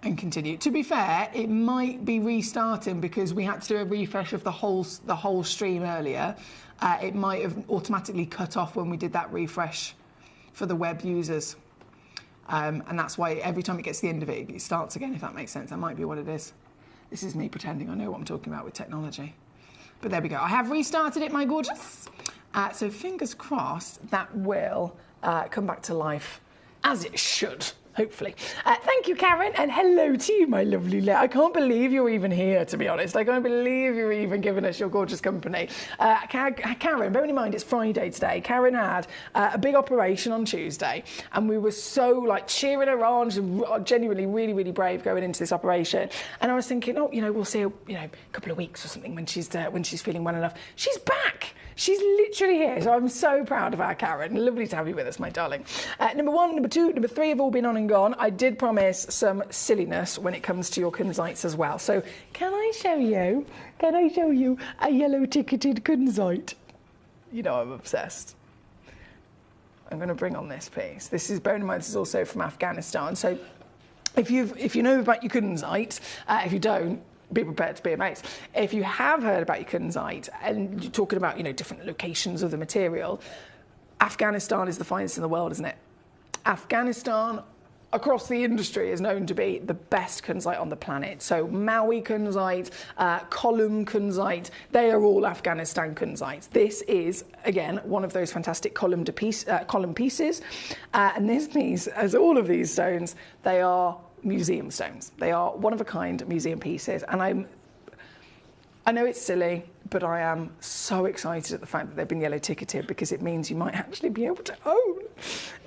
and continue. To be fair, it might be restarting because we had to do a refresh of the whole stream earlier. It might have automatically cut off when we did that refresh for the web users. And that's why every time it gets to the end of it, it starts again, if that makes sense. That might be what it is. This is me pretending I know what I'm talking about with technology. But there we go. I have restarted it, my gorgeous. So fingers crossed that will come back to life as it should. Hopefully. Thank you, Karen, and hello to you, my lovely I can't believe you're even here, to be honest. I can't believe you're even giving us your gorgeous company. Karen, bearing in mind it's Friday today, Karen had a big operation on Tuesday, and we were so, like, cheering her on. She's genuinely really, really brave going into this operation. And I was thinking, oh, we'll see her, a couple of weeks or something when she's feeling well enough. She's back. She's literally here, so I'm so proud of our Karen. Lovely to have you with us, my darling. Number 1, number 2, number 3 have all been on and gone. I did promise some silliness when it comes to your kunzites as well. So can I show you a yellow ticketed kunzite? I'm obsessed. I'm going to bring on this piece. This is, bearing in mind, this is also from Afghanistan. So if you know about your kunzite, if you don't, be prepared to be amazed. If you have heard about your kunzite and you're talking about, different locations of the material, Afghanistan is the finest in the world, isn't it? Afghanistan, across the industry, is known to be the best kunzite on the planet. So Maui kunzite, column kunzite, they are all Afghanistan kunzites. This is, again, one of those fantastic column pieces. And this piece, as all of these stones, they are museum stones. They are one-of-a-kind museum pieces. And I know it's silly, but I am so excited at the fact that they've been yellow ticketed, because it means you might actually be able to own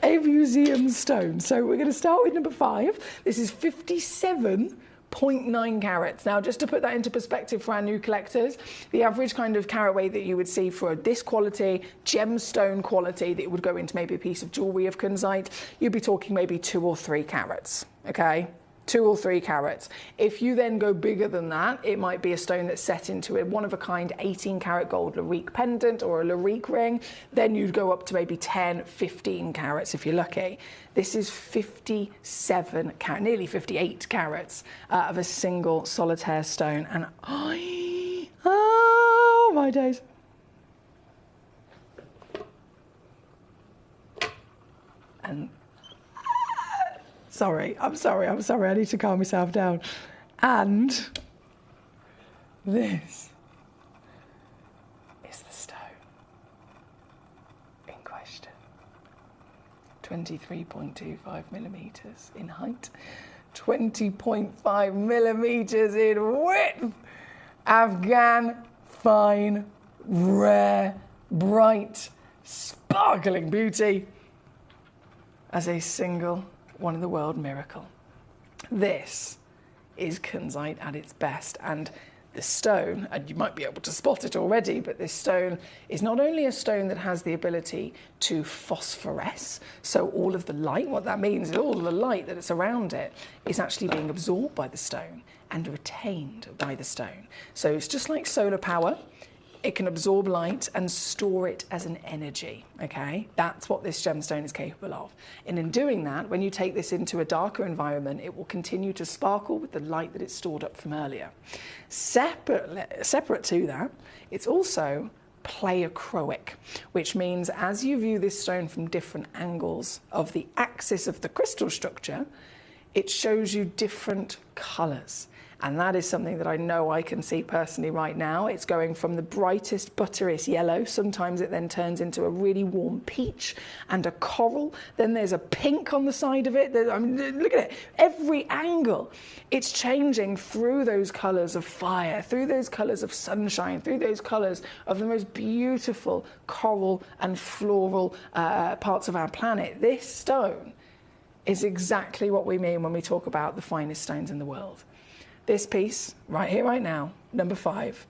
a museum stone. So we're going to start with number 5. This is 57.9 carats. Now, just to put that into perspective for our new collectors, the average kind of carat weight that you would see for this quality, gemstone quality, that would go into maybe a piece of jewellery of kunzite, you'd be talking maybe 2 or 3 carats, okay? 2 or 3 carats. If you then go bigger than that, it might be a stone that's set into a one-of-a-kind 18-carat gold Larique pendant or a Larique ring. Then you'd go up to maybe 10, 15 carats if you're lucky. This is 57 carats, nearly 58 carats of a single solitaire stone. And oh my days. And I'm sorry. I need to calm myself down. And this is the stone in question. 23.25 millimetres in height, 20.5 millimetres in width. Afghan, fine, rare, bright, sparkling beauty as a single one-in-the-world miracle. This is kunzite at its best, and the stone, and you might be able to spot it already, but this stone is not only a stone that has the ability to phosphoresce, so all of the light, what that means is all the light that is around it is actually being absorbed by the stone and retained by the stone. So it's just like solar power. It can absorb light and store it as an energy, okay? That's what this gemstone is capable of. And in doing that, when you take this into a darker environment, it will continue to sparkle with the light that it's stored up from earlier. Separate to that, it's also pleiochroic, which means as you view this stone from different angles of the axis of the crystal structure, it shows you different colours. And that is something that I know I can see personally right now. It's going from the brightest, butteriest yellow. Sometimes it then turns into a really warm peach and a coral. Then there's a pink on the side of it. Look at it. Every angle, it's changing through those colours of fire, through those colours of sunshine, through those colours of the most beautiful coral and floral parts of our planet. This stone is exactly what we mean when we talk about the finest stones in the world. This piece, right here, right now, number 5,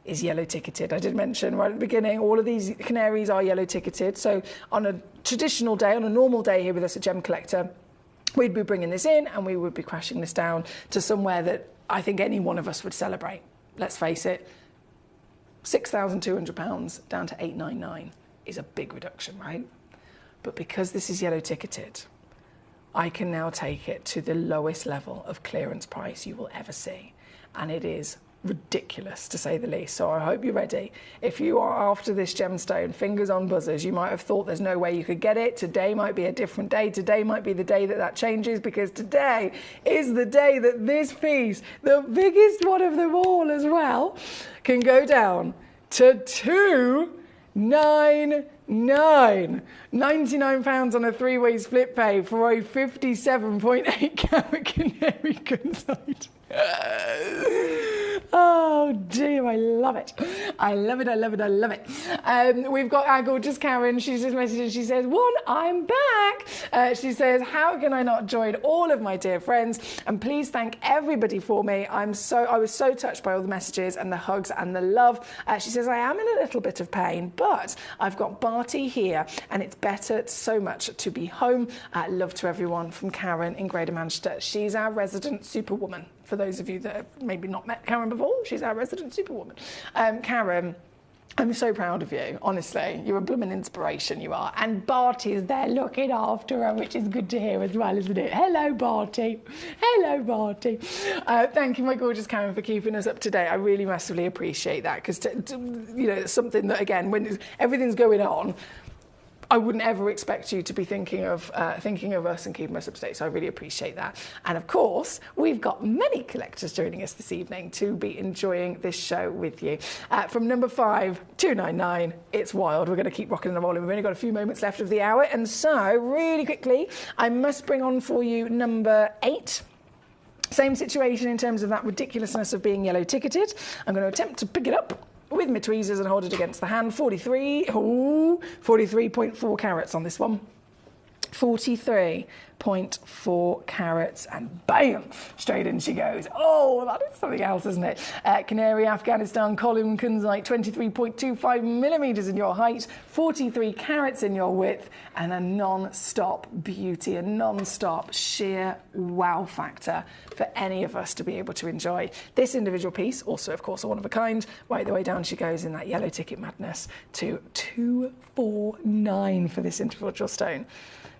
is yellow ticketed. I did mention right at the beginning, all of these canaries are yellow ticketed. So on a traditional day, on a normal day here with us at Gemcollector, we'd be bringing this in and we would be crashing this down to somewhere that I think any one of us would celebrate. Let's face it, £6,200 down to £899 is a big reduction, right? But because this is yellow ticketed, I can now take it to the lowest level of clearance price you will ever see. And it is ridiculous, to say the least. So I hope you're ready. If you are after this gemstone, fingers on buzzers, you might have thought there's no way you could get it. Today might be a different day. Today might be the day that changes, because today is the day that this piece, the biggest one of them all as well, can go down to £299. £99 on a 3-way split pay for a 57.8 carat canary kunzite. Oh dear, I love it. I love it, I love it, I love it. We've got our gorgeous Karen. She's just messaged. She says, I'm back. She says, how can I not join all of my dear friends? And please thank everybody for me. I was so touched by all the messages and the hugs and the love. She says, I am in a little bit of pain, but I've got Barty here and it's better so much to be home. Love to everyone from Karen in Greater Manchester. She's our resident superwoman. For those of you that have maybe not met Karen before, she's our resident superwoman. Karen, I'm so proud of you, honestly. You're a blooming inspiration, you are. And Barty's there looking after her, which is good to hear as well, isn't it? Hello, Barty. Hello, Barty. Thank you, my gorgeous Karen, for keeping us up to date. I really massively appreciate that, because, it's something that, again, when everything's going on, I wouldn't ever expect you to be thinking of us and keeping us up to date, so I really appreciate that. And of course, we've got many collectors joining us this evening to be enjoying this show with you. From number 5, 299, it's wild. We're going to keep rocking and rolling. We've only got a few moments left of the hour, and so really quickly, I must bring on for you number 8. Same situation in terms of that ridiculousness of being yellow ticketed. I'm going to attempt to pick it up with my tweezers and hold it against the hand. 43.4 carats on this one. 43.4 carats, and bam, straight in she goes. Oh, that is something else, isn't it? Canary, Afghanistan, column kunzite, 23.25 millimetres in your height, 43 carats in your width, and a non-stop beauty, a non-stop sheer wow factor for any of us to be able to enjoy. This individual piece, also of course a one of a kind, right the way down she goes in that yellow ticket madness, to 249 for this individual stone.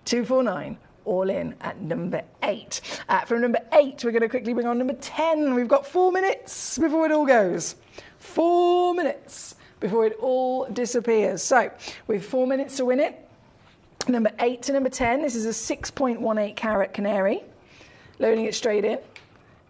249, all in at number 8. From number 8, we're going to quickly bring on number 10. We've got 4 minutes before it all goes. 4 minutes before it all disappears. So, with 4 minutes to win it, number 8 to number 10, this is a 6.18 carat canary. Loading it straight in,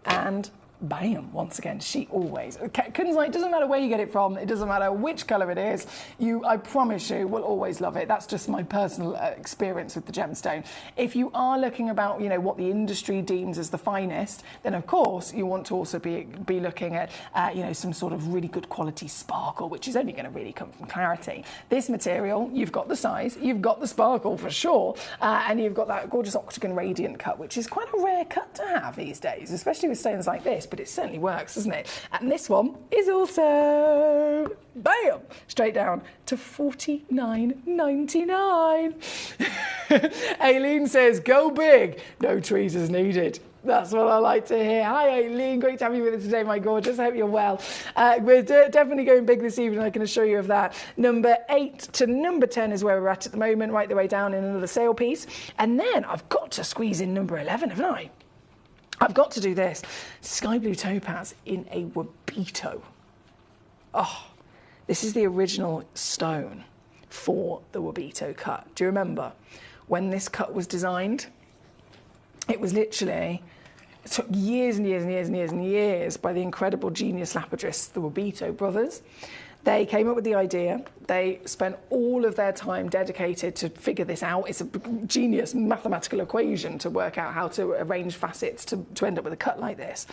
and bam, once again, she always. Kunzite, it doesn't matter where you get it from, it doesn't matter which colour it is, I promise you, will always love it. That's just my personal experience with the gemstone. If you are looking about, what the industry deems as the finest, then of course you want to also be looking at, some sort of really good quality sparkle, which is only going to really come from clarity. This material, you've got the size, you've got the sparkle for sure, and you've got that gorgeous octagon radiant cut, which is quite a rare cut to have these days, especially with stones like this. But it certainly works, doesn't it? And this one is also, bam, straight down to $49.99. Aileen says, go big. No tweezers needed. That's what I like to hear. Hi, Aileen. Great to have you with us today, my gorgeous. I hope you're well. We're definitely going big this evening, I can assure you of that. Number 8 to number 10 is where we're at the moment, right the way down in another sale piece. And then I've got to squeeze in number 11, haven't I? I've got to do this. Sky blue topaz in a Wabito. Oh, this is the original stone for the Wabito cut. Do you remember when this cut was designed? It was literally, it took years and years and years and years and years by the incredible genius lapidarists, the Wabito brothers. They came up with the idea. They spent all of their time dedicated to figure this out. It's a genius mathematical equation to work out how to arrange facets to end up with a cut like this.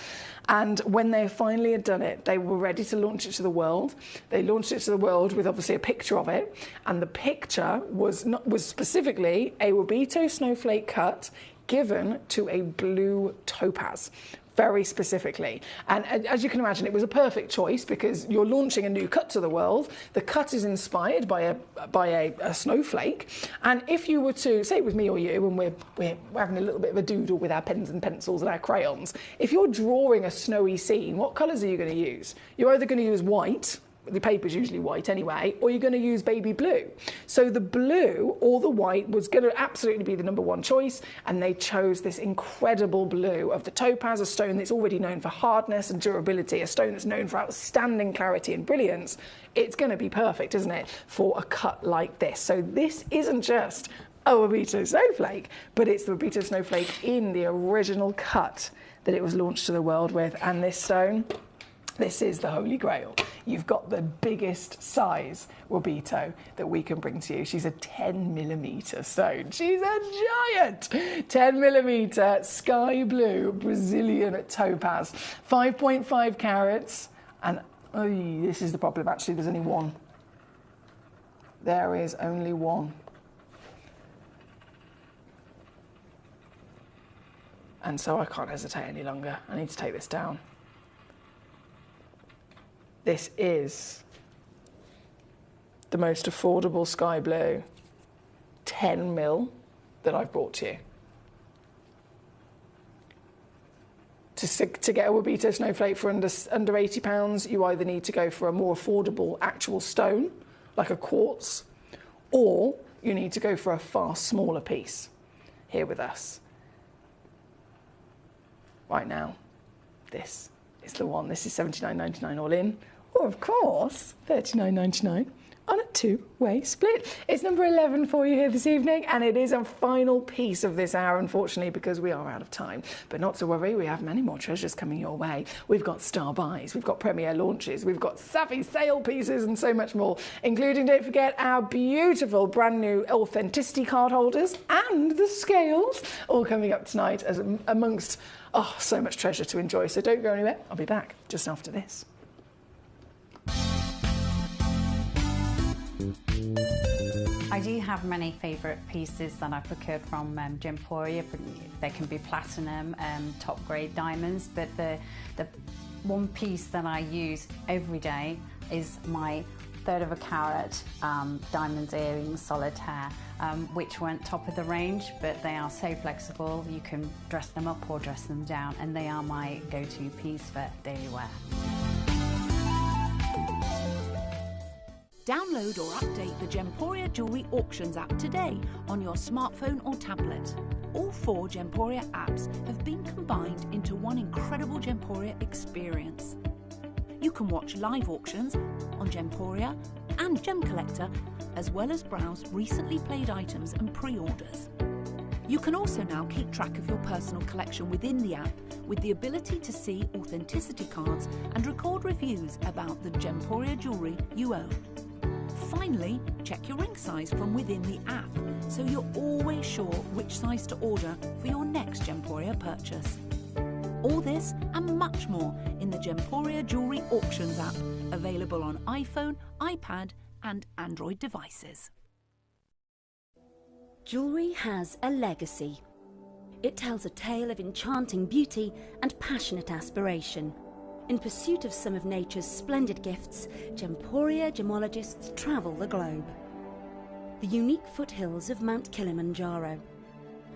And when they finally had done it, they were ready to launch it to the world. They launched it to the world with obviously a picture of it. And the picture was specifically a Wabito snowflake cut given to a blue topaz. Very specifically. And as you can imagine, it was a perfect choice because you're launching a new cut to the world. The cut is inspired by a snowflake. And if you were to, say it was me or you, and we're having a little bit of a doodle with our pens and pencils and our crayons, if you're drawing a snowy scene, what colours are you going to use? You're either going to use white the paper's usually white anyway, or you're going to use baby blue. So the blue or the white was going to absolutely be the number one choice, and they chose this incredible blue of the topaz, a stone that's already known for hardness and durability, a stone that's known for outstanding clarity and brilliance. It's going to be perfect, isn't it, for a cut like this. So this isn't just a Wabito snowflake, but it's the Wabito snowflake in the original cut that it was launched to the world with. And this stone, this is the Holy Grail. You've got the biggest size Wabito that we can bring to you. She's a 10mm stone. She's a giant 10mm sky blue Brazilian topaz, 5.5 carats. And this is the problem, actually, there's only one. There is only one. And so I can't hesitate any longer. I need to take this down. This is the most affordable sky blue 10mm that I've brought to you. To get a Wabito snowflake for under £80, you either need to go for a more affordable actual stone, like a quartz, or you need to go for a far smaller piece here with us. Right now, this is the one. This is $79.99 all in, or of course, $39.99 on a two-way split. It's number 11 for you here this evening, and it is a final piece of this hour, unfortunately, because we are out of time. But not to worry, we have many more treasures coming your way. We've got star buys, we've got premiere launches, we've got savvy sale pieces, and so much more, including, don't forget, our beautiful brand new authenticity card holders and the scales, all coming up tonight as amongst so much treasure to enjoy. So don't go anywhere. I'll be back just after this. I do have many favourite pieces that I procured from Gemporia. They can be platinum, top grade diamonds, but the one piece that I use every day is my 1/3 of a carat diamond earrings solitaire, which weren't top of the range, but they are so flexible. You can dress them up or dress them down, and they are my go-to piece for daily wear. Download or update the Gemporia Jewellery Auctions app today on your smartphone or tablet. All 4 Gemporia apps have been combined into one incredible Gemporia experience. You can watch live auctions on Gemporia and Gemcollector, as well as browse recently played items and pre-orders. You can also now keep track of your personal collection within the app with the ability to see authenticity cards and record reviews about the Gemporia jewellery you own. Finally, check your ring size from within the app, so you're always sure which size to order for your next Gemporia purchase. All this and much more in the Gemporia Jewellery Auctions app, available on iPhone, iPad and Android devices. Jewellery has a legacy. It tells a tale of enchanting beauty and passionate aspiration. In pursuit of some of nature's splendid gifts, Gemporia gemologists travel the globe. The unique foothills of Mount Kilimanjaro,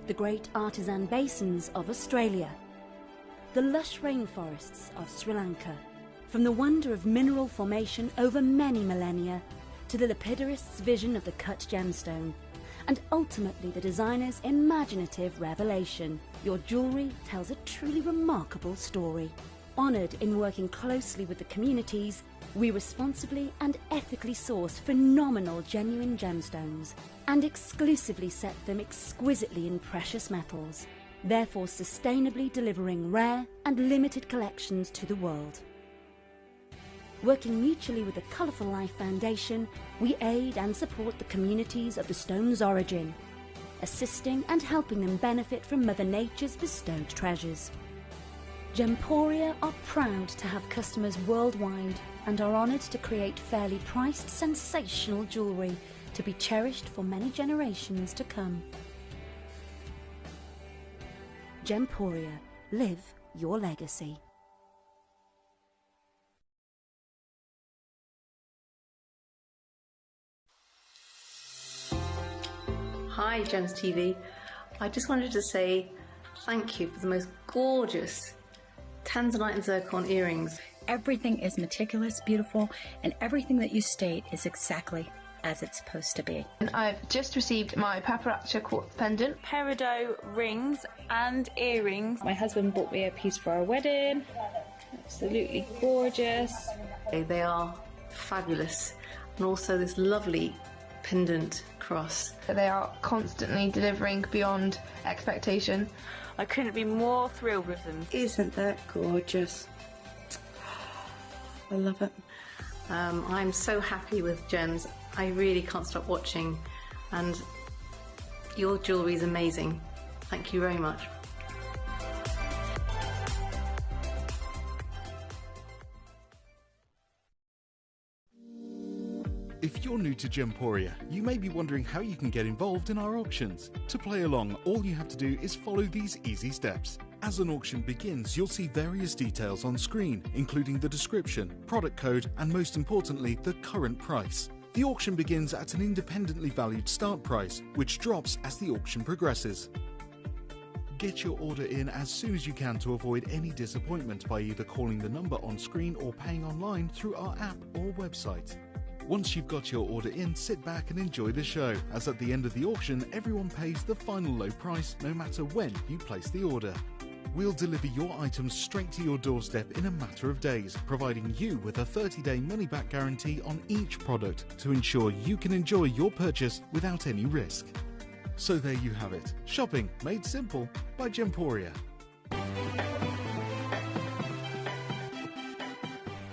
the great artisan basins of Australia, the lush rainforests of Sri Lanka. From the wonder of mineral formation over many millennia to the lapidarists' vision of the cut gemstone, and ultimately the designer's imaginative revelation, your jewellery tells a truly remarkable story. Honoured in working closely with the communities, we responsibly and ethically source phenomenal genuine gemstones and exclusively set them exquisitely in precious metals, therefore sustainably delivering rare and limited collections to the world. Working mutually with the Colourful Life Foundation, we aid and support the communities of the stone's origin, assisting and helping them benefit from Mother Nature's bestowed treasures. Gemporia are proud to have customers worldwide and are honoured to create fairly priced, sensational jewellery to be cherished for many generations to come. Gemporia, live your legacy. Hi Gems TV, I just wanted to say thank you for the most gorgeous tanzanite and zircon earrings everything is meticulous, beautiful, and everything that you state is exactly as it's supposed to be. And I've just received my paparazzi quartz pendant. Peridot rings and earrings. My husband bought me a piece for our wedding. Absolutely gorgeous. They are fabulous. And also this lovely pendant cross. They are constantly delivering beyond expectation. I couldn't be more thrilled with them. Isn't that gorgeous? I love it. I'm so happy with gems. I really can't stop watching, and your jewellery is amazing. Thank you very much. If you're new to Gemporia, you may be wondering how you can get involved in our auctions. To play along, all you have to do is follow these easy steps. As an auction begins, you'll see various details on screen, including the description, product code, and most importantly, the current price. The auction begins at an independently valued start price, which drops as the auction progresses. Get your order in as soon as you can to avoid any disappointment by either calling the number on screen or paying online through our app or website. Once you've got your order in, sit back and enjoy the show, as at the end of the auction, everyone pays the final low price no matter when you place the order. We'll deliver your items straight to your doorstep in a matter of days, providing you with a 30-day money-back guarantee on each product to ensure you can enjoy your purchase without any risk. So there you have it. Shopping made simple by Gemporia.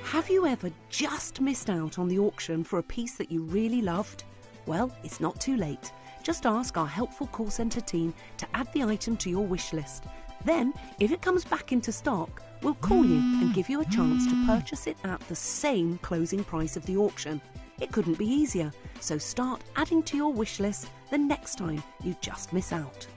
Have you ever just missed out on the auction for a piece that you really loved? Well, it's not too late. Just ask our helpful call centre team to add the item to your wish list. Then, if it comes back into stock, we'll call you and give you a chance to purchase it at the same closing price of the auction. It couldn't be easier, so start adding to your wish list the next time you just miss out.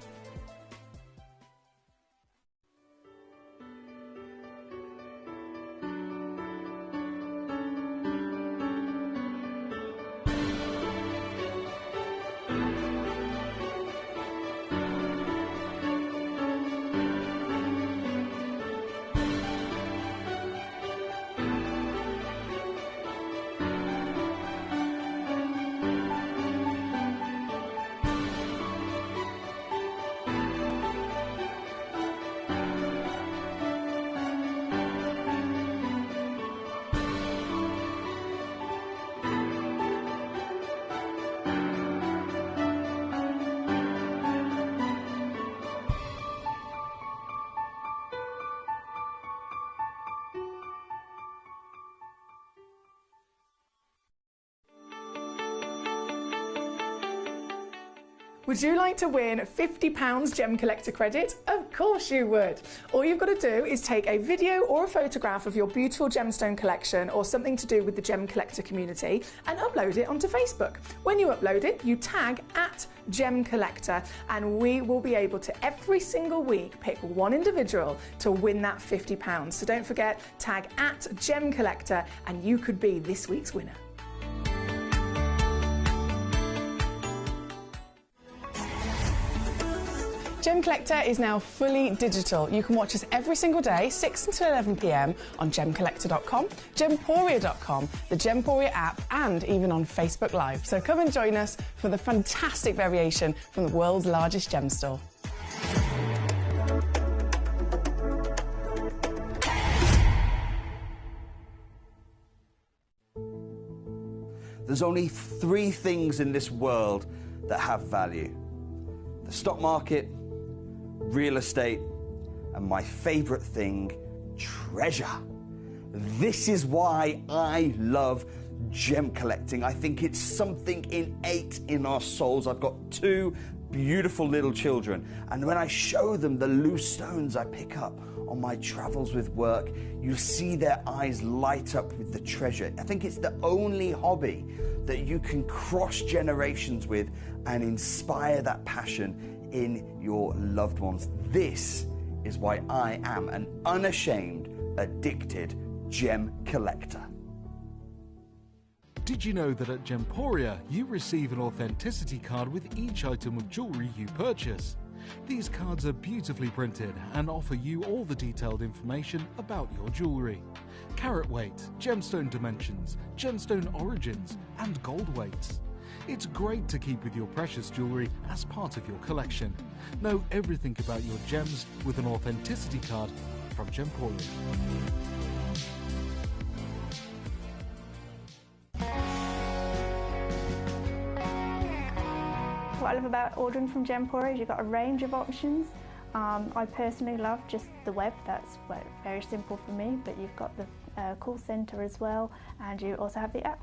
Would you like to win £50 Gem Collector credit? Of course you would. All you've got to do is take a video or a photograph of your beautiful gemstone collection or something to do with the Gem Collector community and upload it onto Facebook. When you upload it, you tag @Gemcollector and we will be able to every single week pick one individual to win that £50. So don't forget, tag @Gemcollector and you could be this week's winner. Gem Collector is now fully digital. You can watch us every single day, 6 until 11 p.m. on gemcollector.com, gemporia.com, the Gemporia app, and even on Facebook Live. So come and join us for the fantastic variation from the world's largest gem store. There's only 3 things in this world that have value: the stock market, real estate, and my favorite thing, treasure. This is why I love gem collecting. I think it's something innate in our souls. I've got 2 beautiful little children, and when I show them the loose stones I pick up on my travels with work, you see their eyes light up with the treasure. I think it's the only hobby that you can cross generations with and inspire that passion in your loved ones. This is why I am an unashamed, addicted gem collector. Did you know that at Gemporia you receive an authenticity card with each item of jewellery you purchase? These cards are beautifully printed and offer you all the detailed information about your jewellery. Carat weight, gemstone dimensions, gemstone origins and gold weights. It's great to keep with your precious jewellery as part of your collection. Know everything about your gems with an authenticity card from Gemporia. What I love about ordering from Gemporia is you've got a range of options. I personally love just the web, that's very simple for me, but you've got the call centre as well, and you also have the app.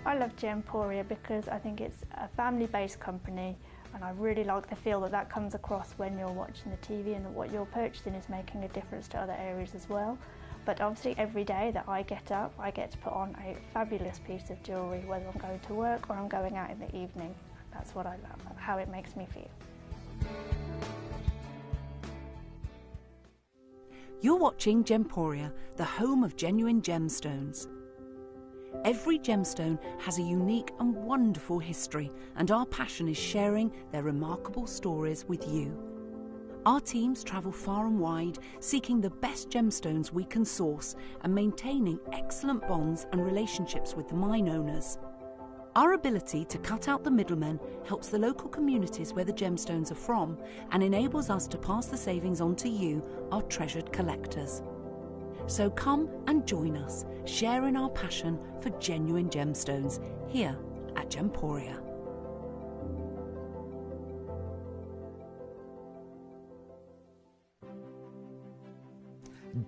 I love Gemporia because I think it's a family-based company, and I really like the feel that comes across when you're watching the TV, and that what you're purchasing is making a difference to other areas as well. But obviously every day that I get up, I get to put on a fabulous piece of jewellery, whether I'm going to work or I'm going out in the evening. That's what I love, how it makes me feel. You're watching Gemporia, the home of genuine gemstones. Every gemstone has a unique and wonderful history, and our passion is sharing their remarkable stories with you. Our teams travel far and wide, seeking the best gemstones we can source and maintaining excellent bonds and relationships with the mine owners. Our ability to cut out the middlemen helps the local communities where the gemstones are from and enables us to pass the savings on to you, our treasured collectors. So come and join us, sharing our passion for genuine gemstones here at Gemporia.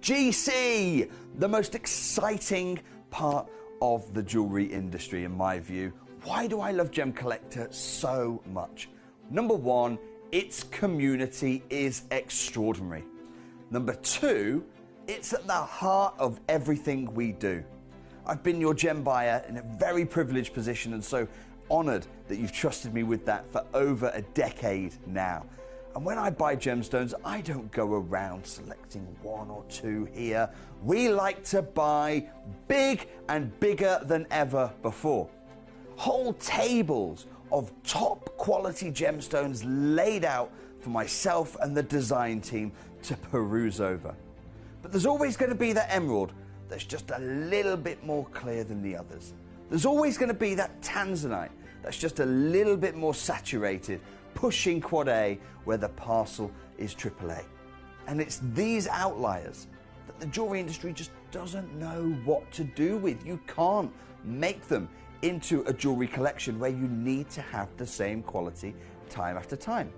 GC, the most exciting part of the jewellery industry in my view. Why do I love Gemcollector so much? Number one, its community is extraordinary. Number two, it's at the heart of everything we do. I've been your gem buyer in a very privileged position, and so honoured that you've trusted me with that for over a decade now. And when I buy gemstones, I don't go around selecting one or two here. We like to buy big and bigger than ever before. Whole tables of top quality gemstones laid out for myself and the design team to peruse over. But there's always going to be that emerald that's just a little bit more clear than the others. There's always going to be that tanzanite that's just a little bit more saturated, pushing quad A where the parcel is AAA. And it's these outliers that the jewellery industry just doesn't know what to do with. You can't make them into a jewellery collection where you need to have the same quality time after time.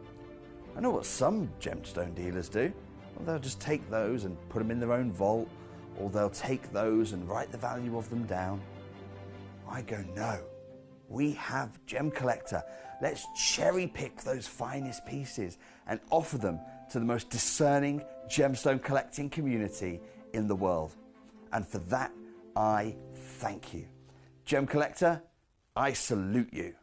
I know what some gemstone dealers do. Well, they'll just take those and put them in their own vault, or they'll take those and write the value of them down. I go, no, we have Gemcollector. Let's cherry pick those finest pieces and offer them to the most discerning gemstone collecting community in the world. And for that, I thank you. Gemcollector, I salute you.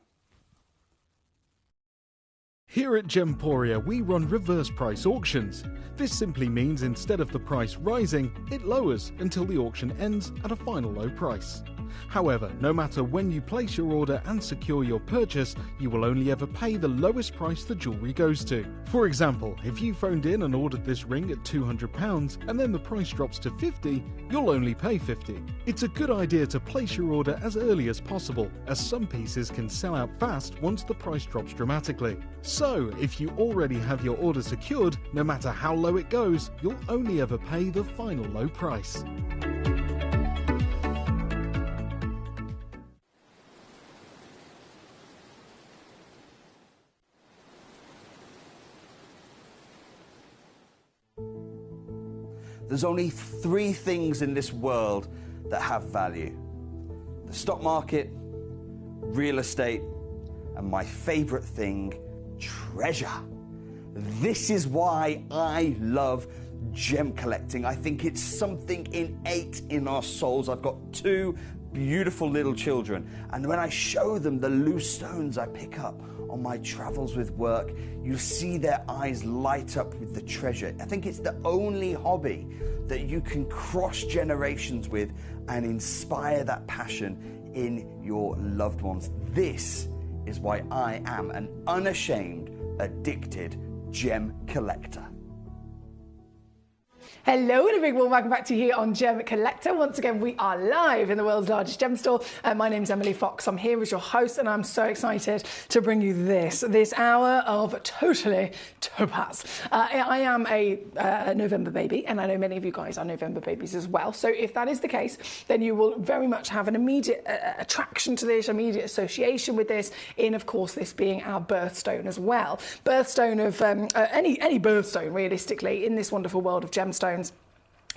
Here at Gemporia, we run reverse price auctions. This simply means instead of the price rising, it lowers until the auction ends at a final low price. However, no matter when you place your order and secure your purchase, you will only ever pay the lowest price the jewellery goes to. For example, if you phoned in and ordered this ring at £200 and then the price drops to £50, you'll only pay £50. It's a good idea to place your order as early as possible, as some pieces can sell out fast once the price drops dramatically. So, if you already have your order secured, no matter how low it goes, you'll only ever pay the final low price. There's only three things in this world that have value: the stock market, real estate, and my favourite thing, treasure. This is why I love gem collecting. I think it's something innate in our souls. I've got two beautiful little children. And when I show them the loose stones I pick up on my travels with work, you see their eyes light up with the treasure. I think it's the only hobby that you can cross generations with and inspire that passion in your loved ones. This is why I am an unashamed, addicted gem collector. Hello and a big warm welcome back to you here on Gemcollector. Once again, we are live in the world's largest gem store. My name's Emily Fox. I'm here as your host and I'm so excited to bring you this hour of totally topaz. I am a November baby and I know many of you guys are November babies as well. So if that is the case, then you will very much have an immediate attraction to this, immediate association with this, in of course this being our birthstone as well. Birthstone of any birthstone realistically in this wonderful world of gemstones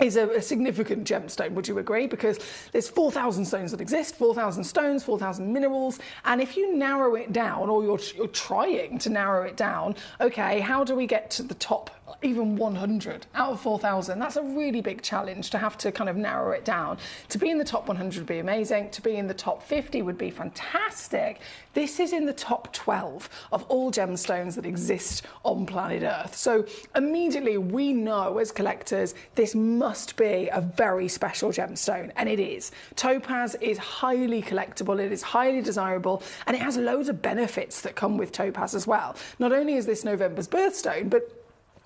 is a significant gemstone, would you agree? Because there's 4,000 stones that exist, 4,000 stones, 4,000 minerals, and if you narrow it down, or you're trying to narrow it down, okay, how do we get to the top, even 100 out of 4,000? That's a really big challenge to have to kind of narrow it down. To be in the top 100 would be amazing, to be in the top 50 would be fantastic. This is in the top 12 of all gemstones that exist on planet Earth. So immediately we know as collectors, this must be a very special gemstone, and it is. Topaz is highly collectible, it is highly desirable, and it has loads of benefits that come with topaz as well. Not only is this November's birthstone, but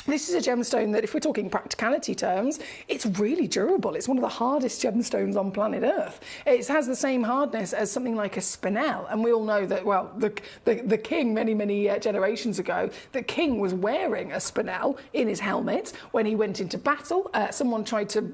this is a gemstone that, if we're talking practicality terms, it's really durable. It's one of the hardest gemstones on planet Earth. It has the same hardness as something like a spinel. And we all know that, well, the king, many generations ago, the king was wearing a spinel in his helmet when he went into battle. Someone tried to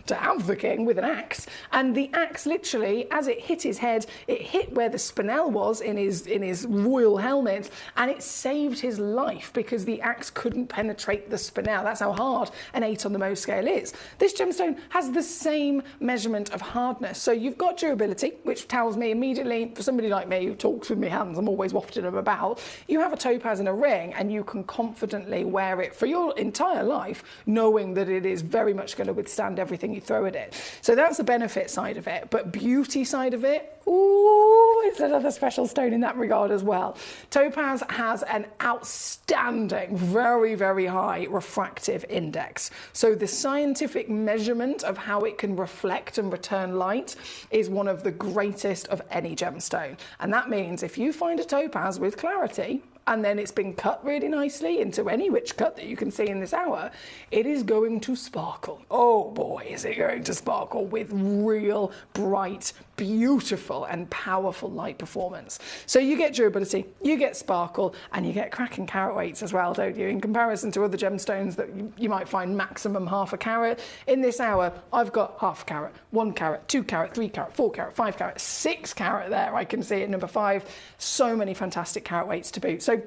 have the king with an axe. And the axe literally, as it hit his head, it hit where the spinel was in his royal helmet. And it saved his life because the axe couldn't penetrate the spinel. That's how hard an 8 on the Mohs scale is. This gemstone has the same measurement of hardness. So you've got durability, which tells me immediately, for somebody like me who talks with my hands, I'm always wafting them about, you have a topaz in a ring and you can confidently wear it for your entire life, knowing that it is very much going to withstand everything you throw at it. So that's the benefit side of it. But beauty side of it, ooh, it's another special stone in that regard as well. Topaz has an outstanding, very high refractive index. So the scientific measurement of how it can reflect and return light is one of the greatest of any gemstone. And that means if you find a topaz with clarity, and then it's been cut really nicely into any which cut that you can see in this hour, it is going to sparkle. Oh boy, is it going to sparkle with real, bright, beautiful and powerful light performance. So you get durability, you get sparkle, and you get cracking carat weights as well, don't you? In comparison to other gemstones that you might find maximum half a carat. In this hour, I've got half a carat, 1 carat, 2 carat, 3 carat, 4 carat, 5 carat, 6 carat there. I can see at number 5. So many fantastic carat weights to boot. So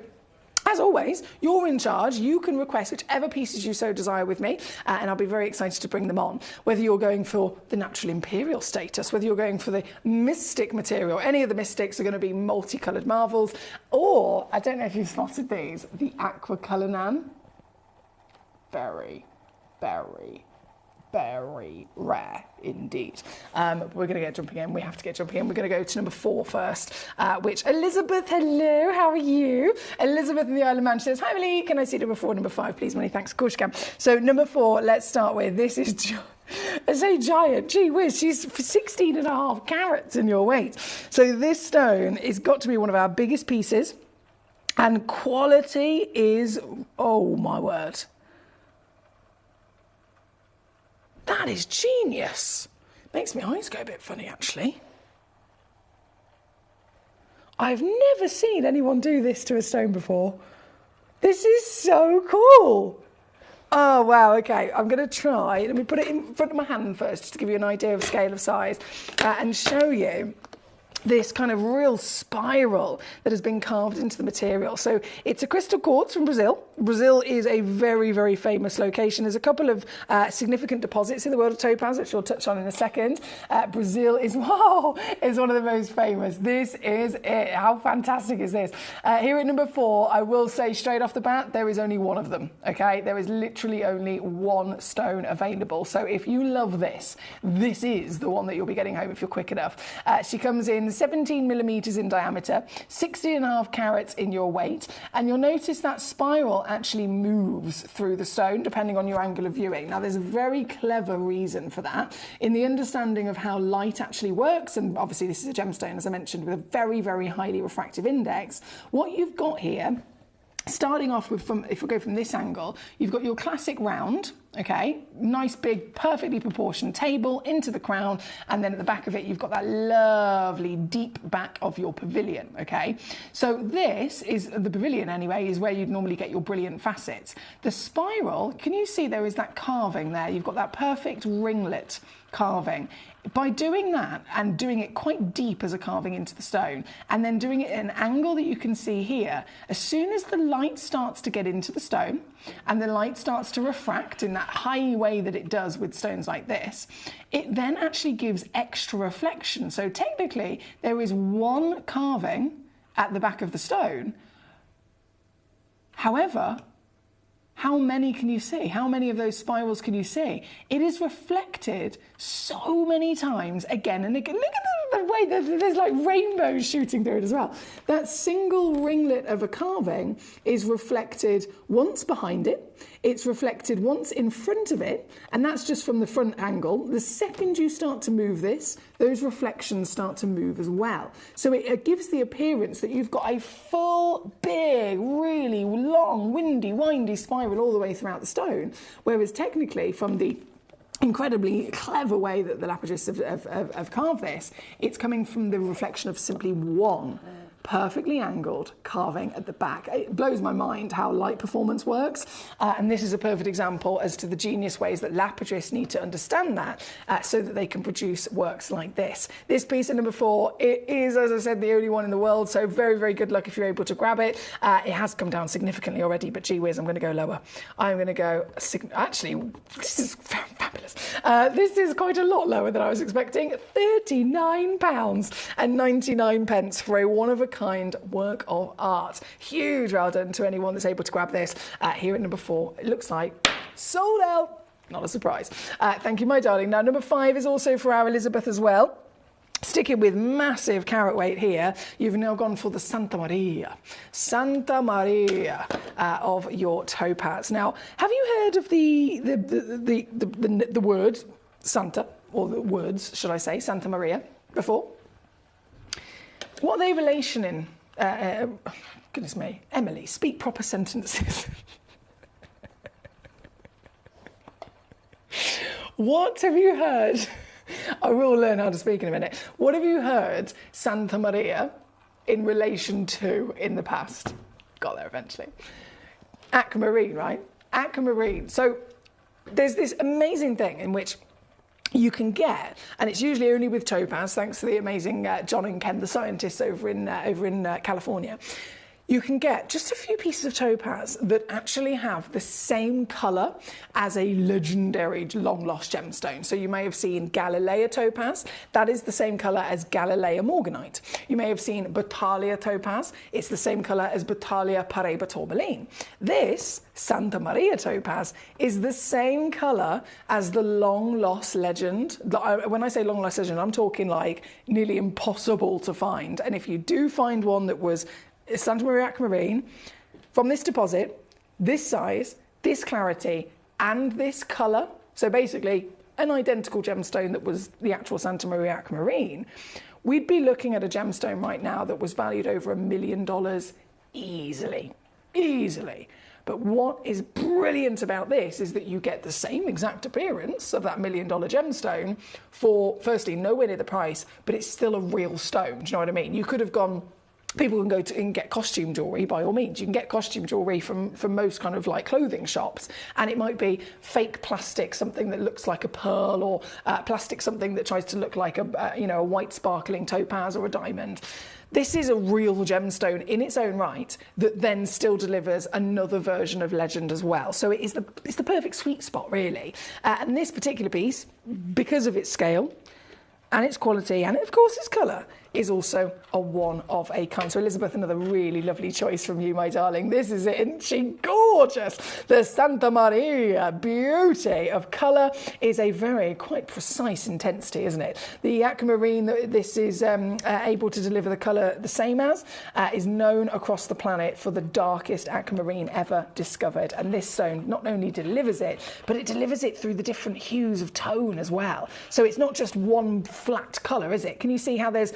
as always, you're in charge. You can request whichever pieces you so desire with me, and I'll be very excited to bring them on. Whether you're going for the natural imperial status, whether you're going for the mystic material, any of the mystics are going to be multicoloured marvels, or, I don't know if you've spotted these, the aqua Cullinan. Very rare indeed. We're going to get jumping in. We have to get jumping in. We're going to go to number 4 first, which Elizabeth, hello, how are you? Elizabeth in the Isle of Man says, hi Emily, can I see number 4, number 5, please, Emily? Thanks, of course you can. So number 4, let's start with, this is I say giant, gee whiz, she's 16.5 carats in your weight. So this stone has got to be one of our biggest pieces, and quality is, oh my word, that is genius. Makes my eyes go a bit funny, actually. I've never seen anyone do this to a stone before. This is so cool. Oh, wow, okay. I'm going to try. Let me put it in front of my hand first, just to give you an idea of scale of size, and show you this kind of real spiral that has been carved into the material. So it's a crystal quartz from Brazil. Brazil is a very, very famous location. There's a couple of significant deposits in the world of topaz, which we'll touch on in a second. Brazil is one of the most famous. This is it. How fantastic is this? Here at number 4, I will say straight off the bat, there is only one of them, okay? There is literally only one stone available. So if you love this, this is the one that you'll be getting home if you're quick enough. She comes in 17 millimeters in diameter, 60.5 carats in your weight, and you'll notice that spiral actually moves through the stone depending on your angle of viewing. Now, there's a very clever reason for that in the understanding of how light actually works, and obviously this is a gemstone, as I mentioned, with a very, very highly refractive index. What you've got here, starting off with, if we go from this angle, you've got your classic round, okay, nice big perfectly proportioned table into the crown, and then at the back of it you've got that lovely deep back of your pavilion, okay? So this is the pavilion anyway, is where you'd normally get your brilliant facets. The spiral, can you see there is that carving there? You've got that perfect ringlet carving. By doing that and doing it quite deep as a carving into the stone, and then doing it at an angle that you can see here, as soon as the light starts to get into the stone and the light starts to refract in that high way that it does with stones like this, it then actually gives extra reflection. So technically there is one carving at the back of the stone. However, how many can you see? How many of those spirals can you see? It is reflected so many times again and again. Look at the way that there's like rainbows shooting through it as well. That single ringlet of a carving is reflected once behind it. It's reflected once in front of it, and that's just from the front angle. The second you start to move this, those reflections start to move as well. So it gives the appearance that you've got a full, big, really long, windy spiral all the way throughout the stone, whereas technically from the incredibly clever way that the lapidarists have carved this, it's coming from the reflection of simply one perfectly angled carving at the back. It blows my mind how light performance works, and this is a perfect example as to the genius ways that lapidarists need to understand that so that they can produce works like this. This piece at number 4, it is, as I said, the only one in the world, so very, very good luck if you're able to grab it. It has come down significantly already, but gee whiz, I'm going to go lower. I'm going to go, actually, this is fabulous. This is quite a lot lower than I was expecting. £39.99 for a one-of-a-kind work of art. Huge well done to anyone that's able to grab this. Here at number 4, it looks like sold out. Not a surprise. Thank you, my darling. Now, number 5 is also for our Elizabeth as well. Sticking with massive carat weight here, you've now gone for the Santa Maria of your topaz. Now, have you heard of the word Santa, or the words, should I say, Santa Maria before? What are they relation in? Goodness me, Emily, speak proper sentences. What have you heard? I will learn how to speak in a minute. What have you heard Santa Maria in relation to in the past? Got there eventually. Aquamarine, right? Aquamarine. So there's this amazing thing in which you can get, and it's usually only with topaz, thanks to the amazing John and Ken, the scientists over in California. You can get just a few pieces of topaz that actually have the same colour as a legendary long-lost gemstone. So you may have seen Galilea topaz. That is the same colour as Galilea morganite. You may have seen Battalia topaz. It's the same colour as Battalia Paraiba tourmaline. This Santa Maria topaz is the same colour as the long-lost legend. When I say long-lost legend, I'm talking like nearly impossible to find. And if you do find one that was Santa Maria Aquamarine, from this deposit, this size, this clarity, and this colour, so basically an identical gemstone that was the actual Santa Maria Aquamarine, we'd be looking at a gemstone right now that was valued over $1 million easily. But what is brilliant about this is that you get the same exact appearance of that $1 million gemstone for, firstly, nowhere near the price, but it's still a real stone. Do you know what I mean? You could have gone People can go to and get costume jewellery, by all means. You can get costume jewellery from most kind of like clothing shops, and it might be fake plastic, something that looks like a pearl, or plastic something that tries to look like a white sparkling topaz or a diamond. This is a real gemstone in its own right that then still delivers another version of legend as well. So it's the perfect sweet spot, really. And this particular piece, because of its scale and its quality and, of course, its colour, is also a one of a kind. So, Elizabeth, another really lovely choice from you, my darling. This is it, isn't she gorgeous? The Santa Maria beauty of colour is a very quite precise intensity, isn't it? The aquamarine that this is able to deliver the colour the same as is known across the planet for the darkest aquamarine ever discovered. And this stone not only delivers it, but it delivers it through the different hues of tone as well. So it's not just one flat colour, is it? Can you see how there's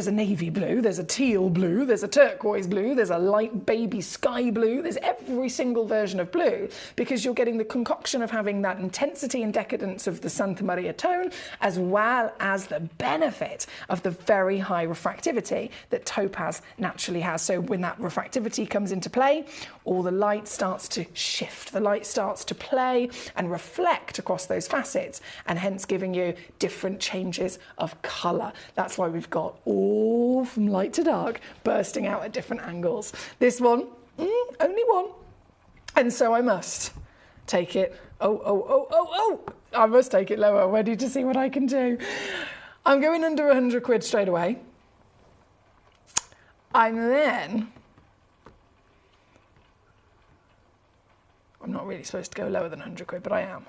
a navy blue, there's a teal blue, there's a turquoise blue, there's a light baby sky blue, there's every single version of blue, because you're getting the concoction of having that intensity and decadence of the Santa Maria tone, as well as the benefit of the very high refractivity that topaz naturally has. So when that refractivity comes into play, all the light starts to shift, the light starts to play and reflect across those facets, and hence giving you different changes of colour. That's why we've got all from light to dark bursting out at different angles. This one, only one. And so I must take it, I must take it lower, ready to see what I can do. I'm going under 100 quid straight away. I'm not really supposed to go lower than 100 quid, but I am.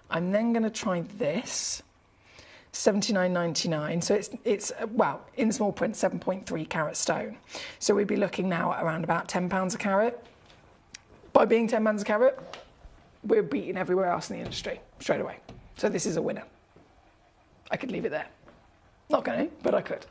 I'm then going to try this. 79.99, so it's well, in small print, 7.3 carat stone. So we'd be looking now at around about £10 a carat. By being £10 a carat, we're beating everywhere else in the industry straight away. So this is a winner. I could leave it there. Not going to, but I could.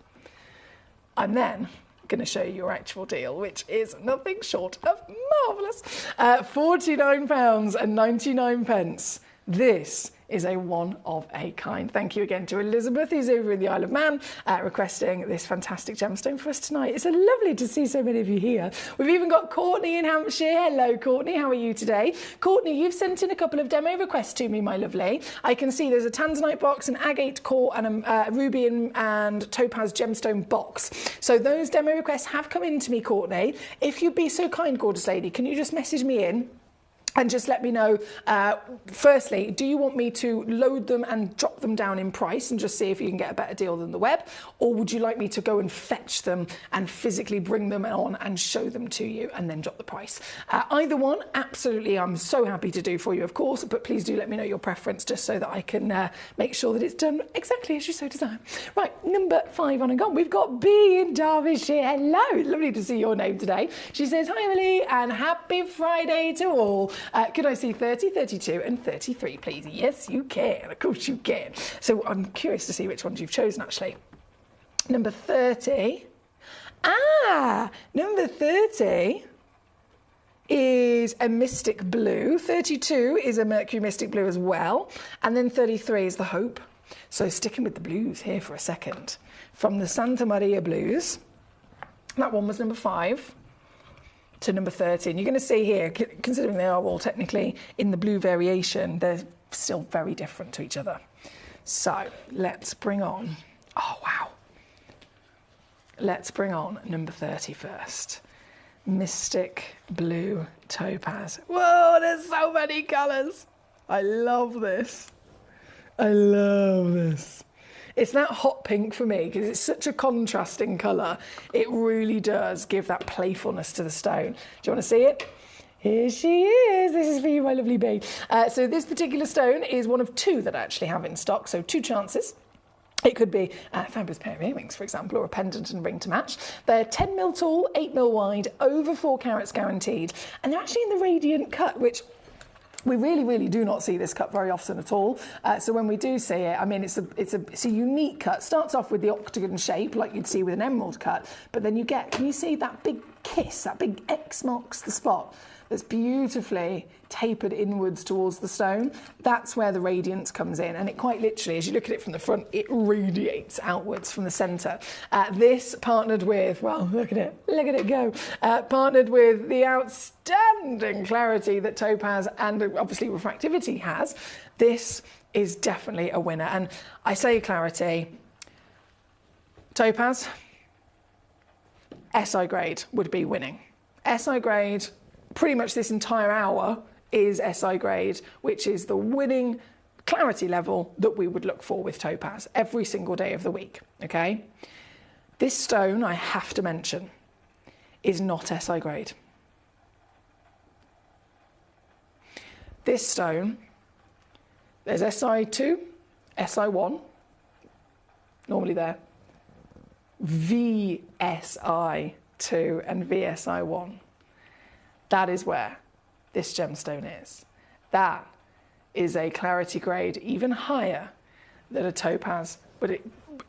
I'm then going to show you your actual deal, which is nothing short of marvellous. £49.99. This is a one of a kind. Thank you again to Elizabeth, who's over in the Isle of Man, requesting this fantastic gemstone for us tonight. It's lovely to see so many of you here. We've even got Courtney in Hampshire. Hello, Courtney. How are you today? Courtney, you've sent in a couple of demo requests to me, my lovely. I can see there's a tanzanite box, an agate core, and a ruby and topaz gemstone box. So those demo requests have come in to me, Courtney. If you'd be so kind, gorgeous lady, can you just message me in? And just let me know, firstly, do you want me to load them and drop them down in price and just see if you can get a better deal than the web? Or would you like me to go and fetch them and physically bring them on and show them to you and then drop the price? Either one, absolutely, I'm so happy to do for you, of course, but please do let me know your preference just so that I can make sure that it's done exactly as you so desire. Right, number 5 on and gone. We've got B in Derbyshire. Hello, lovely to see your name today. She says, hi, Emily, and happy Friday to all. Could I see 30, 32 and 33, please? Yes, you can. Of course you can. So I'm curious to see which ones you've chosen, actually. Number 30. Number 30 is a Mystic Blue. 32 is a Mercury Mystic Blue as well. And then 33 is the Hope. So sticking with the blues here for a second. From the Santa Maria Blues, that one was number 5. To number 13. You're going to see here, considering they are all technically in the blue variation, they're still very different to each other. So let's bring on, oh wow. Let's bring on number 30 first. Mystic Blue Topaz. Whoa, there's so many colours. I love this. I love this. It's that hot pink for me because it's such a contrasting colour. It really does give that playfulness to the stone. Do you want to see it? Here she is. This is for you, my lovely babe. So this particular stone is one of 2 that I actually have in stock, so 2 chances. It could be a fabulous pair of earrings, for example, or a pendant and ring to match. They're 10 mil tall, 8 mil wide, over 4 carats guaranteed, and they're actually in the radiant cut, which we really, really do not see this cut very often at all. So when we do see it, I mean, it's a unique cut. Starts off with the octagon shape, like you'd see with an emerald cut, but then you get, can you see that big kiss, that big X marks the spot? that's beautifully tapered inwards towards the stone. That's where the radiance comes in, and it quite literally, as you look at it from the front, it radiates outwards from the centre. This partnered with, well, look at it go, partnered with the outstanding clarity that topaz and obviously refractivity has, this is definitely a winner. And I say clarity, topaz, SI grade would be winning. SI grade, pretty much this entire hour is SI grade, which is the winning clarity level that we would look for with topaz every single day of the week, okay? This stone, I have to mention, is not SI grade. This stone, there's SI2, SI1, normally there, VSI2 and VSI1. That is where this gemstone is. That is a clarity grade even higher than a topaz would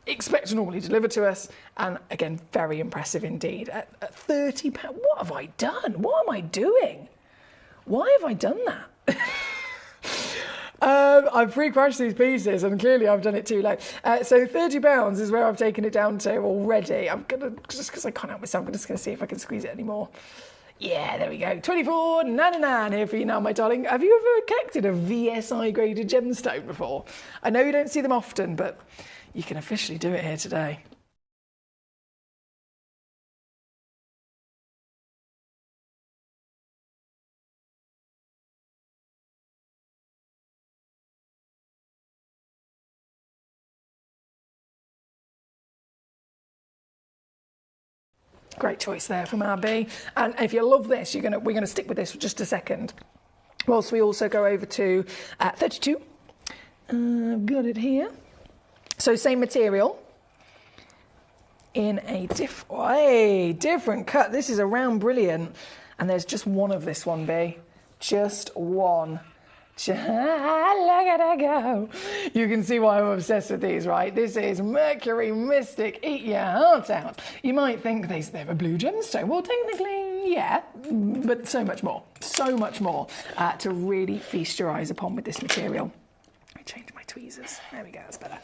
expect to normally deliver to us, and again, very impressive indeed. At £30, what have I done? What am I doing? Why have I done that? I've pre-crushed these pieces and clearly I've done it too late. So £30 is where I've taken it down to already. I'm gonna, just because I can't help myself, I'm just gonna see if I can squeeze it anymore. Yeah, there we go. $24.99 here for you now, my darling. Have you ever collected a VSI graded gemstone before? I know you don't see them often, but you can officially do it here today. Great choice there from RB. And if you love this, we're going to stick with this for just a second. Whilst we also go over to 32. I've got it here. So same material in a different cut. This is a round brilliant. And there's just one of this one, B. Just one. Look at her go. You can see why I'm obsessed with these, right? This is Mercury Mystic, eat your heart out. You might think they're a blue gemstone. Well, technically, yeah, but so much more to really feast your eyes upon with this material. Let me change my tweezers. There we go, that's better.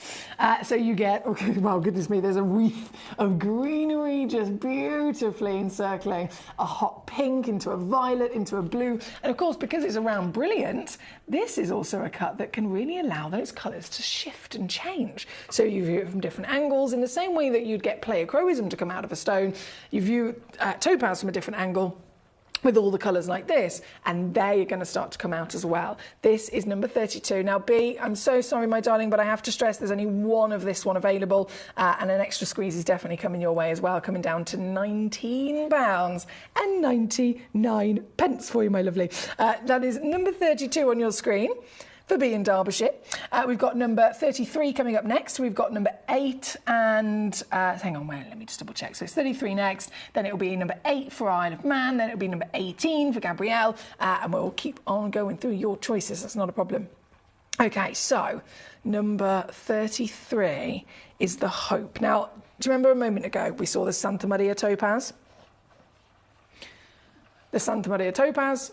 So you get, okay, well, goodness me, there's a wreath of greenery just beautifully encircling a hot pink into a violet, into a blue. And of course, because it's a round brilliant, this is also a cut that can really allow those colours to shift and change. So you view it from different angles in the same way that you'd get pleochroism to come out of a stone. You view topaz from a different angle, with all the colours like this, and they're going to start to come out as well. This is number 32. Now, B, I'm so sorry, my darling, but I have to stress there's only one of this one available, and an extra squeeze is definitely coming your way as well, coming down to £19.99 for you, my lovely. That is number 32 on your screen for B in Derbyshire. We've got number 33 coming up next. We've got number 8 and... hang on, wait, let me just double check. So it's 33 next, then it'll be number 8 for Isle of Man, then it'll be number 18 for Gabrielle, and we'll keep on going through your choices. That's not a problem. Okay, so number 33 is the Hope. Now, do you remember a moment ago we saw the Santa Maria topaz? The Santa Maria topaz,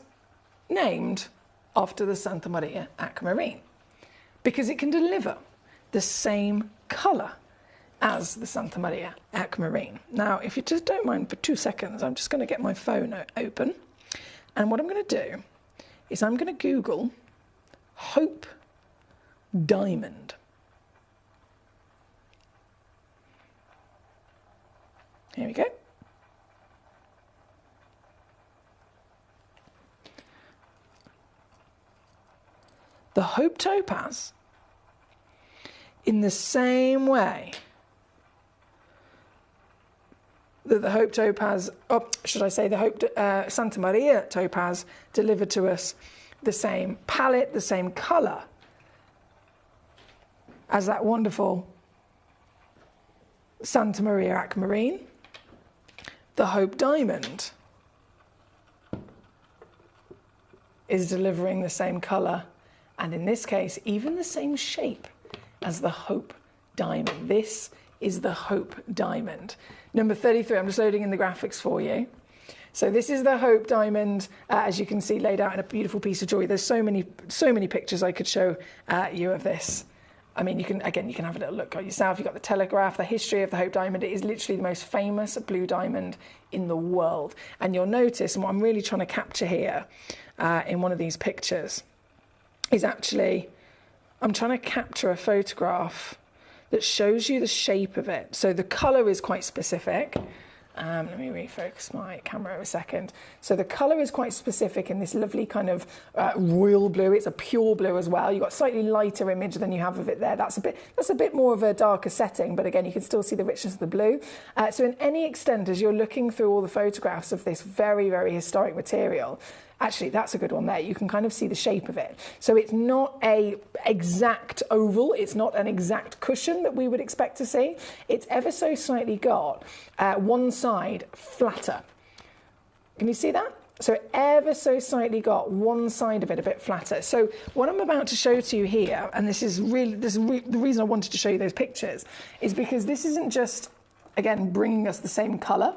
named after the Santa Maria aquamarine, because it can deliver the same colour as the Santa Maria aquamarine. Now, if you just don't mind for 2 seconds, I'm just going to get my phone open, and what I'm going to do is I'm going to Google Hope Diamond. Here we go. The Hope topaz, in the same way that the Hope topaz, should I say the Hope Santa Maria topaz delivered to us the same palette, the same colour as that wonderful Santa Maria aquamarine, the Hope Diamond is delivering the same colour, and in this case, even the same shape as the Hope Diamond. This is the Hope Diamond. Number 33, I'm just loading in the graphics for you. So this is the Hope diamond, as you can see, laid out in a beautiful piece of jewellery. There's so many pictures I could show you of this. I mean, you can have a little look at yourself. You've got the Telegraph, the history of the Hope diamond. It is literally the most famous blue diamond in the world. And you'll notice, and what I'm really trying to capture here in one of these pictures is actually, I'm trying to capture a photograph that shows you the shape of it. So the colour is quite specific. Let me refocus my camera a second. So the colour is quite specific in this lovely kind of royal blue. It's a pure blue as well. You've got a slightly lighter image than you have of it there. That's a bit more of a darker setting, but again, you can still see the richness of the blue. So in any extent, as you're looking through all the photographs of this very, very historic material, actually, that's a good one there. You can kind of see the shape of it. So it's not a exact oval. It's not an exact cushion that we would expect to see. It's ever so slightly got one side flatter. Can you see that? So it ever so slightly got one side of it a bit flatter. So what I'm about to show to you here, and this is the reason I wanted to show you those pictures, is because this isn't just, again, bringing us the same colour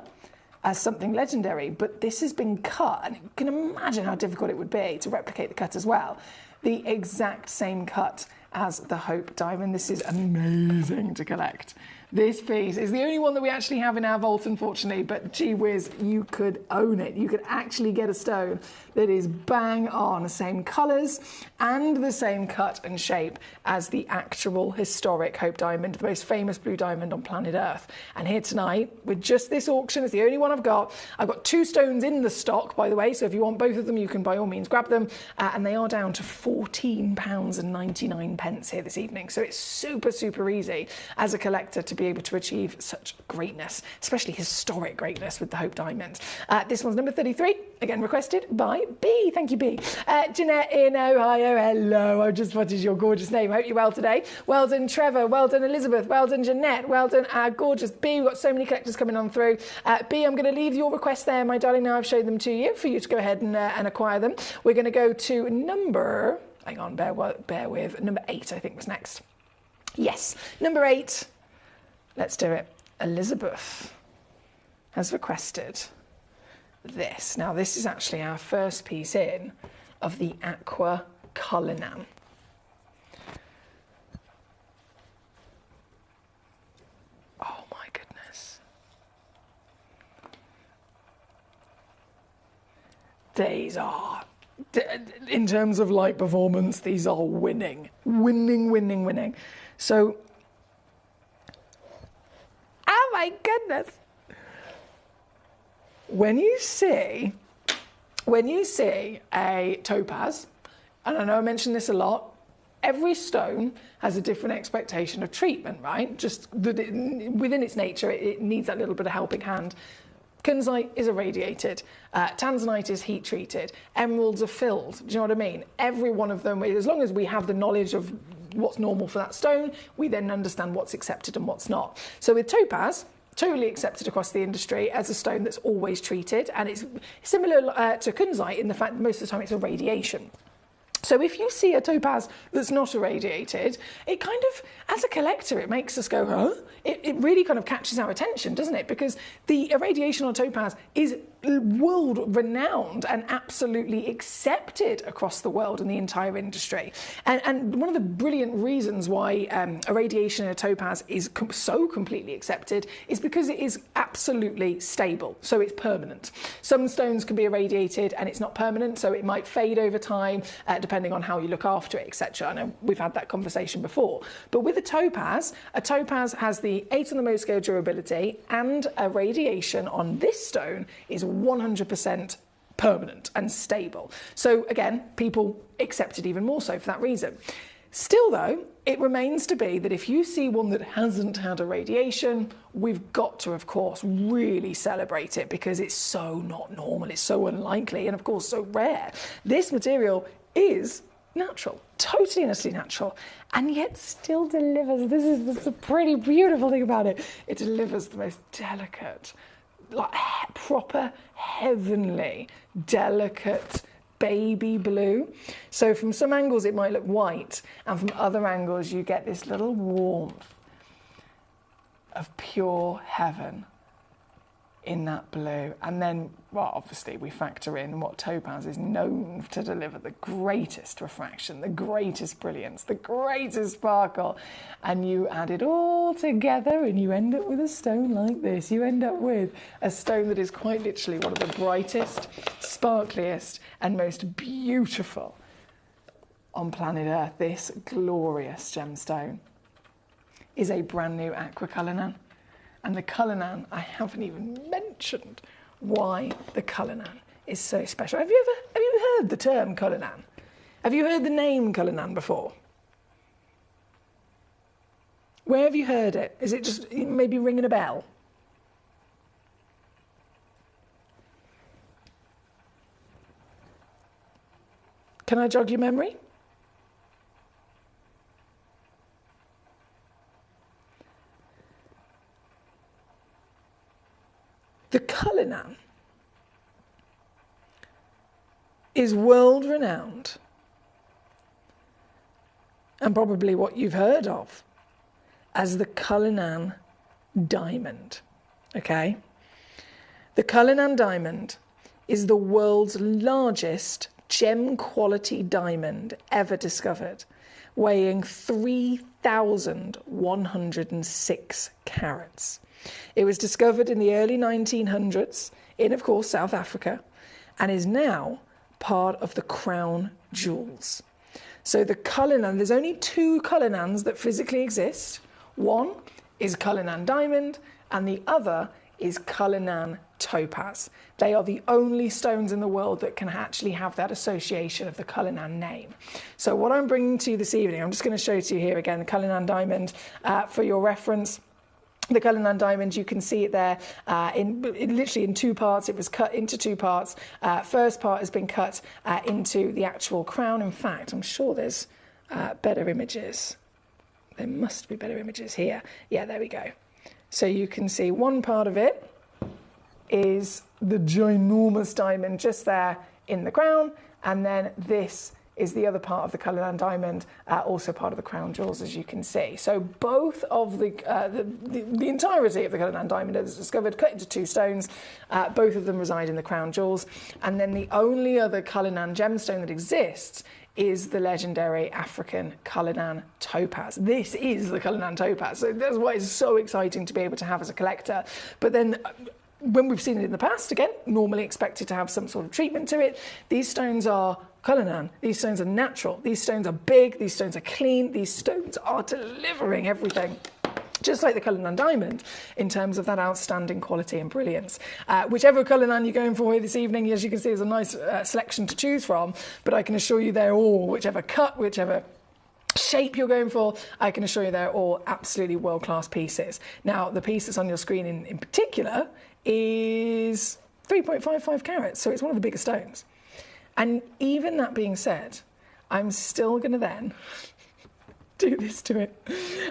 as something legendary, but this has been cut, and you can imagine how difficult it would be to replicate the cut as well. The exact same cut as the Hope diamond. This is amazing to collect. This piece is the only one that we actually have in our vault, unfortunately, but gee whiz, you could own it. You could actually get a stone that is bang on, the same colours and the same cut and shape as the actual historic Hope diamond, the most famous blue diamond on planet Earth. And here tonight, with just this auction, it's the only one I've got. I've got 2 stones in the stock, by the way, so if you want both of them, you can by all means grab them. And they are down to £14.99 here this evening. So it's super, super easy as a collector to be able to achieve such greatness, especially historic greatness with the Hope diamond. This one's number 33, again requested by B. Thank you, B. Jeanette in Ohio, hello. I just spotted your gorgeous name. I hope you're well today. Well done, Trevor. Well done, Elizabeth. Well done, Jeanette. Well done, gorgeous B. We've got so many collectors coming on through. B, I'm going to leave your request there, my darling. Now I've showed them to you for you to go ahead and acquire them. We're going to go to number, hang on, bear with, number 8, I think was next. Yes, number 8. Let's do it. Elizabeth has requested this. Now, this is actually our first piece in of the Aqua Cullinan. Oh my goodness. These are, in terms of light performance, these are winning. Winning. So, oh my goodness. When you see a topaz, and I know I mention this a lot, every stone has a different expectation of treatment, right? Just within its nature, it needs that little bit of helping hand. Kunzite is irradiated, tanzanite is heat treated, emeralds are filled. Do you know what I mean? Every one of them, as long as we have the knowledge of what's normal for that stone, we then understand what's accepted and what's not. So with topaz, totally accepted across the industry as a stone that's always treated, and it's similar to kunzite in the fact that most of the time it's irradiation. So if you see a topaz that's not irradiated, it kind of, as a collector, it makes us go, huh? It really kind of catches our attention, doesn't it? Because the irradiation on topaz is world-renowned and absolutely accepted across the world in the entire industry. And one of the brilliant reasons why irradiation in a topaz is so completely accepted is because it is absolutely stable, so it's permanent. Some stones can be irradiated and it's not permanent, so it might fade over time, depending on how you look after it, etc. I know we've had that conversation before. But with a topaz has the 8 on the Mohs scale durability, and irradiation on this stone is 100% permanent and stable. So again, people accept it even more so for that reason. Still though, it remains to be that if you see one that hasn't had irradiation, we've got to, of course, really celebrate it because it's so not normal, it's so unlikely, and of course so rare. This material is natural, totally and utterly natural, and yet still delivers. This is the pretty beautiful thing about it. It delivers the most delicate, like proper heavenly, delicate baby blue. So from some angles it might look white, and from other angles you get this little warmth of pure heaven. in that blue. And then, well, obviously we factor in what topaz is known to deliver: the greatest refraction, the greatest brilliance, the greatest sparkle. And you add it all together and you end up with a stone like this. You end up with a stone that is quite literally one of the brightest, sparkliest and most beautiful on planet Earth. This glorious gemstone is a brand new aqua Cullinan. And the Cullinan, I haven't even mentioned why the Cullinan is so special. Have you heard the term Cullinan? Have you heard the name Cullinan before? Where have you heard it? Is it just maybe ringing a bell? Can I jog your memory? The Cullinan is world renowned, and probably what you've heard of as the Cullinan diamond. Okay? The Cullinan diamond is the world's largest gem quality diamond ever discovered, weighing 3,106 carats. It was discovered in the early 1900s in, of course, South Africa, and is now part of the crown jewels. So the Cullinan, there's only two Cullinans that physically exist. One is Cullinan diamond, and the other is Cullinan topaz. They are the only stones in the world that can actually have that association of the Cullinan name. So what I'm bringing to you this evening, I'm just going to show to you here again the Cullinan diamond for your reference. The Cullinan diamond, you can see it there literally in two parts. It was cut into two parts. First part has been cut into the actual crown. In fact, I'm sure there's better images. There must be better images here. Yeah, there we go. So you can see one part of it is the ginormous diamond just there in the crown, and then this is the other part of the Cullinan diamond, also part of the crown jewels, as you can see. So both of the entirety of the Cullinan diamond is discovered, cut into two stones. Both of them reside in the crown jewels. And then the only other Cullinan gemstone that exists is the legendary African Cullinan topaz. This is the Cullinan topaz. So that's why it's so exciting to be able to have as a collector. But then when we've seen it in the past, again, normally expected to have some sort of treatment to it, these stones are Cullinan. These stones are natural. These stones are big. These stones are clean. These stones are delivering everything, just like the Cullinan diamond, in terms of that outstanding quality and brilliance. Whichever Cullinan you're going for here this evening, as you can see, there's a nice selection to choose from, but I can assure you they're all, whichever cut, whichever shape you're going for, I can assure you they're all absolutely world-class pieces. Now, the piece that's on your screen in particular is 3.55 carats, so it's one of the bigger stones. And even that being said, I'm still going to then do this to it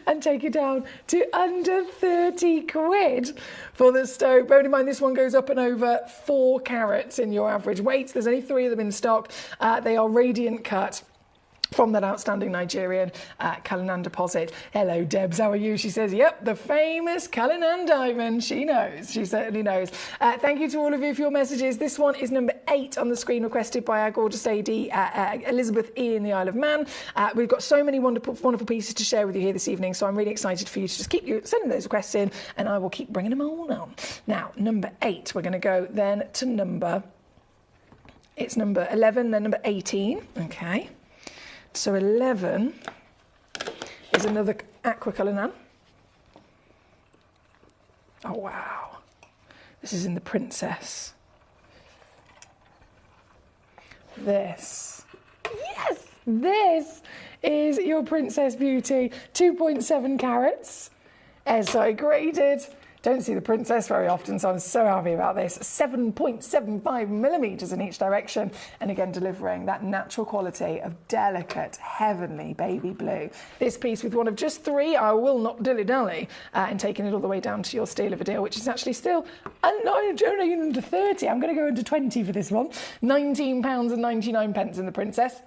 and take it down to under 30 quid for the stone. Bearing in mind, this one goes up and over 4 carats in your average weight. There's only 3 of them in stock. They are radiant cut from that outstanding Nigerian Cullinan deposit. Hello, Debs, how are you? She says, yep, the famous Cullinan diamond. She knows. She certainly knows. Thank you to all of you for your messages. This one is number 8 on the screen, requested by our gorgeous lady, Elizabeth E. in the Isle of Man. We've got so many wonderful pieces to share with you here this evening, so I'm really excited for you to just keep sending those requests in, and I will keep bringing them all on. Now, number 8, we're going to go then to number 11, then number 18. Okay. So 11 is another aqua Cullinan. Oh, wow. This is in the Princess. This. Yes! This is your Princess Beauty. 2.7 carats. SI graded. Don't see the Princess very often, so I'm so happy about this. 7.75 millimetres in each direction, and again delivering that natural quality of delicate, heavenly baby blue. This piece with one of just 3, I will not dilly-dally in taking it all the way down to your steal of a deal, which is actually still only under 30. I'm going to go under 20 for this one. £19.99 in the Princess.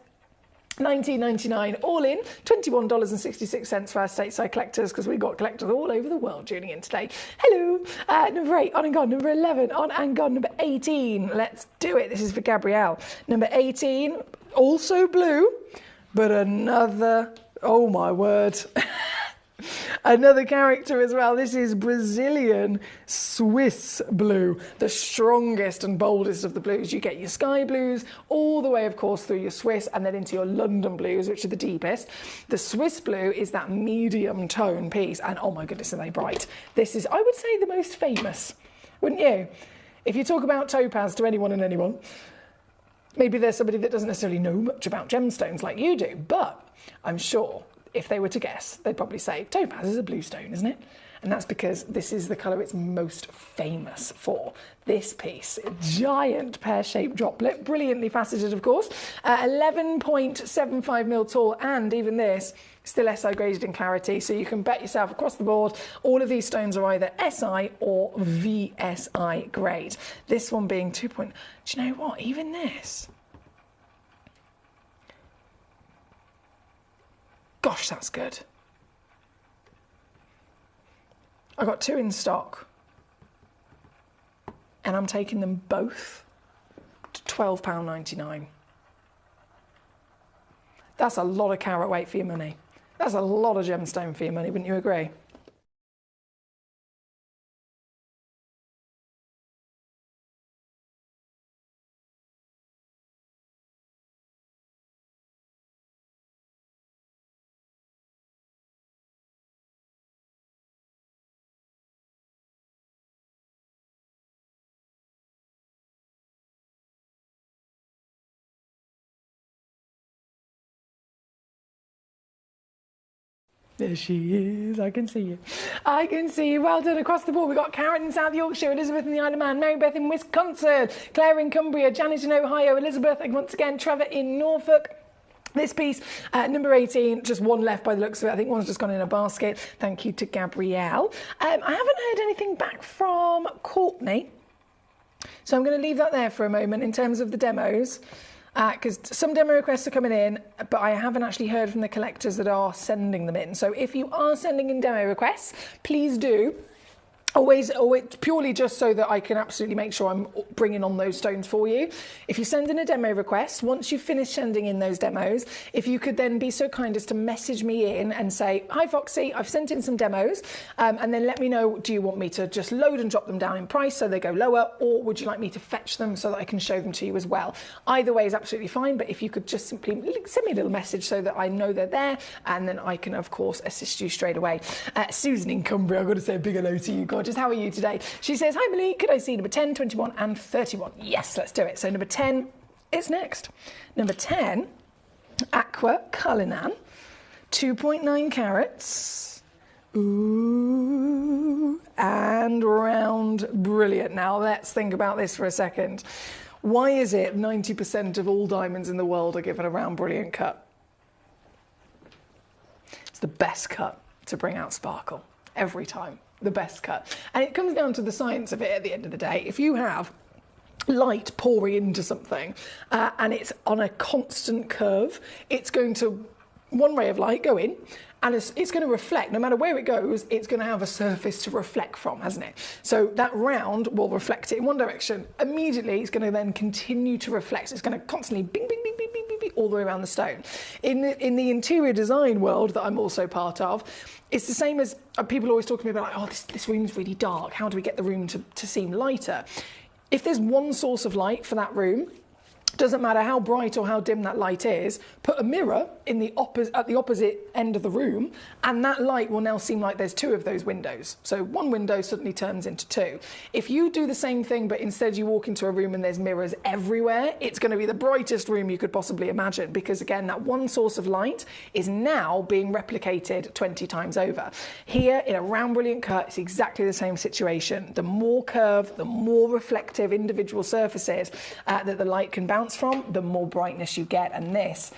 $19.99 all in, $21.66 for our stateside collectors, because we've got collectors all over the world tuning in today. Hello. Number 8, on and gone. Number 11, on and gone. Number 18, let's do it. This is for Gabrielle. Number 18, also blue, but another, oh my word. Another character as well. This is Brazilian Swiss blue, the strongest and boldest of the blues. You get your sky blues all the way, of course, through your Swiss and then into your London blues, which are the deepest. The Swiss blue is that medium tone piece, and oh my goodness, are they bright. This is, I would say, the most famous, wouldn't you? If you talk about topaz to anyone and anyone, maybe there's somebody that doesn't necessarily know much about gemstones like you do, but I'm sure if they were to guess, they'd probably say topaz is a blue stone, isn't it? And that's because this is the colour it's most famous for. This piece, giant pear-shaped droplet, brilliantly faceted, of course, 11.75 mil tall, and even this, still SI graded in clarity, so you can bet yourself across the board, all of these stones are either SI or VSI grade. This one being 2. Do you know what? Even this. Gosh, that's good. I got 2 in stock, and I'm taking them both to £12.99. That's a lot of carat weight for your money. That's a lot of gemstone for your money, wouldn't you agree? There she is, I can see you. I can see you. Well done across the board. We've got Karen in South Yorkshire, Elizabeth in the Isle of Man, Mary Beth in Wisconsin, Claire in Cumbria, Janet in Ohio, Elizabeth, and once again, Trevor in Norfolk. This piece, number 18, just one left by the looks of it. I think one's just gone in a basket. Thank you to Gabrielle. I haven't heard anything back from Courtney, so I'm going to leave that there for a moment in terms of the demos. Because some demo requests are coming in, but I haven't actually heard from the collectors that are sending them in. So if you are sending in demo requests, please do. Always purely just so that I can absolutely make sure I'm bringing on those stones for you. If you send in a demo request, once you finish sending in those demos, if you could then be so kind as to message me in and say, hi Foxy, I've sent in some demos, and then let me know, do you want me to just load and drop them down in price so they go lower, or would you like me to fetch them so that I can show them to you as well? Either way is absolutely fine, but if you could just simply send me a little message so that I know they're there, and then I can, of course, assist you straight away. Susan in Cumbria, I've got to say a big hello to you, God. Just how are you today? She says, hi Malik, could I see number 10, 21 and 31? Yes, let's do it. So number 10 is next. Number 10, Aqua Cullinan, 2.9 carats. Ooh, and round, brilliant. Now let's think about this for a second. Why is it 90% of all diamonds in the world are given a round, brilliant cut? It's the best cut to bring out sparkle every time. The best cut. And it comes down to the science of it at the end of the day. If you have light pouring into something and it's on a constant curve, it's going to, one ray of light go in, and it's going to reflect. No matter where it goes, it's going to have a surface to reflect from, hasn't it? So that round will reflect it in one direction. Immediately, it's going to then continue to reflect. It's going to constantly bing, bing, bing, bing, bing, bing, bing, all the way around the stone. In the interior design world that I'm also part of, it's the same as people always talk to me about, like, oh, this room's really dark. How do we get the room to seem lighter? If there's one source of light for that room, doesn't matter how bright or how dim that light is, put a mirror in at the opposite end of the room, and that light will now seem like there's 2 of those windows. So one window suddenly turns into 2. If you do the same thing, but instead you walk into a room and there's mirrors everywhere, it's going to be the brightest room you could possibly imagine, because again, that one source of light is now being replicated 20 times over. Here, in a round brilliant cut, it's exactly the same situation. The more curved, the more reflective individual surfaces that the light can bounce bounce from, the more brightness you get. And this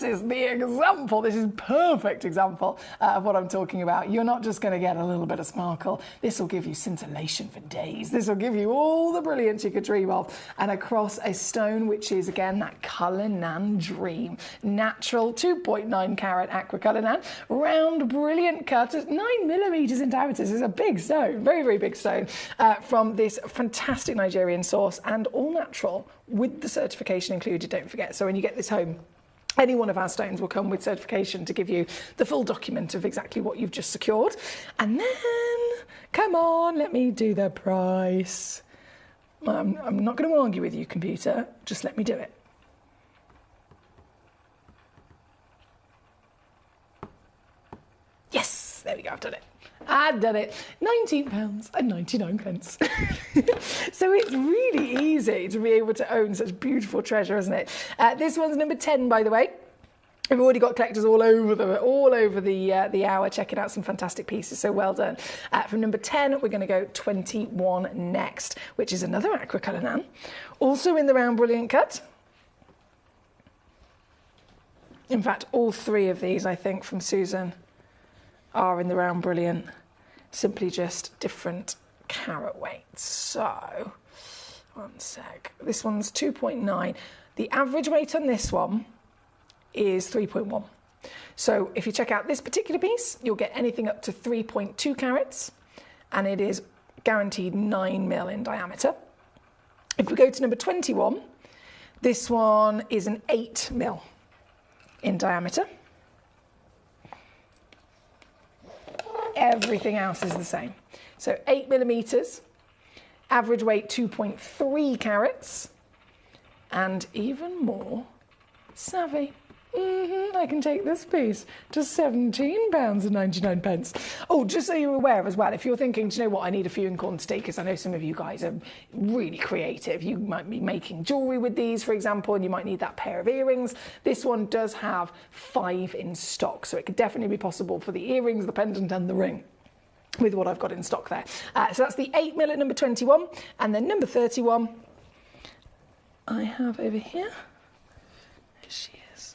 is the example. This is perfect example of what I'm talking about. You're not just going to get a little bit of sparkle. This will give you scintillation for days. This will give you all the brilliance you could dream of. And across a stone, which is, again, that Cullinan dream. Natural 2.9 carat aqua Cullinan. Round, brilliant cut. 9mm in diameter. This is a big stone. Very, very big stone. From this fantastic Nigerian source, and all natural with the certification included, don't forget. So when you get this home, any one of our stones will come with certification to give you the full document of exactly what you've just secured. And then, come on, let me do the price. I'm not going to argue with you, computer. Just let me do it. Yes, there we go, I've done it. I've done it. £19.99. So it's really easy to be able to own such beautiful treasure, isn't it? This one's number 10, by the way. We've already got collectors all over the hour checking out some fantastic pieces, so well done. From number 10, we're going to go 21 next, which is another aqua Cullinan, also in the round brilliant cut. In fact, all three of these, I think, from Susan are in the round brilliant, simply just different carat weights. So, one sec. This one's 2.9. The average weight on this one is 3.1. So if you check out this particular piece, you'll get anything up to 3.2 carats, and it is guaranteed 9mm in diameter. If we go to number 21, this one is an 8mm in diameter. Everything else is the same. So 8mm, average weight 2.3 carats, and even more savvy. I can take this piece to £17.99. Oh, just so you're aware as well, if you're thinking, do you know what, I need a few in quantity, because I know some of you guys are really creative. You might be making jewellery with these, for example, and you might need that pair of earrings. This one does have 5 in stock, so it could definitely be possible for the earrings, the pendant and the ring with what I've got in stock there. So that's the 8mm at number 21, and then number 31 I have over here. There she is.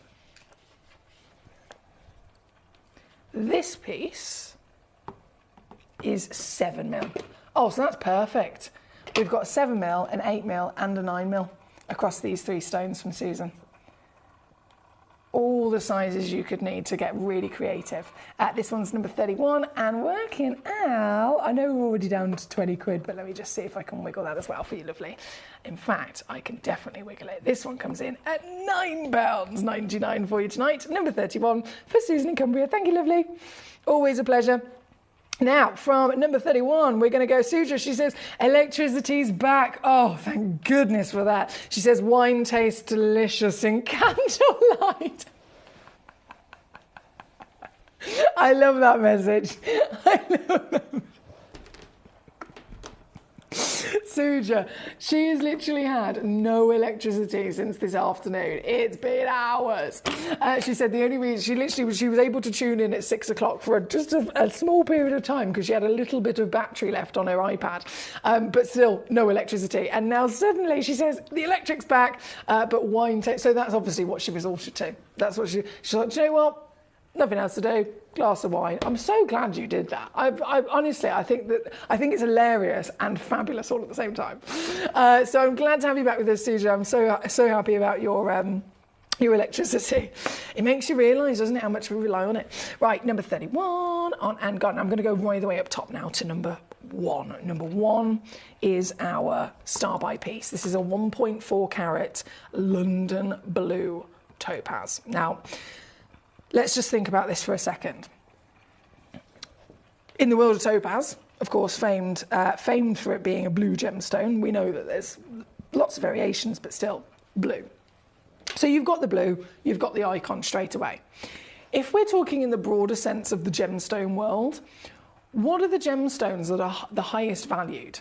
This piece is 7mm. Oh, so that's perfect. We've got 7mm, an 8mm and a 9mm across these 3 stones from Susan. All the sizes you could need to get really creative. This one's number 31, and working out, I know we're already down to 20 quid, but let me just see if I can wiggle that as well for you, lovely. In fact, I can definitely wiggle it. This one comes in at £9.99 for you tonight. Number 31 for Susan in Cumbria. Thank you, lovely. Always a pleasure. Now, from number 31, we're going to go Suja. She says, electricity's back. Oh, thank goodness for that. She says, wine tastes delicious in candlelight. I love that message. I love that. Suja, she has literally had no electricity since this afternoon. It's been hours. She said the only reason she was able to tune in at 6 o'clock for just a small period of time because she had a little bit of battery left on her iPad, but still no electricity. And now suddenly she says the electric's back, but wine. So that's obviously what she resorted to. That's what she's like. Do you know what? Nothing else to do. Glass of wine. I'm so glad you did that. I honestly, I think it's hilarious and fabulous all at the same time. So I'm glad to have you back with us, Suja. I'm so happy about your electricity. It makes you realise, doesn't it, how much we rely on it. Right, number 31 on and gone. I'm going to go right the way up top now to number 1. Number 1 is our star by piece. This is a 1.4 carat London blue topaz. Now, let's just think about this for a second. In the world of topaz, of course, famed for it being a blue gemstone, we know that there's lots of variations, but still blue. So you've got the blue, you've got the icon straight away. If we're talking in the broader sense of the gemstone world, what are the gemstones that are the highest valued?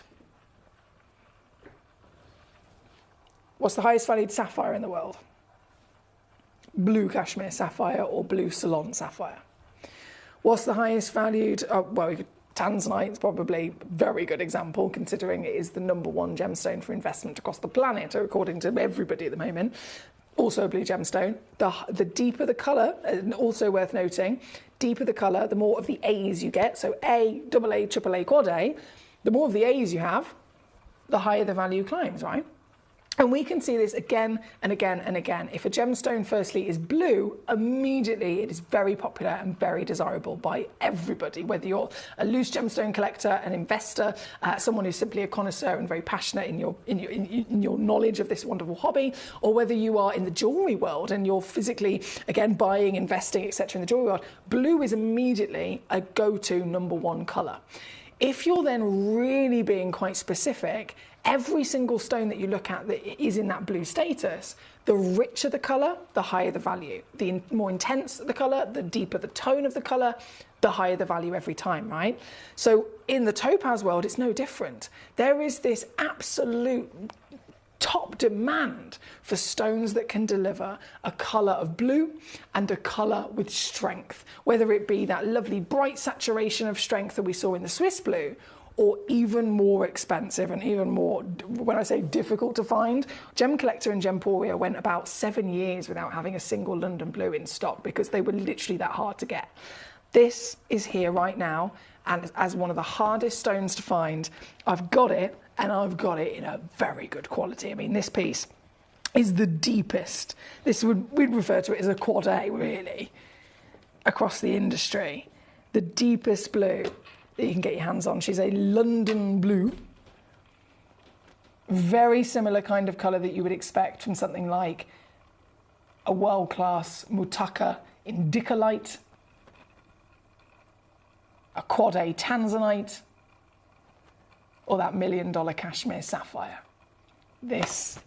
What's the highest valued sapphire in the world? Blue cashmere sapphire or blue Ceylon sapphire. What's the highest valued, well, we could Tanzanite is probably a very good example, considering it is the #1 gemstone for investment across the planet, according to everybody at the moment. Also a blue gemstone. The deeper the colour, and also worth noting, deeper the colour, the more of the A's you get. So A, AA, AAA, quad A, the more of the A's you have, the higher the value climbs, right? And we can see this again and again and again. If a gemstone firstly is blue, immediately it is very popular and very desirable by everybody, whether you're a loose gemstone collector, an investor, someone who's simply a connoisseur and very passionate in your knowledge of this wonderful hobby, or whether you are in the jewellery world and you're physically, again, buying, investing, etc. in the jewellery world. Blue is immediately a go-to #1 colour. If you're then really being quite specific, every single stone that you look at that is in that blue status, the richer the colour, the higher the value. The more intense the colour, the deeper the tone of the colour, the higher the value every time, right? So in the topaz world, it's no different. There is this absolute top demand for stones that can deliver a colour of blue and a colour with strength, whether it be that lovely bright saturation of strength that we saw in the Swiss blue, or even more expensive and even more, when I say difficult to find, Gemcollector and Gemporia went about 7 years without having a single London blue in stock because they were literally that hard to get. This is here right now, and as one of the hardest stones to find, I've got it, and I've got it in a very good quality. I mean, this piece is the deepest. We'd refer to it as a quad A, really, across the industry. The deepest blue that you can get your hands on. She's a London blue. Very similar kind of colour that you would expect from something like a world-class Mutaka Indicolite, a quad A Tanzanite, or that $1 million cashmere sapphire. This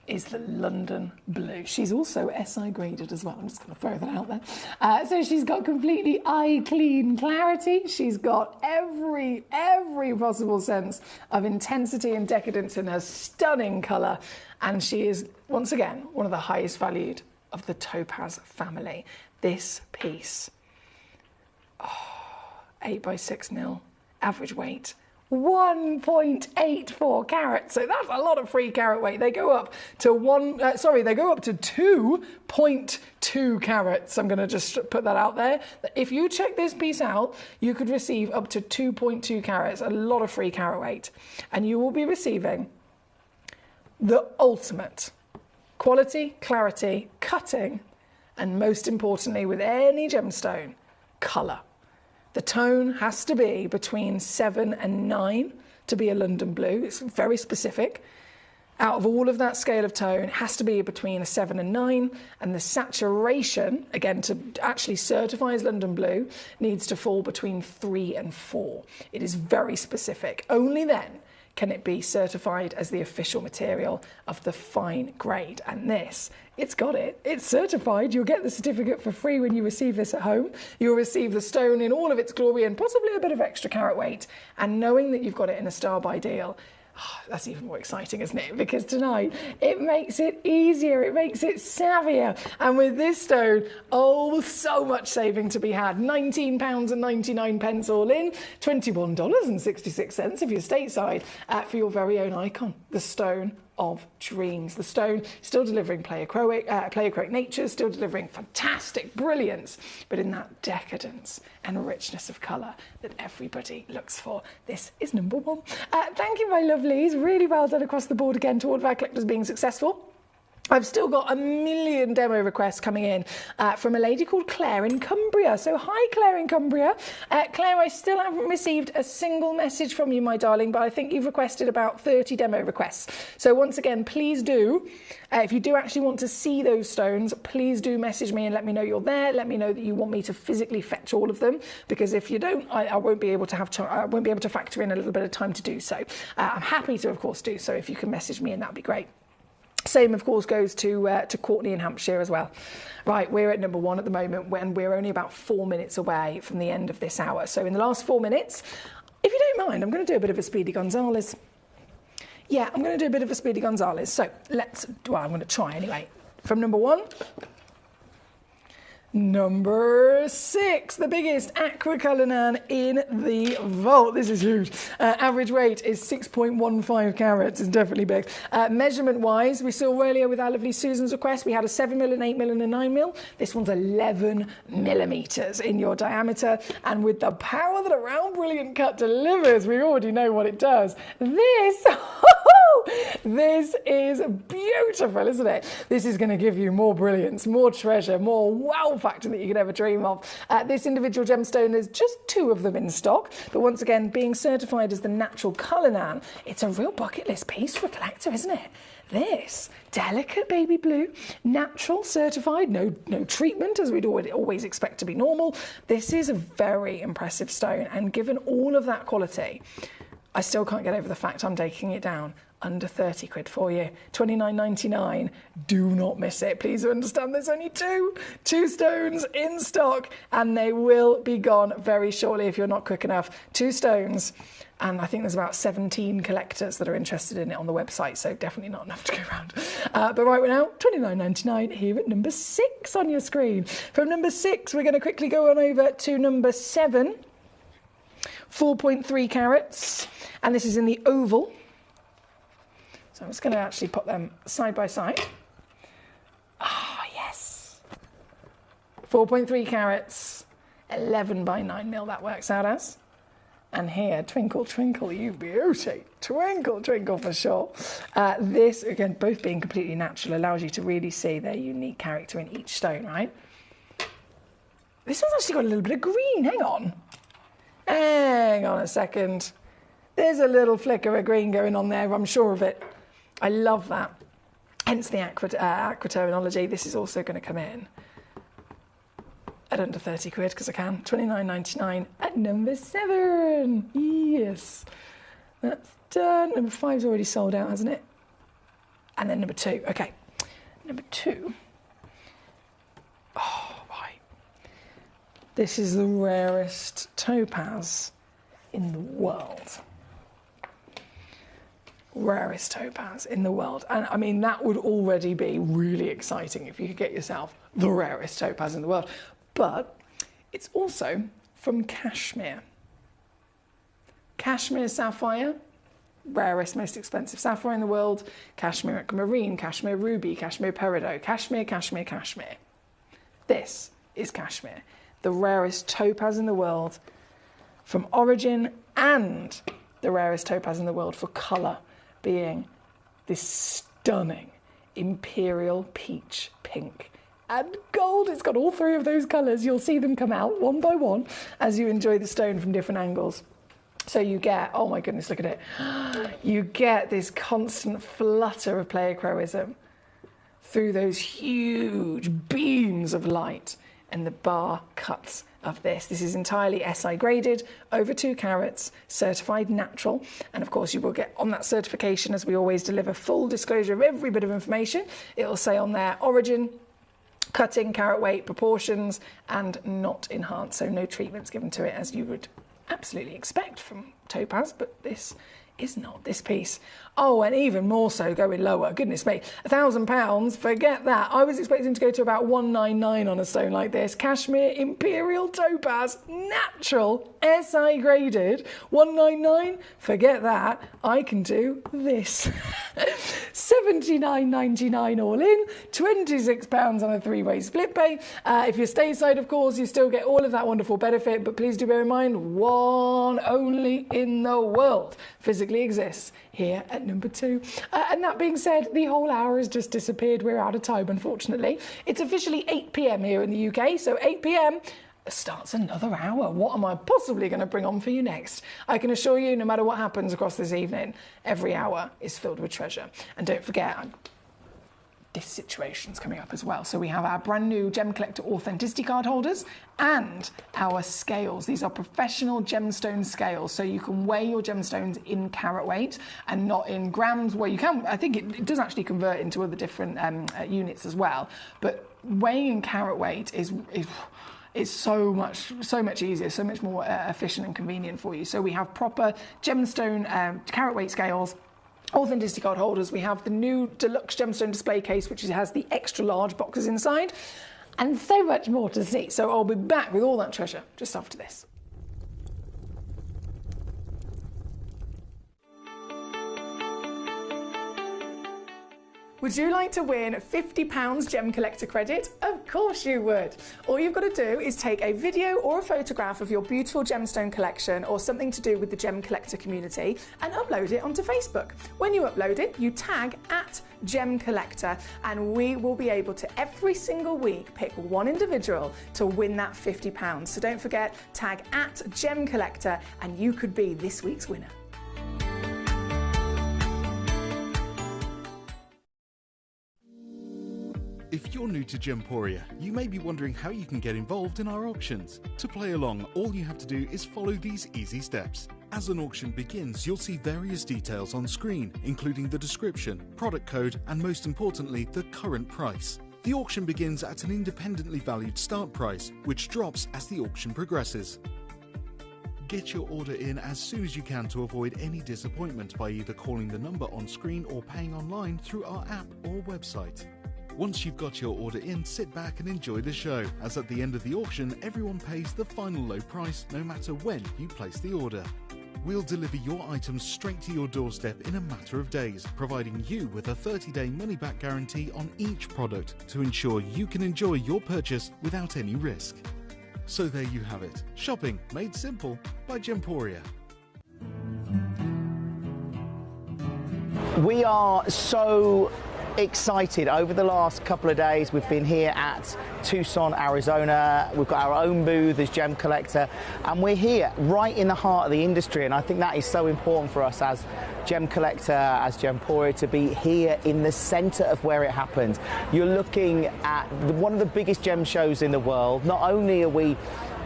is the London blue. She's also SI graded as well. I'm just going to throw that out there. So she's got completely eye clean clarity. She's got every possible sense of intensity and decadence in her stunning colour. And she is, once again, one of the highest valued of the topaz family. This piece, 8 by 6 mil, average weight, 1.84 carats. So that's a lot of free carat weight. They go up to 2.2 carats. I'm going to just put that out there. If you check this piece out, you could receive up to 2.2 carats, a lot of free carat weight. And you will be receiving the ultimate quality, clarity, cutting, and most importantly, with any gemstone, colour. The tone has to be between 7 and 9 to be a London blue. It's very specific. Out of all of that scale of tone, it has to be between a 7 and 9. And the saturation, again, to actually certify as London blue, needs to fall between 3 and 4. It is very specific. Only then can it be certified as the official material of the fine grade. And this, it's got it. It's certified. You'll get the certificate for free when you receive this at home. You'll receive the stone in all of its glory and possibly a bit of extra carat weight. And knowing that you've got it in a star by deal, that's even more exciting, isn't it? Because tonight, it makes it easier, it makes it savvier. And with this stone, so much saving to be had. £19.99 all in, $21.66 if you're stateside, for your very own icon, the Stone of Dreams. The stone still delivering pleochroic nature, still delivering fantastic brilliance, but in that decadence and richness of colour that everybody looks for. This is number 1. Thank you, my lovelies. Really well done across the board again to all of our collectors being successful. I've still got a million demo requests coming in from a lady called Claire in Cumbria. So hi, Claire in Cumbria. Claire, I still haven't received a single message from you, my darling, but I think you've requested about 30 demo requests. So once again, please do, if you do actually want to see those stones, please do message me and let me know you're there. Let me know that you want me to physically fetch all of them, because if you don't, I won't be able to factor in a little bit of time to do so. I'm happy to, of course, do so if you can message me, and that'd be great. Same, of course, goes to Courtney in Hampshire as well. Right, we're at number 1 at the moment, when we're only about 4 minutes away from the end of this hour. So in the last 4 minutes, if you don't mind, I'm going to do a bit of a Speedy Gonzales. Yeah, I'm going to do a bit of a Speedy Gonzales. So I'm going to try anyway. From number 1, Number 6, the biggest aqua Cullinan in the vault. This is huge. Average weight is 6.15 carats. It's definitely big. Measurement-wise, we saw earlier with our lovely Susan's request, we had a 7mm, an 8mm and a 9mm. This one's 11 millimetres in your diameter. And with the power that a round brilliant cut delivers, we already know what it does. This is beautiful, isn't it? This is going to give you more brilliance, more treasure, more wow factor that you could ever dream of. This individual gemstone, there's just 2 of them in stock, but once again, being certified as the natural Cullinan, it's a real bucket list piece for a collector, isn't it? This delicate baby blue, natural, certified, no treatment, as we'd always expect to be normal. This is a very impressive stone, and given all of that quality, I still can't get over the fact I'm taking it down under 30 quid for you. 29.99. Do not miss it. Please understand there's only two stones in stock, and they will be gone very shortly if you're not quick enough. 2 stones, and I think there's about 17 collectors that are interested in it on the website, so definitely not enough to go around. But right now, 29.99 here at number 6 on your screen. From number 6, we're going to quickly go on over to number 7. 4.3 carats, and this is in the oval. So I'm just going to actually put them side by side. Ah, yes. 4.3 carats, 11 by 9mm, that works out as. And here, twinkle, twinkle, you beauty. Twinkle, twinkle for sure. This, again, both being completely natural, allows you to really see their unique character in each stone, right? This one's actually got a little bit of green. Hang on. Hang on a second. There's a little flicker of green going on there, I'm sure of it. I love that. Hence the aqua terminology. This is also going to come in at under 30 quid because I can. 29.99 at number 7. Yes. That's done. Number 5's already sold out, hasn't it? And then number 2. Okay. Number 2. Oh, right. This is the rarest topaz in the world. Rarest topaz in the world. And I mean, that would already be really exciting if you could get yourself the rarest topaz in the world. But it's also from Kashmir. Kashmir sapphire, rarest, most expensive sapphire in the world. Kashmir aquamarine, Kashmir ruby, Kashmir peridot, Kashmir, Kashmir, Kashmir. This is Kashmir, the rarest topaz in the world from origin and the rarest topaz in the world for colour, being this stunning imperial peach pink and gold. It's got all 3 of those colours. You'll see them come out one by one as you enjoy the stone from different angles. So you get, oh my goodness, look at it. You get this constant flutter of pleochroism through those huge beams of light and the bar cuts of this. This is entirely SI graded, over 2 carats, certified natural. And of course you will get on that certification, as we always deliver full disclosure of every bit of information. It will say on there origin, cutting, carat weight, proportions, and not enhanced. So no treatments given to it, as you would absolutely expect from topaz, but this is not this piece. Oh, and even more so going lower. Goodness me, £1,000, forget that. I was expecting to go to about 199 on a stone like this. Kashmir Imperial Topaz, natural, SI graded, 199, forget that. I can do this. £79.99 all in, £26 on a 3-way split pay. If you're stateside, of course, you still get all of that wonderful benefit, but please do bear in mind, one only in the world physically exists here at number 2. And that being said, the whole hour has just disappeared. We're out of time, unfortunately. It's officially 8 p.m. here in the UK, so 8 p.m. starts another hour. What am I possibly going to bring on for you next? I can assure you, no matter what happens across this evening, every hour is filled with treasure. And don't forget, this situation's coming up as well. So we have our brand new Gemcollector authenticity card holders and our scales. These are professional gemstone scales, so you can weigh your gemstones in carat weight and not in grams, where you can. I think it does actually convert into other different units as well. But weighing in carat weight is so much easier, so much more efficient and convenient for you. So we have proper gemstone carat weight scales, authenticity card holders. We have the new deluxe gemstone display case, which has the extra large boxes inside. and so much more to see. So I'll be back with all that treasure just after this. Would you like to win £50 Gemcollector credit? Of course you would. All you've got to do is take a video or a photograph of your beautiful gemstone collection or something to do with the Gemcollector community and upload it onto Facebook. When you upload it, you tag @Gemcollector, and we will be able to every single week pick one individual to win that £50. So don't forget, tag @Gemcollector and you could be this week's winner. If you're new to Gemporia, you may be wondering how you can get involved in our auctions. To play along, all you have to do is follow these easy steps. As an auction begins, you'll see various details on screen, including the description, product code, and most importantly, the current price. The auction begins at an independently valued start price, which drops as the auction progresses. Get your order in as soon as you can to avoid any disappointment by either calling the number on screen or paying online through our app or website. Once you've got your order in, sit back and enjoy the show, as at the end of the auction, everyone pays the final low price no matter when you place the order. We'll deliver your items straight to your doorstep in a matter of days, providing you with a 30-day money-back guarantee on each product to ensure you can enjoy your purchase without any risk. So there you have it, shopping made simple by Gemporia. We are so excited. Over the last couple of days, we've been here at Tucson, Arizona. We've got our own booth as Gemcollector, and we're here right in the heart of the industry, and I think that is so important for us as Gemcollector, as Gemporia, to be here in the center of where it happens. You're looking at one of the biggest gem shows in the world. Not only are we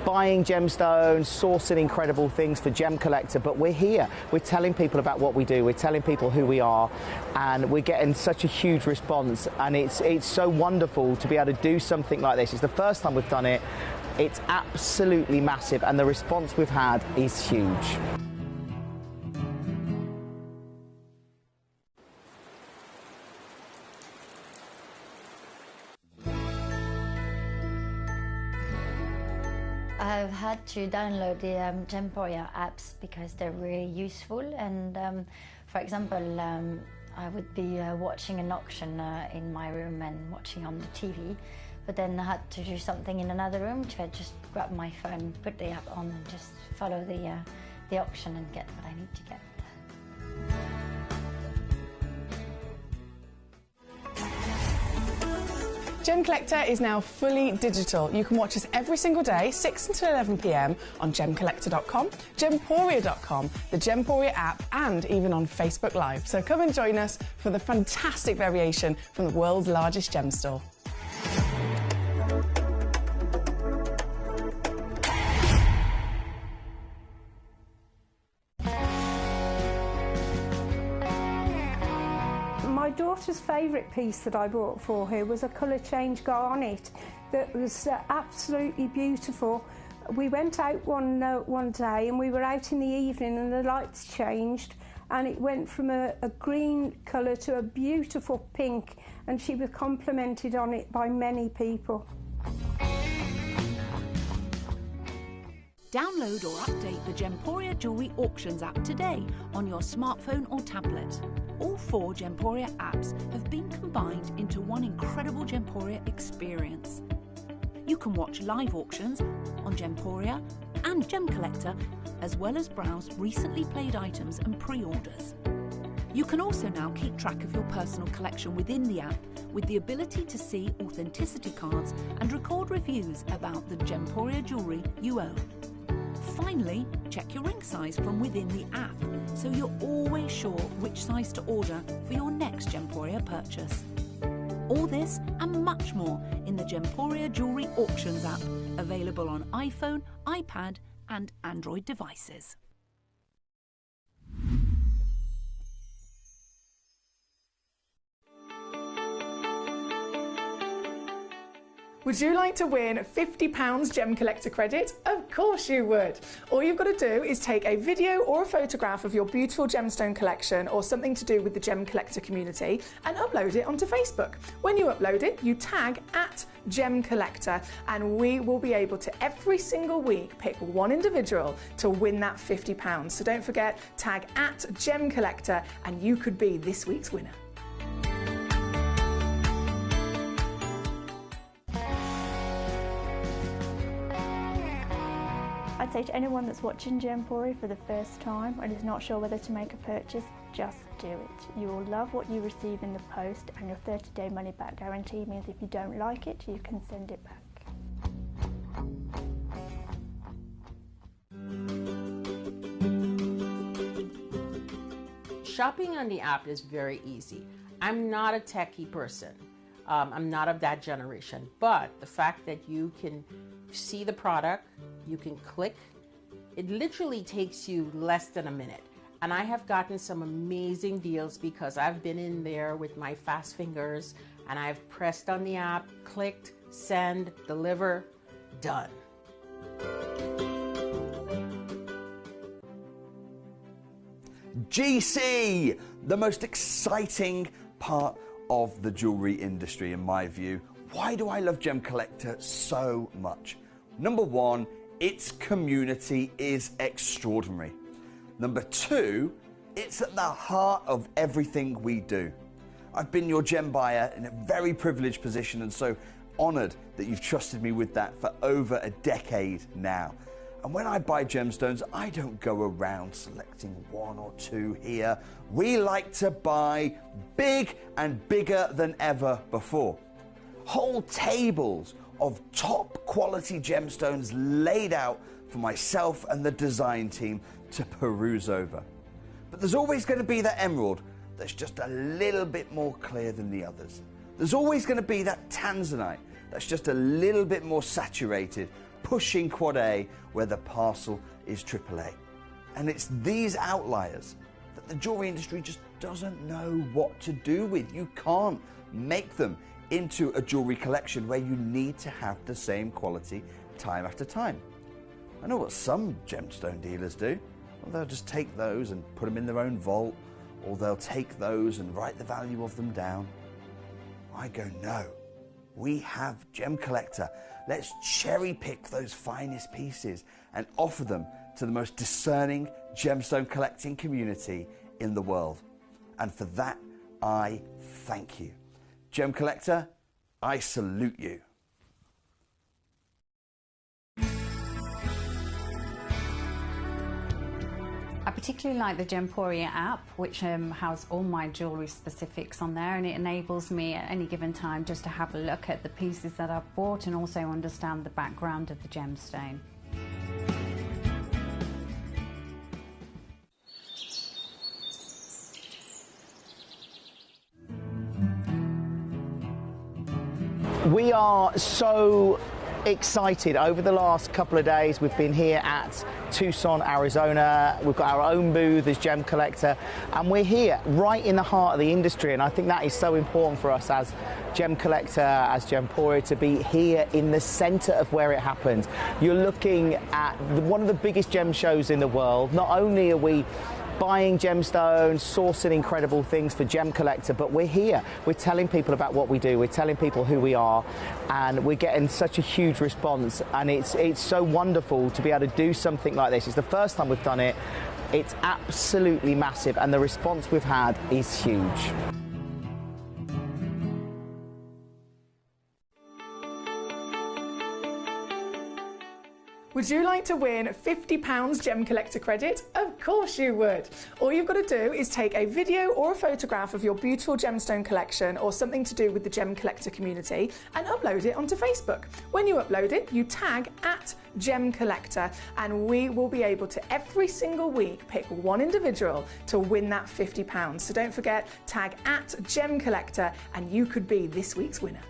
buying gemstones, sourcing incredible things for Gemcollector, but we're here. We're telling people about what we do. We're telling people who we are, and we're getting such a huge response. And it's so wonderful to be able to do something like this. It's the first time we've done it. It's absolutely massive, and the response we've had is huge. I've had to download the Gemporia apps because they're really useful, and for example, I would be watching an auction in my room and watching on the TV, but then I had to do something in another room, so I just grab my phone, put the app on and just follow the auction and get what I need to get. Gemcollector is now fully digital. You can watch us every single day, 6 until 11 p.m. on gemcollector.com, gemporia.com, the Gemporia app, and even on Facebook Live. So come and join us for the fantastic variation from the world's largest gem store. My daughter's favourite piece that I bought for her was a colour change garnet that was absolutely beautiful. We went out one day and we were out in the evening and the lights changed and it went from a green colour to a beautiful pink, and she was complimented on it by many people. Download or update the Gemporia Jewellery Auctions app today on your smartphone or tablet. All 4 Gemporia apps have been combined into one incredible Gemporia experience. You can watch live auctions on Gemporia and Gemcollector, as well as browse recently played items and pre-orders. You can also now keep track of your personal collection within the app, with the ability to see authenticity cards and record reviews about the Gemporia jewellery you own. Finally, check your ring size from within the app, so you're always sure which size to order for your next Gemporia purchase. All this and much more in the Gemporia Jewellery Auctions app, available on iPhone, iPad and Android devices. Would you like to win £50 Gem Collector credit? Of course you would. All you've got to do is take a video or a photograph of your beautiful gemstone collection or something to do with the Gem Collector community and upload it onto Facebook. When you upload it, you tag @Gemcollector and we will be able to every single week pick one individual to win that £50. So don't forget, tag @Gemcollector and you could be this week's winner. I'd say to anyone that's watching Gemporia for the first time and is not sure whether to make a purchase, just do it. You will love what you receive in the post, and your 30-day money-back guarantee means if you don't like it, you can send it back. Shopping on the app is very easy. I'm not a techie person. I'm not of that generation, but the fact that you can see the product, you can click, it literally takes you less than a minute. And I have gotten some amazing deals because I've been in there with my fast fingers and I've pressed on the app, clicked, send, deliver, done. GC, the most exciting part of the jewelry industry in my view. Why do I love Gemcollector so much? Number one, its community is extraordinary. Number two, it's at the heart of everything we do. I've been your gem buyer in a very privileged position and so honored that you've trusted me with that for over a decade now. And when I buy gemstones, I don't go around selecting one or two here. We like to buy big and bigger than ever before. Whole tables of top quality gemstones laid out for myself and the design team to peruse over. But there's always going to be that emerald that's just a little bit more clear than the others. There's always going to be that tanzanite that's just a little bit more saturated, pushing quad A where the parcel is AAA. And it's these outliers that the jewelry industry just doesn't know what to do with. You can't make them into a jewelry collection where you need to have the same quality time after time. I know what some gemstone dealers do. Well, they'll just take those and put them in their own vault, or they'll take those and write the value of them down. I go, no, we have Gemcollector. Let's cherry pick those finest pieces and offer them to the most discerning gemstone collecting community in the world. And for that, I thank you. Gemcollector, I salute you. I particularly like the Gemporia app, which has all my jewellery specifics on there, and it enables me at any given time just to have a look at the pieces that I've bought and also understand the background of the gemstone. We are so excited. Over the last couple of days we've been here at Tucson, Arizona. We've got our own booth as Gemcollector and we're here right in the heart of the industry, and I think that is so important for us as Gemcollector, as Gemporia, to be here in the center of where it happens. You're looking at one of the biggest gem shows in the world. Not only are we buying gemstones, sourcing incredible things for Gemcollector, but we're here. We're telling people about what we do. We're telling people who we are, and we're getting such a huge response. And it's so wonderful to be able to do something like this. It's the first time we've done it. It's absolutely massive, and the response we've had is huge. Would you like to win £50 Gem Collector credit? Of course you would. All you've got to do is take a video or a photograph of your beautiful gemstone collection or something to do with the Gem Collector community and upload it onto Facebook. When you upload it, you tag @Gemcollector and we will be able to every single week pick one individual to win that £50. So don't forget, tag @Gemcollector and you could be this week's winner.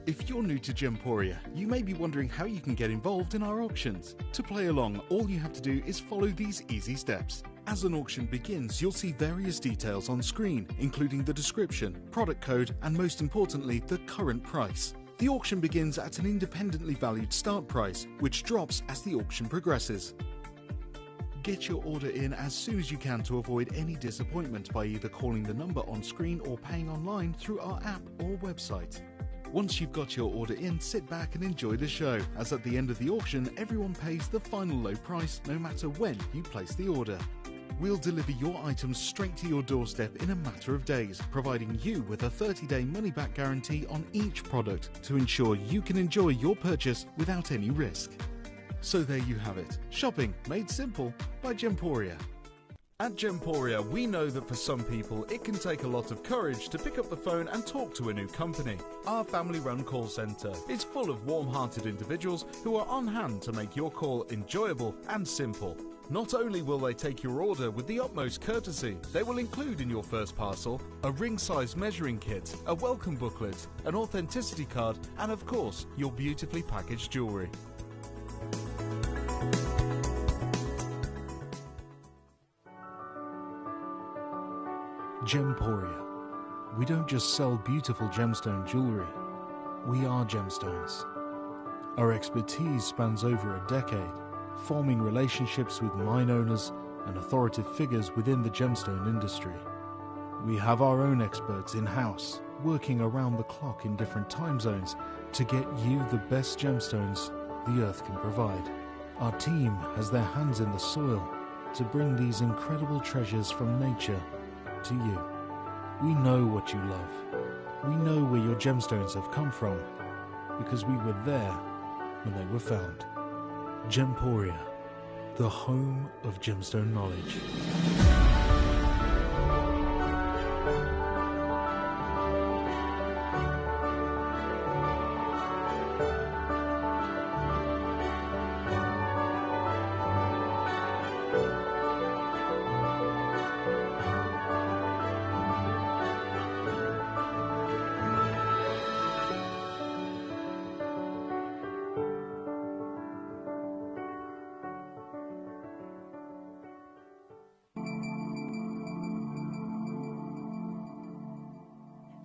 If you're new to Gemporia, you may be wondering how you can get involved in our auctions. To play along, all you have to do is follow these easy steps. As an auction begins, you'll see various details on screen, including the description, product code, and most importantly, the current price. The auction begins at an independently valued start price, which drops as the auction progresses. Get your order in as soon as you can to avoid any disappointment by either calling the number on screen or paying online through our app or website. Once you've got your order in, sit back and enjoy the show, as at the end of the auction, everyone pays the final low price no matter when you place the order. We'll deliver your items straight to your doorstep in a matter of days, providing you with a 30-day money-back guarantee on each product to ensure you can enjoy your purchase without any risk. So there you have it, shopping made simple by Gemporia. At Gemporia, we know that for some people, it can take a lot of courage to pick up the phone and talk to a new company. Our family-run call centre is full of warm-hearted individuals who are on hand to make your call enjoyable and simple. Not only will they take your order with the utmost courtesy, they will include in your first parcel a ring-size measuring kit, a welcome booklet, an authenticity card, and of course, your beautifully packaged jewellery. Gemporia. We don't just sell beautiful gemstone jewellery, we are gemstones. Our expertise spans over a decade, forming relationships with mine owners and authoritative figures within the gemstone industry. We have our own experts in-house, working around the clock in different time zones to get you the best gemstones the earth can provide. Our team has their hands in the soil to bring these incredible treasures from nature to you. We know what you love. We know where your gemstones have come from, because we were there when they were found. Gemporia, the home of gemstone knowledge.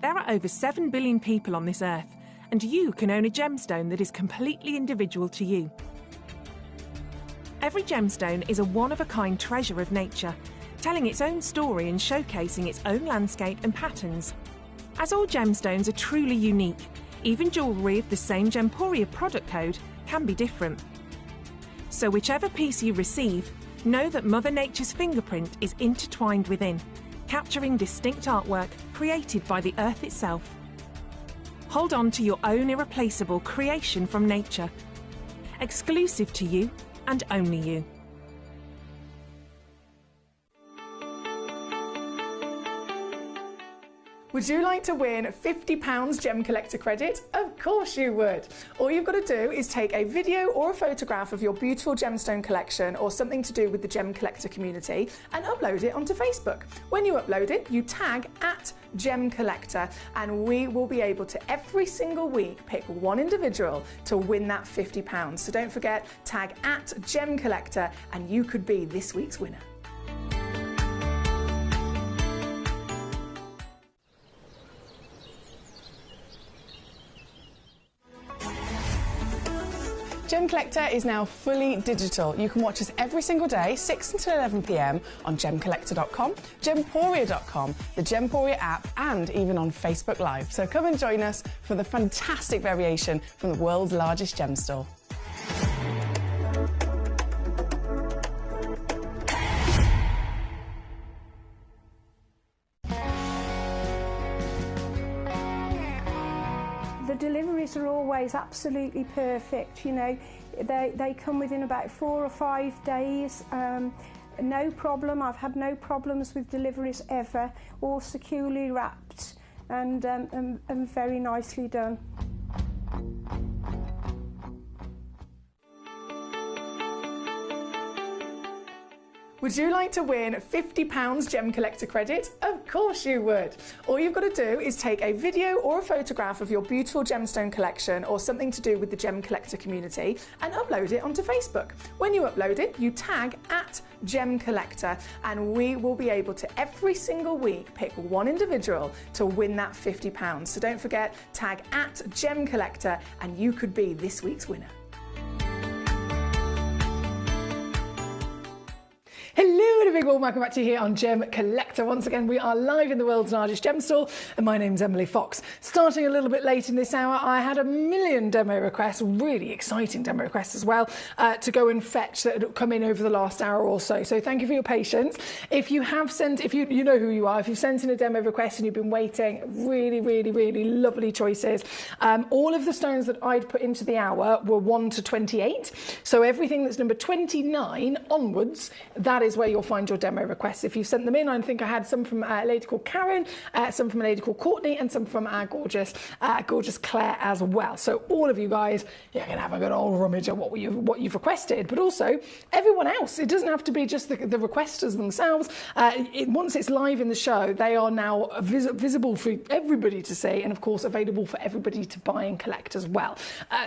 There are over 7 billion people on this earth, and you can own a gemstone that is completely individual to you. Every gemstone is a one-of-a-kind treasure of nature, telling its own story and showcasing its own landscape and patterns. As all gemstones are truly unique, even jewellery of the same Gemporia product code can be different. So whichever piece you receive, know that Mother Nature's fingerprint is intertwined within, capturing distinct artwork created by the earth itself. Hold on to your own irreplaceable creation from nature, exclusive to you and only you. Would you like to win £50 Gemcollector credit? Of course you would. All you've got to do is take a video or a photograph of your beautiful gemstone collection or something to do with the Gemcollector community and upload it onto Facebook. When you upload it, you tag @Gemcollector and we will be able to every single week pick one individual to win that £50. So don't forget, tag @Gemcollector and you could be this week's winner. Gemcollector is now fully digital. You can watch us every single day, 6 until 11 p.m. on gemcollector.com, gemporia.com, the Gemporia app, and even on Facebook Live. So come and join us for the fantastic variation from the world's largest gem store. The deliveries are always absolutely perfect, you know. They come within about 4 or 5 days. No problem. I've had no problems with deliveries ever. All securely wrapped and very nicely done. Would you like to win £50 Gem Collector credit? Of course you would. All you've got to do is take a video or a photograph of your beautiful gemstone collection or something to do with the Gem Collector community and upload it onto Facebook. When you upload it, you tag @Gemcollector and we will be able to every single week pick one individual to win that £50. So don't forget, tag @Gemcollector and you could be this week's winner. Hello and a big warm welcome back to you here on Gem Collector. Once again, we are live in the world's largest gem store and my name's Emily Fox. Starting a little bit late in this hour, I had a million demo requests, really exciting demo requests as well, to go and fetch that had come in over the last hour or so. So thank you for your patience. If you have sent, if you know who you are, if you've sent in a demo request and you've been waiting, really lovely choices. All of the stones that I'd put into the hour were 1 to 28. So everything that's number 29 onwards, that is where you'll find your demo requests. If you sent them in, I think I had some from a lady called Karen, some from a lady called Courtney, and some from our gorgeous Claire as well. So all of you guys, you can have a good old rummage at what you've requested, but also everyone else. It doesn't have to be just the requesters themselves. Once it's live in the show, they are now visible for everybody to see, and of course available for everybody to buy and collect as well.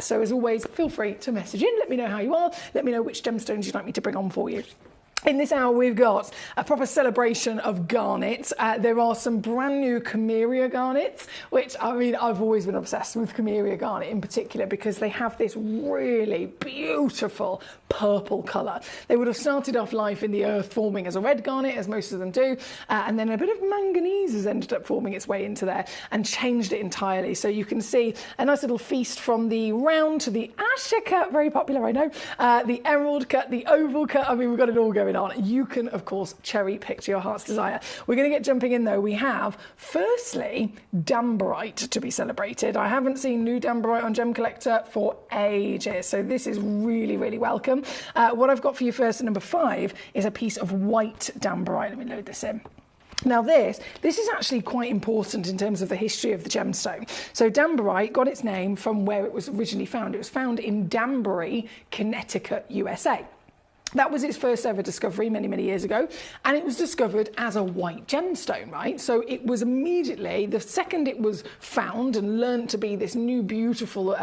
So as always, feel free to message in. Let me know how you are. Let me know which gemstones you'd like me to bring on for you. In this hour, we've got a proper celebration of garnets. There are some brand new Cameria garnets, which, I mean, I've always been obsessed with Cameria garnet in particular because they have this really beautiful purple colour. They would have started off life in the earth forming as a red garnet, as most of them do, and then a bit of manganese has ended up forming its way into there and changed it entirely. So you can see a nice little feast from the round to the Asher cut, very popular, I know, the emerald cut, the oval cut. I mean, we've got it all going on. You can, of course, cherry pick to your heart's desire. We're going to get jumping in, though. We have, firstly, Damberite to be celebrated. I haven't seen new Damberite on Gem Collector for ages, so this is really welcome. What I've got for you first at number 5 is a piece of white Damberite. Let me load this in. Now this is actually quite important in terms of the history of the gemstone. So Damberite got its name from where it was originally found. It was found in Danbury, Connecticut, USA. That was its first ever discovery many years ago, and it was discovered as a white gemstone, right? So it was immediately, the second it was found and learnt to be this new beautiful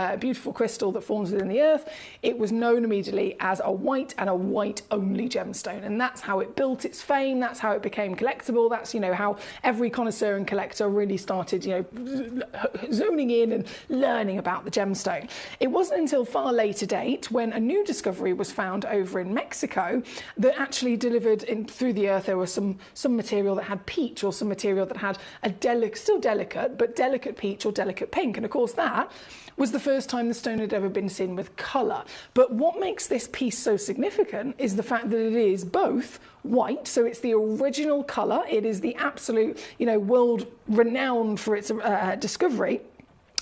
crystal that forms within the earth, it was known immediately as a white and a white only gemstone, and that's how it built its fame. That's how it became collectible. That's, how every connoisseur and collector really started, zoning in and learning about the gemstone. It wasn't until far later date when a new discovery was found over in Mexico that actually delivered through the earth. There was some material that had peach, or some material that had still delicate, but delicate peach or delicate pink. And of course that was the first time the stone had ever been seen with colour. But what makes this piece so significant is the fact that it is both white, so it's the original colour. It is the absolute, world renowned for its discovery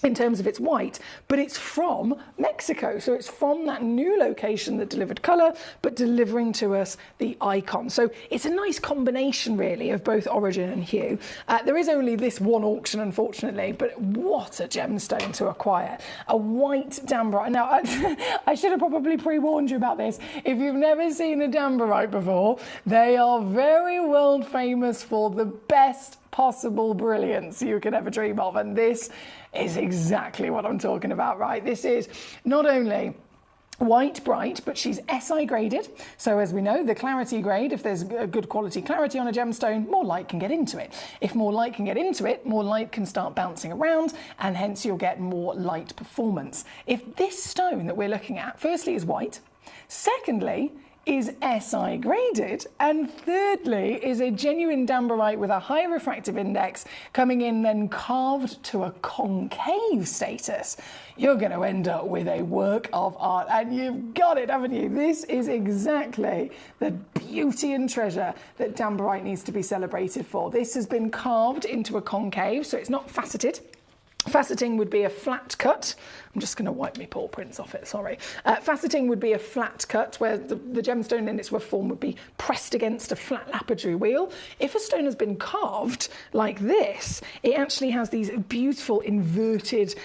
in terms of its white, but it's from Mexico. So it's from that new location that delivered colour, but delivering to us the icon. So it's a nice combination, really, of both origin and hue. There is only this one auction, unfortunately, but what a gemstone to acquire. A white Damberite. Now, I should have probably pre-warned you about this. If you've never seen a Damberite before, they are very world famous for the best possible brilliance you could ever dream of, and this is exactly what I'm talking about, right? This is not only white bright, but she's SI graded. So as we know, the clarity grade, if there's a good quality clarity on a gemstone, more light can get into it. If more light can get into it, more light can start bouncing around, and hence you'll get more light performance. If this stone that we're looking at, firstly, is white, secondly, is SI graded, and thirdly is a genuine Damberite with a high refractive index coming in then carved to a concave status, you're going to end up with a work of art, and you've got it, haven't you? This is exactly the beauty and treasure that Damberite needs to be celebrated for. This has been carved into a concave, so it's not faceted. Faceting would be a flat cut. I'm just going to wipe my paw prints off it, sorry. Faceting would be a flat cut where the gemstone in its rough form would be pressed against a flat lapidary wheel. If a stone has been carved like this, it actually has these beautiful inverted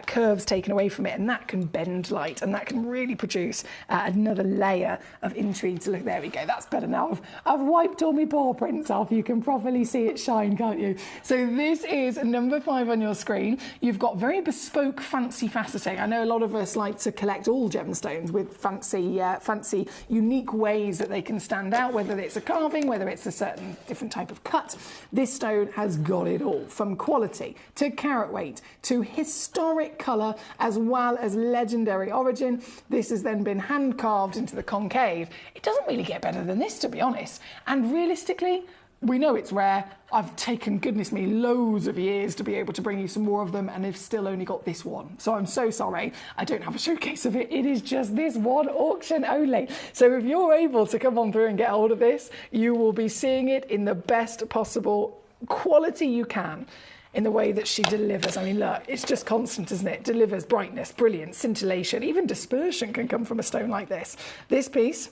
curves taken away from it, and that can bend light, and that can really produce another layer of intrigue to look. There we go, that's better now. I've wiped all my paw prints off. You can properly see it shine, can't you? So this is number 5 on your screen. You've got very bespoke, fancy faceting. I know a lot of us like to collect all gemstones with fancy, unique ways that they can stand out, whether it's a carving, whether it's a certain different type of cut. This stone has got it all, from quality to carat weight to historic colour, as well as legendary origin. This has then been hand carved into the concave. It doesn't really get better than this, to be honest. And realistically, we know it's rare. I've taken, goodness me, loads of years to be able to bring you some more of them, and I've still only got this one. So I'm so sorry, I don't have a showcase of it. It is just this one auction only. So if you're able to come on through and get hold of this, you will be seeing it in the best possible quality you can, in the way that she delivers. I mean, look, it's just constant, isn't it? Delivers brightness, brilliance, scintillation, even dispersion can come from a stone like this. This piece,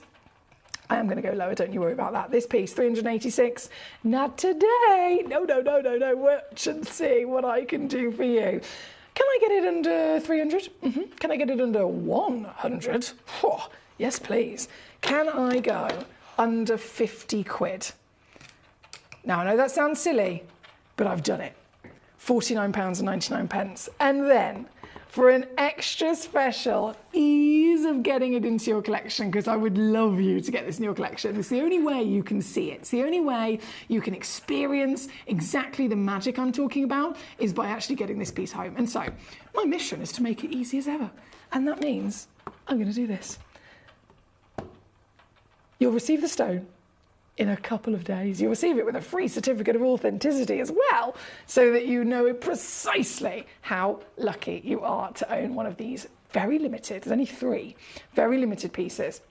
I am going to go lower, don't you worry about that. This piece, 386. Not today. No. Watch and see what I can do for you. Can I get it under 300? Can I get it under 100? Oh, yes, please. Can I go under 50 quid? Now, I know that sounds silly, but I've done it. £49.99. And then, for an extra special ease of getting it into your collection, because I would love you to get this in your collection. It's the only way you can see it. It's the only way you can experience exactly the magic I'm talking about, is by actually getting this piece home. And so, my mission is to make it easy as ever. And that means I'm going to do this. You'll receive the stone in a couple of days. You'll receive it with a free certificate of authenticity as well, so that you know precisely how lucky you are to own one of these very limited, there's only 3, very limited pieces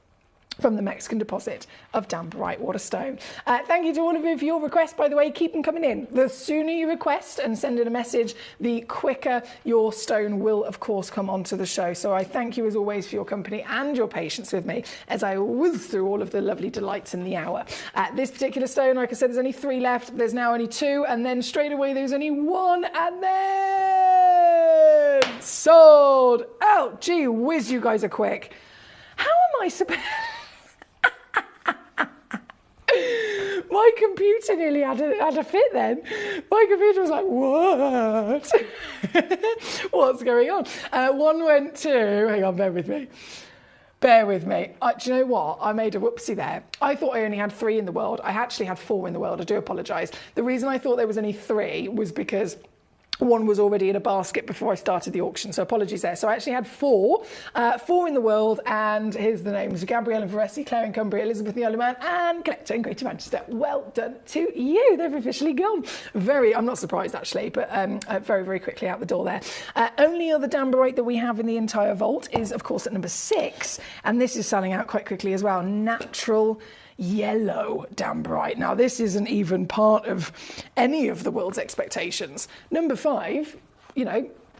from the Mexican deposit of Damperite water stone. Thank you to all of you for your requests, by the way. Keep them coming in. The sooner you request and send in a message, the quicker your stone will, of course, come onto the show. So I thank you, as always, for your company and your patience with me as I whiz through all of the lovely delights in the hour. This particular stone, like I said, there's only 3 left. There's now only 2, and then straight away there's only 1, and then sold out. Gee whiz, you guys are quick. How am I supposed... My computer nearly had a fit then. My computer was like, what? What's going on? 1 went to, hang on, bear with me. Bear with me. Do you know what? I made a whoopsie there. I thought I only had 3 in the world. I actually had 4 in the world. I do apologise. The reason I thought there was only 3 was because 1 was already in a basket before I started the auction, so apologies there. So I actually had 4 in the world, and here's the names: Gabrielle and Veresi, Claire in Cumbria, Elizabeth in the Isle of Man, and Collector in Greater Manchester. Well done to you. They've officially gone. I'm not surprised actually, but very, very quickly out the door there. Only other Damperite that we have in the entire vault is, of course, at number 6, and this is selling out quite quickly as well. Natural yellow Damperite. Now, this isn't even part of any of the world's expectations. Number 5,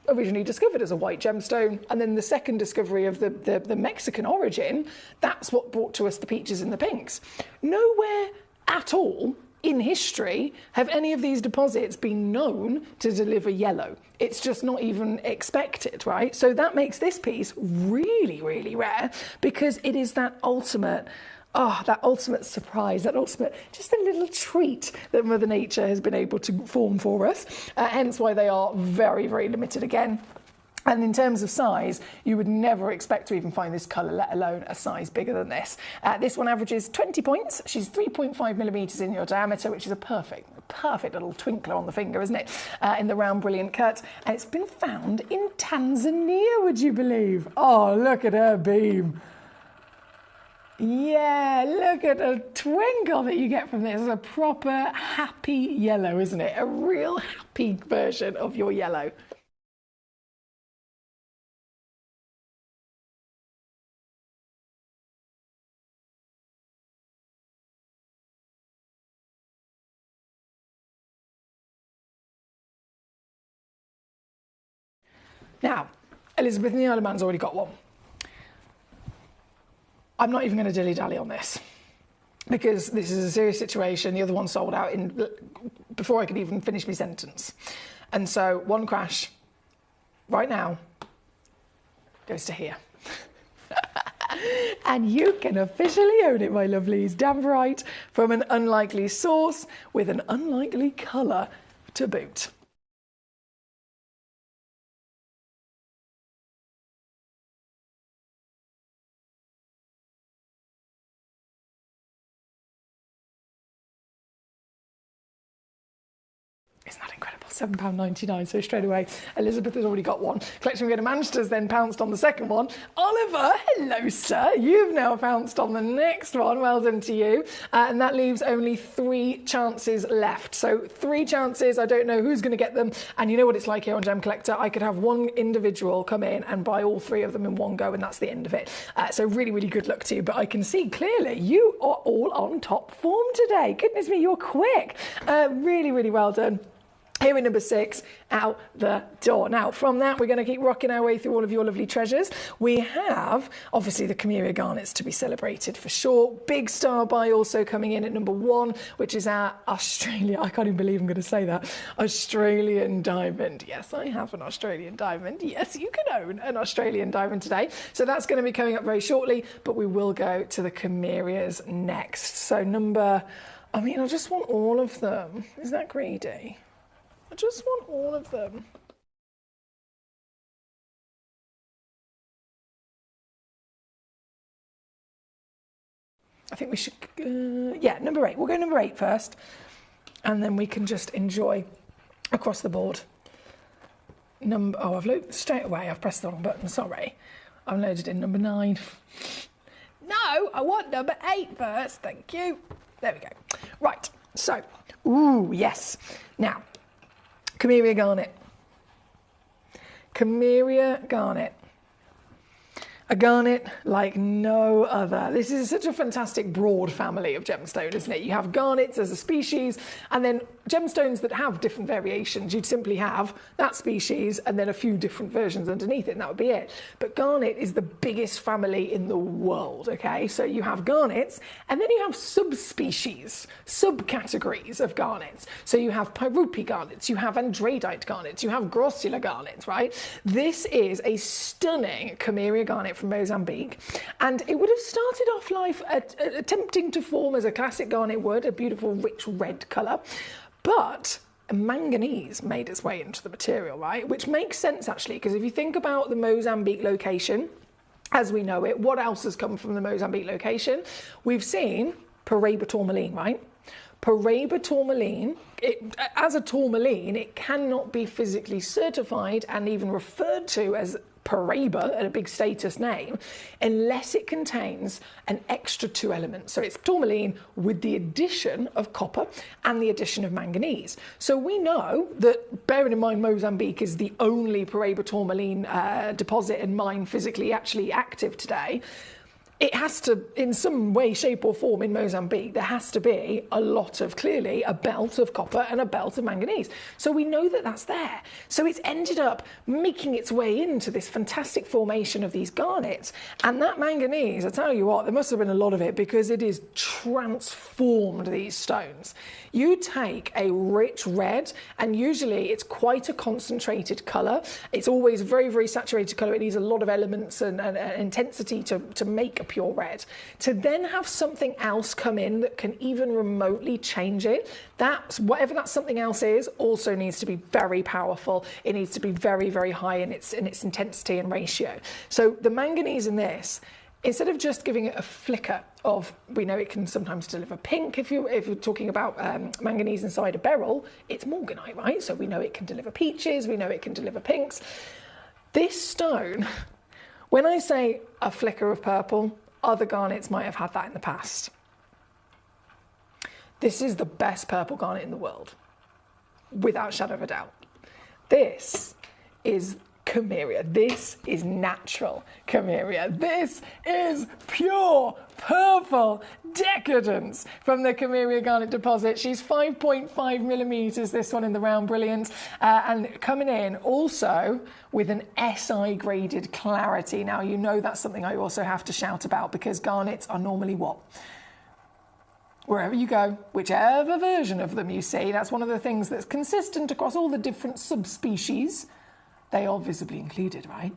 originally discovered as a white gemstone, and then the second discovery of the Mexican origin, that's what brought to us the peaches and the pinks. Nowhere at all in history have any of these deposits been known to deliver yellow. It's just not even expected, right? So that makes this piece really, really rare, because it is that ultimate surprise, just a little treat that Mother Nature has been able to form for us, hence why they are very, very limited again. And in terms of size, you would never expect to even find this colour, let alone a size bigger than this. This one averages 20 points. She's 3.5 millimetres in your diameter, which is a perfect little twinkler on the finger, isn't it? In the round, brilliant cut. And it's been found in Tanzania, would you believe? Oh, look at her beam. Yeah, look at the twinkle that you get from this. It's a proper happy yellow, isn't it? A real happy version of your yellow. Now, Elizabeth in the Isle of Man's already got one. I'm not even going to dilly-dally on this because this is a serious situation. The other one sold out before I could even finish my sentence. And so one crash right now goes to here. And you can officially own it, my lovelies. Damn right, from an unlikely source with an unlikely colour to boot. Isn't that incredible? £7.99, so straight away, Elizabeth has already got one. Collection We Go to Manchester's then pounced on the second one. Oliver, hello, sir. You've now pounced on the next one. Well done to you. And that leaves only 3 chances left. So 3 chances. I don't know who's going to get them. And you know what it's like here on Gemcollector. I could have one individual come in and buy all 3 of them in one go, and that's the end of it. So really, really good luck to you. But I can see clearly you are all on top form today. Goodness me, you're quick. Really, really well done. Here in number 6, out the door. Now, from that, we're going to keep rocking our way through all of your lovely treasures. We have, obviously, the Camellia Garnets to be celebrated for sure. Big star buy also coming in at number 1, which is our Australia. I can't even believe I'm going to say that. Australian diamond. Yes, I have an Australian diamond. Yes, you can own an Australian diamond today. So that's going to be coming up very shortly, but we will go to the Camellias next. So I just want all of them. Is that greedy? I just want all of them. I think we should, number 8. We'll go number 8 first, and then we can just enjoy across the board. I've loaded straight away. I've pressed the wrong button. Sorry. I've loaded in number 9. No, I want number 8 first. Thank you. There we go. Right. So, ooh, yes. Now, Camellia Garnet. Camellia Garnet. A garnet like no other. This is such a fantastic broad family of gemstone, isn't it? You have garnets as a species, and then gemstones that have different variations. You'd simply have that species and then a few different versions underneath it, and that would be it. But garnet is the biggest family in the world, okay? So you have garnets, and then you have subspecies, subcategories of garnets. So you have pyrope garnets, you have andradite garnets, you have grossular garnets, right? This is a stunning Camellia garnet from Mozambique, and it would have started off life attempting to form as a classic garnet would, a beautiful rich red colour, but manganese made its way into the material, right? Which makes sense actually, because if you think about the Mozambique location as we know it, what else has come from the Mozambique location? We've seen Paraiba tourmaline, right? Paraiba tourmaline, as a tourmaline, it cannot be physically certified and even referred to as Paraiba, a big status name, unless it contains an extra 2 elements. So it's tourmaline with the addition of copper and the addition of manganese. So we know that, bearing in mind Mozambique is the only Paraiba tourmaline deposit and mine physically actually active today, it has to, in some way, shape or form in Mozambique, there has to be a lot of, clearly, a belt of copper and a belt of manganese. So we know that that's there. So it's ended up making its way into this fantastic formation of these garnets. And that manganese, I tell you what, there must have been a lot of it because it is transformed these stones. You take a rich red, and usually it's quite a concentrated colour. It's always very, very saturated colour. It needs a lot of elements and intensity to make a pure red. To then have something else come in that can even remotely change it, whatever that something else is, also needs to be very powerful. It needs to be very, very high in its intensity and ratio. So the manganese in this, instead of just giving it a flicker of, we know it can sometimes deliver pink if you're talking about manganese inside a beryl, it's morganite, right? So we know it can deliver peaches, we know it can deliver pinks. This stone, when I say a flicker of purple, other garnets might have had that in the past. This is the best purple garnet in the world, without shadow of a doubt. This is Camellia. This is natural Camellia. This is pure purple decadence from the Camellia Garnet deposit. She's 5.5 millimetres, this one in the round brilliant, and coming in also with an SI graded clarity. Now, you know that's something I also have to shout about, because garnets are normally what? Wherever you go, whichever version of them you see, that's one of the things that's consistent across all the different subspecies. They are visibly included, right?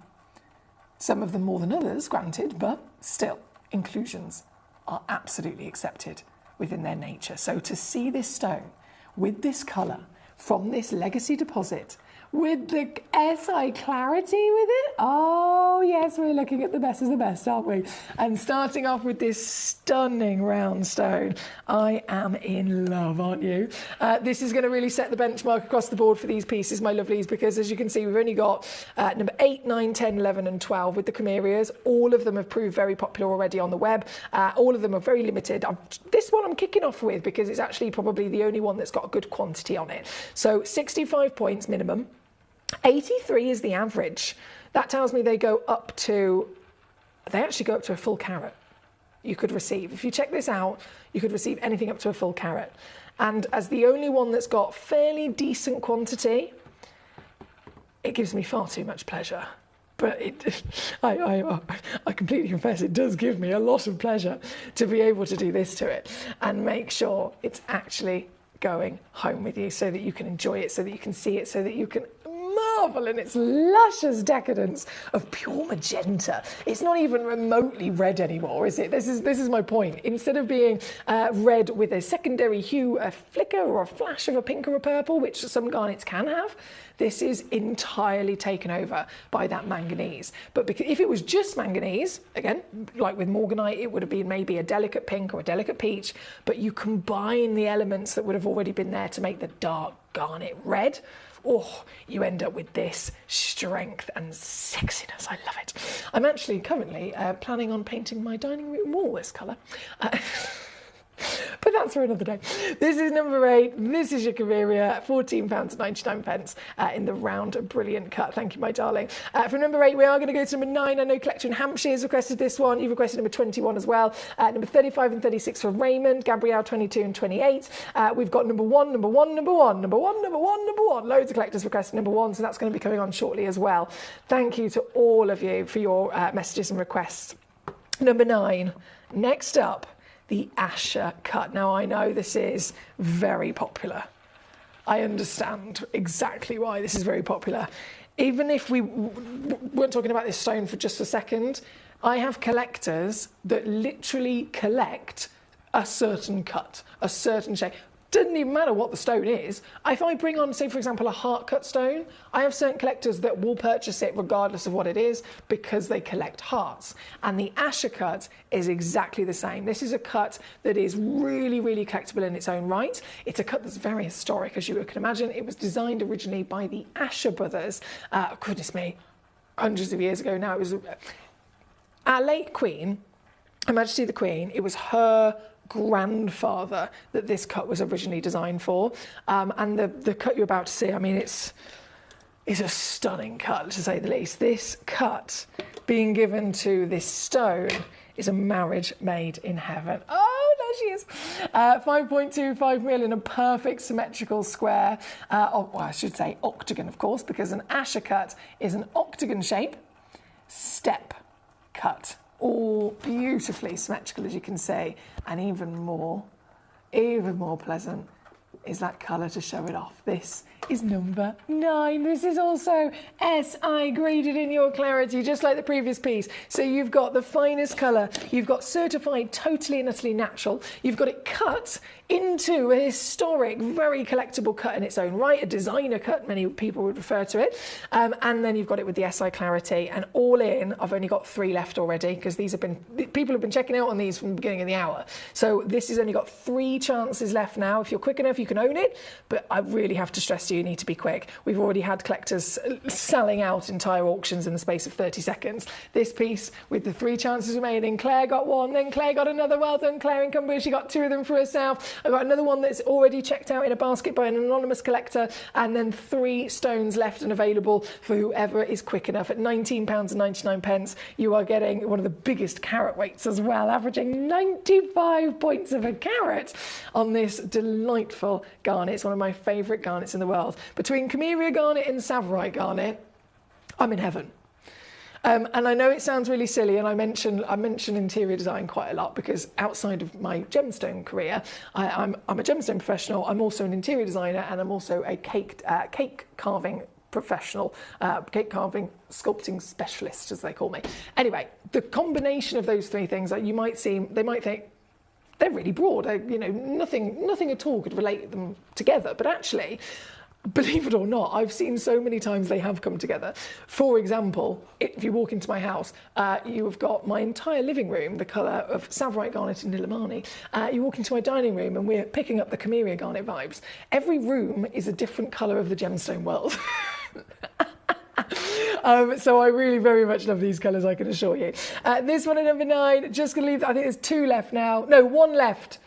Some of them more than others, granted, but still, inclusions are absolutely accepted within their nature. So to see this stone with this colour from this legacy deposit, with the SI clarity with it, oh yes, we're looking at the best of the best, aren't we? And starting off with this stunning round stone, I am in love, aren't you? This is going to really set the benchmark across the board for these pieces, my lovelies, because as you can see, we've only got number 8, 9, 10, 11 and 12 with the Camelias. All of them have proved very popular already on the web. All of them are very limited. This one I'm kicking off with because it's actually probably the only one that's got a good quantity on it. So 65 points minimum. 83 is the average. That tells me they actually go up to a full carat. You could receive. If you check this out, you could receive anything up to a full carat. And as the only one that's got fairly decent quantity, it gives me far too much pleasure. But I completely confess it does give me a lot of pleasure to be able to do this to it and make sure it's actually going home with you so that you can enjoy it, so that you can see it, so that you can marvel in its luscious decadence of pure magenta. It's not even remotely red anymore, is it? This is my point. Instead of being red with a secondary hue, a flicker or a flash of a pink or a purple, which some garnets can have, this is entirely taken over by that manganese. But if it was just manganese, again, like with morganite, it would have been maybe a delicate pink or a delicate peach, but you combine the elements that would have already been there to make the dark garnet red. Oh, you end up with this strength and sexiness. I love it. I'm actually currently planning on painting my dining room wall this colour. But that's for another day. This is number 8. This is your Camellia, £14.99 in the round brilliant cut. Thank you, my darling. For number 8, we are going to go to number 9. I know Collector in Hampshire has requested this one. You've requested number 21 as well. Number 35 and 36 for Raymond. Gabrielle, 22 and 28. We've got number 1, number 1, number 1, number 1, number 1, number 1. Loads of collectors requested number 1, so that's going to be coming on shortly as well. Thank you to all of you for your messages and requests. Number 9. Next up, the Asher cut. Now, I know this is very popular. I understand exactly why this is very popular. Even if we weren't talking about this stone for just a second, I have collectors that literally collect a certain cut, a certain shape. Doesn't even matter what the stone is. If I bring on, say, for example, a heart cut stone, I have certain collectors that will purchase it regardless of what it is because they collect hearts. And the Asher cut is exactly the same. This is a cut that is really, really collectible in its own right. It's a cut that's very historic, as you can imagine. It was designed originally by the Asher brothers. Goodness me, hundreds of years ago now. It was our late Queen, Her Majesty the Queen. It was her grandfather that this cut was originally designed for, and the cut you're about to see, I mean, it's a stunning cut, to say the least. This cut being given to this stone is a marriage made in heaven. Oh, there she is. 5.25 mil in a perfect symmetrical square, well, I should say octagon, of course, because an Asher cut is an octagon shape step cut. All beautifully symmetrical, as you can see, and even more pleasant is that colour to show it off. This is number 9. This is also SI graded in your clarity, just like the previous piece. So you've got the finest colour, you've got certified totally and utterly natural, you've got it cut into a historic, very collectible cut in its own right, a designer cut, many people would refer to it, and then you've got it with the SI clarity, and all in, I've only got 3 left already, because people have been checking out on these from the beginning of the hour. So this has only got 3 chances left now. If you're quick enough, you can own it, but I really have to stress to you need to be quick. We've already had collectors selling out entire auctions in the space of 30 seconds. This piece, with the 3 chances remaining, Claire got one, then Claire got another. Well done, Claire in Cumbria. She got 2 of them for herself. I got another one that's already checked out in a basket by an anonymous collector, and then 3 stones left and available for whoever is quick enough. At £19.99, you are getting one of the biggest carat weights as well, averaging 95 points of a carat on this delightful garnet. It's one of my favourite garnets in the world. Between Camellia garnet and Savorite garnet, I'm in heaven. And I know it sounds really silly, and I mention interior design quite a lot because outside of my gemstone career, I'm a gemstone professional. I'm also an interior designer, and I'm also a cake carving professional, cake carving sculpting specialist, as they call me. Anyway, the combination of those 3 things, they might think they're really broad. Nothing at all could relate them together, but actually, believe it or not, I've seen so many times they have come together. For example, if you walk into my house, you have got my entire living room, the colour of Savorite garnet and Nilamani. You walk into my dining room and we're picking up the Camellia garnet vibes. Every room is a different colour of the gemstone world. So I really very much love these colours, I can assure you. This one at number 9, just going to leave, I think there's 2 left now. No, 1 left.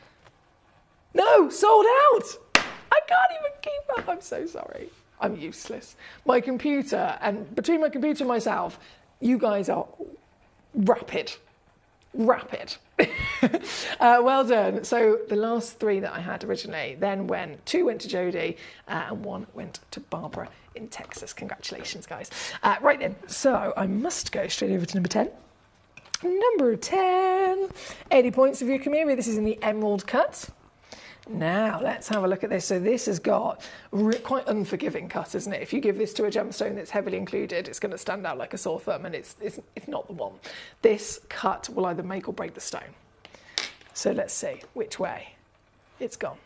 No, sold out. I can't even keep up. I'm so sorry. I'm useless. My computer, and between my computer and myself, you guys are rapid. Well done. So the last 3 that I had originally, then 2 went to Jodie and 1 went to Barbara in Texas. Congratulations, guys. Right then, so I must go straight over to number 10. Number 10, 80 points of your Camellia. This is in the emerald cut. Now, let's have a look at this. So this has got quite unforgiving cut, isn't it? If you give this to a gemstone that's heavily included, it's going to stand out like a sore thumb, and it's not the one. This cut will either make or break the stone. So let's see which way it's gone.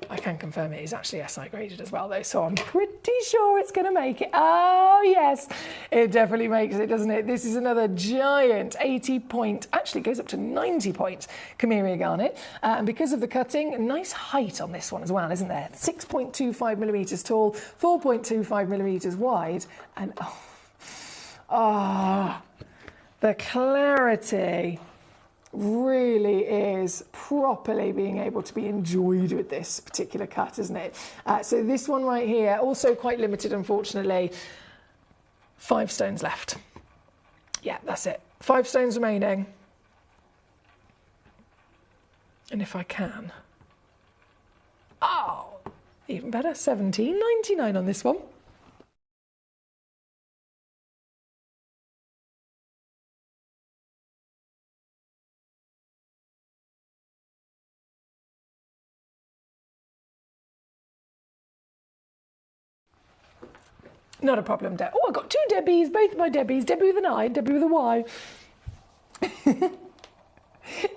I can confirm it is actually SI graded as well, though, so I'm pretty sure it's going to make it. Oh, yes, it definitely makes it, doesn't it? This is another giant 80 point, actually goes up to 90 points, Camellia garnet. And because of the cutting, a nice height on this one as well, isn't there? 6.25 millimetres tall, 4.25 millimetres wide, and the clarity really is properly being able to be enjoyed with this particular cut, isn't it? So this one right here, also quite limited, unfortunately. 5 stones left. Yeah, that's it. 5 stones remaining. And if I can, even better, £17.99 on this one. Not a problem, Deb. Oh, I got 2 Debbies, both my Debbies. Debbie with an I, Debbie with a Y.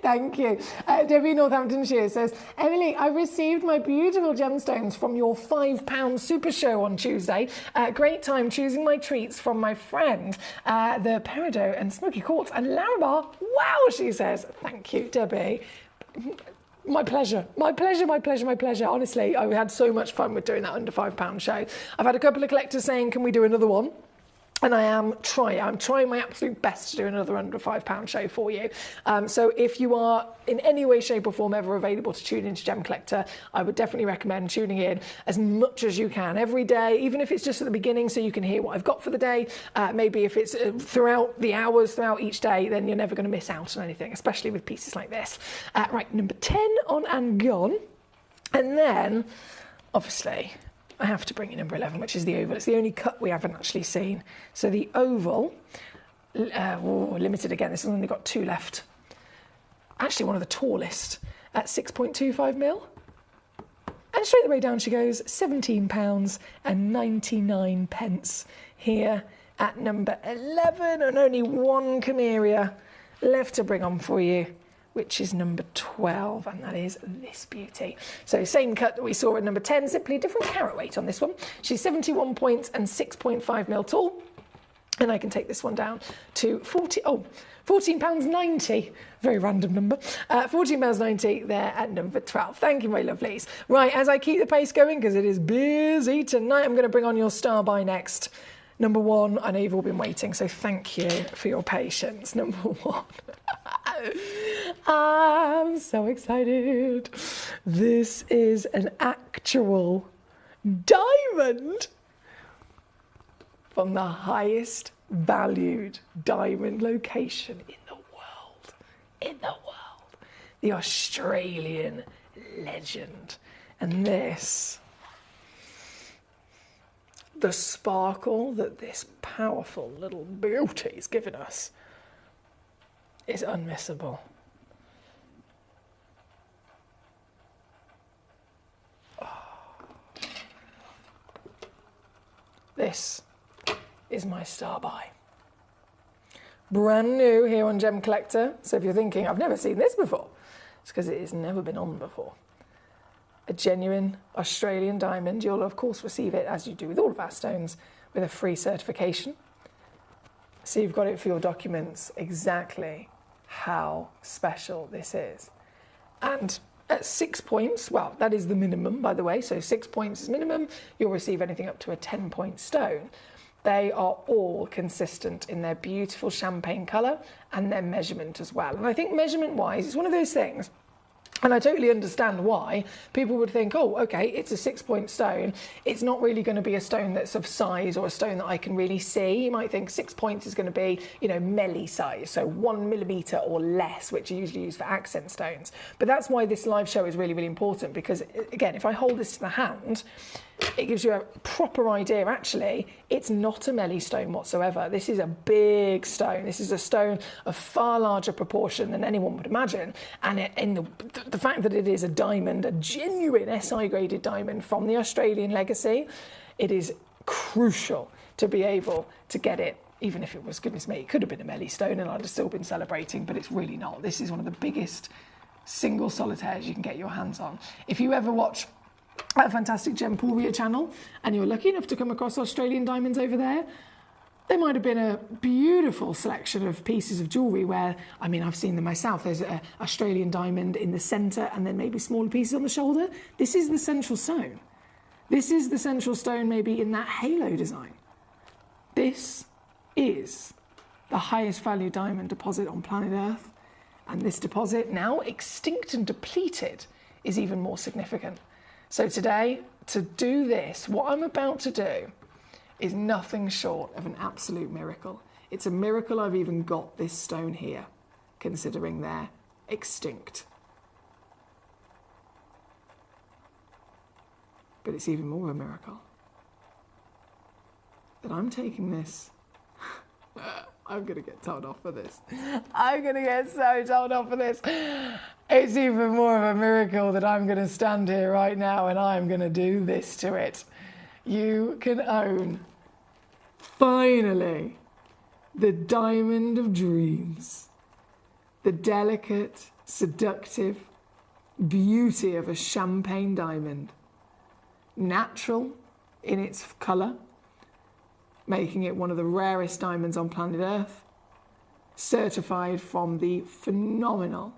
Thank you. Debbie Northamptonshire says, Emily, I received my beautiful gemstones from your £5 super show on Tuesday. Great time choosing my treats from my friend, the Peridot and Smoky Quartz and Larabar. Wow, she says. Thank you, Debbie. My pleasure. Honestly, I had so much fun with doing that under £5 show. I've had a couple of collectors saying, can we do another one? And I'm trying my absolute best to do another under £5 show for you. So if you are in any way, shape or form ever available to tune into Gemcollector, I would definitely recommend tuning in as much as you can every day, even if it's just at the beginning so you can hear what I've got for the day. Maybe if it's throughout the hours, throughout each day, then you're never going to miss out on anything, especially with pieces like this. Right, number 10 on and gone. And then, obviously, I have to bring in number 11, which is the oval. It's the only cut we haven't actually seen. So the oval, limited again. This has only got 2 left. Actually, one of the tallest at 6.25 mil. And straight the way down she goes, £17.99 here at number 11. And only 1 Camellia left to bring on for you, which is number 12, and that is this beauty. So same cut that we saw at number 10, simply a different carat weight on this one. She's 71 points and 6.5 mil tall. And I can take this one down to £14.90. Very random number. £14.90 there at number 12. Thank you, my lovelies. Right, as I keep the pace going, because it is busy tonight, I'm going to bring on your star by next. Number 1, I know you've all been waiting, so thank you for your patience. Number 1. I'm so excited. This is an actual diamond from the highest valued diamond location in the world. The Australian legend. And this, the sparkle that this powerful little beauty is giving us is unmissable. This is my star buy. Brand new here on Gemcollector. So if you're thinking, I've never seen this before, it's because it has never been on before. A genuine Australian diamond. You'll of course receive it, as you do with all of our stones, with a free certification. So you've got it for your documents exactly how special this is. And at 6 points, well, that is the minimum, by the way, so 6 points is minimum, you'll receive anything up to a 10-point stone. They are all consistent in their beautiful champagne colour and their measurement as well. And I think measurement-wise, it's one of those things, and I totally understand why people would think, oh, okay, it's a 6-point stone. It's not really going to be a stone that's of size or a stone that I can really see. You might think 6 points is going to be, melly size, so 1 millimetre or less, which are usually used for accent stones. But that's why this live show is really, really important, because, again, if I hold this to the hand, it gives you a proper idea. Actually, it's not a melly stone whatsoever. This is a big stone. This is a stone of far larger proportion than anyone would imagine. And the fact that it is a diamond, a genuine SI graded diamond from the Australian legacy, it is crucial to be able to get it. Even if it was, goodness me, it could have been a melly stone and I'd have still been celebrating, but it's really not. This is one of the biggest single solitaires you can get your hands on. If you ever watch a fantastic Gemporia channel and you're lucky enough to come across Australian diamonds over there, there might have been a beautiful selection of pieces of jewellery where, I've seen them myself. There's an Australian diamond in the centre and then maybe smaller pieces on the shoulder. This is the central stone. This is the central stone maybe in that halo design. This is the highest value diamond deposit on planet Earth. And this deposit, now extinct and depleted, is even more significant. So today, to do this, what I'm about to do is nothing short of an absolute miracle. It's a miracle I've even got this stone here, considering they're extinct. But it's even more of a miracle that I'm taking this. I'm going to get told off for this. I'm going to get so told off for this. It's even more of a miracle that I'm going to stand here right now and I'm going to do this to it. You can own, finally, the diamond of dreams. The delicate, seductive beauty of a champagne diamond. Natural in its colour, making it one of the rarest diamonds on planet Earth, certified from the phenomenal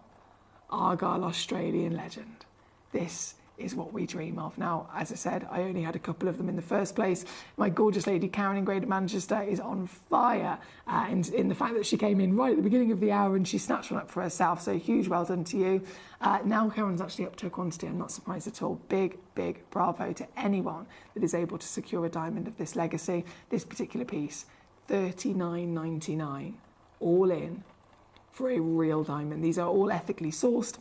Argyle Australian legend. This is what we dream of. Now, as I said, I only had a couple of them in the first place. My gorgeous lady Karen in Greater Manchester is on fire in the fact that she came in right at the beginning of the hour and she snatched one up for herself, so huge well done to you. Now Karen's actually up to a quantity. I'm not surprised at all. Big, big bravo to anyone that is able to secure a diamond of this legacy. This particular piece, $39.99, all in for a real diamond. These are all ethically sourced.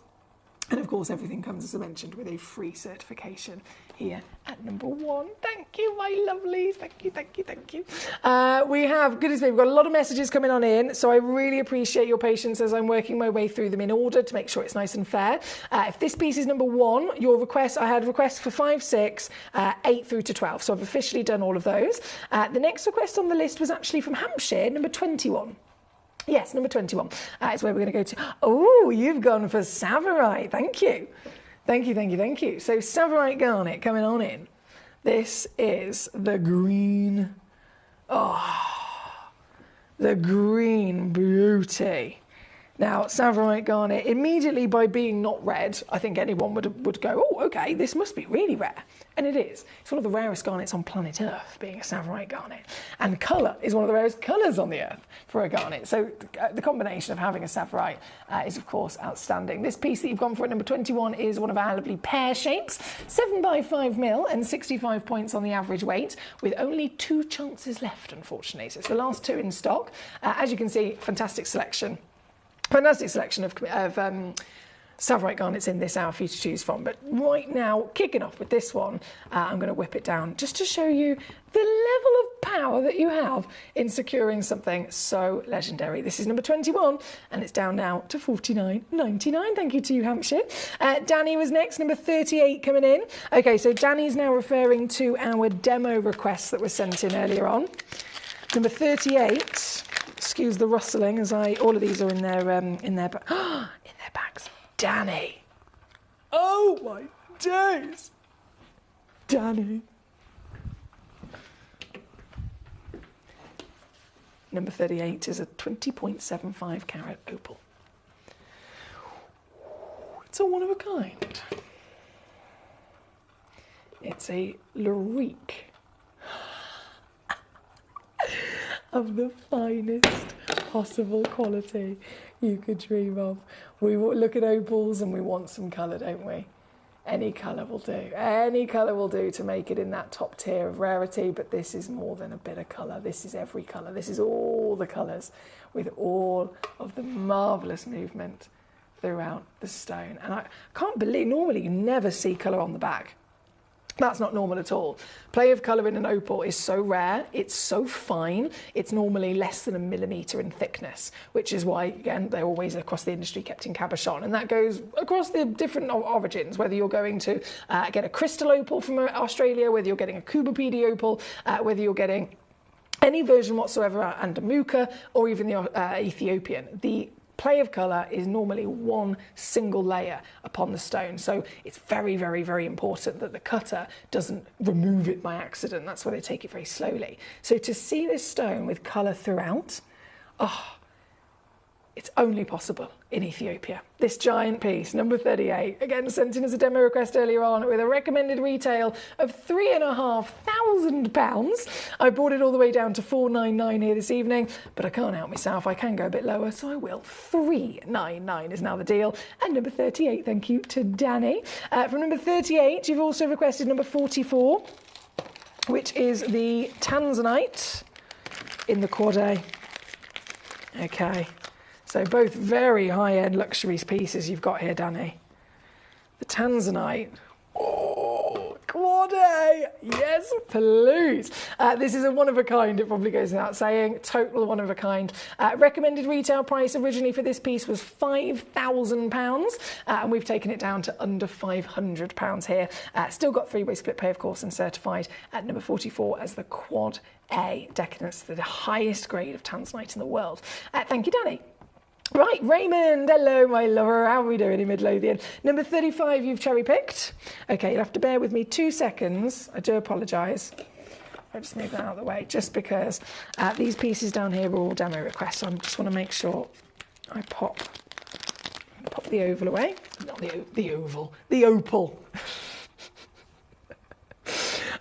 And of course, everything comes, as I mentioned, with a free certification here at number 1. Thank you, my lovelies. Thank you, thank you, thank you. We have, goodness me, we've got a lot of messages coming on in, so I really appreciate your patience as I'm working my way through them in order to make sure it's nice and fair. If this piece is number 1, your request, I had requests for 5, 6, 8 through to 12, so I've officially done all of those. The next request on the list was actually from Hampshire, number 21. Yes, number 21 is where we're going to go to. Oh, you've gone for Savorite. Thank you. Thank you, thank you, thank you. So Savorite Garnet coming on in. This is the green. Oh, the green beauty. Now, Savorite Garnet, immediately by being not red, I think anyone would go, oh, okay, this must be really rare. And it is. It's one of the rarest garnets on planet Earth, being a Savorite Garnet. And colour is one of the rarest colours on the Earth for a garnet. So the combination of having a Savorite is, of course, outstanding. This piece that you've gone for at number 21 is one of our lovely pear shapes, 7x5mm and 65 points on the average weight, with only 2 chances left, unfortunately. So it's the last 2 in stock. As you can see, fantastic selection. Fantastic selection of Savorite garnets in this hour for you to choose from. But right now, kicking off with this one, I'm going to whip it down just to show you the level of power that you have in securing something so legendary. This is number 21, and it's down now to $49.99. Thank you to you, Hampshire. Danny was next, number 38 coming in. Okay, so Danny's now referring to our demo requests that were sent in earlier on. Number 38. Excuse the rustling as all of these are in their bags. Danny. Oh my days. Danny. Number 38 is a 20.75 carat opal. It's a one of a kind. It's a Larique of the finest possible quality you could dream of. We look at opals and we want some colour, don't we? Any colour will do. Any colour will do to make it in that top tier of rarity, but this is more than a bit of colour. This is every colour. This is all the colours with all of the marvellous movement throughout the stone. And I can't believe, normally you never see colour on the back. That's not normal at all. Play of colour in an opal is so rare, it's so fine, it's normally less than 1 millimetre in thickness, which is why, again, they're always across the industry kept in cabochon. And that goes across the different origins, whether you're going to get a crystal opal from Australia, whether you're getting a Kubapedi opal, whether you're getting any version whatsoever under Muka, or even the Ethiopian. The play of colour is normally one single layer upon the stone, so it's very, very, very important that the cutter doesn't remove it by accident. That's why they take it very slowly. So to see this stone with colour throughout, it's only possible in Ethiopia. This giant piece, number 38, again sent in as a demo request earlier on with a recommended retail of £3,500. I brought it all the way down to $499 here this evening, but I can't help myself. I can go a bit lower, so I will. $399 is now the deal. And number 38, thank you to Danny. From number 38, you've also requested number 44, which is the Tanzanite in the Quad A. Okay. So both very high-end luxury pieces you've got here, Danny. The Tanzanite. Oh, Quad A. Yes, please. This is a one-of-a-kind. It probably goes without saying. Total one-of-a-kind. Recommended retail price originally for this piece was £5,000. And we've taken it down to under £500 here. Still got three-way split pay, of course, and certified at number 44 as the Quad A Decadence, the highest grade of Tanzanite in the world. Thank you, Danny. Right, Raymond, hello, my lover. How are we doing in Midlothian? Number 35, you've cherry-picked. Okay, you'll have to bear with me 2 seconds. I do apologise. I'll just move that out of the way, just because these pieces down here are all demo requests, so I just want to make sure I pop the oval away. Not the oval, the opal.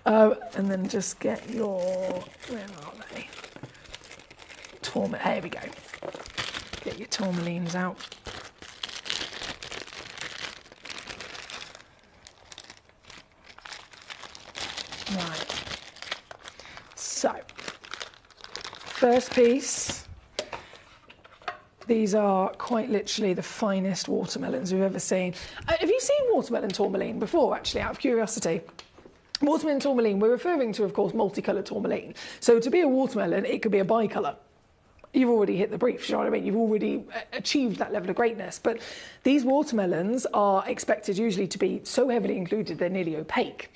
And then just get your, where are they? There we go. Get your tourmalines out. Right. So, first piece. These are quite literally the finest watermelons we've ever seen. Have you seen watermelon tourmaline before, actually, out of curiosity? Watermelon tourmaline, we're referring to, of course, multicoloured tourmaline. So to be a watermelon, it could be a bicolour. You've already hit the brief, you know what I mean? You've already achieved that level of greatness. But these watermelons are expected usually to be so heavily included they're nearly opaque.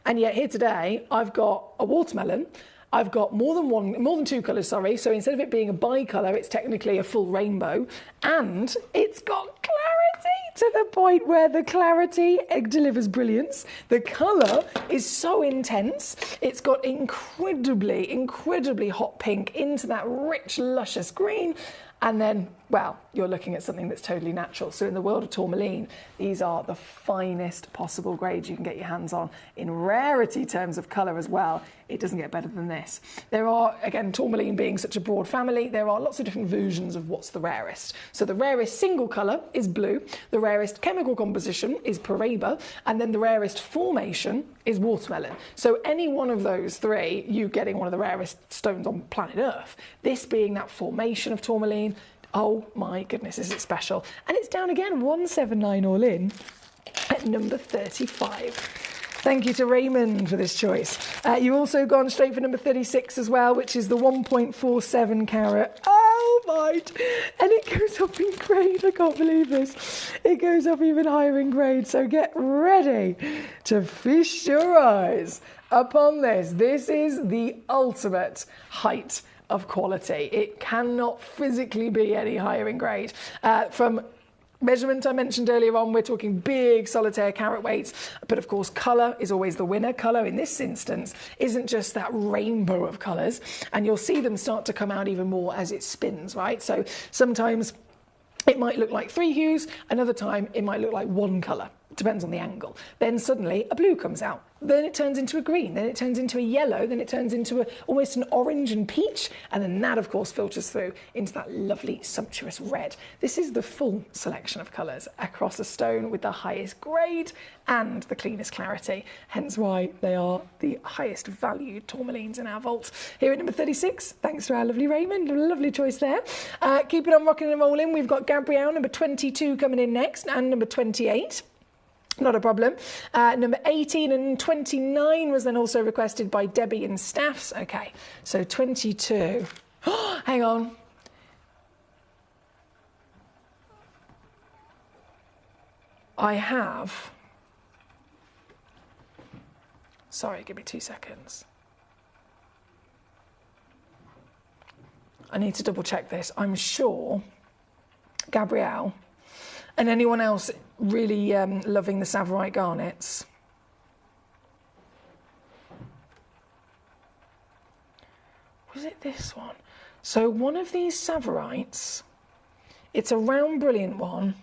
And yet here today, I've got a watermelon. I've got more than two colours, sorry. So instead of it being a bicolour, it's technically a full rainbow. And it's got clarity. to the point where the clarity delivers brilliance. The colour is so intense. It's got incredibly, incredibly hot pink into that rich, luscious green. And then, well, you're looking at something that's totally natural. So in the world of tourmaline, these are the finest possible grades you can get your hands on. In rarity terms of colour as well, it doesn't get better than this. There are, again, tourmaline being such a broad family, there are lots of different versions of what's the rarest. So the rarest single colour is blue, the rarest chemical composition is Paraiba, and then the rarest formation is watermelon. So any one of those three, you're getting one of the rarest stones on planet Earth. This being that formation of tourmaline, oh my goodness, is it special. And it's down again, 179 all in, at number 35. Thank you to Raymond for this choice. You've also gone straight for number 36 as well, which is the 1.47 carat. Oh my! And it goes up in grade. I can't believe this. It goes up even higher in grade. So get ready to feast your eyes upon this. This is the ultimate height of quality. It cannot physically be any higher in grade. From measurement I mentioned earlier on, we're talking big solitaire carat weights, but of course colour is always the winner. Colour in this instance isn't just that rainbow of colours, and you'll see them start to come out even more as it spins, right? So sometimes it might look like 3 hues, another time it might look like one colour. Depends on the angle. Then suddenly a blue comes out. Then it turns into a green. Then it turns into a yellow. Then it turns into almost an orange and peach. And then that, of course, filters through into that lovely, sumptuous red. This is the full selection of colours across a stone with the highest grade and the cleanest clarity. Hence why they are the highest valued tourmalines in our vault. Here at number 36, thanks to our lovely Raymond. A lovely choice there. Keep it on rocking and rolling. We've got Gabrielle, number 22, coming in next, and number 28. Not a problem. Number 18 and 29 was then also requested by Debbie and Staffs. Okay, so 22. Hang on. I have... Sorry, give me 2 seconds. I need to double check this. I'm sure Gabrielle and anyone else really loving the Savorite garnets. Was it this one? So one of these Savorites, it's a round brilliant one,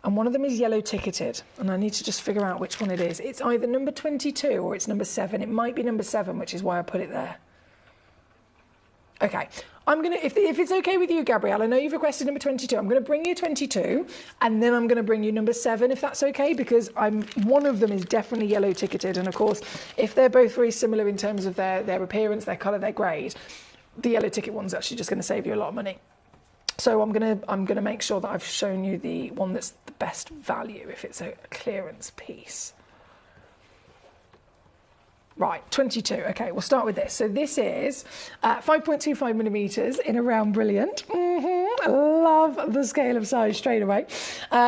and one of them is yellow ticketed, and I need to just figure out which one it is. It's either number 22 or it's number 7. It might be number 7, which is why I put it there. Okay, I'm going to, if it's okay with you, Gabrielle, I know you've requested number 22. I'm going to bring you 22, and then I'm going to bring you number 7, if that's okay, because one of them is definitely yellow ticketed, and of course, if they're both very similar in terms of their appearance, their colour, their grade, the yellow ticket one's actually just going to save you a lot of money. So I'm going to make sure that I've shown you the one that's the best value if it's a clearance piece. Right, 22. Okay, we'll start with this. So this is 5.25 millimetres in a round brilliant. Love the scale of size straight away.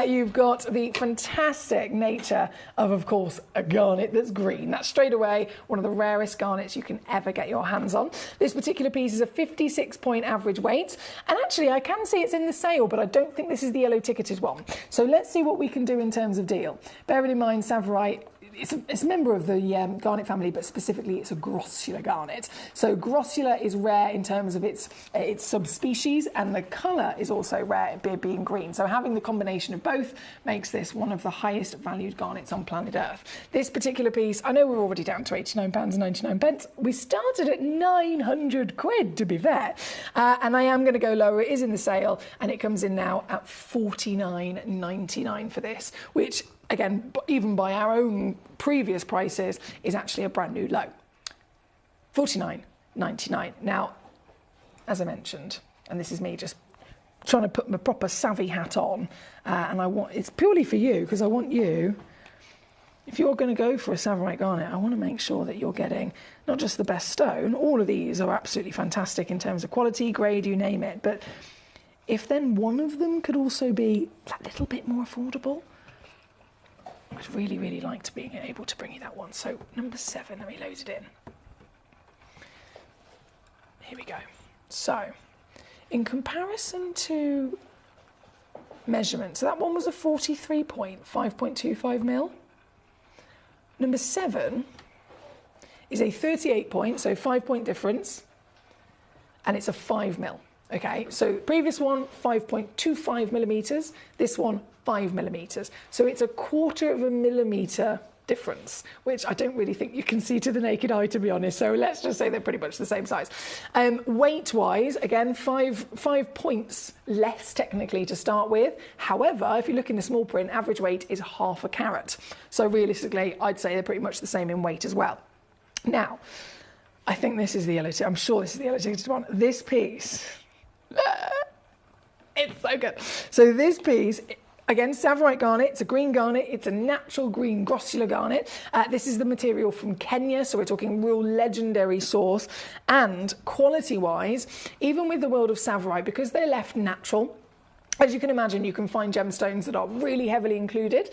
You've got the fantastic nature of course, a garnet that's green. That's straight away one of the rarest garnets you can ever get your hands on. This particular piece is a 56-point average weight. And actually, I can see it's in the sale, but I don't think this is the yellow ticketed one. So let's see what we can do in terms of deal. Bearing in mind, Savorite, it's a member of the garnet family, but specifically it's a grossular garnet. So grossular is rare in terms of its subspecies, and the colour is also rare, being green. So having the combination of both makes this one of the highest valued garnets on planet Earth. This particular piece, I know we're already down to £89.99. We started at 900 quid, to be fair. And I am going to go lower. It is in the sale, and it comes in now at £49.99 for this, which, again, even by our own previous prices, is actually a brand new low. £49.99. Now, as I mentioned, and this is me just trying to put my proper savvy hat on, and it's purely for you, because I want you, if you're going to go for a Savorite garnet, I want to make sure that you're getting not just the best stone. All of these are absolutely fantastic in terms of quality, grade, you name it, but if then one of them could also be that little bit more affordable, I'd really, really like to be able to bring you that one. So number 7, let me load it in. Here we go. So in comparison to measurement. So that one was a 43 point, 5.25 mil. Number 7 is a 38 point, so 5 point difference, and it's a 5 mil. Okay, so previous one, 5.25 millimeters, this one, 5 millimeters. So it's a 1/4 millimeter difference, which I don't really think you can see to the naked eye, to be honest. So let's just say they're pretty much the same size. Weight-wise, again, five points less technically to start with. However, if you look in the small print, average weight is 1/2 carat. So realistically, I'd say they're pretty much the same in weight as well. Now, I think this is the yellow ticket. I'm sure this is the yellow ticketed one. This piece, it's so good. So this piece, again, Savorite garnet, it's a green garnet, it's a natural green grossular garnet. This is the material from Kenya, so we're talking real legendary source. And quality-wise, even with the world of Savorite, because they're left natural, as you can imagine, you can find gemstones that are really heavily included.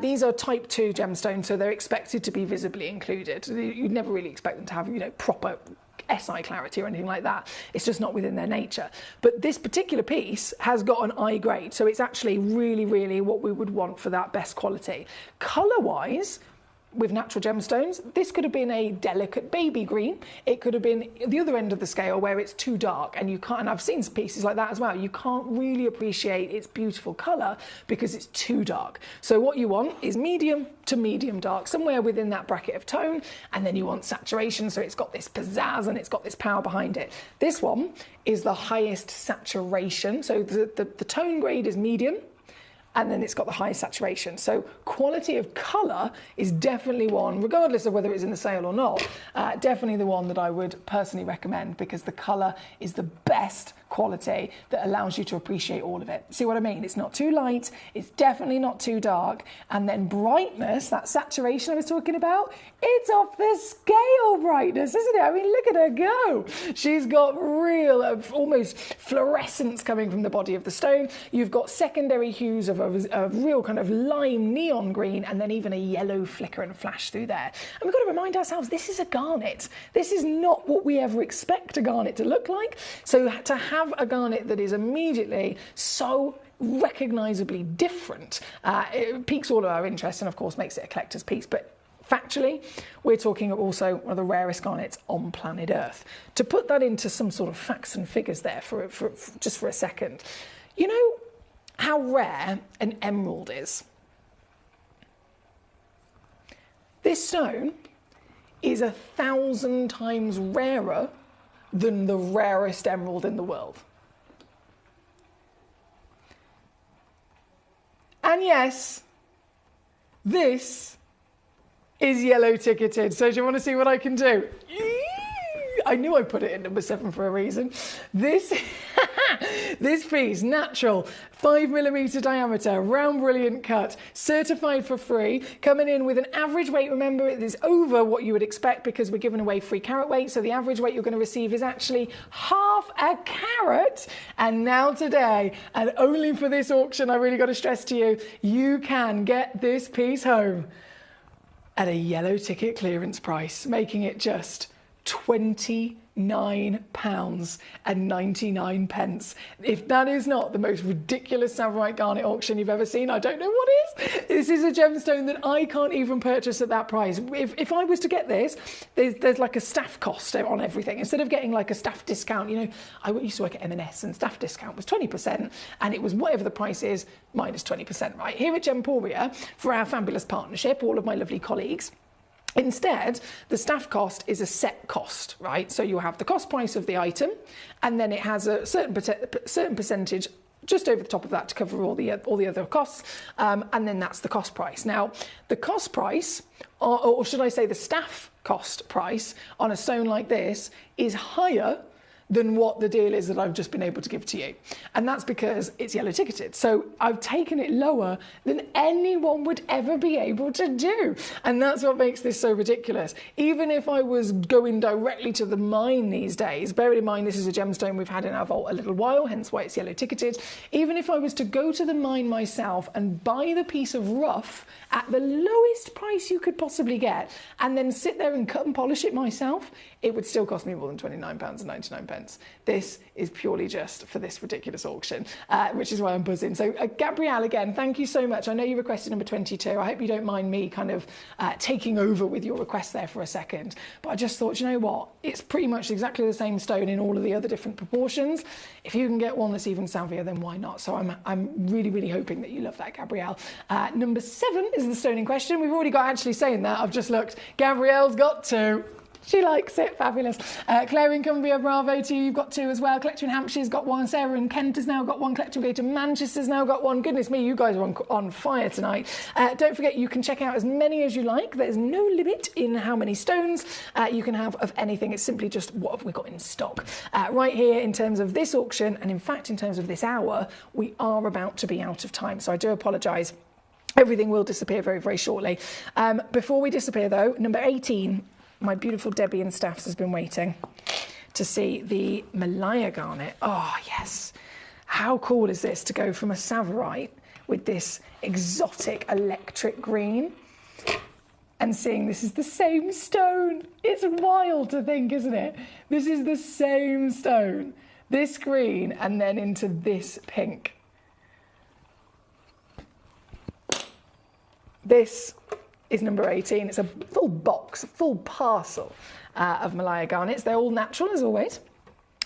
These are type 2 gemstones, so they're expected to be visibly included. You'd never really expect them to have, you know, proper SI clarity or anything like that. It's just not within their nature. But this particular piece has got an I grade, so it's actually really, really what we would want for that best quality. Colour-wise, with natural gemstones, this could have been a delicate baby green. It could have been the other end of the scale where it's too dark, and you can't, and I've seen pieces like that as well, you can't really appreciate its beautiful colour because it's too dark. So what you want is medium to medium dark, somewhere within that bracket of tone, and then you want saturation, so it's got this pizzazz and it's got this power behind it. This one is the highest saturation, so the tone grade is medium, and then it's got the highest saturation. So quality of colour is definitely one, regardless of whether it's in the sale or not, definitely the one that I would personally recommend, because the colour is the best quality that allows you to appreciate all of it. See what I mean? It's not too light, it's definitely not too dark, and then brightness, that saturation I was talking about, it's off the scale brightness, isn't it? I mean, look at her go. She's got real, almost fluorescence coming from the body of the stone. You've got secondary hues of a real kind of lime neon green, and then even a yellow flicker and flash through there. And we've got to remind ourselves, this is a garnet. This is not what we ever expect a garnet to look like. So to have a garnet that is immediately so recognisably different, it piques all of our interest and of course makes it a collector's piece. But factually, we're talking also one of the rarest garnets on planet Earth. To put that into some sort of facts and figures there for just for a second, you know how rare an emerald is? This stone is 1,000 times rarer than the rarest emerald in the world. And yes, this is yellow ticketed. So do you want to see what I can do? I knew I put it in number 7 for a reason. This piece, natural, 5mm diameter, round brilliant cut, certified for free, coming in with an average weight. Remember, it is over what you would expect because we're giving away free carat weight. So the average weight you're going to receive is actually 1/2 carat. And now today, and only for this auction, I really got to stress to you, you can get this piece home at a yellow ticket clearance price, making it just £29.99. If that is not the most ridiculous Savorite garnet auction you've ever seen, I don't know what is. This is a gemstone that I can't even purchase at that price. If I was to get this, there's like a staff cost on everything. Instead of getting like a staff discount, you know, I used to work at M&S and staff discount was 20%, and it was whatever the price is minus 20%, right? Here at Gemporia, for our fabulous partnership, all of my lovely colleagues, instead, the staff cost is a set cost, right? So you have the cost price of the item, and then it has a certain percentage just over the top of that to cover all the other costs, and then that's the cost price. Now, the cost price, or should I say the staff cost price on a stone like this is higher than what the deal is that I've just been able to give to you. And that's because it's yellow ticketed. So I've taken it lower than anyone would ever be able to do. And that's what makes this so ridiculous. Even if I was going directly to the mine these days, bearing in mind this is a gemstone we've had in our vault a little while, hence why it's yellow ticketed. Even if I was to go to the mine myself and buy the piece of rough at the lowest price you could possibly get, and then sit there and cut and polish it myself, it would still cost me more than £29.99. pence. This is purely just for this ridiculous auction, which is why I'm buzzing. So Gabrielle, again, thank you so much. I know you requested number 22. I hope you don't mind me kind of taking over with your request there for a second. But I just thought, you know what? It's pretty much exactly the same stone in all of the other different proportions. If you can get one that's even savvier, then why not? So I'm really, really hoping that you love that, Gabrielle. Number 7 is the stone in question. We've already got, actually saying that, I've just looked. Gabrielle's got 2. She likes it. Fabulous. Claire in Cumbria, bravo to you. You've got 2 as well. Collector in Hampshire's got 1. Sarah in Kent has now got 1. Collector in Greater Manchester's now got 1. Goodness me, you guys are on fire tonight. Don't forget, you can check out as many as you like. There's no limit in how many stones you can have of anything. It's simply just what have we got in stock. Right here, in terms of this auction, and in fact, in terms of this hour, we are about to be out of time. So I do apologise. Everything will disappear very, very shortly. Before we disappear, though, number 18, my beautiful Debbie and Staffs has been waiting to see the Malaya garnet. Oh, yes. How cool is this to go from a Savorite with this exotic electric green and seeing this is the same stone? It's wild to think, isn't it? This is the same stone, this green, and then into this pink. This is number 18. It's a full box, a full parcel of Malaya garnets. They're all natural, as always.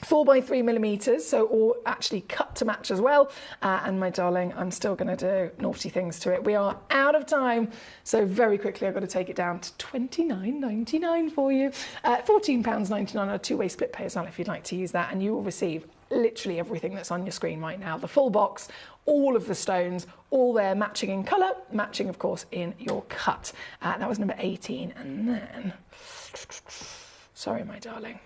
4 by 3 millimetres, so all actually cut to match as well. And my darling, I'm still going to do naughty things to it. We are out of time, so very quickly I've got to take it down to £29.99 for you. £14.99 on a two-way split pay as well if you'd like to use that, and you will receive literally everything that's on your screen right now. The full box, all of the stones, all there matching in colour, matching of course in your cut. That was number 18, and then, sorry my darling.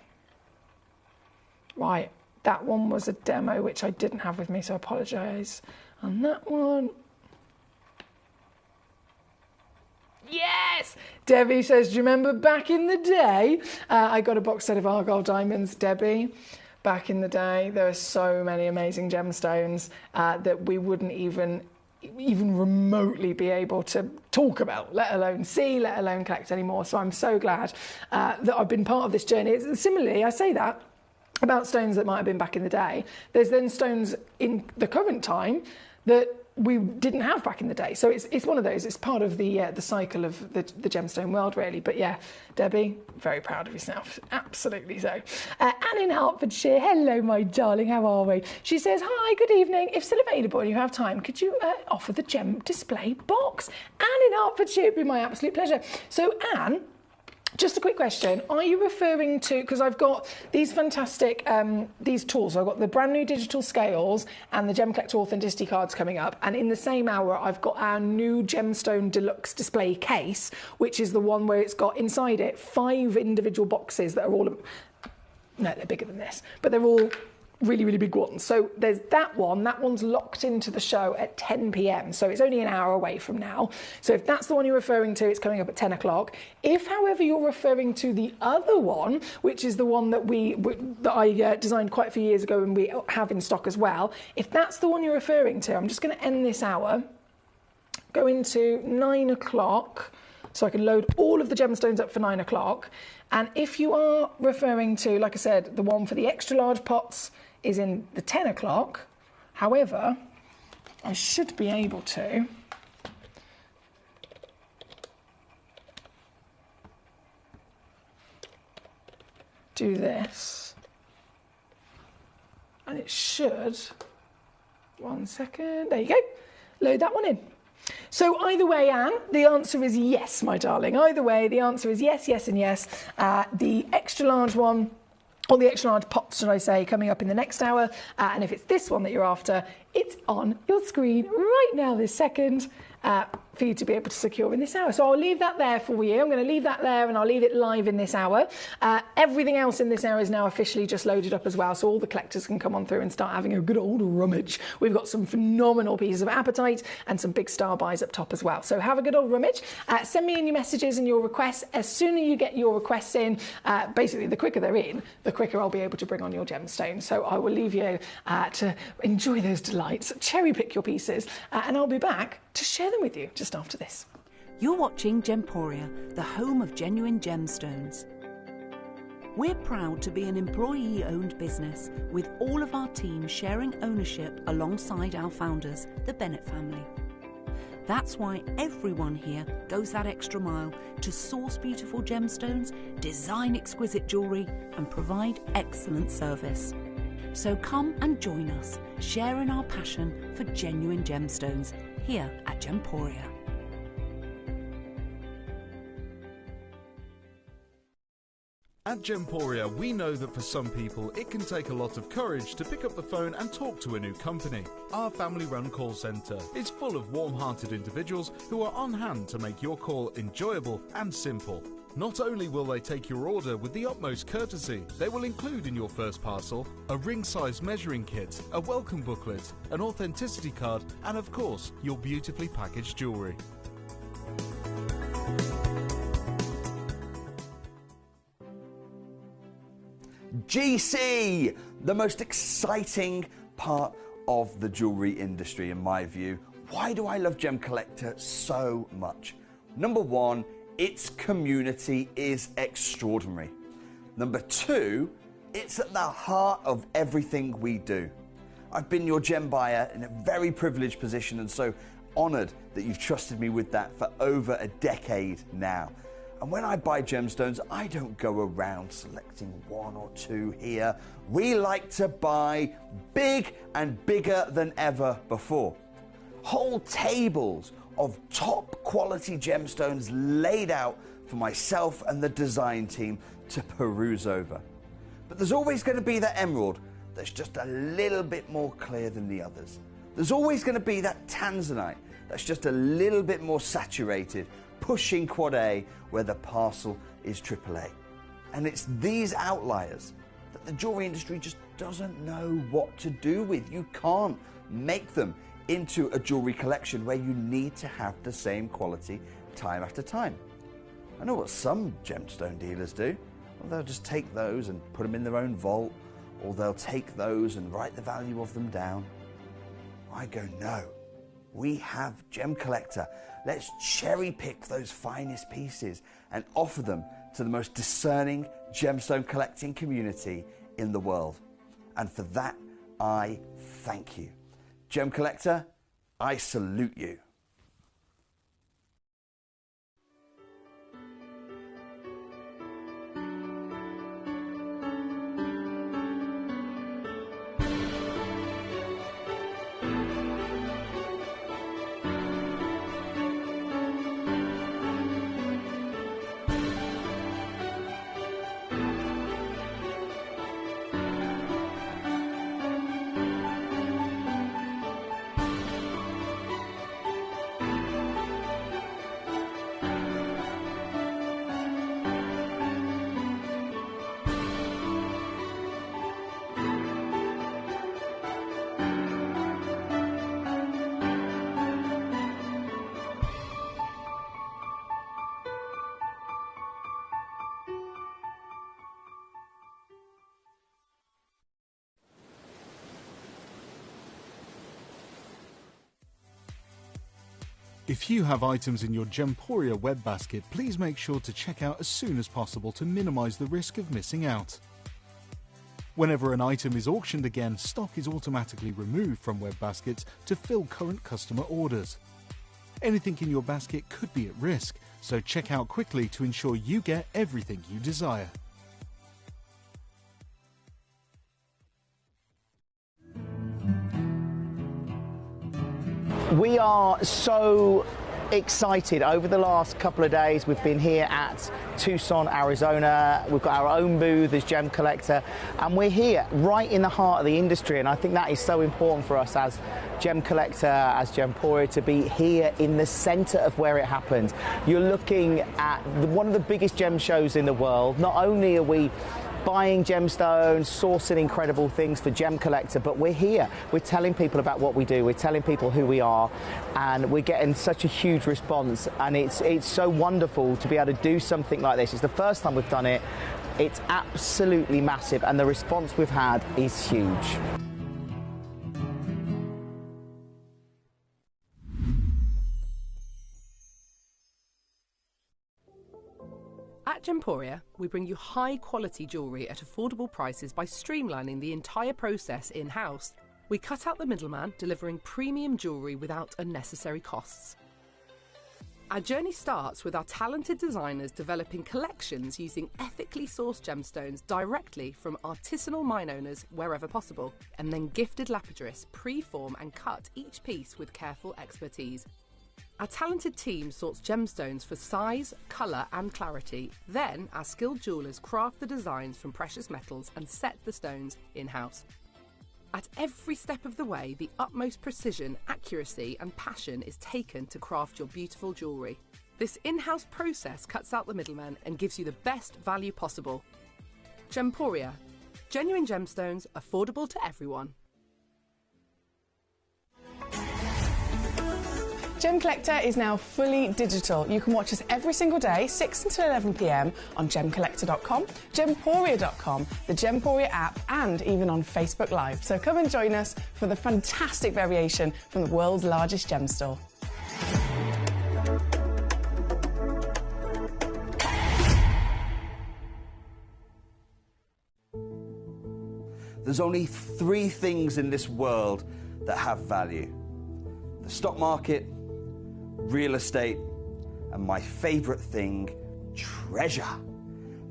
Right, that one was a demo which I didn't have with me, so I apologise. And that one, yes! Debbie says, do you remember back in the day? I got a box set of Argyle diamonds, Debbie. Back in the day, there are so many amazing gemstones that we wouldn't even remotely be able to talk about, let alone see, let alone collect anymore. So I'm so glad that I've been part of this journey. Similarly, I say that about stones that might have been back in the day. There's then stones in the current time that we didn't have back in the day. So it's one of those. It's part of the cycle of the gemstone world, really. But yeah, Debbie, very proud of yourself. Absolutely so. Anne in Hertfordshire, hello, my darling. How are we? She says, hi, good evening. If still available and you have time, could you offer the gem display box? Anne in Hertfordshire, it'd be my absolute pleasure. So Anne, just a quick question. Are you referring to, because I've got these fantastic, these tools. So I've got the brand new digital scales and the Gemcollector Authenticity cards coming up. And in the same hour, I've got our new Gemstone Deluxe display case, which is the one where it's got inside it 5 individual boxes that are all, no, they're bigger than this, but they're all really, really big ones. So there's that one. That one's locked into the show at 10 p.m. So it's only an hour away from now. So if that's the one you're referring to, it's coming up at 10 o'clock. If, however, you're referring to the other one, which is the one that I designed quite a few years ago and we have in stock as well, if that's the one you're referring to, I'm just going to end this hour, go into 9 o'clock, so I can load all of the gemstones up for 9 o'clock. And if you are referring to, like I said, the one for the extra large pots is in the 10 o'clock. However, I should be able to do this. And it should, 1 second, there you go, load that one in. So either way, Anne, the answer is yes, my darling. Either way, the answer is yes, yes and yes. The extra large one, or the extra large pots, should I say, coming up in the next hour. And if it's this one that you're after, it's on your screen right now this second for you to be able to secure in this hour. So I'll leave that there for you. I'm going to leave that there and I'll leave it live in this hour. Everything else in this hour is now officially just loaded up as well, so all the collectors can come on through and start having a good old rummage. We've got some phenomenal pieces of apatite and some big star buys up top as well. So have a good old rummage. Send me in your messages and your requests. As soon as you get your requests in, basically the quicker they're in, the quicker I'll be able to bring on your gemstones. So I will leave you to enjoy those delights, cherry pick your pieces, and I'll be back to share them with you just after this. You're watching Gemporia, the home of genuine gemstones. We're proud to be an employee-owned business with all of our team sharing ownership alongside our founders, the Bennett family. That's why everyone here goes that extra mile to source beautiful gemstones, design exquisite jewellery and provide excellent service. So come and join us, sharing our passion for genuine gemstones here at Gemporia. At Gemporia, we know that for some people it can take a lot of courage to pick up the phone and talk to a new company. Our family-run call centre is full of warm-hearted individuals who are on hand to make your call enjoyable and simple. Not only will they take your order with the utmost courtesy, they will include in your first parcel a ring-size measuring kit, a welcome booklet, an authenticity card, and of course, your beautifully packaged jewellery. GC, the most exciting part of the jewellery industry in my view. Why do I love Gemcollector so much? Number one, its community is extraordinary. Number two, it's at the heart of everything we do. I've been your gem buyer in a very privileged position and so honoured that you've trusted me with that for over a decade now. And when I buy gemstones, I don't go around selecting one or two here. We like to buy big and bigger than ever before. Whole tables of top quality gemstones laid out for myself and the design team to peruse over. But there's always going to be that emerald that's just a little bit more clear than the others. There's always going to be that tanzanite that's just a little bit more saturated, pushing quad A where the parcel is AAA. And it's these outliers that the jewellery industry just doesn't know what to do with. You can't make them into a jewellery collection where you need to have the same quality time after time. I know what some gemstone dealers do. Well, they'll just take those and put them in their own vault, or they'll take those and write the value of them down. I go, no. We have Gemcollector. Let's cherry pick those finest pieces and offer them to the most discerning gemstone collecting community in the world. And for that, I thank you. Gemcollector, I salute you. If you have items in your Gemporia web basket, please make sure to check out as soon as possible to minimise the risk of missing out. Whenever an item is auctioned again, stock is automatically removed from web baskets to fill current customer orders. Anything in your basket could be at risk, so check out quickly to ensure you get everything you desire. We are so excited. Over the last couple of days, we've been here at Tucson, Arizona. We've got our own booth as Gemcollector, and we're here right in the heart of the industry. And I think that is so important for us as Gemcollector, as Gemporia, to be here in the centre of where it happens. You're looking at one of the biggest gem shows in the world. Not only are we buying gemstones, sourcing incredible things for Gemcollector, but we're here. We're telling people about what we do. We're telling people who we are, and we're getting such a huge response. And it's so wonderful to be able to do something like this. It's the first time we've done it. It's absolutely massive, and the response we've had is huge. At At Gemporia, we bring you high-quality jewellery at affordable prices by streamlining the entire process in-house. We cut out the middleman, delivering premium jewellery without unnecessary costs. Our journey starts with our talented designers developing collections using ethically sourced gemstones directly from artisanal mine owners wherever possible, and then gifted lapidarists pre-form and cut each piece with careful expertise. Our talented team sorts gemstones for size, colour and clarity. Then our skilled jewellers craft the designs from precious metals and set the stones in-house. At every step of the way, the utmost precision, accuracy and passion is taken to craft your beautiful jewellery. This in-house process cuts out the middleman and gives you the best value possible. Gemporia. Genuine gemstones, affordable to everyone. Gemcollector is now fully digital. You can watch us every single day, 6 until 11 p.m. on gemcollector.com, gemporia.com, the Gemporia app, and even on Facebook Live. So come and join us for the fantastic variation from the world's largest gem store. There's only 3 things in this world that have value: the stock market, real estate, and my favourite thing, treasure.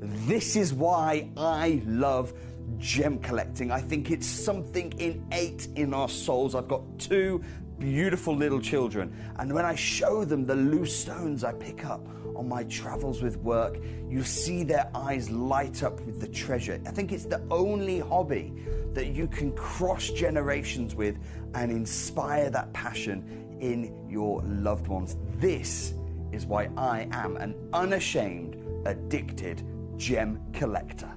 This is why I love gem collecting. I think it's something innate in our souls. I've got 2 beautiful little children, and when I show them the loose stones I pick up on my travels with work, you see their eyes light up with the treasure. I think it's the only hobby that you can cross generations with and inspire that passion in your loved ones. This is why I am an unashamed, addicted gem collector.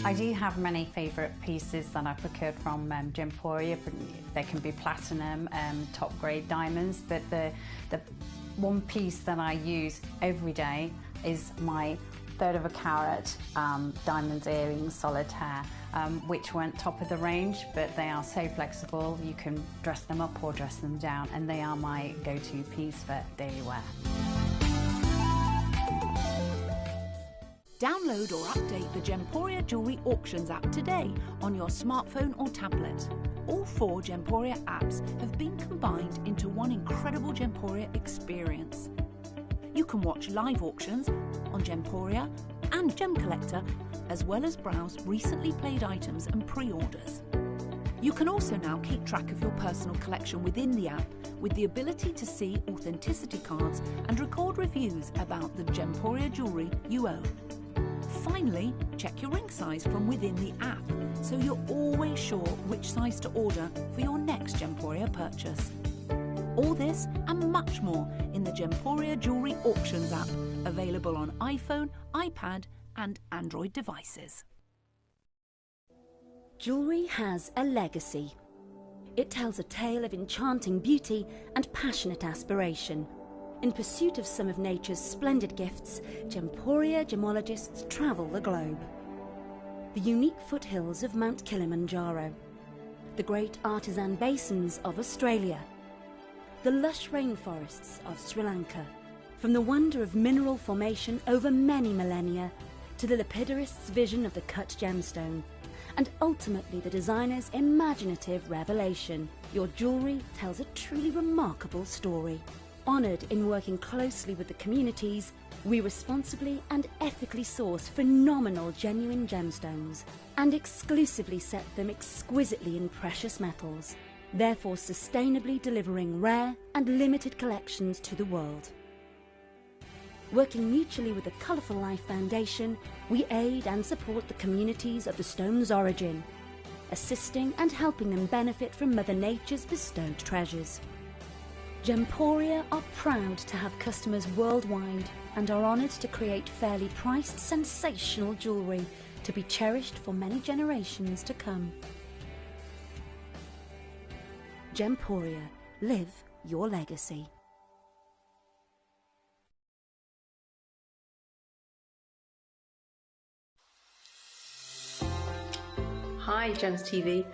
I do have many favourite pieces that I procured from Gemporia. They can be platinum, top grade diamonds, but the one piece that I use every day is my 1/3 of a carat diamond earrings solitaire, which weren't top of the range, but they are so flexible. You can dress them up or dress them down, and they are my go-to piece for daily wear. Download or update the Gemporia Jewellery Auctions app today on your smartphone or tablet. All 4 Gemporia apps have been combined into one incredible Gemporia experience. You can watch live auctions on Gemporia and Gemcollector, as well as browse recently played items and pre-orders. You can also now keep track of your personal collection within the app with the ability to see authenticity cards and record reviews about the Gemporia jewellery you own. Finally, check your ring size from within the app, so you're always sure which size to order for your next Gemporia purchase. All this and much more in the Gemporia Jewellery Auctions app, available on iPhone, iPad and Android devices. Jewellery has a legacy. It tells a tale of enchanting beauty and passionate aspiration. In pursuit of some of nature's splendid gifts, Gemporia gemologists travel the globe. The unique foothills of Mount Kilimanjaro, the great artisan basins of Australia, the lush rainforests of Sri Lanka. From the wonder of mineral formation over many millennia to the lapidarist's vision of the cut gemstone, and ultimately the designer's imaginative revelation, your jewellery tells a truly remarkable story. Honoured in working closely with the communities, we responsibly and ethically source phenomenal genuine gemstones and exclusively set them exquisitely in precious metals, therefore sustainably delivering rare and limited collections to the world. Working mutually with the Colourful Life Foundation, we aid and support the communities of the stone's origin, assisting and helping them benefit from Mother Nature's bestowed treasures. Gemporia are proud to have customers worldwide and are honoured to create fairly priced, sensational jewellery to be cherished for many generations to come. Gemporia, live your legacy. Hi Gems TV,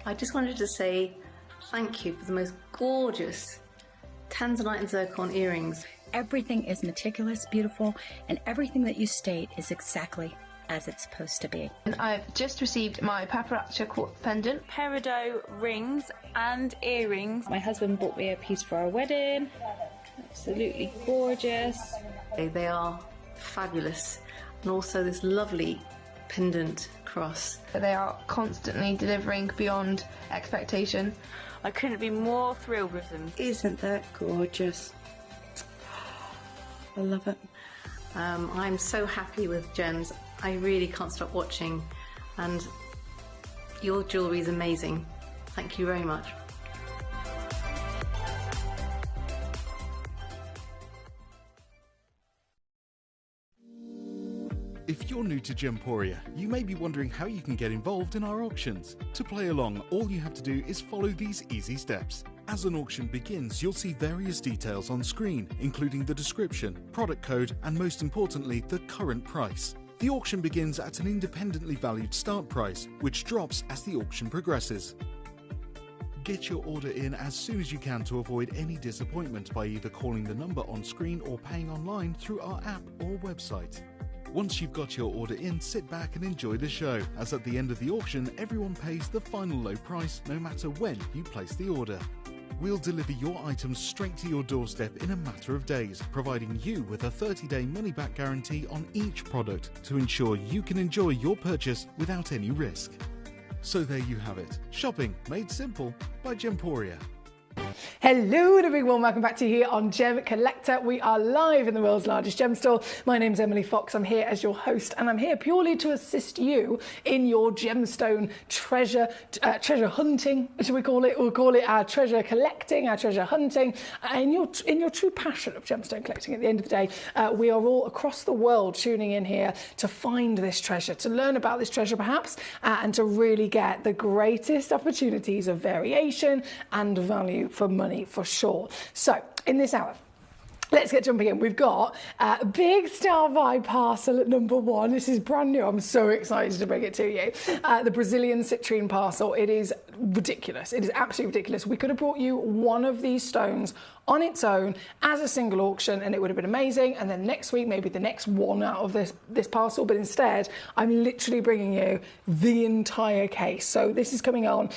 I just wanted to say thank you for the most gorgeous Tanzanite and zircon earrings. Everything is meticulous, beautiful, and everything that you state is exactly as it's supposed to be. And I've just received my paparazzi quartz pendant. Peridot rings and earrings. My husband bought me a piece for our wedding. Absolutely gorgeous. They are fabulous. And also this lovely pendant cross. They are constantly delivering beyond expectation. I couldn't be more thrilled with them. Isn't that gorgeous? I love it. I'm so happy with gems. I really can't stop watching, and your jewellery is amazing. Thank you very much. If you're new to Gemporia, you may be wondering how you can get involved in our auctions. To play along, all you have to do is follow these easy steps. As an auction begins, you'll see various details on screen, including the description, product code, and most importantly, the current price. The auction begins at an independently valued start price, which drops as the auction progresses. Get your order in as soon as you can to avoid any disappointment by either calling the number on screen or paying online through our app or website. Once you've got your order in, sit back and enjoy the show, as at the end of the auction, everyone pays the final low price no matter when you place the order. We'll deliver your items straight to your doorstep in a matter of days, providing you with a 30-day money-back guarantee on each product to ensure you can enjoy your purchase without any risk. So there you have it. Shopping made simple by Gemporia. Hello and a big warm welcome back to you here on Gemcollector. We are live in the world's largest gem store. My name's Emily Fox. I'm here as your host, and I'm here purely to assist you in your gemstone treasure hunting, shall we call it? We'll call it our treasure collecting, our treasure hunting, in your true passion of gemstone collecting. At the end of the day, we are all across the world tuning in here to find this treasure, to learn about this treasure perhaps, and to really get the greatest opportunities of variation and value for money for sure. So in this hour, let's get jumping in. We've got a big Star Vibe parcel at number 1. This is brand new. I'm so excited to bring it to you. The Brazilian citrine parcel. It is ridiculous. It is absolutely ridiculous. We could have brought you one of these stones on its own as a single auction and it would have been amazing, and then next week maybe the next one out of this parcel, but instead I'm literally bringing you the entire case. So this is coming on,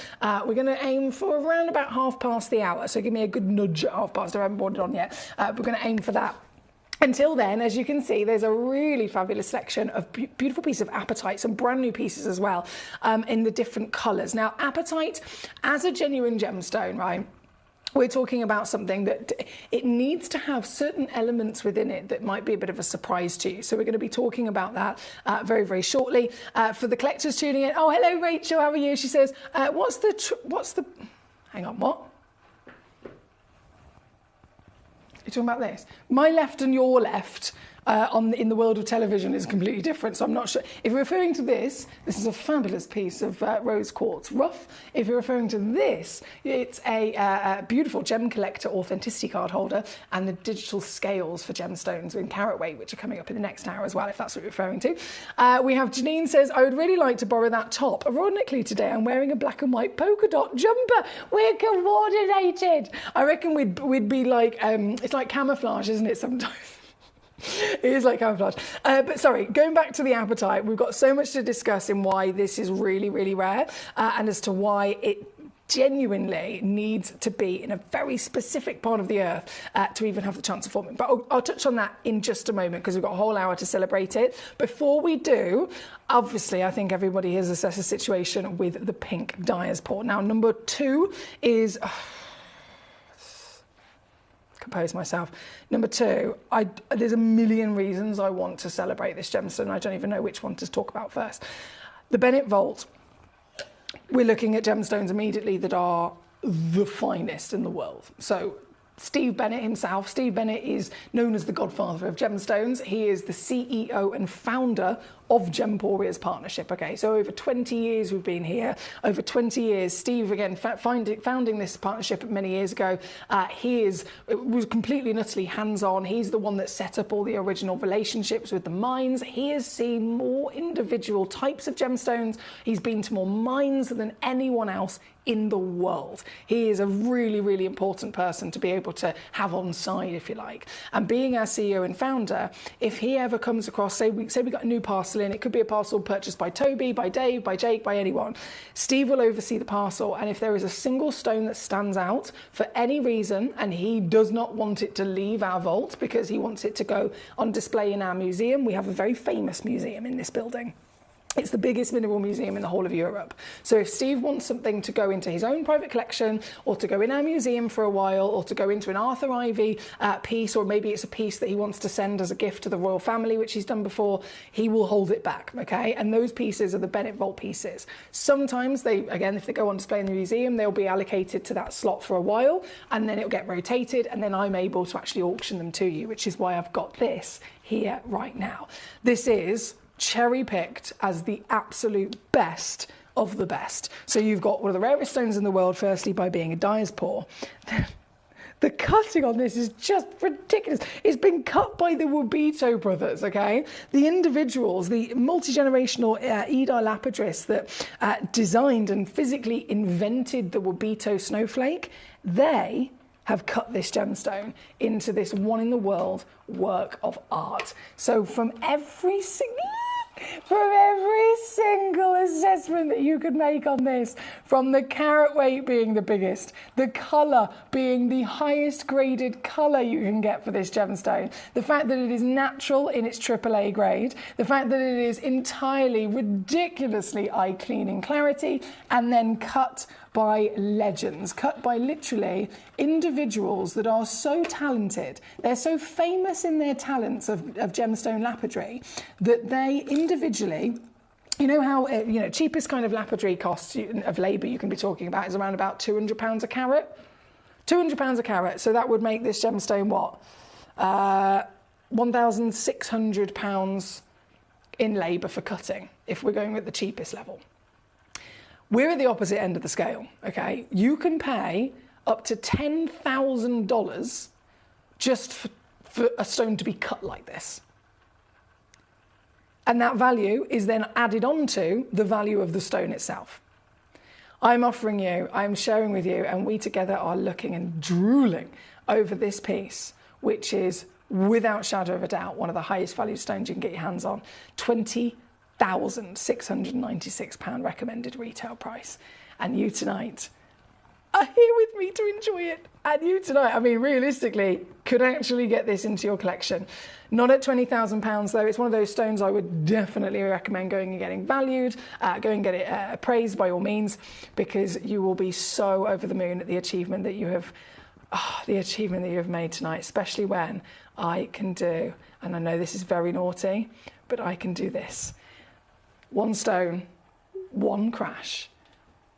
we're going to aim for around about 1/2 the hour, so give me a good nudge at 1/2. I haven't brought it on yet, we're going to aim for that. Until then, as you can see, there's a really fabulous selection of beautiful pieces of apatite, some brand new pieces as well, in the different colours. Now, apatite, as a genuine gemstone, right, we're talking about something that it needs to have certain elements within it that might be a bit of a surprise to you. So we're going to be talking about that very, very shortly. For the collectors tuning in, oh, hello, Rachel, how are you? She says, what's the, hang on, what? You're talking about this? My left and your left in the world of television is completely different, so I'm not sure. If you're referring to this is a fabulous piece of rose quartz rough. If you're referring to this, it's a beautiful Gemcollector authenticity card holder and the digital scales for gemstones in carat weight, which are coming up in the next hour as well, if that's what you're referring to. We have Janine says, I would really like to borrow that top. Ironically, today I'm wearing a black and white polka dot jumper. We're coordinated. I reckon we'd be like, it's like camouflage, isn't it, sometimes? It is like camouflage. But sorry, going back to the apatite, we've got so much to discuss in why this is really, really rare, and as to why it genuinely needs to be in a very specific part of the earth to even have the chance of forming. But I'll touch on that in just a moment because we've got a whole hour to celebrate it. Before we do, obviously, I think everybody has assessed the situation with the pink dyer's pot. Now, number 2 is... compose myself. Number 2, there's a million reasons I want to celebrate this gemstone. I don't even know which one to talk about first. The Bennett Vault. We're looking at gemstones immediately that are the finest in the world. So Steve Bennett himself. Steve Bennett is known as the godfather of gemstones. He is the CEO and founder of Gemporia's partnership. Okay, so over 20 years we've been here. Over 20 years, Steve, again, founding this partnership many years ago, was completely and utterly hands-on. He's the one that set up all the original relationships with the mines. He has seen more individual types of gemstones. He's been to more mines than anyone else in the world. He is a really, really important person to be able to have on side, if you like. And being our CEO and founder, if he ever comes across, say we got a new parcel in, it could be a parcel purchased by Toby, by Dave, by Jake, by anyone. Steve will oversee the parcel, and if there is a single stone that stands out for any reason, and he does not want it to leave our vault because he wants it to go on display in our museum, we have a very famous museum in this building. It's the biggest mineral museum in the whole of Europe. So if Steve wants something to go into his own private collection, or to go in our museum for a while, or to go into an Arthur Ivy piece, or maybe it's a piece that he wants to send as a gift to the royal family, which he's done before, he will hold it back, okay? And those pieces are the Bennett Vault pieces. Sometimes if they go on display in the museum, they'll be allocated to that slot for a while, and then it'll get rotated, and then I'm able to actually auction them to you, which is why I've got this here right now. This is cherry-picked as the absolute best of the best. So you've got one of the rarest stones in the world, firstly, by being a dyer's pour. The cutting on this is just ridiculous. It's been cut by the Wabito brothers, okay? The individuals, the multi-generational Edar lapidarists that designed and physically invented the Wabito snowflake, they have cut this gemstone into this one-in-the-world work of art. So from every single assessment that you could make on this, from the carat weight being the biggest, the colour being the highest graded colour you can get for this gemstone, the fact that it is natural in its AAA grade, the fact that it is entirely ridiculously eye-cleaning clarity, and then cut by legends, cut by literally individuals that are so talented, they're so famous in their talents of gemstone lapidary, that they individually, you know how, cheapest kind of lapidary costs of labour you can be talking about is around about £200 a carat? £200 a carat, so that would make this gemstone what? £1,600 in labour for cutting, if we're going with the cheapest level. We're at the opposite end of the scale, okay? You can pay up to $10,000 just for a stone to be cut like this. And that value is then added onto the value of the stone itself. I'm sharing with you, and we together are looking and drooling over this piece, which is, without shadow of a doubt, one of the highest value stones you can get your hands on. £20,696 recommended retail price. And you tonight are here with me to enjoy it. And you tonight, realistically, could actually get this into your collection. Not at £20,000 though. It's one of those stones I would definitely recommend going and getting valued. Go and get it appraised by all means, because you will be so over the moon at the achievement that you have made tonight, especially when I can do, and I know this is very naughty, but I can do this. One stone, one crash.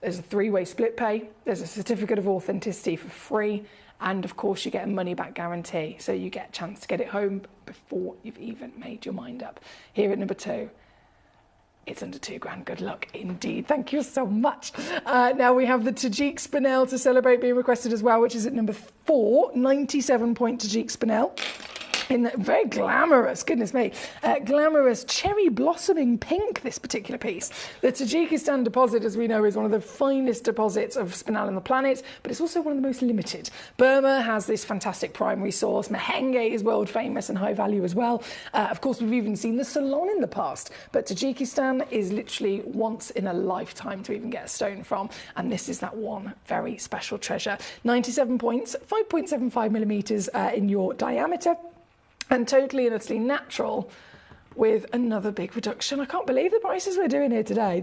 There's a 3-way split pay. There's a certificate of authenticity for free. And of course you get a money back guarantee. So you get a chance to get it home before you've even made your mind up. Here at number 2, it's under £2,000. Good luck indeed. Thank you so much. Now we have the Tajik Spinel to celebrate being requested as well, which is at number 4, 97-point Tajik Spinel. In the very glamorous, goodness me, glamorous cherry blossoming pink, this particular piece. The Tajikistan deposit, as we know, is one of the finest deposits of spinel on the planet, but it's also one of the most limited. Burma has this fantastic primary source. Mahenge is world famous and high value as well. Of course, we've even seen the Ceylon in the past, but Tajikistan is literally once in a lifetime to even get a stone from, and this is that one very special treasure. 97 points, 5.75 millimetres in your diameter, and totally and utterly natural, with another big reduction. I can't believe the prices we're doing here today.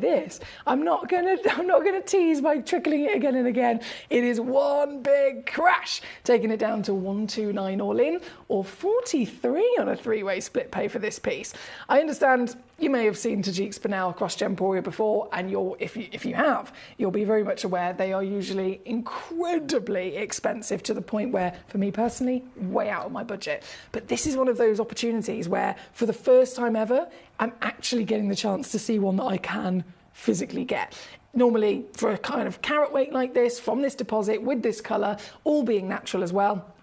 I'm not gonna tease by trickling it again and again. It is one big crash, taking it down to 129 all in, or 43 on a 3-way split pay for this piece. I understand you may have seen Tajik Spinel across Gemporia before, and if you have, you'll be very much aware they are usually incredibly expensive to the point where, for me personally, way out of my budget. But this is one of those opportunities where, for the first time ever, I'm actually getting the chance to see one that I can physically get. Normally, for a kind of carat weight like this, from this deposit, with this colour, all being natural as well,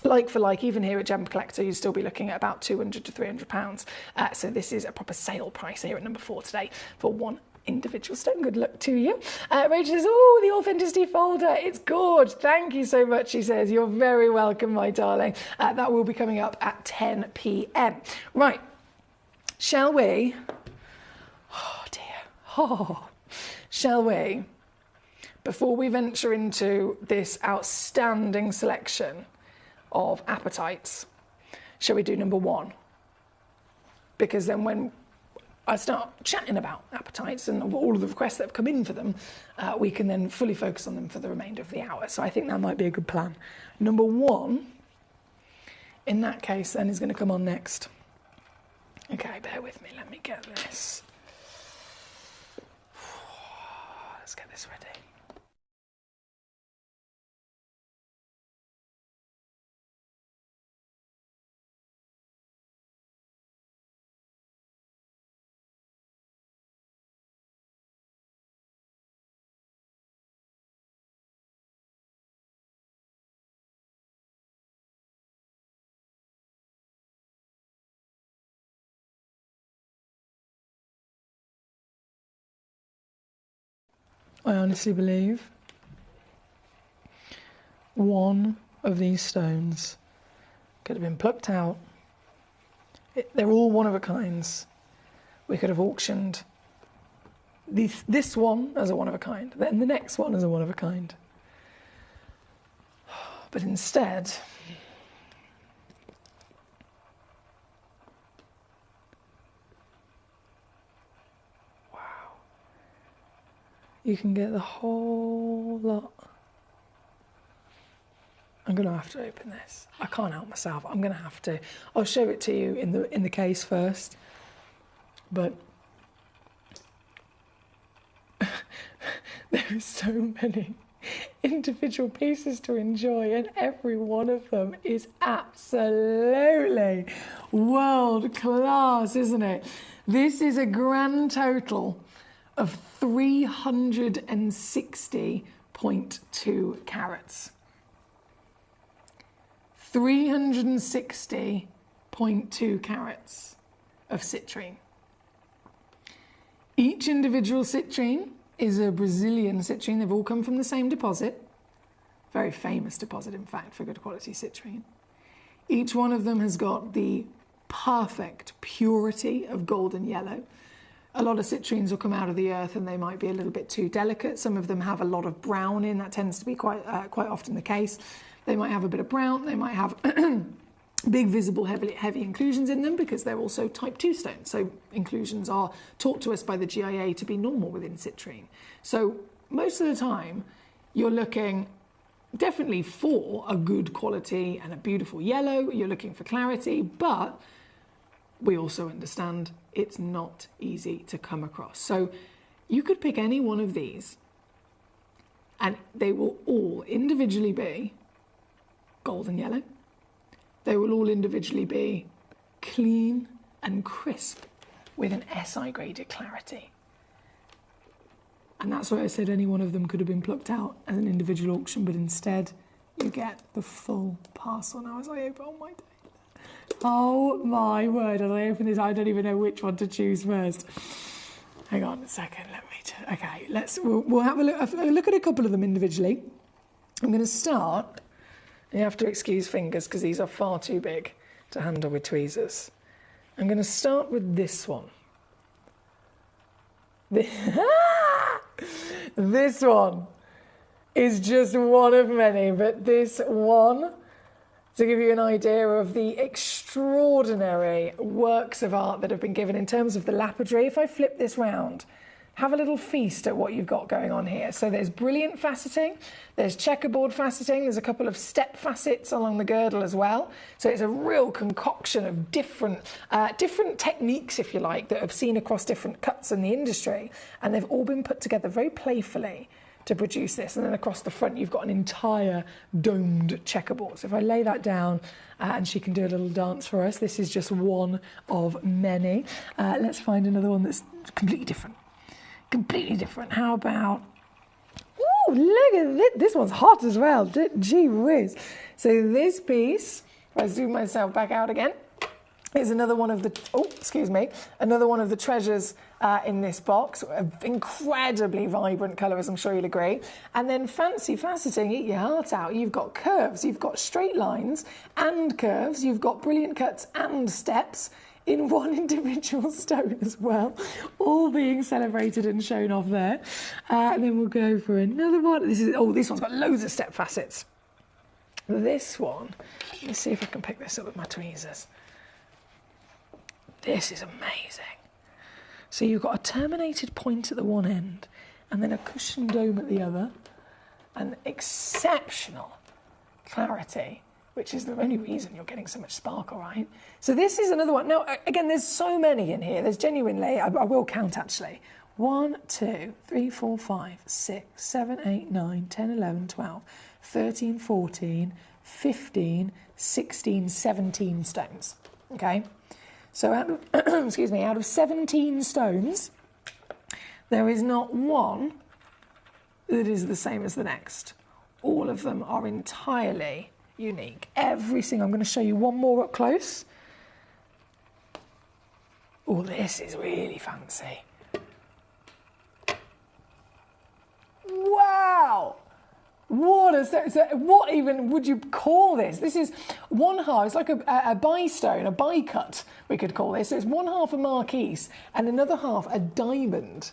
like for like, even here at Gemcollector, you'd still be looking at about £200 to £300. So this is a proper sale price here at number 4 today for one individual stone. Good luck to you. Rachel says, oh, the authenticity folder, it's gorge. Thank you so much, she says. You're very welcome, my darling. That will be coming up at 10 p.m. Right, shall we? Oh, dear. Oh, shall we? Before we venture into this outstanding selection of appetites, shall we do number 1? Because then when I start chatting about appetites and all of the requests that have come in for them, we can then fully focus on them for the remainder of the hour. So I think that might be a good plan. Number 1, in that case, then, is going to come on next. Okay, bear with me. Let me get this. Let's get this ready. I honestly believe one of these stones could have been plucked out. They're all one-of-a-kinds. We could have auctioned this one as a one-of-a-kind, then the next one as a one-of-a-kind. But instead, you can get the whole lot. I'm going to have to open this. I can't help myself. I'm going to have to. I'll show it to you in the case first. But there are so many individual pieces to enjoy, and every one of them is absolutely world class, isn't it? This is a grand total of 360.2 carats. 360.2 carats of citrine. Each individual citrine is a Brazilian citrine. They've all come from the same deposit. Very famous deposit, in fact, for good quality citrine. Each one of them has got the perfect purity of golden yellow. A lot of citrines will come out of the earth and they might be a little bit too delicate. Some of them have a lot of brown in. That tends to be quite often the case. They might have a bit of brown. They might have big visible heavy inclusions in them because they're also type 2 stones. So inclusions are taught to us by the GIA to be normal within citrine. So most of the time you're looking definitely for a good quality and a beautiful yellow. You're looking for clarity, but we also understand it's not easy to come across. So you could pick any one of these and they will all individually be golden yellow. They will all individually be clean and crisp with an SI graded clarity. And that's why I said any one of them could have been plucked out as an individual auction, but instead you get the full parcel. Now as I open, oh my day. Oh my word, as I open this, I don't even know which one to choose first. Hang on a second, let me okay, we'll have a look at a couple of them individually. I'm going to start, you have to excuse fingers because these are far too big to handle with tweezers. I'm going to start with this one. This one is just one of many, but this one, to give you an idea of the extraordinary works of art that have been given in terms of the lapidary. If I flip this round, have a little feast at what you've got going on here. So there's brilliant faceting, there's checkerboard faceting, there's a couple of step facets along the girdle as well. So it's a real concoction of different techniques, if you like, that I've seen across different cuts in the industry, and they've all been put together very playfully to produce this. And then across the front you've got an entire domed checkerboard. So if I lay that down and she can do a little dance for us, this is just one of many. Let's find another one that's completely different. Completely different. How about, ooh, look at this. This one's hot as well. Gee whiz. So this piece, if I zoom myself back out again, is another one of the, another one of the treasures in this box. Incredibly vibrant colour, as I'm sure you'll agree. And then fancy faceting, eat your heart out. You've got curves, you've got straight lines and curves, you've got brilliant cuts and steps in one individual stone as well, all being celebrated and shown off there. And then we'll go for another one. This one's got loads of step facets. This one, let's see if I can pick this up with my tweezers. This is amazing. So you've got a terminated point at the one end and then a cushioned dome at the other, and exceptional clarity, which is the only reason you're getting so much sparkle, right? So this is another one. Now, again, there's so many in here. There's genuinely, I will count actually. 1, 2, 3, 4, 5, 6, 7, 8, 9, 10, 11, 12, 13, 14, 15, 16, 17 stones, okay? So out of, excuse me, out of 17 stones, there is not one that is the same as the next. All of them are entirely unique. Every single, I'm going to show you one more up close. Oh, this is really fancy. Wow! What even would you call this? This is one half, it's like a bi-stone, a bi-cut, we could call this. So it's one half a marquise and another half a diamond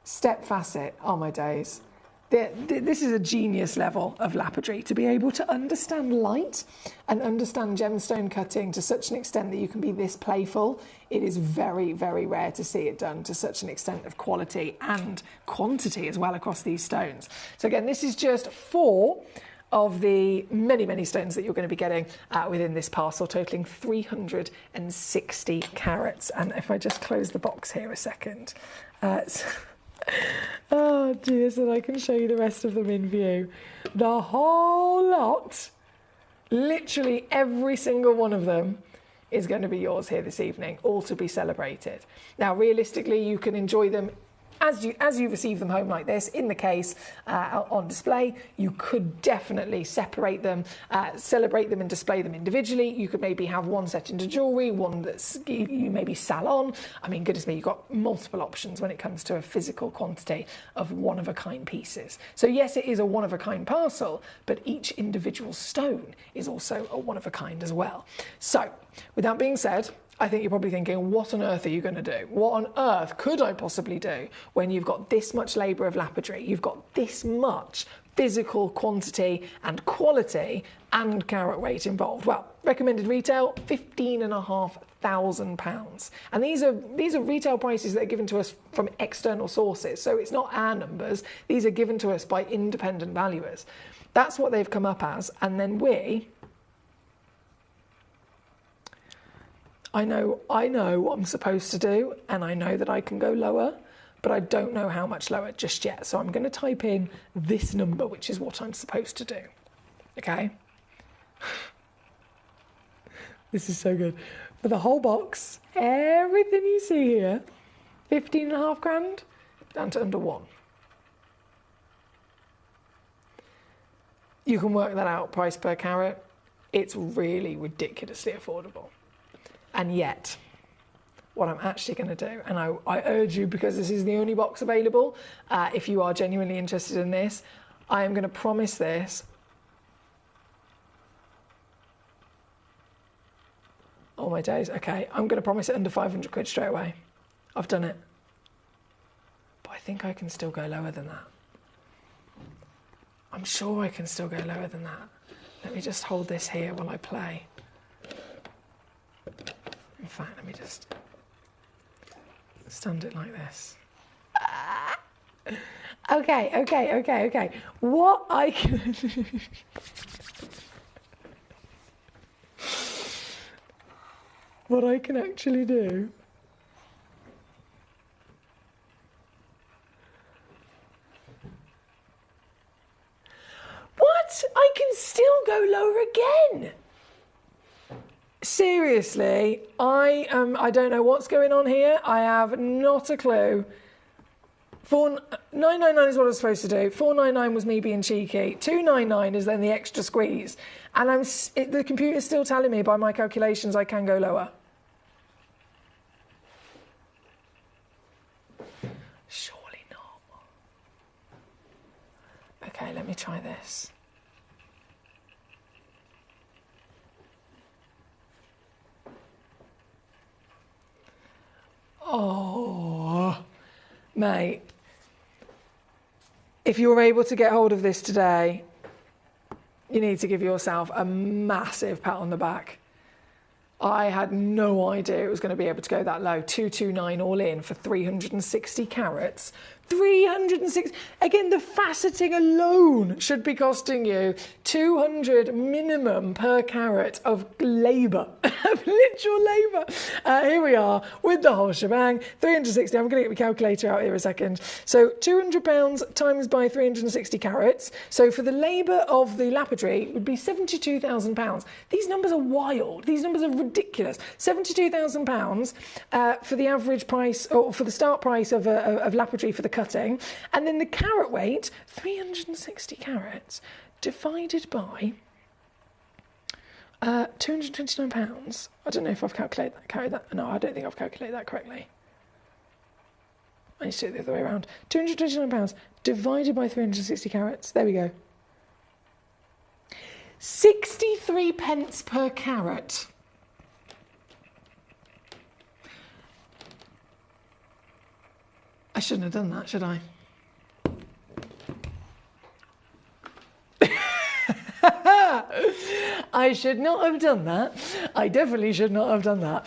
step facet. Oh my days. This is a genius level of lapidary, to be able to understand light and understand gemstone cutting to such an extent that you can be this playful. It is very, very rare to see it done to such an extent of quality and quantity as well across these stones. So again, this is just 4 of the many, many stones that you're going to be getting within this parcel, totaling 360 carats. And if I just close the box here a second. Oh dear, so I can show you the rest of them in view. The whole lot, literally every single one of them, is going to be yours here this evening, all to be celebrated. Now, realistically, you can enjoy them as you receive them home like this, in the case, on display. You could definitely separate them, celebrate them and display them individually. You could maybe have one set into jewellery, one that's you maybe salon. I mean, goodness me, you've got multiple options when it comes to a physical quantity of one-of-a-kind pieces. So yes, it is a one-of-a-kind parcel, but each individual stone is also a one-of-a-kind as well. So, with that being said, I think you're probably thinking, what on earth are you going to do? What on earth could I possibly do when you've got this much labour of lapidary? You've got this much physical quantity and quality and carat weight involved. Well, recommended retail, £15,500. And these are retail prices that are given to us from external sources. So it's not our numbers. These are given to us by independent valuers. That's what they've come up as. And then I know what I'm supposed to do, and I know that I can go lower, but I don't know how much lower just yet. So I'm going to type in this number, which is what I'm supposed to do. Okay? This is so good. For the whole box, everything you see here, 15.5 grand, down to under 1. You can work that out, price per carat. It's really ridiculously affordable. And yet, what I'm actually going to do, and I urge you, because this is the only box available, if you are genuinely interested in this, I am going to promise this. Oh my days, okay, I'm going to promise it under 500 quid straight away. I've done it. But I think I can still go lower than that. I'm sure I can still go lower than that. Let me just hold this here while I play. In fact, let me just stand it like this. Okay. What I can... what I can actually do... What? I can still go lower again. Seriously, I don't know what's going on here. I have not a clue. 999 is what I was supposed to do. 499 was me being cheeky. 299 is then the extra squeeze. And the computer's still telling me by my calculations I can go lower. Surely not. Okay, let me try this. Oh, mate. If you're able to get hold of this today, you need to give yourself a massive pat on the back. I had no idea it was going to be able to go that low. 229 all in for 360 carats. 360. Again, the faceting alone should be costing you 200 minimum per carat of labour, of literal labour. Here we are with the whole shebang. 360. I'm going to get my calculator out here a second. So £200 times by 360 carats. So for the labour of the lapidary would be £72,000. These numbers are wild. These numbers are ridiculous. £72,000 for the average price, or for the start price of lapidary for the cutting, and then the carat weight, 360 carats divided by £229. I don't know if I've calculated that. No, I don't think I've calculated that correctly. I need to do it the other way around. £229 divided by 360 carats. There we go. 63 pence per carat. I shouldn't have done that, should I? I should not have done that. I definitely should not have done that.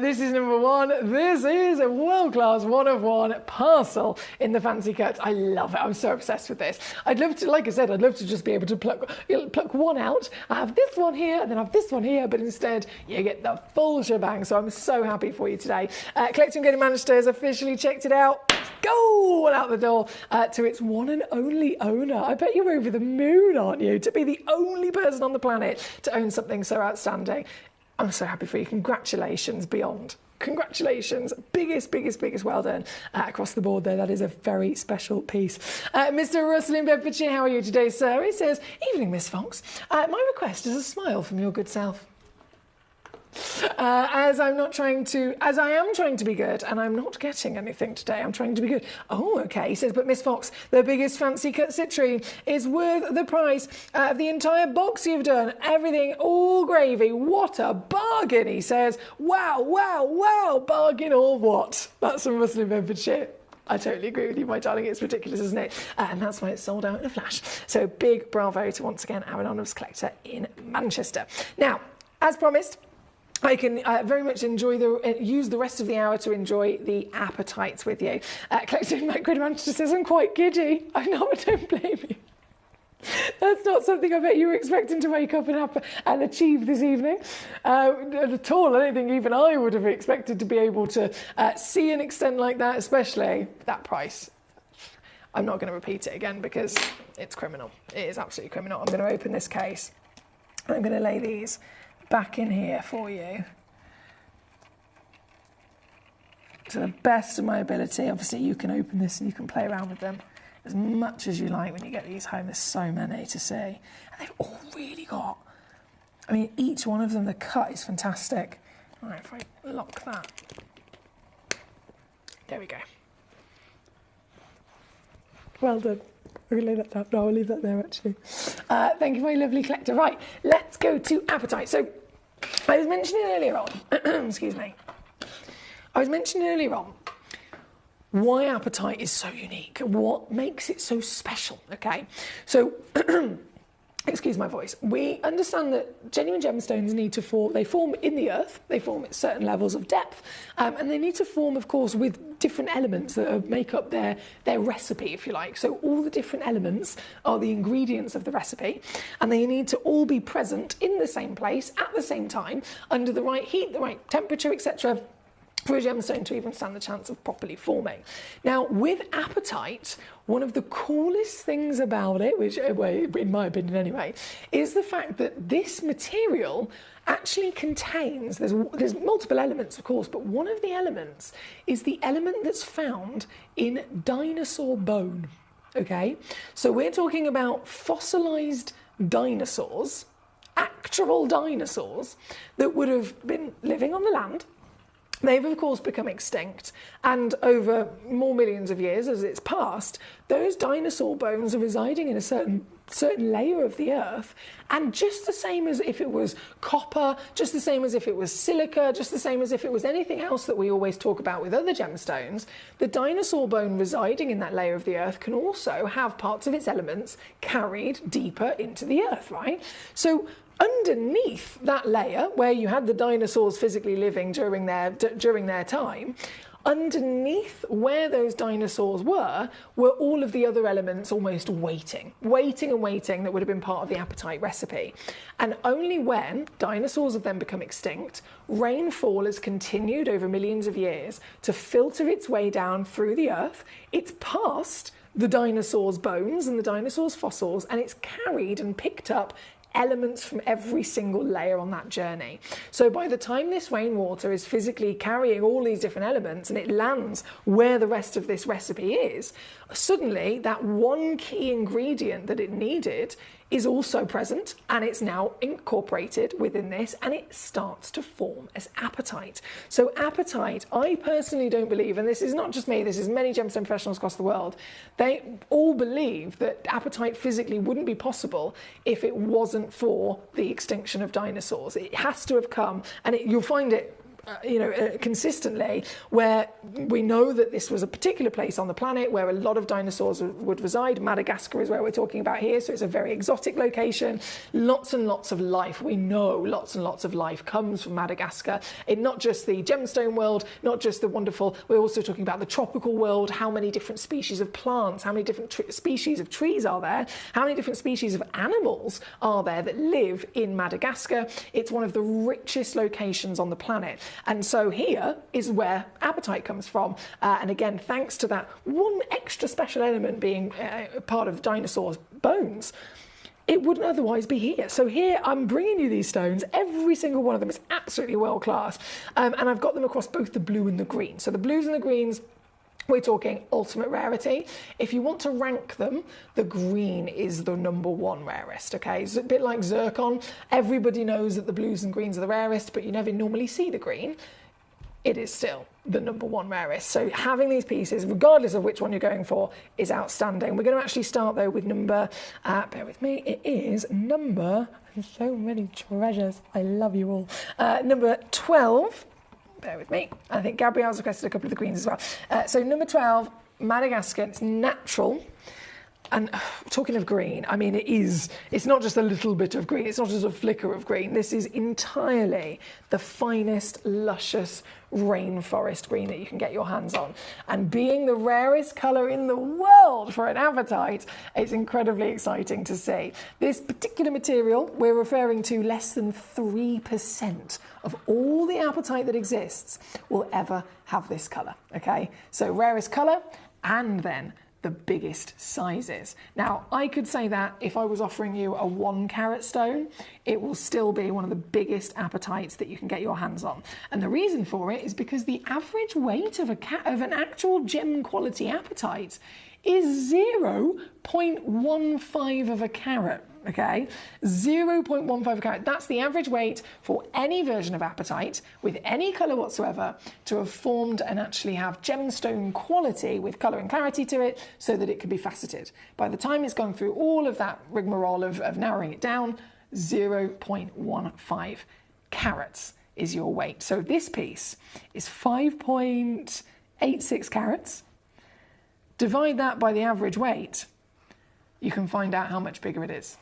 This is number one. This is a world-class one-of-one parcel in the fancy cuts. I love it. I'm so obsessed with this. I'd love to, like I said, I'd love to just be able to pluck one out. I have this one here and then I have this one here, but instead you get the full shebang. So I'm so happy for you today. Collecting Getting Manchester has officially checked it out. Go out the door to its one and only owner. I bet you're over the moon, aren't you, to be the only person on the planet to own something so outstanding. I'm so happy for you. Congratulations beyond. Congratulations. Biggest well done across the board there. That is a very special piece. Mr. Russell in Bedfordshire, how are you today, sir? He says, evening, Miss Fox. My request is a smile from your good self. As I am trying to be good, and I'm not getting anything today. I'm trying to be good. Oh, okay. He says, but Miss Fox, the biggest fancy cut citrine is worth the price of the entire box you've done. Everything, all gravy. What a bargain, he says. Wow, bargain or what? That's from Russell in Bedfordshire. I totally agree with you, my darling. It's ridiculous, isn't it? And that's why it's sold out in a flash. So big bravo to, once again, our anonymous collector in Manchester. Now, as promised, I can very much use the rest of the hour to enjoy the appetites with you. Collecting Macquarie Manchester says, I'm quite giddy. I know, I don't blame you. That's not something I bet you were expecting to wake up and achieve this evening. At all, I don't think even I would have expected to be able to see an extent like that, especially that price. I'm not going to repeat it again because it's criminal. It is absolutely criminal. I'm going to open this case and I'm going to lay these back in here for you to the best of my ability. Obviously you can open this and you can play around with them as much as you like when you get these home. There's so many to see, and they've all really got, I mean, each one of them, the cut is fantastic. All right, if I lock that, there we go. Well done. I'm going to lay that down. No, I'll leave that there, actually. Thank you, my lovely collector. Right, let's go to appetite. So, I was mentioning earlier on, excuse me. I was mentioning earlier on why appetite is so unique, what makes it so special, okay? So, excuse my voice, we understand that genuine gemstones need to form, they form in the earth, they form at certain levels of depth, and they need to form, of course, with different elements that make up their recipe, if you like. So all the different elements are the ingredients of the recipe, and they need to all be present in the same place at the same time, under the right heat, the right temperature, etc., for a gemstone to even stand the chance of properly forming. Now, with apatite, one of the coolest things about it, which, in my opinion anyway, is the fact that this material actually contains, there's multiple elements, of course, but one of the elements is the element that's found in dinosaur bone, okay? So we're talking about fossilized dinosaurs, actual dinosaurs, that would have been living on the land. They've, of course, become extinct, and over more millions of years as it's passed, those dinosaur bones are residing in a certain layer of the earth, and just the same as if it was copper, just the same as if it was silica, just the same as if it was anything else that we always talk about with other gemstones, the dinosaur bone residing in that layer of the earth can also have parts of its elements carried deeper into the earth, right? So underneath that layer, where you had the dinosaurs physically living during their time, underneath where those dinosaurs were all of the other elements almost waiting that would have been part of the apatite recipe. And only when dinosaurs have then become extinct, rainfall has continued over millions of years to filter its way down through the earth. It's past the dinosaurs' bones and the dinosaurs' fossils, and it's carried and picked up elements from every single layer on that journey. So by the time this rainwater is physically carrying all these different elements and it lands where the rest of this recipe is, suddenly that one key ingredient that it needed is also present, and it's now incorporated within this, and it starts to form as apatite. So apatite, I personally don't believe, and this is not just me, this is many gemstone professionals across the world, they all believe that apatite physically wouldn't be possible if it wasn't for the extinction of dinosaurs. It has to have come, and you'll find it consistently, where we know that this was a particular place on the planet where a lot of dinosaurs would reside. Madagascar is where we're talking about here, so it's a very exotic location. Lots and lots of life. We know lots and lots of life comes from Madagascar, in not just the gemstone world, not just the wonderful, we're also talking about the tropical world. How many different species of plants, how many different species of trees are there, how many different species of animals are there that live in Madagascar. It's one of the richest locations on the planet. And so here is where apatite comes from. And again, thanks to that one extra special element being part of dinosaurs' bones, it wouldn't otherwise be here. So here I'm bringing you these stones. Every single one of them is absolutely world class. And I've got them across both the blue and the green. So the blues and the greens, we're talking ultimate rarity. If you want to rank them, the green is the #1 rarest, okay? It's a bit like zircon. Everybody knows that the blues and greens are the rarest, but you never normally see the green. It is still the #1 rarest. So having these pieces, regardless of which one you're going for, is outstanding. We're going to actually start, though, with bear with me, it is so many treasures. I love you all. Number 12. Bear with me. I think Gabrielle's requested a couple of the greens as well. So number 12, Madagascar. It's natural. And talking of green, I mean, it's not just a little bit of green. It's not just a flicker of green. This is entirely the finest, luscious rainforest green that you can get your hands on. And being the rarest colour in the world for an apatite, it's incredibly exciting to see. This particular material, we're referring to less than 3% of all the apatite that exists will ever have this colour, okay? So rarest colour, and then the biggest sizes. Now, I could say that if I was offering you a 1 carat stone, it will still be one of the biggest apatites that you can get your hands on. And the reason for it is because the average weight of an actual gem quality apatite is 0.15 of a carat. Okay, 0.15 a carat. That's the average weight for any version of apatite with any colour whatsoever to have formed and actually have gemstone quality with colour and clarity to it so that it can be faceted. By the time it's gone through all of that rigmarole of narrowing it down, 0.15 carats is your weight. So this piece is 5.86 carats. Divide that by the average weight, you can find out how much bigger it is.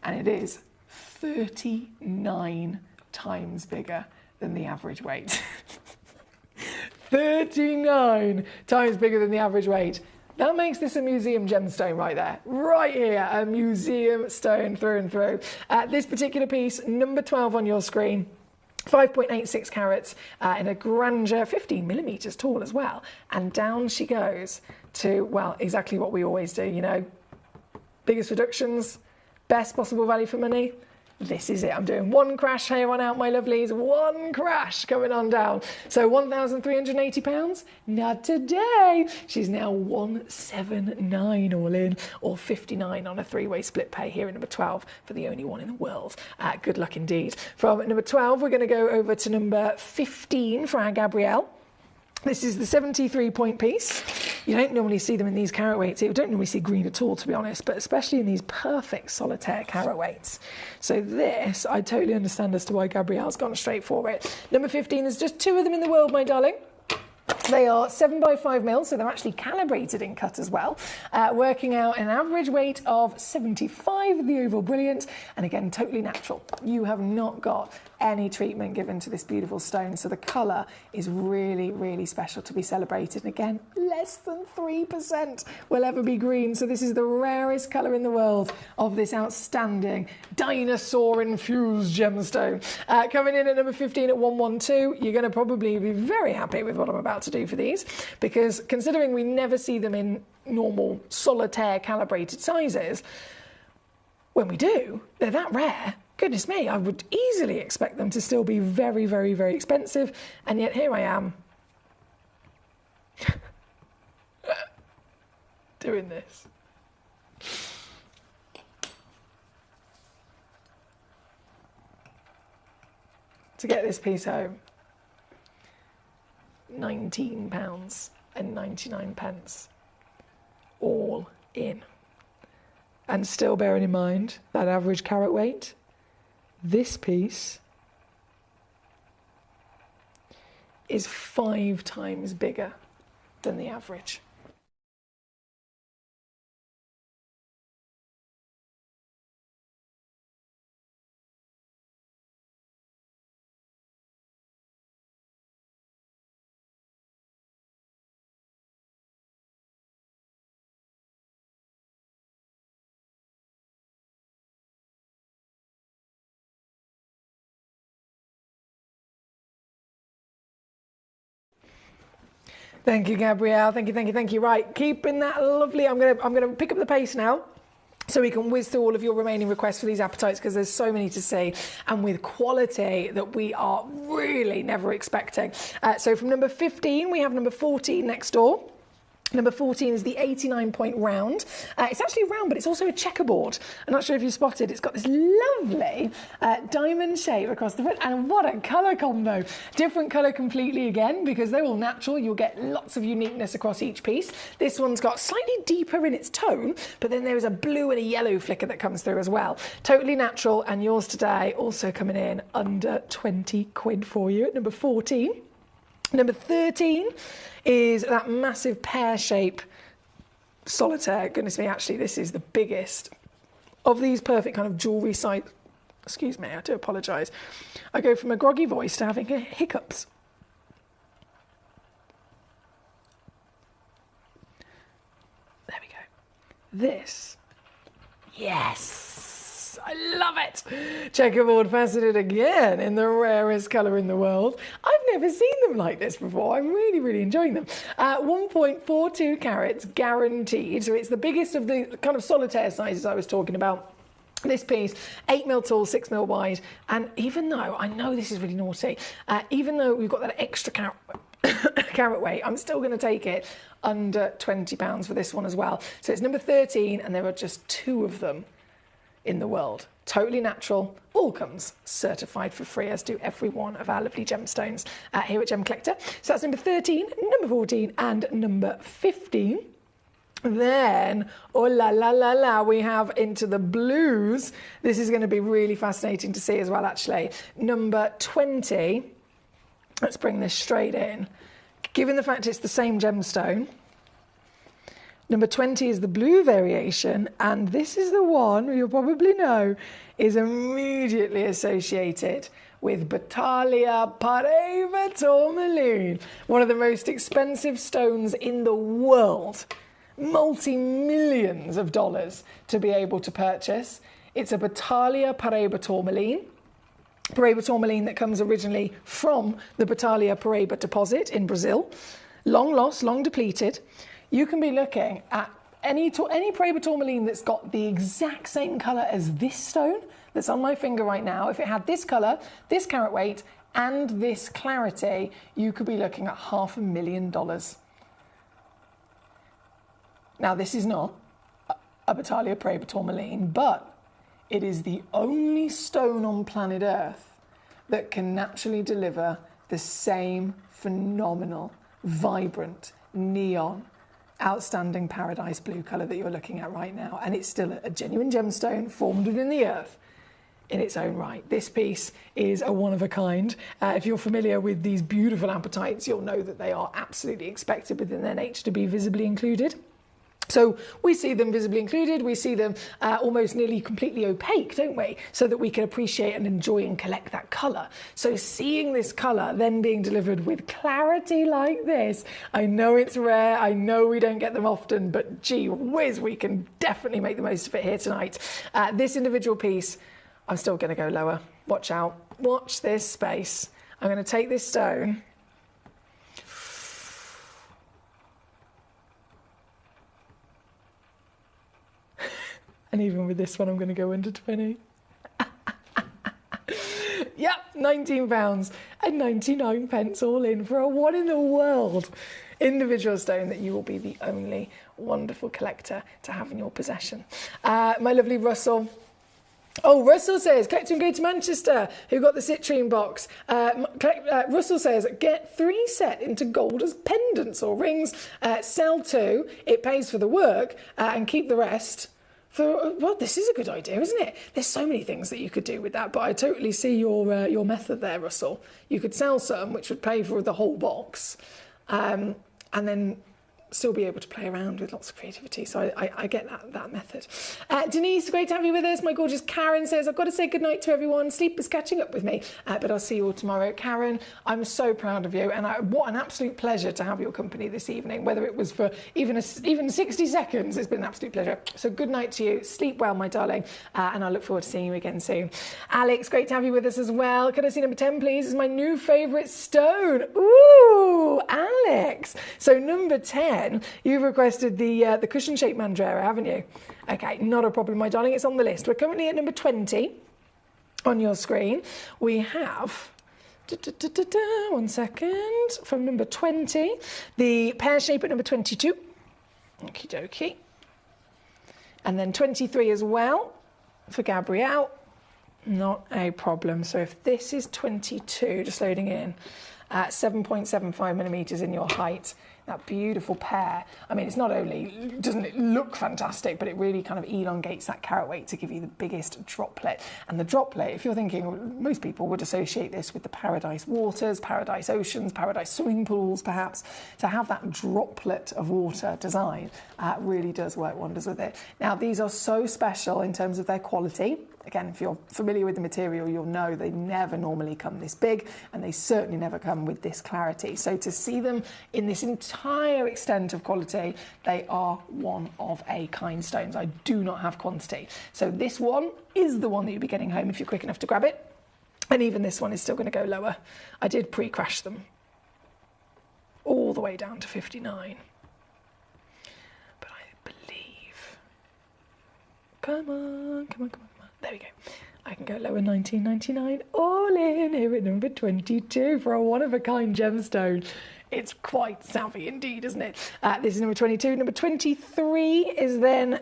and it is 39 times bigger than the average weight. 39 times bigger than the average weight. That makes this a museum gemstone right there. Right here, a museum stone through and through. This particular piece, number 12 on your screen, 5.86 carats in a grandeur, 15 millimetres tall as well. And down she goes to, well, exactly what we always do, you know. Biggest reductions, best possible value for money. This is it. I'm doing one crash here on out, my lovelies. One crash coming on down. So £1,380? Not today. She's now 179 all in, or 59 on a three-way split pay here at number 12 for the only one in the world. Good luck indeed. From number 12, we're going to go over to number 15 for our Gabrielle. This is the 73-point piece. You don't normally see them in these carat weights. You don't normally see green at all, to be honest, but especially in these perfect solitaire carat weights. So this, I totally understand as to why Gabrielle's gone straight for it. Number 15, there's just 2 of them in the world, my darling. They are 7x5 mils, so they're actually calibrated in cut as well, working out an average weight of 75 of the oval brilliant, and again, totally natural. You have not got any treatment given to this beautiful stone, so the colour is really, really special to be celebrated. And again, less than 3% will ever be green, so this is the rarest colour in the world of this outstanding dinosaur-infused gemstone. Coming in at number 15 at 112, you're going to probably be very happy with what I'm about to do for these, because considering we never see them in normal solitaire calibrated sizes, when we do, they're that rare. Goodness me, I would easily expect them to still be very, very, very expensive, and yet here I am doing this. To get this piece home, £19.99, all in. And still bearing in mind that average carat weight, this piece is 5 times bigger than the average. Thank you, Gabrielle. Thank you, thank you, thank you. Right, keeping that lovely. I'm gonna pick up the pace now, so we can whiz through all of your remaining requests for these appetites, because there's so many to see, and with quality that we are really never expecting. So from number 15, we have number 14 next door. Number 14 is the 89-point round. It's actually round, but it's also a checkerboard. I'm not sure if you spotted, it's got this lovely diamond shape across the front, and what a colour combo. Different colour completely again, because they're all natural. You'll get lots of uniqueness across each piece. This one's got slightly deeper in its tone, but then there is a blue and a yellow flicker that comes through as well. Totally natural, and yours today also coming in under 20 quid for you at number 14. Number 13 is that massive pear shape solitaire. Goodness me, actually, this is the biggest of these perfect kind of jewellery size. Excuse me, I do apologise. I go from a groggy voice to having hiccups. There we go. This. Yes. I love it. Checkerboard faceted again in the rarest colour in the world. I've never seen them like this before. I'm really, really enjoying them. 1.42 carats guaranteed. So it's the biggest of the kind of solitaire sizes I was talking about. This piece, 8 mil tall, 6 mil wide. And even though, I know this is really naughty, even though we've got that extra carat weight, I'm still going to take it under £20 for this one as well. So it's number 13, and there are just 2 of them in the world. Totally natural, all comes certified for free, as do every one of our lovely gemstones here at Gemcollector. So that's number 13, number 14 and number 15. Then, oh la la la la, we have into the blues. This is going to be really fascinating to see as well, actually. Number 20, let's bring this straight in. Given the fact it's the same gemstone, Number 20 is the blue variation, and this is the one you'll probably know is immediately associated with Battaglia Pareva Tourmaline, one of the most expensive stones in the world. Multi-millions of dollars to be able to purchase. It's a Battaglia Pareva Tourmaline. Pareva Tourmaline that comes originally from the Battaglia Pareva deposit in Brazil. Long lost, long depleted. You can be looking at any Pareva Tourmaline that's got the exact same colour as this stone that's on my finger right now. If it had this colour, this carat weight, and this clarity, you could be looking at $500,000. Now, this is not a Battaglia Pareva Tourmaline, but it is the only stone on planet Earth that can naturally deliver the same phenomenal, vibrant, neon, outstanding paradise blue colour that you're looking at right now. And it's still a genuine gemstone formed within the earth in its own right. This piece is a one of a kind. If you're familiar with these beautiful apatites, you'll know that they are absolutely expected within their nature to be visibly included. So we see them visibly included, we see them almost nearly completely opaque, don't we? So that we can appreciate and enjoy and collect that colour. So seeing this colour then being delivered with clarity like this, I know it's rare, I know we don't get them often, but gee whiz, we can definitely make the most of it here tonight. This individual piece, I'm still going to go lower. Watch out. Watch this space. I'm going to take this stone. And even with this one, I'm going to go under 20. Yep, £19 and 99 pence all in for a one in the world individual stone that you will be the only wonderful collector to have in your possession. My lovely Russell. Oh, Russell says, collecting Greater Manchester, who got the citrine box. Russell says, get 3 set into gold as pendants or rings, sell 2, it pays for the work, and keep the rest. Well, this is a good idea, isn't it? There's so many things that you could do with that, but I totally see your method there, Russell. You could sell some, which would pay for the whole box, and then still be able to play around with lots of creativity. So I get that method. Denise, great to have you with us. My gorgeous Karen says, I've got to say goodnight to everyone. Sleep is catching up with me, but I'll see you all tomorrow. Karen, I'm so proud of you, and what an absolute pleasure to have your company this evening, whether it was for even 60 seconds. It's been an absolute pleasure. So good night to you. Sleep well, my darling, and I look forward to seeing you again soon. Alex, great to have you with us as well. Can I see number 10, please? It's my new favourite stone. Ooh, Alex. So number 10, you've requested the cushion-shaped Mandrera, haven't you? Okay, not a problem, my darling. It's on the list. We're currently at number 20 on your screen. We have, one second, from number 20, the pear shape at number 22. Okie dokie. And then 23 as well for Gabrielle. Not a problem. So if this is 22, just loading in, 7.75 millimetres in your height, that beautiful pear. I mean, it's not only, doesn't it look fantastic, but it really kind of elongates that carat weight to give you the biggest droplet. And the droplet, if you're thinking, most people would associate this with the paradise waters, paradise oceans, paradise swimming pools, perhaps. To have that droplet of water design really does work wonders with it. Now, these are so special in terms of their quality. Again, if you're familiar with the material, you'll know they never normally come this big, and they certainly never come with this clarity. So to see them in this entire extent of quality, they are one of a kind stones. I do not have quantity. So this one is the one that you'll be getting home if you're quick enough to grab it. And even this one is still going to go lower. I did pre-crash them all the way down to 59. But I believe... Come on. There we go. I can go lower, 19.99, all in here at number 22 for a one-of-a-kind gemstone. It's quite savvy indeed, isn't it? This is number 22. Number 23 is then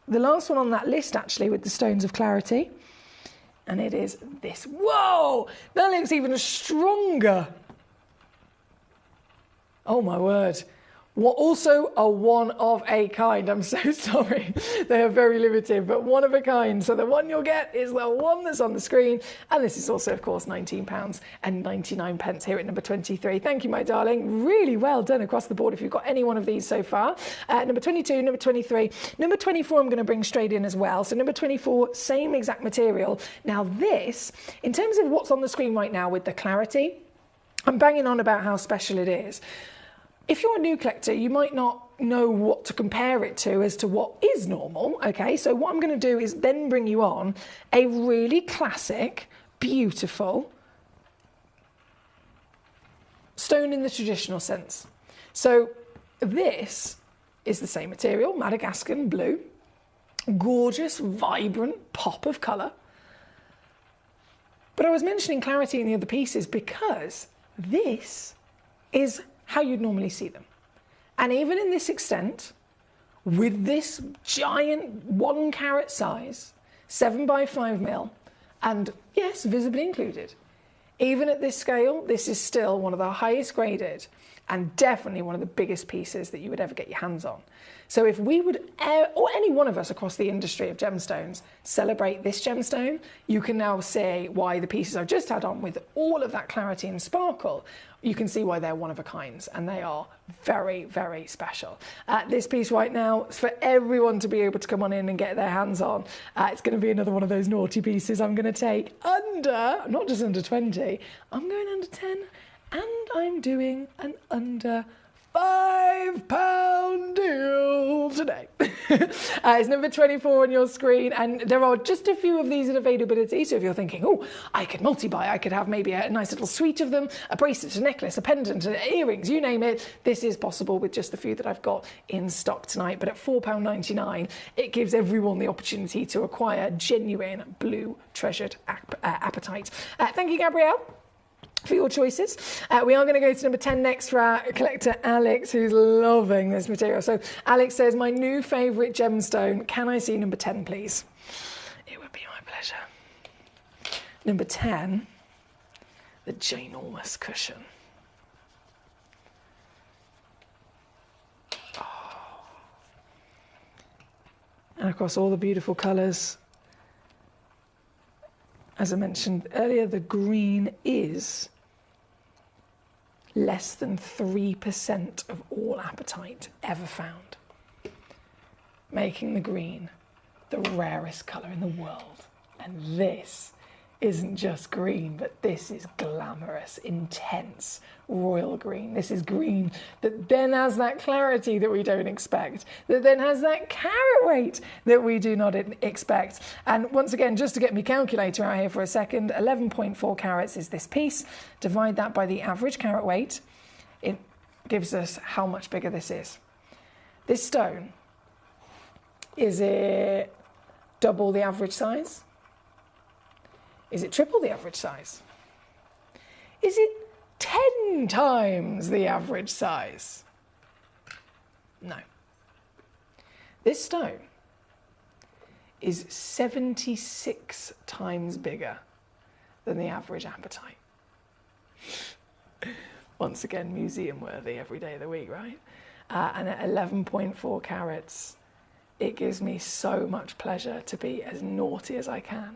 the last one on that list, actually, with the stones of clarity. And it is this. Whoa! That looks even stronger. Oh, my word. What also a one of a kind. I'm so sorry. They are very limited, but one of a kind. So the one you'll get is the one that's on the screen. And this is also, of course, £19.99 here at number 23. Thank you, my darling. Really well done across the board if you've got any one of these so far. Number 22, number 23. Number 24, I'm going to bring straight in as well. So number 24, same exact material. Now this, in terms of what's on the screen right now with the clarity, I'm banging on about how special it is. If you're a new collector, you might not know what to compare it to as to what is normal, okay? So what I'm going to do is then bring you on a really classic, beautiful stone in the traditional sense. So this is the same material, Madagascan blue, gorgeous, vibrant pop of colour. But I was mentioning clarity in the other pieces because this is how you'd normally see them. And even in this extent, with this giant 1 carat size, 7 by 5 mil, and yes, visibly included, even at this scale, this is still one of the highest graded and definitely one of the biggest pieces that you would ever get your hands on. So if we would, or any one of us across the industry of gemstones, celebrate this gemstone, you can now see why the pieces I've just had on with all of that clarity and sparkle, you can see why they're one of a kinds, and they are very, very special. This piece right now is for everyone to be able to come on in and get their hands on. It's going to be another one of those naughty pieces I'm going to take under, not just under 20, I'm going under 10, and I'm doing an under £5 deal today. It's number 24 on your screen, and there are just a few of these in availability. So if you're thinking, oh, I could multi-buy, I could have maybe a nice little suite of them, a bracelet, a necklace, a pendant, earrings, you name it, this is possible with just the few that I've got in stock tonight. But at £4.99, it gives everyone the opportunity to acquire genuine blue treasured apatite. Thank you, Gabrielle, for your choices. We are going to go to number 10 next for our collector Alex, who's loving this material. So Alex says, my new favourite gemstone, can I see number 10 please? It would be my pleasure. Number 10, the ginormous cushion. Oh. And across all the beautiful colours. As I mentioned earlier, the green is less than 3% of all apatite ever found, making the green the rarest colour in the world. And this isn't just green, but this is glamorous, intense, royal green. This is green that then has that clarity that we don't expect, that then has that carat weight that we do not expect. And once again, just to get my calculator out here for a second, 11.4 carats is this piece. Divide that by the average carat weight. It gives us how much bigger this is. This stone, is it double the average size? Is it triple the average size? Is it 10 times the average size? No. This stone is 76 times bigger than the average apatite. Once again, museum worthy every day of the week, right? And at 11.4 carats, it gives me so much pleasure to be as naughty as I can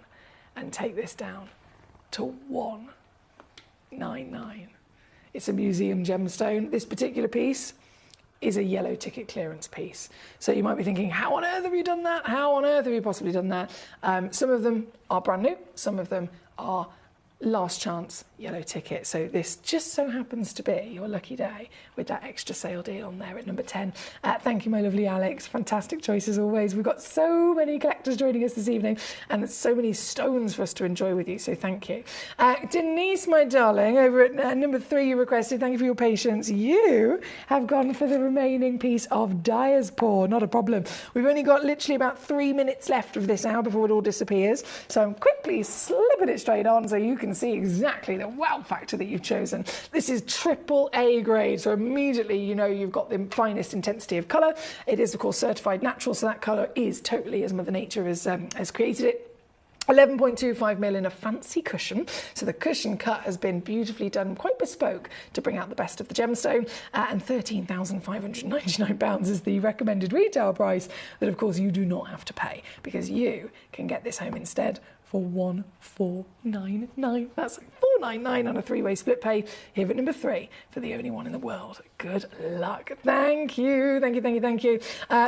and take this down to £199. It's a museum gemstone. This particular piece is a yellow ticket clearance piece. So you might be thinking, how on earth have you done that? How on earth have you possibly done that? Some of them are brand new. Some of them are last chance yellow ticket. So this just so happens to be your lucky day with that extra sale deal on there at number 10. Thank you, my lovely Alex. Fantastic choice as always. We've got so many collectors joining us this evening and so many stones for us to enjoy with you, so thank you. Denise, my darling, over at number 3 you requested, thank you for your patience. You have gone for the remaining piece of Dyer's Paw. Not a problem. We've only got literally about 3 minutes left of this hour before it all disappears, so I'm quickly slipping it straight on so you can see exactly the wow factor that you've chosen. This is AAA grade, so immediately you know you've got the finest intensity of colour. It is, of course, certified natural, so that colour is totally as Mother Nature has created it. 11.25mm in a fancy cushion. So the cushion cut has been beautifully done, quite bespoke, to bring out the best of the gemstone. And £13,599 is the recommended retail price that, of course, you do not have to pay, because you can get this home instead for £1,499. That's £499 on a 3-way split pay here at number 3 for the only one in the world. Good luck. Thank you. Thank you, thank you, thank you.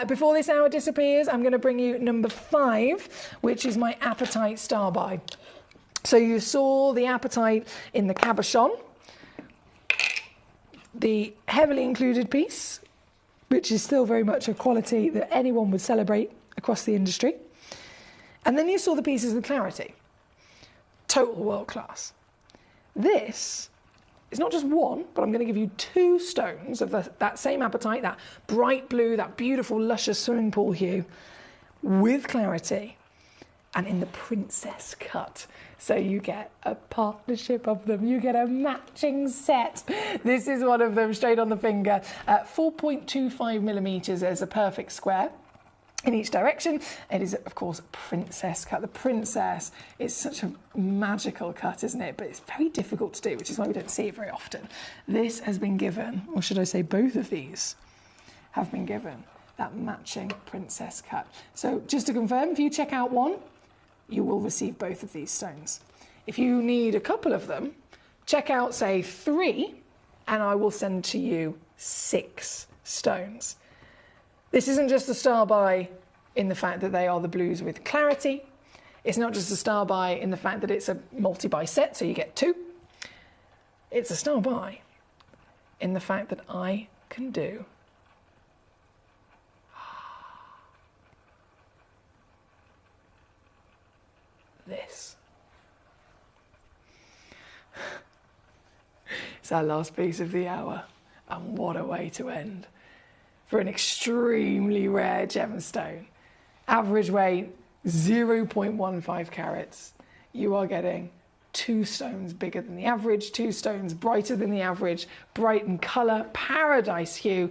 Before this hour disappears, I'm going to bring you number 5, which is my Appetite Star Buy. So you saw the Appetite in the cabochon, the heavily included piece, which is still very much a quality that anyone would celebrate across the industry. And then you saw the pieces with clarity. Total world class. This is not just one, but I'm going to give you 2 stones of that same Appetite, that bright blue, that beautiful, luscious swimming pool hue, with clarity and in the princess cut. So you get a partnership of them. You get a matching set. This is one of them, straight on the finger. 4.25mm as a perfect square in each direction. It is, of course, a princess cut. The princess is such a magical cut, isn't it? But it's very difficult to do, which is why we don't see it very often. This has been given, or should I say both of these have been given, that matching princess cut. So just to confirm, if you check out one, you will receive both of these stones. If you need a couple of them, check out, say, 3, and I will send to you 6 stones. This isn't just a star buy in the fact that they are the blues with clarity. It's not just a star buy in the fact that it's a multi-buy set, so you get 2. It's a star buy in the fact that I can do this. It's our last piece of the hour, and what a way to end. For an extremely rare gemstone, average weight 0.15 carats, you are getting 2 stones bigger than the average, 2 stones brighter than the average, bright in colour, paradise hue,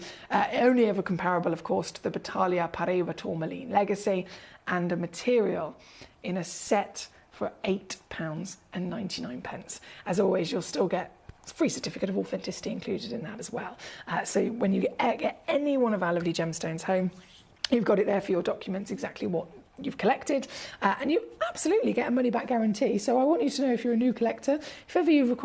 only ever comparable, of course, to the Battaglia Pareva Tourmaline Legacy, and a material in a set for £8.99. As always, you'll still get a free certificate of authenticity included in that as well. So when you get any one of our lovely gemstones home, you've got it there for your documents, exactly what you've collected, and you absolutely get a money back guarantee. So I want you to know, if you're a new collector, if ever you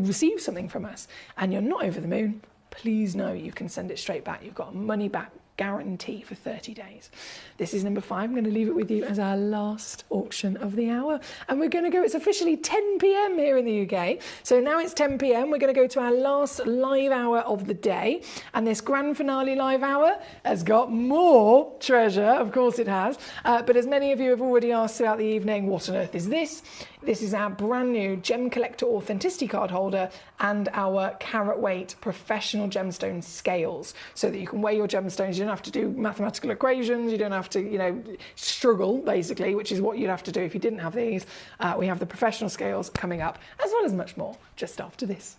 receive something from us and you're not over the moon, please know you can send it straight back. You've got a money back guarantee for 30 days. This is number 5. I'm going to leave it with you as our last auction of the hour. And we're going to go, it's officially 10 p.m. here in the UK. So now it's 10 p.m. We're going to go to our last live hour of the day. And this grand finale live hour has got more treasure. Of course it has. But as many of you have already asked throughout the evening, what on earth is this? This is our brand new Gemcollector Authenticity card holder and our carat weight professional gemstone scales, so that you can weigh your gemstones. You don't have to do mathematical equations. You don't have to, struggle, basically, which is what you'd have to do if you didn't have these. We have the professional scales coming up, as well as much more, just after this.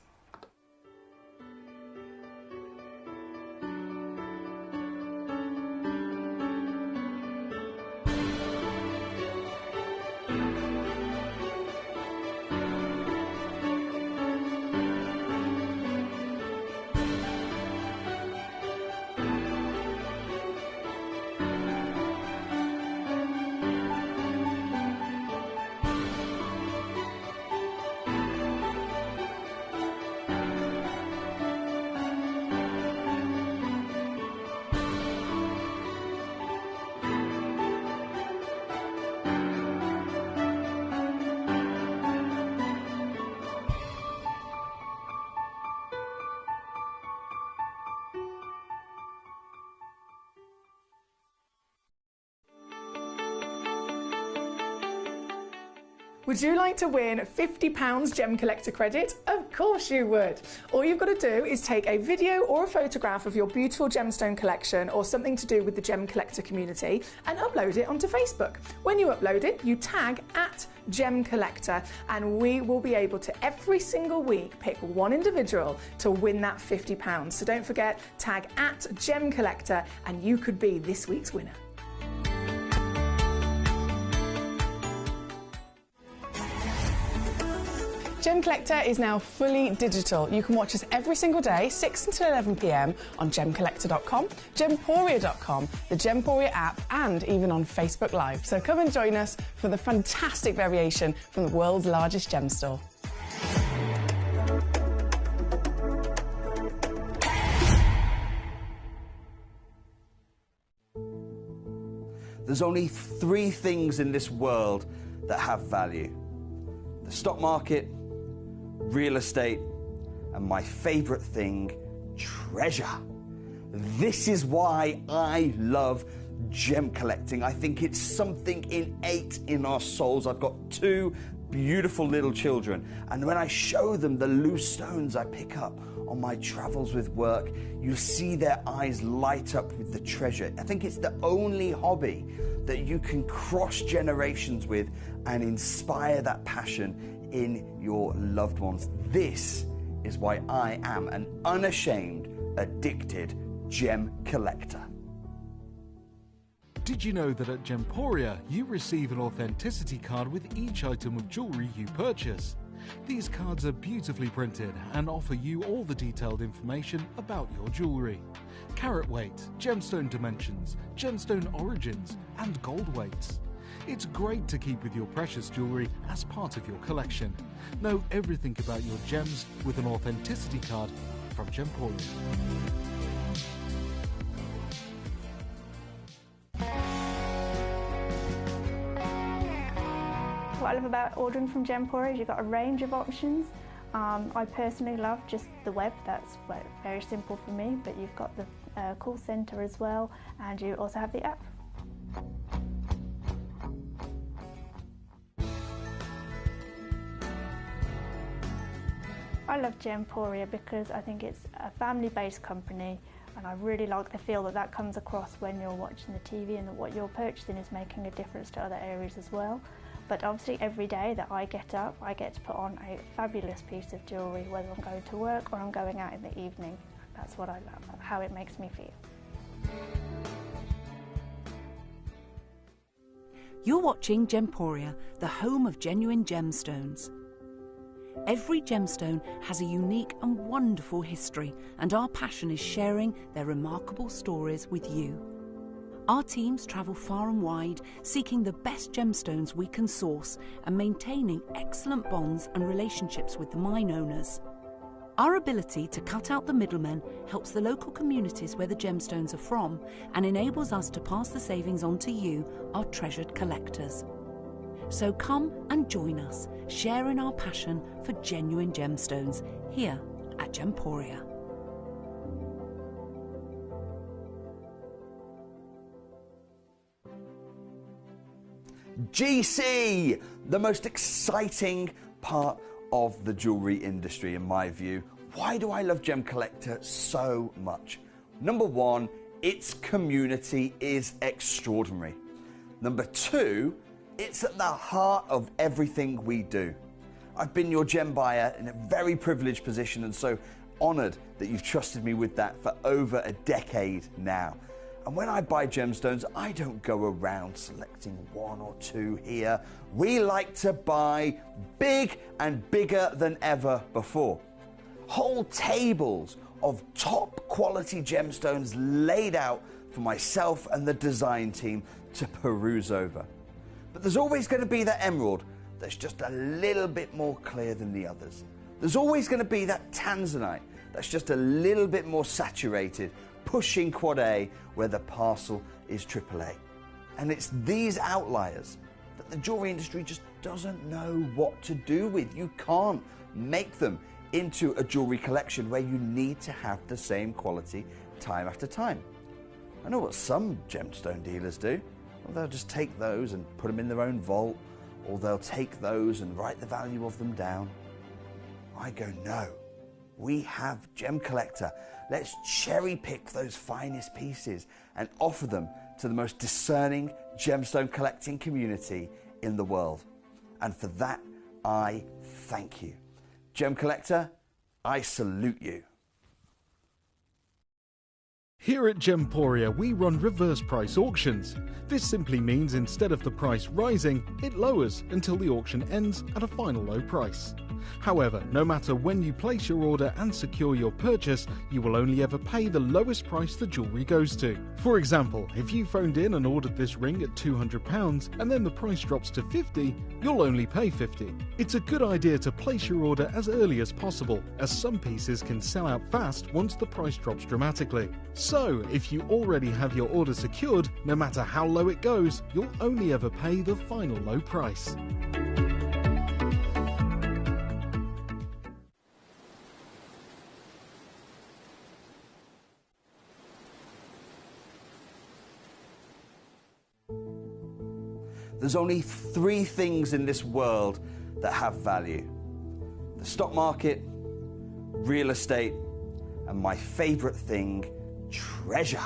Would you like to win £50 Gemcollector credit? Of course you would. All you've got to do is take a video or a photograph of your beautiful gemstone collection or something to do with the Gemcollector community and upload it onto Facebook. When you upload it, you tag @Gemcollector, and we will be able to every single week pick one individual to win that £50. So don't forget, tag @Gemcollector and you could be this week's winner. Gemcollector is now fully digital. You can watch us every single day, 6 until 11 p.m. on gemcollector.com, gemporia.com, the Gemporia app, and even on Facebook Live. So come and join us for the fantastic variation from the world's largest gem store. There's only 3 things in this world that have value: the stock market, real estate, and my favourite thing, treasure. This is why I love gem collecting. I think it's something innate in our souls. I've got 2 beautiful little children, and when I show them the loose stones I pick up on my travels with work, you see their eyes light up with the treasure. I think it's the only hobby that you can cross generations with and inspire that passion in your loved ones. This is why I am an unashamed, addicted gem collector. Did you know that at Gemporia you receive an authenticity card with each item of jewellery you purchase? These cards are beautifully printed and offer you all the detailed information about your jewellery. Carat weight, gemstone dimensions, gemstone origins, and gold weights. It's great to keep with your precious jewellery as part of your collection. Know everything about your gems with an authenticity card from Gemporia. What I love about ordering from Gemporia is you've got a range of options. I personally love just the web, that's very simple for me, but you've got the call centre as well, and you also have the app. I love Gemporia because I think it's a family-based company, and I really like the feel that comes across when you're watching the TV, and that what you're purchasing is making a difference to other areas as well. But obviously every day that I get up, I get to put on a fabulous piece of jewellery, whether I'm going to work or I'm going out in the evening. That's what I love, how it makes me feel. You're watching Gemporia, the home of genuine gemstones. Every gemstone has a unique and wonderful history, and our passion is sharing their remarkable stories with you. Our teams travel far and wide, seeking the best gemstones we can source and maintaining excellent bonds and relationships with the mine owners. Our ability to cut out the middlemen helps the local communities where the gemstones are from and enables us to pass the savings on to you, our treasured collectors. So come and join us, sharing our passion for genuine gemstones here at Gemporia. GC, the most exciting part of the jewellery industry in my view. Why do I love Gemcollector so much? Number 1, its community is extraordinary. Number 2, it's at the heart of everything we do. I've been your gem buyer in a very privileged position, and so honoured that you've trusted me with that for over a decade now. And when I buy gemstones, I don't go around selecting 1 or 2 here. We like to buy big and bigger than ever before. Whole tables of top quality gemstones laid out for myself and the design team to peruse over. But there's always going to be that emerald that's just a little bit more clear than the others. There's always going to be that tanzanite that's just a little bit more saturated, pushing quad A where the parcel is AAA. And it's these outliers that the jewellery industry just doesn't know what to do with. You can't make them into a jewellery collection where you need to have the same quality time after time. I know what some gemstone dealers do. Well, they'll just take those and put them in their own vault, or they'll take those and write the value of them down. I go, no. We have Gemcollector. Let's cherry pick those finest pieces and offer them to the most discerning gemstone collecting community in the world. And for that, I thank you. Gemcollector, I salute you. Here at Gemporia, we run reverse price auctions. This simply means instead of the price rising, it lowers until the auction ends at a final low price. However, no matter when you place your order and secure your purchase, you will only ever pay the lowest price the jewellery goes to. For example, if you phoned in and ordered this ring at £200 and then the price drops to £50, you'll only pay £50. It's a good idea to place your order as early as possible, as some pieces can sell out fast once the price drops dramatically. So, if you already have your order secured, no matter how low it goes, you'll only ever pay the final low price. There's only three things in this world that have value: the stock market, real estate, and my favorite thing, treasure.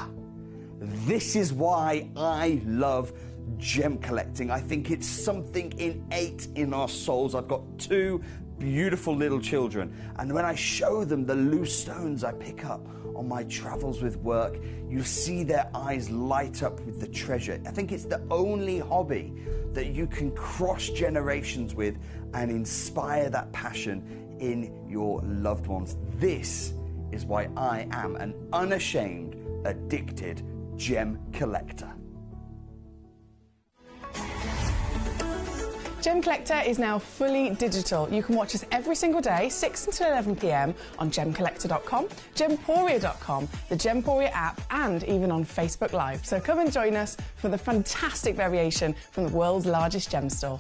This is why I love gem collecting. I think it's something innate in our souls. I've got two beautiful little children, and when I show them the loose stones I pick up on my travels with work, you see their eyes light up with the treasure. I think it's the only hobby that you can cross generations with and inspire that passion in your loved ones. This is why I am an unashamed, addicted gem collector. Gemcollector is now fully digital. You can watch us every single day, 6 until 11 p.m. on gemcollector.com, gemporia.com, the Gemporia app, and even on Facebook Live. So come and join us for the fantastic variation from the world's largest gem store.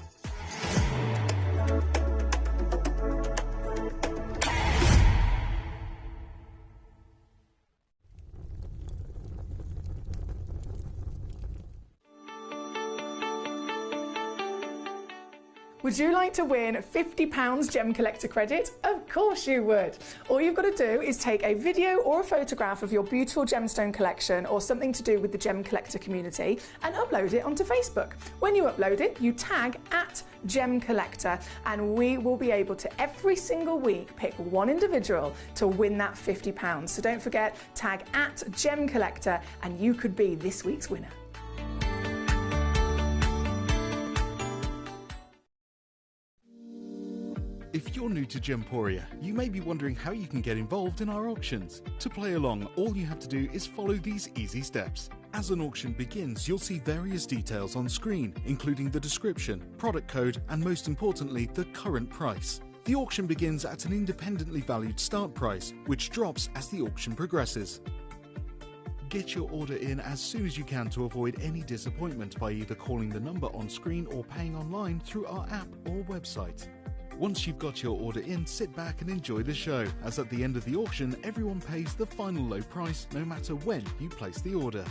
Would you like to win £50 Gem Collector credit? Of course you would. All you've got to do is take a video or a photograph of your beautiful gemstone collection or something to do with the Gem Collector community and upload it onto Facebook. When you upload it, you tag @GemCollector, and we will be able to every single week pick one individual to win that £50. So don't forget, tag @GemCollector and you could be this week's winner. If you're new to Gemporia, you may be wondering how you can get involved in our auctions. To play along, all you have to do is follow these easy steps. As an auction begins, you'll see various details on screen, including the description, product code, and most importantly, the current price. The auction begins at an independently valued start price, which drops as the auction progresses. Get your order in as soon as you can to avoid any disappointment by either calling the number on screen or paying online through our app or website. Once you've got your order in, sit back and enjoy the show, as at the end of the auction, everyone pays the final low price no matter when you place the order.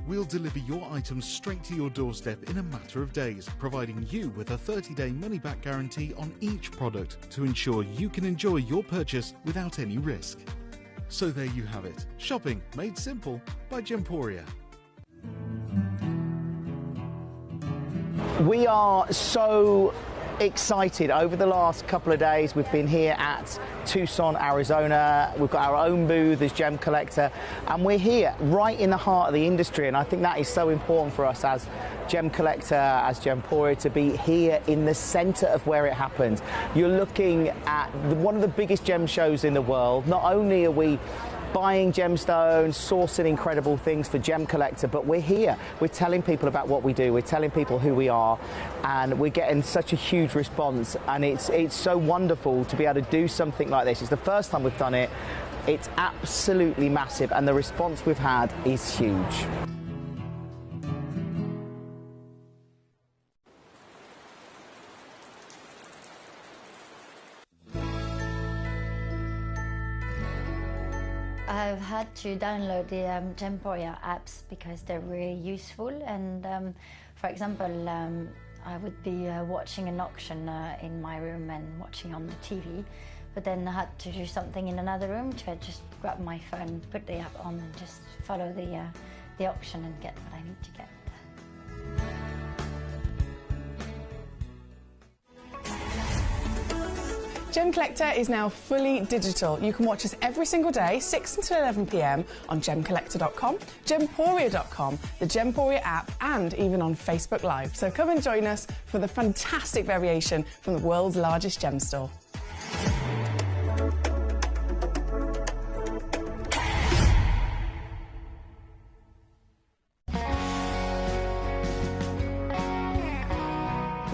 We'll deliver your items straight to your doorstep in a matter of days, providing you with a 30-day money-back guarantee on each product to ensure you can enjoy your purchase without any risk. So there you have it, shopping made simple by Gemporia. We are so excited. Over the last couple of days, we've been here at Tucson, Arizona. We've got our own booth as Gemcollector, and we're here right in the heart of the industry, and I think that is so important for us as Gemcollector, as Gemporia, to be here in the center of where it happened. You're looking at one of the biggest gem shows in the world. Not only are we buying gemstones, sourcing incredible things for Gemcollector, but we're here. We're telling people about what we do. We're telling people who we are, and we're getting such a huge response. And it's so wonderful to be able to do something like this. It's the first time we've done it. It's absolutely massive, and the response we've had is huge. I've had to download the Gemporia apps because they're really useful, and for example, I would be watching an auction in my room and watching on the TV, but then I had to do something in another room, so I just grab my phone, put the app on and just follow the auction and get what I need to get. Gemcollector is now fully digital. You can watch us every single day, 6 until 11 p.m. on gemcollector.com, gemporia.com, the Gemporia app, and even on Facebook Live. So come and join us for the fantastic variation from the world's largest gem store.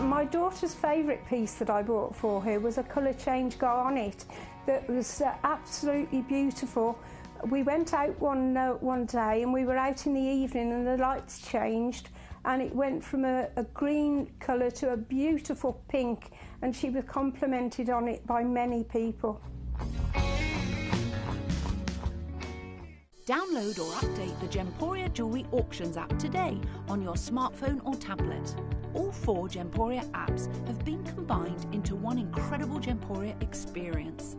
My daughter's favourite piece that I bought for her was a colour change garnet that was absolutely beautiful. We went out one day and we were out in the evening and the lights changed and it went from a green colour to a beautiful pink, and she was complimented on it by many people. Download or update the Gemporia Jewellery Auctions app today on your smartphone or tablet. All 4 Gemporia apps have been combined into one incredible Gemporia experience.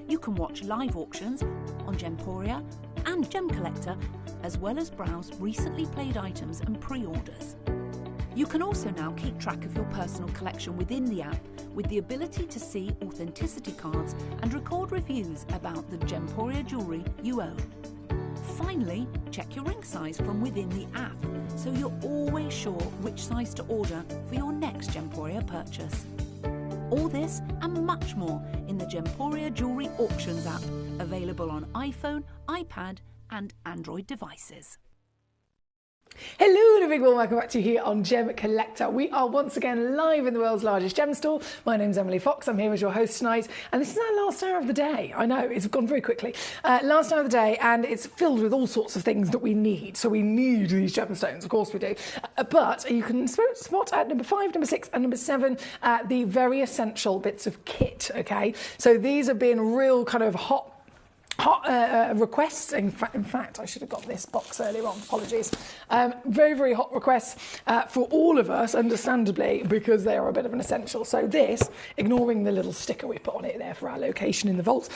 You can watch live auctions on Gemporia and Gemcollector, as well as browse recently played items and pre-orders. You can also now keep track of your personal collection within the app with the ability to see authenticity cards and record reviews about the Gemporia jewellery you own. Finally, check your ring size from within the app, so you're always sure which size to order for your next Gemporia purchase. All this and much more in the Gemporia Jewellery Auctions app, available on iPhone, iPad and Android devices. Hello and a big warm welcome back to you here on Gemcollector. We are once again live in the world's largest gem store. My name's Emily Fox, I'm here as your host tonight, and this is our last hour of the day. I know, it's gone very quickly. Last hour of the day, and it's filled with all sorts of things that we need. So we need these gemstones, of course we do. But you can spot at number 5, number 6 and number 7 the very essential bits of kit, okay? So these have been real kind of hot requests. In fact, I should have got this box earlier on. Apologies. Very, very hot requests for all of us, understandably, because they are a bit of an essential. So this, ignoring the little sticker we put on it there for our location in the vault,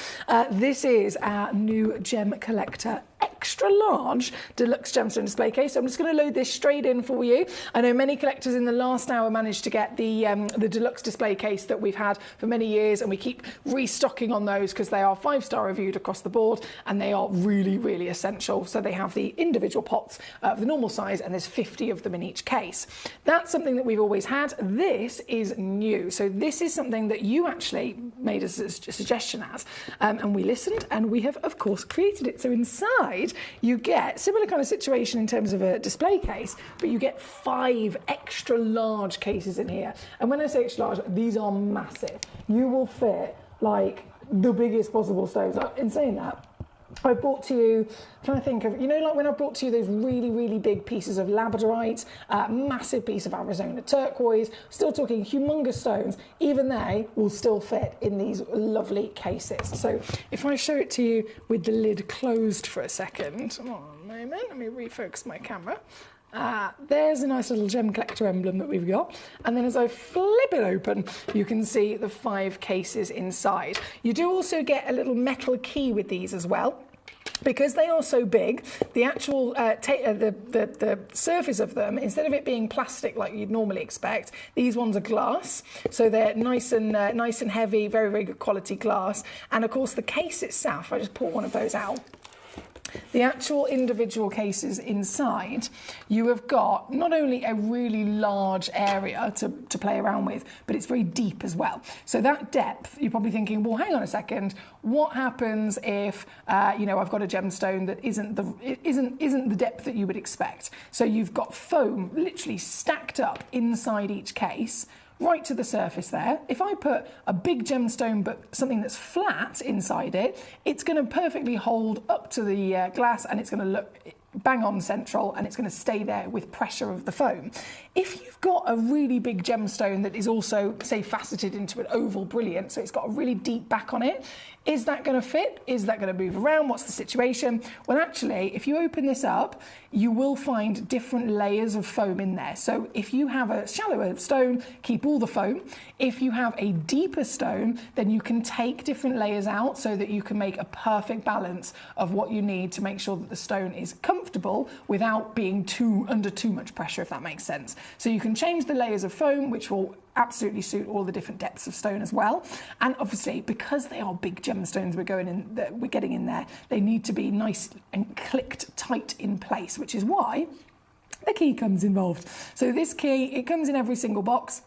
this is our new Gemcollector extra large deluxe gemstone display case. So I'm just going to load this straight in for you. I know many collectors in the last hour managed to get the deluxe display case that we've had for many years, and we keep restocking on those because they are 5-star reviewed across the board and they are really, really essential. So they have the individual pots of the normal size, and there's 50 of them in each case. That's something that we've always had. This is new. So this is something that you actually made us a suggestion as, and we listened, and we have of course created it. So inside you get similar kind of situation in terms of a display case, but you get 5 extra large cases in here. And when I say extra large, these are massive. You will fit like the biggest possible stones. In saying that, I brought to you, I'm trying to think of, you know, like when I brought to you those really, really big pieces of labradorite, massive piece of Arizona turquoise, still talking humongous stones, even they will still fit in these lovely cases. So if I show it to you with the lid closed for a second, one moment, let me refocus my camera. There's a nice little Gemcollector emblem that we've got, and then as I flip it open you can see the 5 cases inside. You do also get a little metal key with these as well. Because they are so big, the actual the surface of them, instead of it being plastic like you'd normally expect, these ones are glass. So they're nice and heavy, very, very good quality glass. And of course the case itself, I just pull one of those out. The actual individual cases inside, you have got not only a really large area to play around with, but it's very deep as well. So that depth, you're probably thinking, well, hang on a second, what happens if you know, I've got a gemstone that isn't the depth that you would expect? So you've got foam literally stacked up inside each case, right to the surface there. If I put a big gemstone but something that's flat inside it, it's going to perfectly hold up to the glass, and it's going to look bang on central, and it's going to stay there with pressure of the foam. If you've got a really big gemstone that is also, say, faceted into an oval brilliant, so it's got a really deep back on it, is that going to fit? Is that going to move around? What's the situation? Well, actually, if you open this up, you will find different layers of foam in there. So if you have a shallower stone, keep all the foam. If you have a deeper stone, then you can take different layers out so that you can make a perfect balance of what you need to make sure that the stone is comfortable without being under too much pressure, if that makes sense. So you can change the layers of foam, which will absolutely suit all the different depths of stone as well. And obviously, because they are big gemstones we're getting in there, they need to be nice and clicked tight in place, which is why the key comes involved. So this key, it comes in every single box.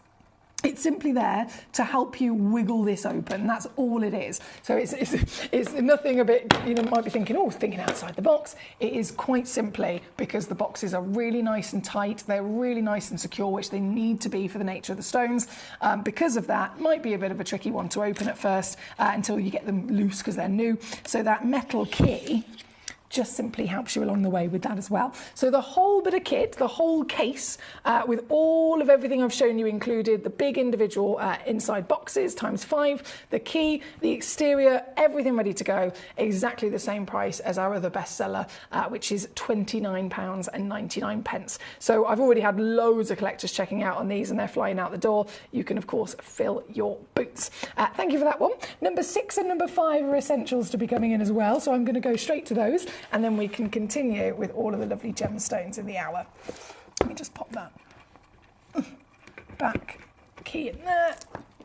It's simply there to help you wiggle this open. That's all it is. So it's nothing a bit, you know, might be thinking, oh, thinking outside the box. It is quite simply because the boxes are really nice and tight. They're really nice and secure, which they need to be for the nature of the stones. Because of that, might be a bit of a tricky one to open at first until you get them loose because they're new. So that metal key just simply helps you along the way with that as well. So the whole bit of kit, the whole case, with all of everything I've shown you included, the big individual inside boxes ×5, the key, the exterior, everything ready to go, exactly the same price as our other bestseller, which is £29.99. So I've already had loads of collectors checking out on these and they're flying out the door. You can, of course, fill your boots. Thank you for that one. Number 6 and number 5 are essentials to be coming in as well, so I'm going to go straight to those. And then we can continue with all of the lovely gemstones in the hour. Let me just pop that back key in there,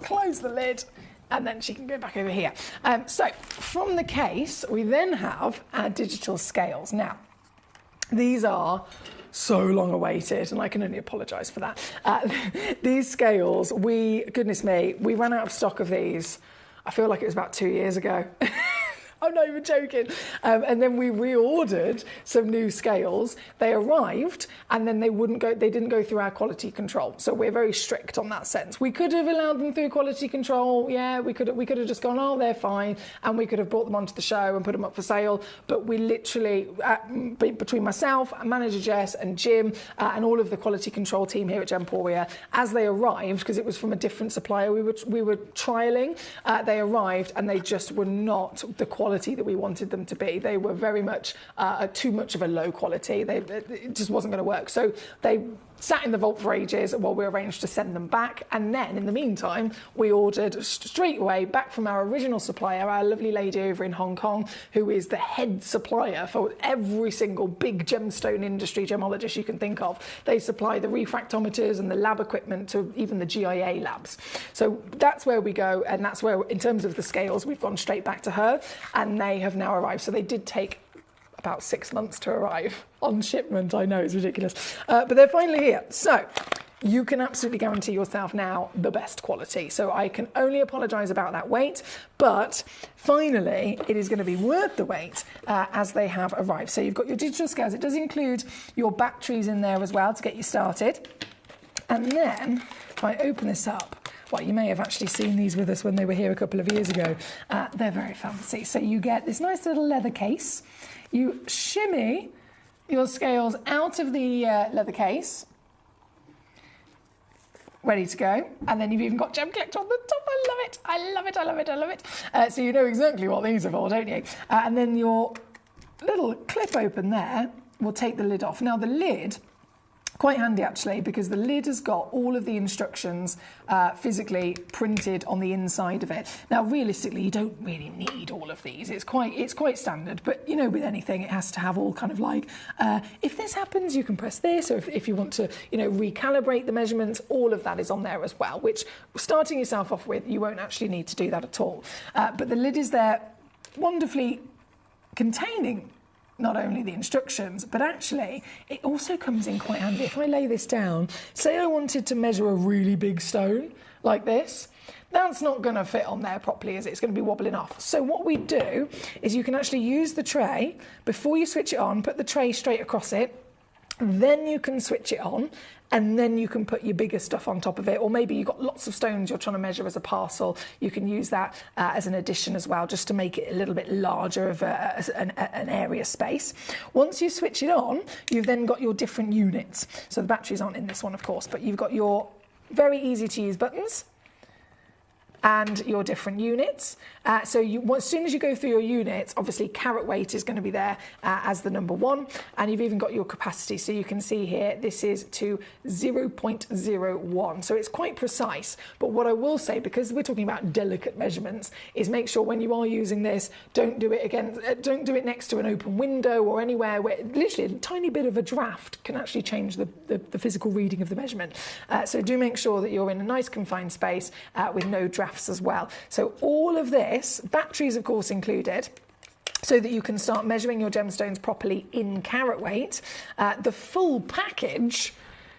close the lid, and then she can go back over here. So from the case, we then have our digital scales. Now, these are so long awaited, and I can only apologise for that. These scales, goodness me, we ran out of stock of these. I feel like it was about 2 years ago. I'm not even joking. And then we reordered some new scales. They arrived and then they didn't go through our quality control. So we're very strict on that sense. We could have allowed them through quality control. Yeah, we could have just gone, oh, they're fine. And we could have brought them onto the show and put them up for sale. But we literally, between myself, manager Jess and Jim, and all of the quality control team here at Gemporia, as they arrived, because it was from a different supplier we were trialling, they arrived and they just were not the quality that we wanted them to be. They were very much too much of a low quality. It just wasn't going to work. So they sat in the vault for ages while we arranged to send them back. And then in the meantime, we ordered straight away back from our original supplier, our lovely lady over in Hong Kong, who is the head supplier for every single big gemstone industry gemologist you can think of. They supply the refractometers and the lab equipment to even the GIA labs. So that's where we go. And that's where, in terms of the scales, we've gone straight back to her and they have now arrived. So they did take about 6 months to arrive on shipment. I know, it's ridiculous. But they're finally here. So you can absolutely guarantee yourself now the best quality. So I can only apologise about that wait, but finally it is going to be worth the wait as they have arrived. So you've got your digital scales. It does include your batteries in there as well to get you started. And then if I open this up, well, you may have actually seen these with us when they were here a couple of years ago. They're very fancy. So you get this nice little leather case. You shimmy your scales out of the leather case, ready to go. And then you've even got Gemcollector on the top. I love it. I love it. I love it. I love it. So you know exactly what these are for, don't you? And then your little clip open there will take the lid off. Now, the lid, quite handy actually, because the lid has got all of the instructions physically printed on the inside of it. Now, realistically, you don't really need all of these. It's quite standard, but you know, with anything, it has to have all kind of like, if this happens, you can press this, or if you want to, you know, recalibrate the measurements, all of that is on there as well, which starting yourself off with, you won't actually need to do that at all. But the lid is there wonderfully containing not only the instructions, but actually it also comes in quite handy. If I lay this down, say I wanted to measure a really big stone like this, that's not going to fit on there properly, is it? It's going to be wobbling off. So what we do is you can actually use the tray, before you switch it on, put the tray straight across it, then you can switch it on, and then you can put your bigger stuff on top of it. Or maybe you've got lots of stones you're trying to measure as a parcel. You can use that as an addition as well, just to make it a little bit larger of an area space. Once you switch it on, you've then got your different units. So the batteries aren't in this one, of course, but you've got your very easy to use buttons. and your different units. As soon as you go through your units, obviously carat weight is going to be there as the number 1, and you've even got your capacity. So you can see here, this is to 0.01. So it's quite precise. But what I will say, because we're talking about delicate measurements, is make sure when you are using this, don't do it next to an open window or anywhere where literally a tiny bit of a draft can actually change the physical reading of the measurement. So do make sure that you're in a nice confined space with no drafts as well. So all of this, batteries of course included, so that you can start measuring your gemstones properly in carat weight. The full package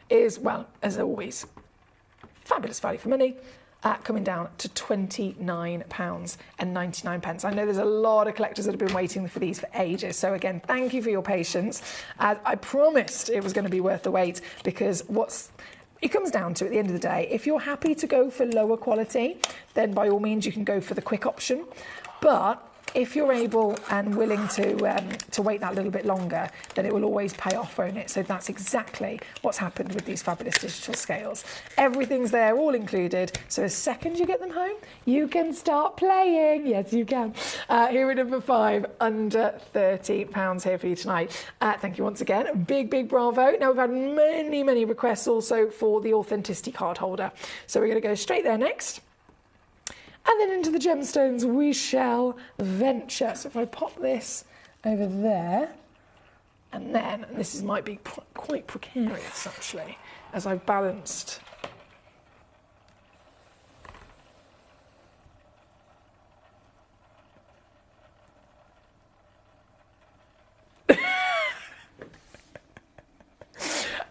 is, well, as always, fabulous value for money. Coming down to £29.99. I know there's a lot of collectors that have been waiting for these for ages. So again, thank you for your patience. I promised it was going to be worth the wait, because it comes down to, at the end of the day, if you're happy to go for lower quality, then by all means you can go for the quick option. But if you're able and willing to wait that little bit longer, then it will always pay off, won't it? So that's exactly what's happened with these fabulous digital scales. Everything's there, all included. So as second you get them home, you can start playing. Yes, you can. Here at number 5, under £30 here for you tonight. Thank you once again. A big, big bravo. Now, we've had many, many requests also for the authenticity card holder. So we're going to go straight there next. And then into the gemstones we shall venture. So if I pop this over there, and then, and this might be quite precarious actually, as I've balanced.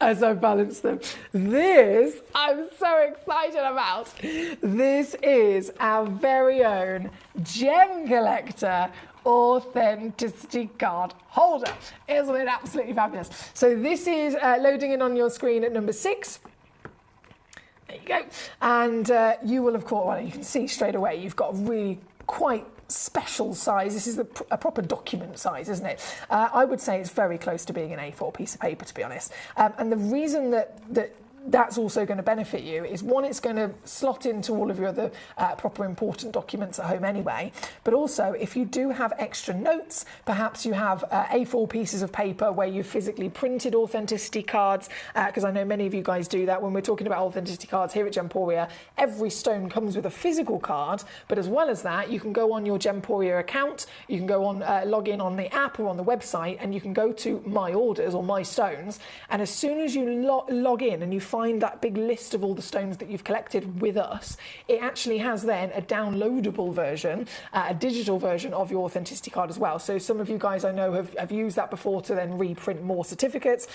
As I balance them. This, I'm so excited about. This is our very own Gemcollector authenticity card holder. Isn't it absolutely fabulous? So this is loading in on your screen at number 6. There you go. And you will, of course, well, you can see straight away, you've got a really quite special size. This is a proper document size, isn't it? I would say it's very close to being an A4 piece of paper, to be honest. And the reason that's also going to benefit you is, one, it's going to slot into all of your other proper important documents at home anyway, but also if you do have extra notes, perhaps you have A4 pieces of paper where you physically printed authenticity cards, because I know many of you guys do that. When we're talking about authenticity cards here at Gemporia, every stone comes with a physical card, but as well as that, you can go on your Gemporia account, you can go on, log in on the app or on the website, and you can go to My Orders or My Stones, and as soon as you log in and you find that big list of all the stones that you've collected with us, it actually has then a downloadable version, a digital version of your authenticity card as well. So some of you guys I know have used that before to then reprint more certificates.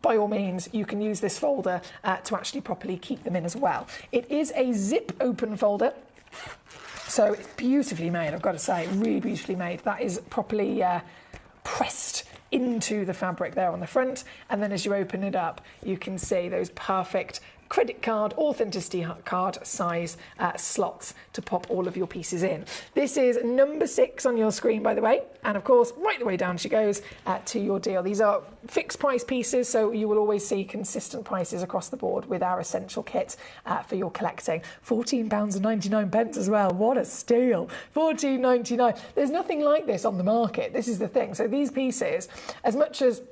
By all means, you can use this folder to actually properly keep them in as well. It is a zip open folder. So it's beautifully made, I've got to say, really beautifully made. That is properly pressed into the fabric there on the front, and then as you open it up you can see those perfect credit card, authenticity card size slots to pop all of your pieces in. This is number 6 on your screen, by the way, and of course right the way down she goes to your deal. These are fixed price pieces, so you will always see consistent prices across the board with our essential kit for your collecting. £14.99 as well. What a steal. £14.99. There's nothing like this on the market. This is the thing. So these pieces, as much as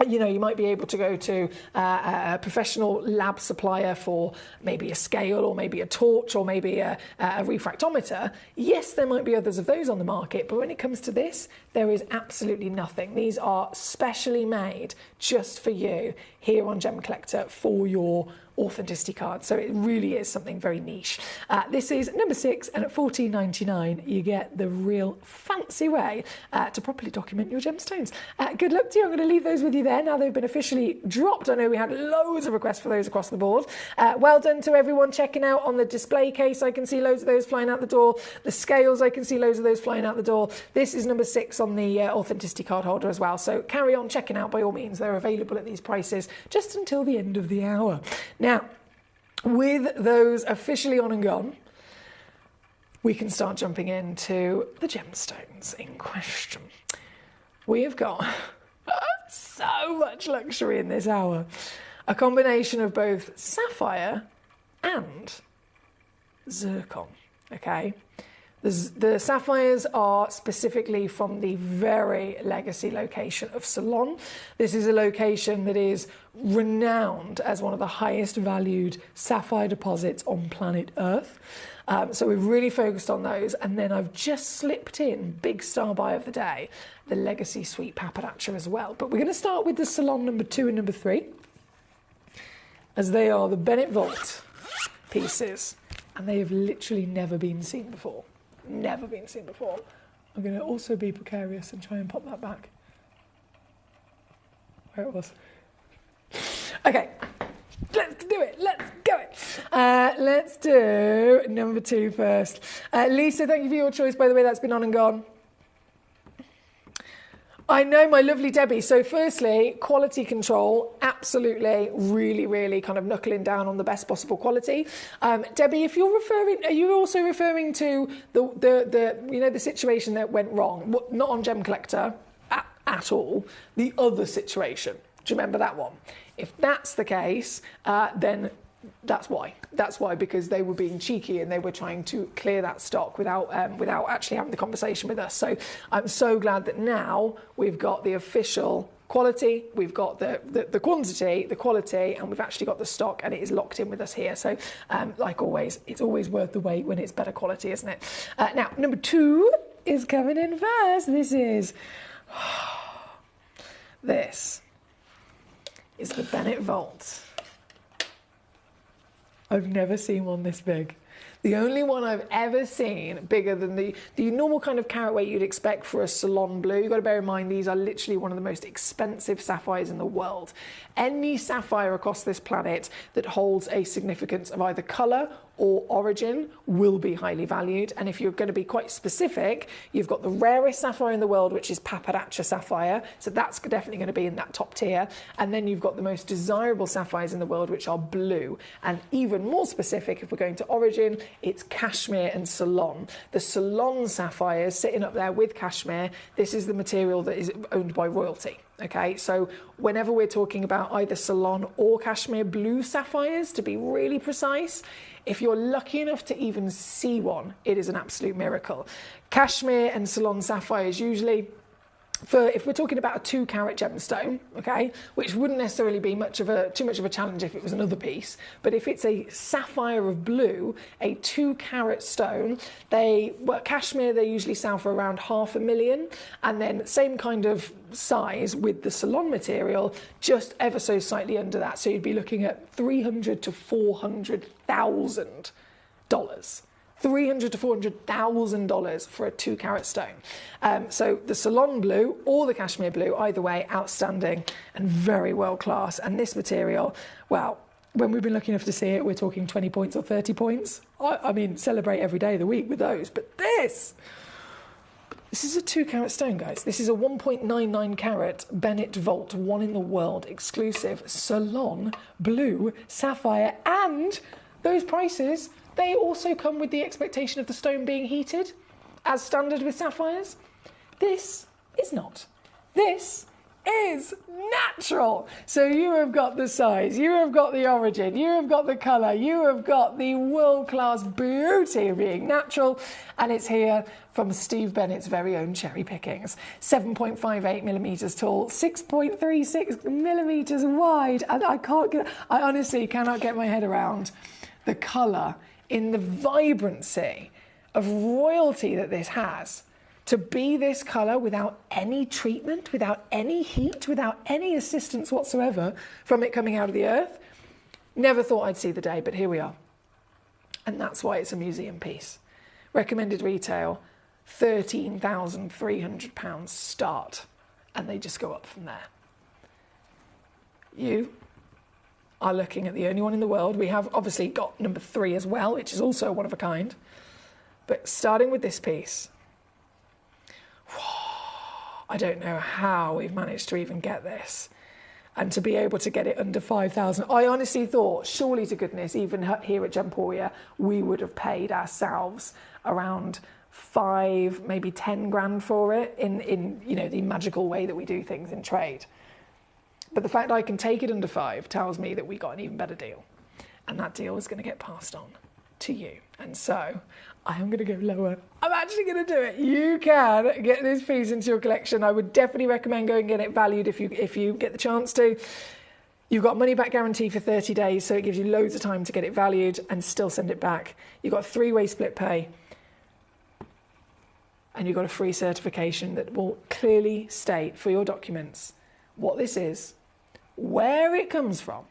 you know, you might be able to go to a professional lab supplier for maybe a scale or maybe a torch or maybe a refractometer. Yes, there might be others of those on the market, but when it comes to this, there is absolutely nothing. These are specially made just for you here on Gemcollector for your authenticity card. So it really is something very niche. This is number 6, and at £14.99 you get the real fancy way to properly document your gemstones. Good luck to you. I'm going to leave those with you there. Now they've been officially dropped. I know we had loads of requests for those across the board. Well done to everyone checking out on the display case. I can see loads of those flying out the door. The scales, I can see loads of those flying out the door. This is number 6 on the authenticity card holder as well. So carry on checking out by all means. They're available at these prices just until the end of the hour. Now, with those officially on and gone, we can start jumping into the gemstones in question. We have got so much luxury in this hour. A combination of both sapphire and zircon. okay? The sapphires are specifically from the very legacy location of Ceylon. This is a location that is renowned as one of the highest valued sapphire deposits on planet Earth. So we've really focused on those. And then I've just slipped in, big star buy of the day, the legacy sweet papadacha as well. But we're going to start with the Ceylon number 2 and number 3, as they are the Bennett Vault pieces. And they have literally never been seen before. Never been seen before. I'm going to also be precarious and try and pop that back where it was. Okay, let's do it. Let's go it. Let's do number 2 first. Lisa, thank you for your choice, by the way. That's been on and gone. I know, my lovely Debbie. So firstly, quality control, absolutely, really, really kind of knuckling down on the best possible quality. Debbie, if you're referring, are you also referring to the situation that went wrong? Not on Gemcollector at all, the other situation. Do you remember that one? If that's the case, then that's why. That's why, because they were being cheeky and they were trying to clear that stock without actually having the conversation with us. So I'm so glad that now we've got the official quality, we've got the quantity, the quality, and we've actually got the stock, and it is locked in with us here. So like always, it's always worth the wait when it's better quality, isn't it? Now, number 2 is coming in first. This is the Bennett Vault. I've never seen one this big. The only one I've ever seen bigger than the normal kind of carat weight you'd expect for a Ceylon blue. You've got to bear in mind these are literally one of the most expensive sapphires in the world. Any sapphire across this planet that holds a significance of either colour or origin will be highly valued. And if you're going to be quite specific, you've got the rarest sapphire in the world, which is papadacha sapphire. So that's definitely going to be in that top tier. And then you've got the most desirable sapphires in the world, which are blue. And even more specific, if we're going to origin, it's Kashmir and Ceylon. The Ceylon sapphires sitting up there with Kashmir, this is the material that is owned by royalty. Okay, so whenever we're talking about either Ceylon or Kashmir blue sapphires, to be really precise, if you're lucky enough to even see one, it is an absolute miracle. Kashmir and Ceylon sapphires usually, if we're talking about a 2-carat gemstone, okay, which wouldn't necessarily be too much of a challenge if it was another piece, but if it's a sapphire of blue, a 2-carat stone, Kashmir, they usually sell for around $500,000, and then same kind of size with the Ceylon material, just ever so slightly under that. So you'd be looking at $300,000 to $400,000. $300,000 to $400,000 for a 2-carat stone. So the Ceylon blue or the Kashmir blue, either way, outstanding and very well class. And this material, well, when we've been lucky enough to see it, we're talking 20 points or 30 points. I mean, celebrate every day of the week with those. But this is a 2-carat stone, guys. This is a 1.99 carat Bennett Vault, one in the world, exclusive Ceylon blue sapphire. And those prices, they also come with the expectation of the stone being heated, as standard with sapphires. This is not. This is natural. So you have got the size, you have got the origin, you have got the colour, you have got the world-class beauty of being natural, and it's here from Steve Bennett's very own cherry pickings. 7.58 millimetres tall, 6.36 millimetres wide, and I honestly cannot get my head around the colour in the vibrancy of royalty that this has. To be this colour without any treatment, without any heat, without any assistance whatsoever from it coming out of the earth, never thought I'd see the day, but here we are. And that's why it's a museum piece. Recommended retail, £13,300 start, and they just go up from there. You are looking at the only one in the world. We have obviously got number 3 as well, which is also one of a kind. But starting with this piece, I don't know how we've managed to even get this. And to be able to get it under 5,000, I honestly thought, surely to goodness, even here at Gemporia, we would have paid ourselves around 5, maybe 10 grand for it in the magical way that we do things in trade. But the fact I can take it under 5 tells me that we got an even better deal. And that deal is going to get passed on. to you. And so I am going to go lower. I'm actually going to do it. You can get this piece into your collection. I would definitely recommend going and get it valued if you get the chance to. You've got money back guarantee for 30 days, so it gives you loads of time to get it valued and still send it back. You've got 3-way split pay. And you've got a free certification that will clearly state for your documents what this is, where it comes from,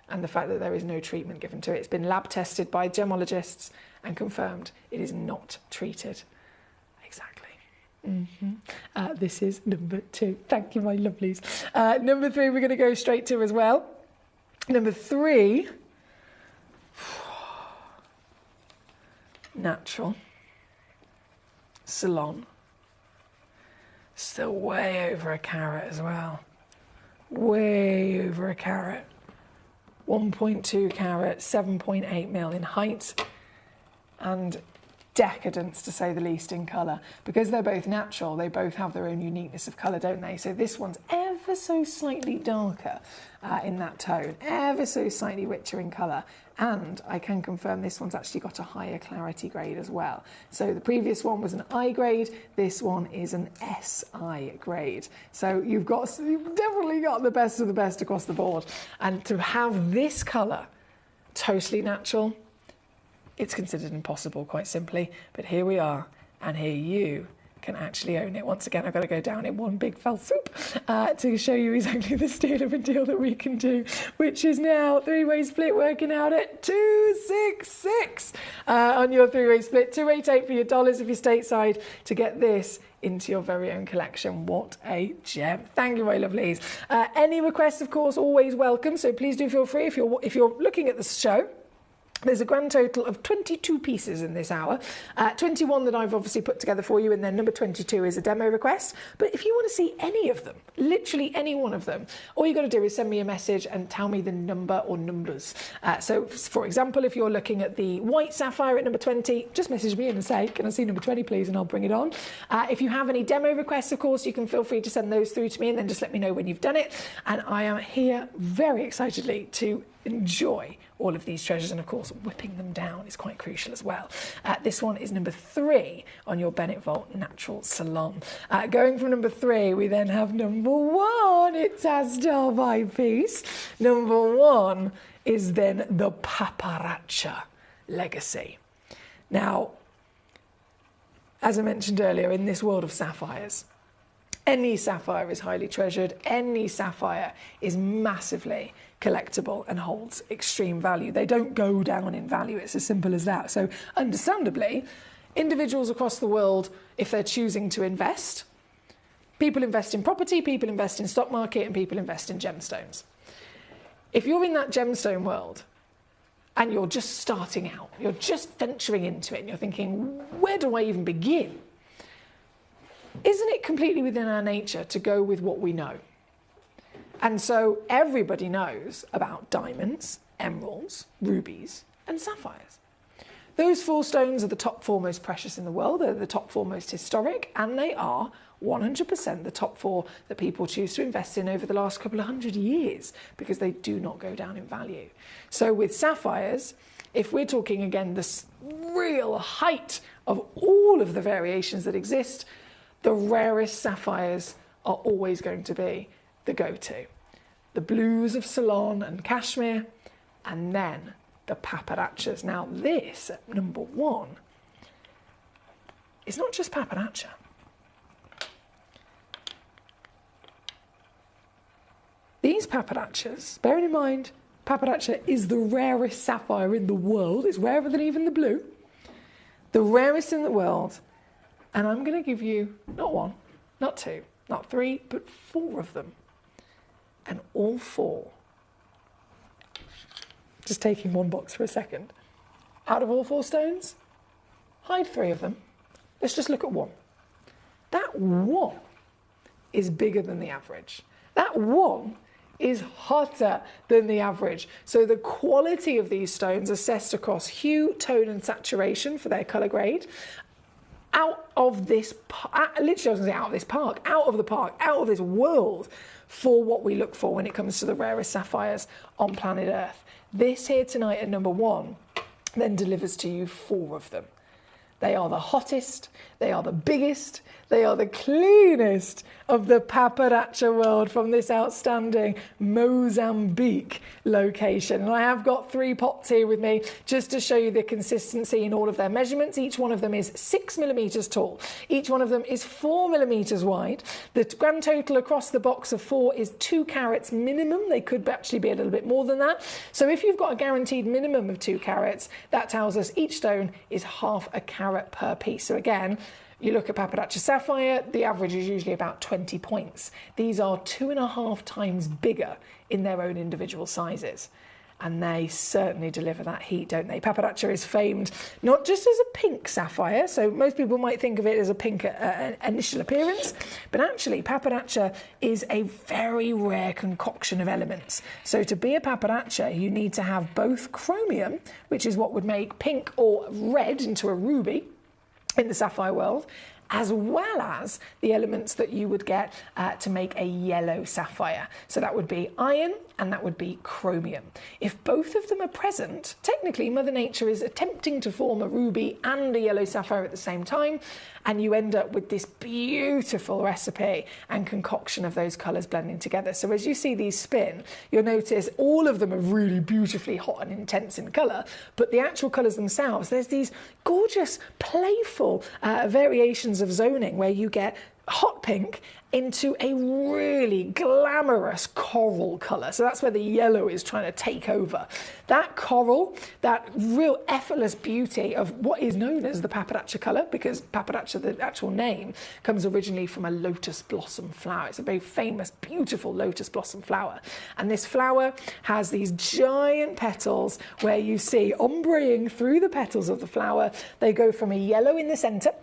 and the fact that there is no treatment given to it. It's been lab tested by gemologists and confirmed it is not treated. Exactly. This is number 2. Thank you, my lovelies. Number 3, we're going to go straight to as well. Number 3, natural salon. Still way over a carat as well. Way over a carat. 1.2 carat, 7.8 mil in height, and decadence, to say the least, in colour. Because they're both natural, they both have their own uniqueness of colour, don't they? So this one's ever so slightly darker in that tone, ever so slightly richer in colour. And I can confirm this one's actually got a higher clarity grade as well. So the previous one was an I grade, this one is an SI grade. So you've definitely got the best of the best across the board. And to have this colour totally natural, it's considered impossible, quite simply. But here we are, and here you can actually own it. Once again, I've got to go down in one big fell swoop to show you exactly the state of a deal that we can do, which is now 3-way split working out at 266 on your 3-way split, 288 for your dollars if you're stateside to get this into your very own collection. What a gem. Thank you, my lovelies. Any requests, of course, always welcome, so please do feel free if you're looking at the show. There's a grand total of 22 pieces in this hour, 21 that I've obviously put together for you, and then number 22 is a demo request. But if you want to see any of them, literally any one of them, all you've got to do is send me a message and tell me the number or numbers. So, for example, if you're looking at the white sapphire at number 20, just message me and say, can I see number 20, please, and I'll bring it on. If you have any demo requests, of course, you can feel free to send those through to me and then just let me know when you've done it. And I am here very excitedly to enjoy all of these treasures, and of course whipping them down is quite crucial as well. This one is number 3 on your Bennett Vault Natural Salon. Going from number 3, we then have number 1. It's our star vibe piece. Number 1 is then the Paparaccia Legacy. Now, as I mentioned earlier, in this world of sapphires, any sapphire is highly treasured, any sapphire is massively collectible and holds extreme value. They don't go down in value, it's as simple as that. So understandably, individuals across the world, if they're choosing to invest, people invest in property, people invest in stock market, and people invest in gemstones. If you're in that gemstone world and you're just starting out, you're just venturing into it and you're thinking, where do I even begin? Isn't it completely within our nature to go with what we know? And so everybody knows about diamonds, emeralds, rubies, and sapphires. Those 4 stones are the top 4 most precious in the world. They're the top 4 most historic, and they are 100% the top 4 that people choose to invest in over the last couple of 100 years because they do not go down in value. So with sapphires, if we're talking again the real height of all of the variations that exist, the rarest sapphires are always going to be the go-to. The blues of Ceylon and Kashmir, and then the Paparaccias. Now this, at number 1, is not just Paparaccia. These Paparaccias, bearing in mind, Paparaccia is the rarest sapphire in the world. It's rarer than even the blue. The rarest in the world. And I'm going to give you not 1, not 2, not 3, but 4 of them. And all 4, just taking one box for a second, out of all 4 stones, hide 3 of them. Let's just look at 1. That 1 is bigger than the average. That 1 is hotter than the average. So the quality of these stones assessed across hue, tone and saturation for their colour grade, out of this, literally I was going to say out of this park, out of the park, out of this world for what we look for when it comes to the rarest sapphires on planet Earth. This here tonight at number 1 then delivers to you 4 of them. They are the hottest, they are the biggest, they are the cleanest of the paparaccia world from this outstanding Mozambique location. And I have got 3 pots here with me just to show you the consistency in all of their measurements. Each one of them is 6 millimetres tall. Each one of them is 4 millimetres wide. The grand total across the box of 4 is 2 carats minimum. They could actually be a little bit more than that. So if you've got a guaranteed minimum of 2 carats, that tells us each stone is half a carat per piece. So again, you look at paparaccia sapphire, the average is usually about 20 points. These are 2.5 times bigger in their own individual sizes. And they certainly deliver that heat, don't they? Paparaccia is famed not just as a pink sapphire, so most people might think of it as a pink initial appearance, but actually paparaccia is a very rare concoction of elements. So to be a paparaccia, you need to have both chromium, which is what would make pink or red into a ruby in the sapphire world, as well as the elements that you would get to make a yellow sapphire. So that would be iron and that would be chromium. If both of them are present, technically Mother Nature is attempting to form a ruby and a yellow sapphire at the same time, and you end up with this beautiful recipe and concoction of those colours blending together. So as you see these spin, you'll notice all of them are really beautifully hot and intense in colour, but the actual colours themselves, there's these gorgeous, playful variations of zoning where you get hot pink into a really glamorous coral colour. So that's where the yellow is trying to take over. That coral, that real effortless beauty of what is known as the paparaccia colour, because paparaccia, the actual name, comes originally from a lotus blossom flower. It's a very famous, beautiful lotus blossom flower. And this flower has these giant petals where you see ombreing through the petals of the flower. They go from a yellow in the centre,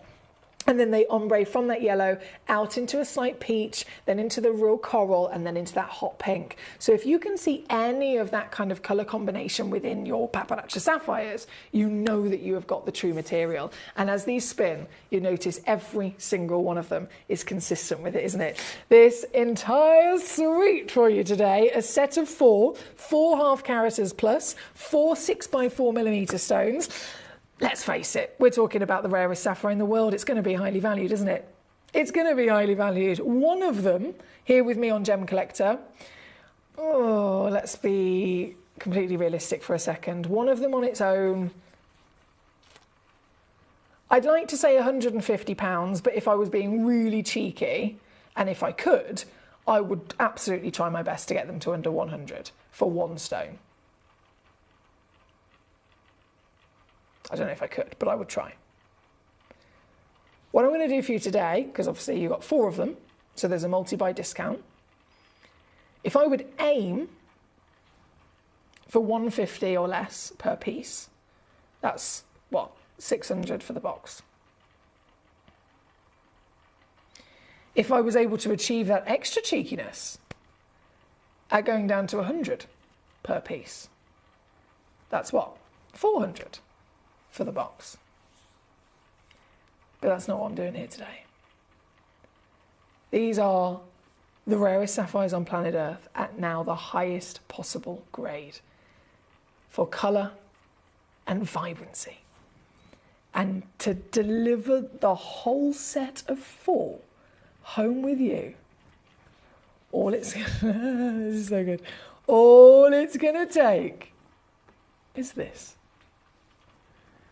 and then they ombre from that yellow out into a slight peach, then into the real coral, and then into that hot pink. So if you can see any of that kind of colour combination within your paparaccia sapphires, you know that you have got the true material. And as these spin, you notice every single one of them is consistent with it, isn't it? This entire suite for you today, a set of 4 half caraters plus, 4 6x4 millimetre stones. Let's face it, we're talking about the rarest sapphire in the world. It's going to be highly valued, isn't it? It's going to be highly valued. One of them, here with me on Gemcollector, oh, let's be completely realistic for a second. One of them on its own, I'd like to say £150, but if I was being really cheeky, and if I could, I would absolutely try my best to get them to under 100 for one stone. I don't know if I could, but I would try. What I'm going to do for you today, because obviously you've got 4 of them, so there's a multi-buy discount. If I would aim for 150 or less per piece, that's what, 600 for the box. If I was able to achieve that extra cheekiness at going down to 100 per piece, that's what, 400 for the box. But that's not what I'm doing here today. These are the rarest sapphires on planet Earth at now the highest possible grade for colour and vibrancy. And to deliver the whole set of 4 home with you, all it's this is so good. All it's gonna take is this.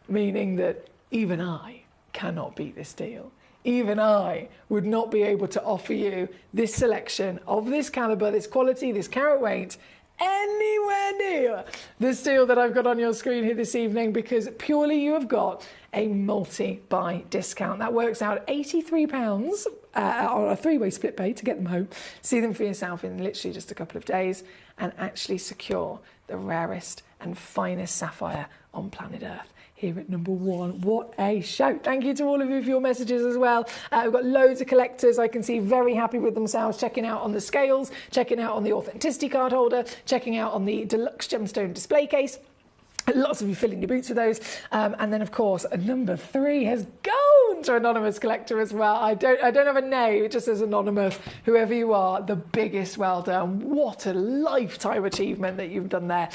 Meaning that even I cannot beat this deal. Even I would not be able to offer you this selection of this calibre, this quality, this carat weight, anywhere near this deal that I've got on your screen here this evening, because purely you have got a multi-buy discount. That works out £83 on a 3-way split pay to get them home. See them for yourself in literally just a couple of days and actually secure the rarest and finest sapphire on planet Earth. Here at number 1. What a show. Thank you to all of you for your messages as well. We've got loads of collectors I can see very happy with themselves, checking out on the scales, checking out on the authenticity card holder, checking out on the deluxe gemstone display case. Lots of you filling your boots with those. And then, of course, number 3 has gone to Anonymous Collector as well. I don't have a name, it just says Anonymous. Whoever you are, the biggest well done. What a lifetime achievement that you've done there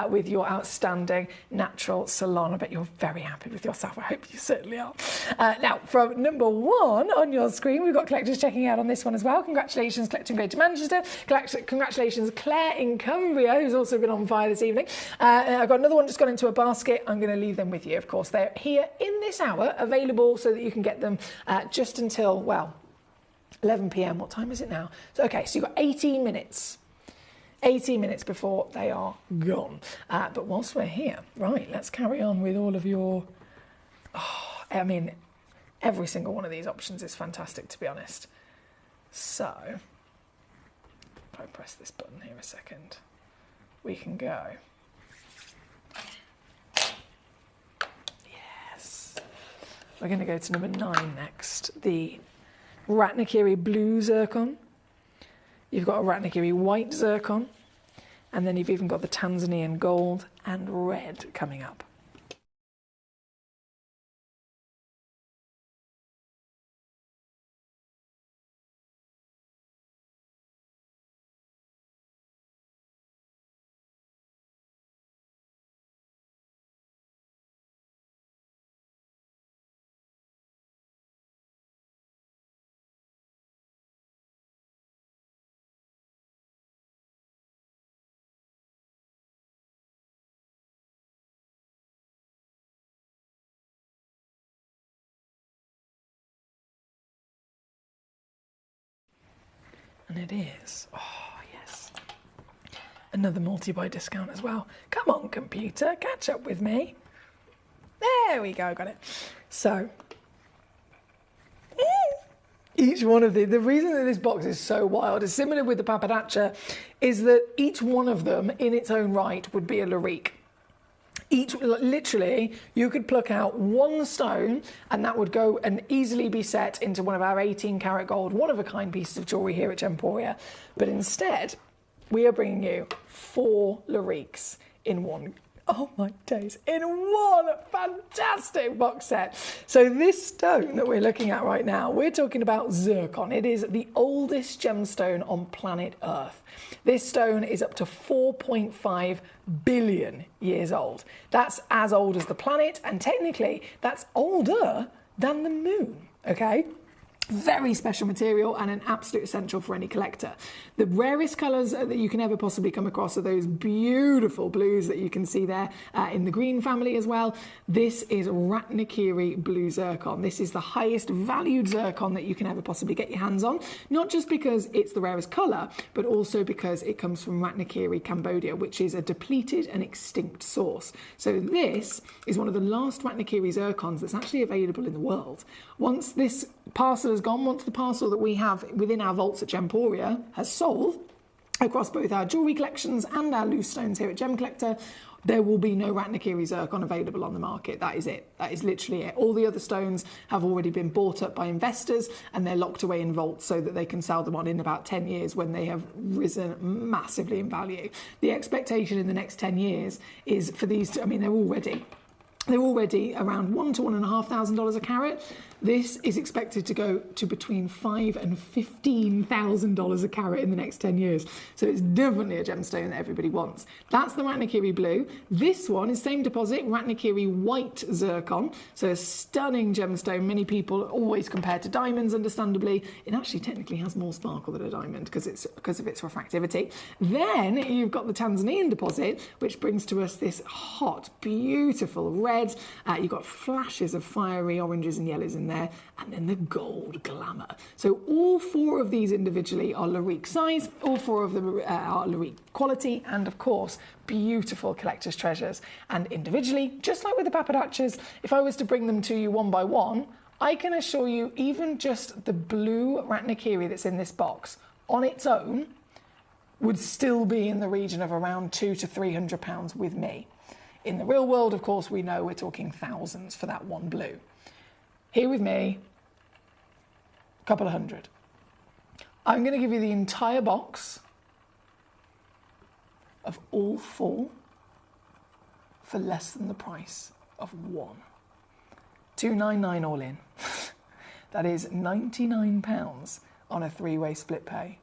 with your outstanding natural salon. I bet you're very happy with yourself. I hope you certainly are. Now, from number 1 on your screen, we've got collectors checking out on this one as well. Congratulations, Collector in Greater Manchester. Congratulations, Claire in Cumbria, who's also been on fire this evening. I've got another one just gone into a basket. I'm going to leave them with you, of course. They're here in this hour, available so that you can get them just until, well, 11 p.m. What time is it now? So, okay, so you've got 18 minutes. 18 minutes before they are gone. But whilst we're here, right, let's carry on with all of your... Oh, I mean, every single one of these options is fantastic, to be honest. So, if I press this button here a second, we can go... We're going to go to number 9 next, the Ratnakiri Blue Zircon. You've got a Ratnakiri White Zircon, and then you've even got the Tanzanian Gold and Red coming up. And it is, oh yes, another multi-buy discount as well. Come on, computer, catch up with me. There we go, got it. So, each one of the reason that this box is so wild is similar with the Papadaccia, is that each one of them in its own right would be a Larique. Each, literally, you could pluck out one stone and that would go and easily be set into one of our 18 karat gold, one-of-a-kind pieces of jewellery here at Gemporia. But instead, we are bringing you 4 Lariques in one. Oh my days, in one fantastic box set. So this stone that we're looking at right now, we're talking about zircon. It is the oldest gemstone on planet Earth. This stone is up to 4.5 billion years old. That's as old as the planet, and technically that's older than the moon, okay? Very special material and an absolute essential for any collector. The rarest colours that you can ever possibly come across are those beautiful blues that you can see there in the green family as well. This is Ratnakiri Blue Zircon. This is the highest valued zircon that you can ever possibly get your hands on, not just because it's the rarest colour, but also because it comes from Ratnakiri, Cambodia, which is a depleted and extinct source. So this is one of the last Ratnakiri zircons that's actually available in the world. Once this parcel has gone, once the parcel that we have within our vaults at Gemporia has sold across both our jewellery collections and our loose stones here at Gemcollector, there will be no Ratnakiri zircon available on the market. That is it. That is literally it. All the other stones have already been bought up by investors and they're locked away in vaults so that they can sell them on in about 10 years when they have risen massively in value. The expectation in the next 10 years is for these to, I mean, they're already around $1,000 to $1,500 a carat. This is expected to go to between $5,000 and $15,000 a carat in the next 10 years. So it's definitely a gemstone that everybody wants. That's the Ratnakiri Blue. This one is same deposit, Ratnakiri White Zircon. So a stunning gemstone. Many people always compare to diamonds, understandably. It actually technically has more sparkle than a diamond because of its refractivity. Then you've got the Tanzanian deposit, which brings to us this hot, beautiful red. You've got flashes of fiery oranges and yellows in there, and then the gold glamour. So all 4 of these individually are Larique size, all 4 of them are Larique quality, and of course, beautiful collector's treasures. And individually, just like with the Papadaccias, if I was to bring them to you one by one, I can assure you even just the blue Ratnakiri that's in this box on its own would still be in the region of around £200 to £300 with me. In the real world, of course, we know we're talking thousands for that one blue. Here with me, a couple of hundred. I'm going to give you the entire box of all 4 for less than the price of one. $299 all in. That is £99 on a 3-way split pay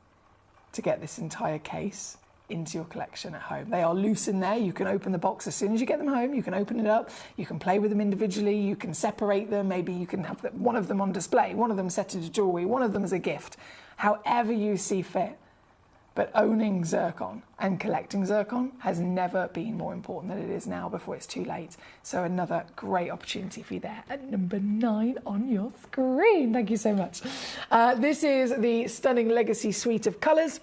to get this entire case into your collection at home. They are loose in there. You can open the box as soon as you get them home. You can open it up. You can play with them individually. You can separate them. Maybe you can have one of them on display, one of them set into jewellery, one of them as a gift, however you see fit. But owning zircon and collecting zircon has never been more important than it is now before it's too late. So another great opportunity for you there at number 9 on your screen. Thank you so much. This is the stunning Legacy suite of colours.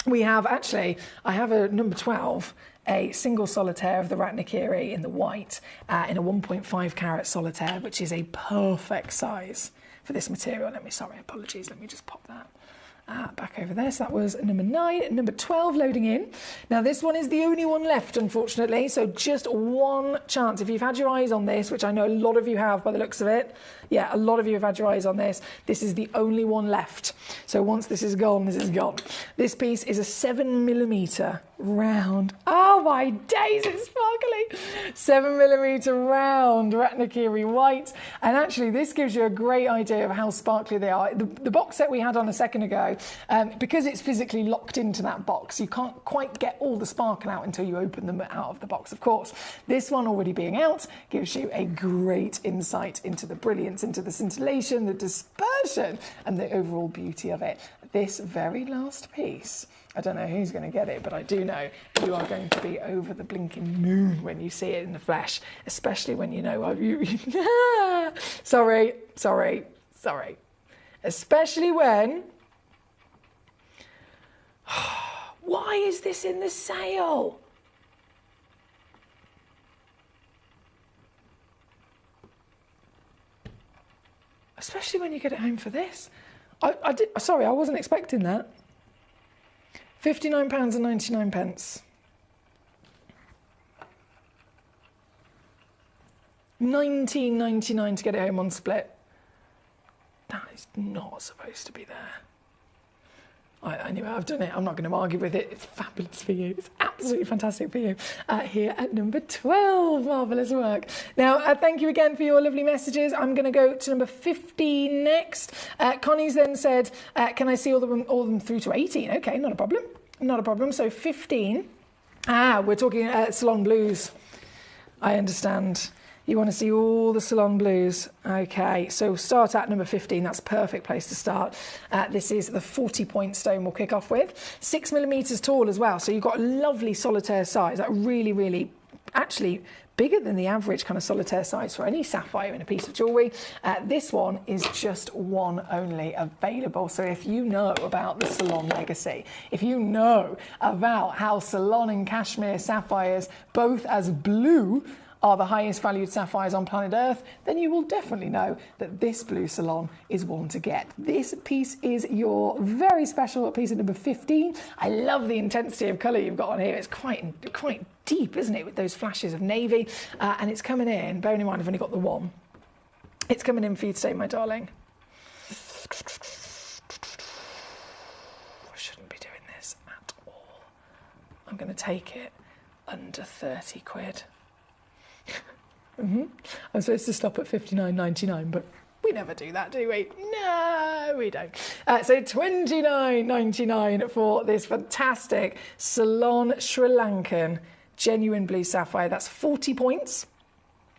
We have, actually, I have a number 12, a single solitaire of the Ratnakiri in the white in a 1.5 carat solitaire, which is a perfect size for this material. Apologies, let me just pop that back over there. So that was number 9. Number 12 loading in. Now this one is the only one left, unfortunately, so just one chance. If you've had your eyes on this, which I know a lot of you have by the looks of it, yeah, a lot of you have had your eyes on this. This is the only one left. So once this is gone, this is gone. This piece is a 7mm round. Oh my days, it's sparkly. 7mm round Ratnakiri white. And actually this gives you a great idea of how sparkly they are. The box set we had on a second ago, because it's physically locked into that box, you can't quite get all the sparkle out until you open them out of the box, of course. This one already being out gives you a great insight into the brilliance, into the scintillation, the dispersion, and the overall beauty of it. This very last piece, I don't know who's going to get it, but I do know you are going to be over the blinking moon when you see it in the flesh, especially when you know sorry. Especially when... Why is this in the sale? Especially when you get it home for this. Sorry, I wasn't expecting that. £59.99. £19.99 to get it home on split. That is not supposed to be there. Anyway, I've done it. I'm not going to argue with it. It's fabulous for you. It's absolutely fantastic for you. Here at number 12. Marvellous work. Now, thank you again for your lovely messages. I'm going to go to number 15 next. Connie's then said, can I see all of them through to 18? Okay, not a problem. Not a problem. So 15. We're talking Salon Blues. I understand. You want to see all the Salon Blues. Okay, so start at number 15. That's a perfect place to start. This is the 40-point stone we'll kick off with. 6mm tall as well, so you've got a lovely solitaire size. That really, really, actually bigger than the average kind of solitaire size for any sapphire in a piece of jewellery. This one is just one only available. So if you know about the Salon legacy, if you know about how Salon and Cashmere sapphires, both as blue, are the highest valued sapphires on planet Earth, then you will definitely know that this blue Salon is one to get. This piece is your very special piece at number 15. I love the intensity of colour you've got on here. It's quite deep, isn't it, with those flashes of navy? And it's coming in, bearing in mind I've only got the one. It's coming in for you today, my darling. I shouldn't be doing this at all. I'm going to take it under 30 quid. I'm supposed to stop at £59.99, but we never do that, do we? No, we don't. So £29.99 for this fantastic Salon Sri Lankan genuine blue sapphire. That's 40 points.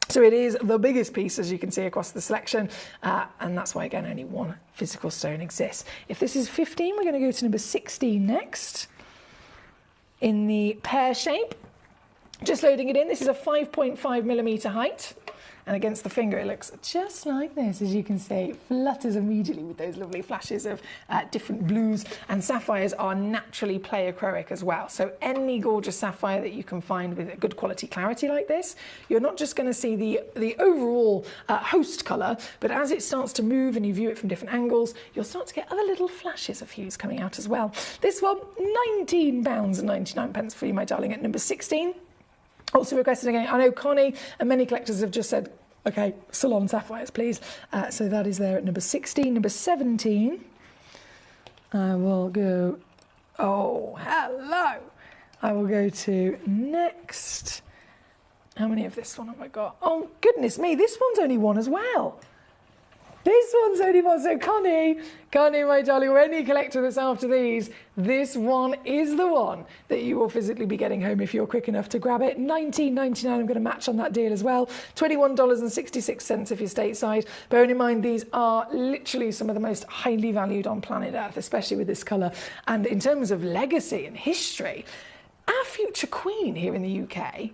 So it is the biggest piece, as you can see, across the selection. And that's why, again, only one physical stone exists. If this is 15, we're going to go to number 16 next. In the pear shape. Just loading it in, this is a 5.5mm height, and against the finger it looks just like this, as you can see. It flutters immediately with those lovely flashes of different blues, and sapphires are naturally pleochroic as well. So any gorgeous sapphire that you can find with a good quality clarity like this, you're not just going to see the overall host colour, but as it starts to move and you view it from different angles, you'll start to get other little flashes of hues coming out as well. This one, £19.99 for you, my darling, at number 16. Also requested again, I know Connie and many collectors have just said, okay, Salon sapphires, please. So that is there at number 16. Number 17, I will go, oh, hello. I will go to next. How many of this one have I got? Oh, goodness me, this one's only one as well. This one's only one. So Connie, my darling, or any collector that's after these, this one is the one that you will physically be getting home if you're quick enough to grab it. $19.99, I'm going to match on that deal as well. $21.66 if you're stateside. Bearing in mind, these are literally some of the most highly valued on planet Earth, especially with this colour. And in terms of legacy and history, our future queen here in the UK,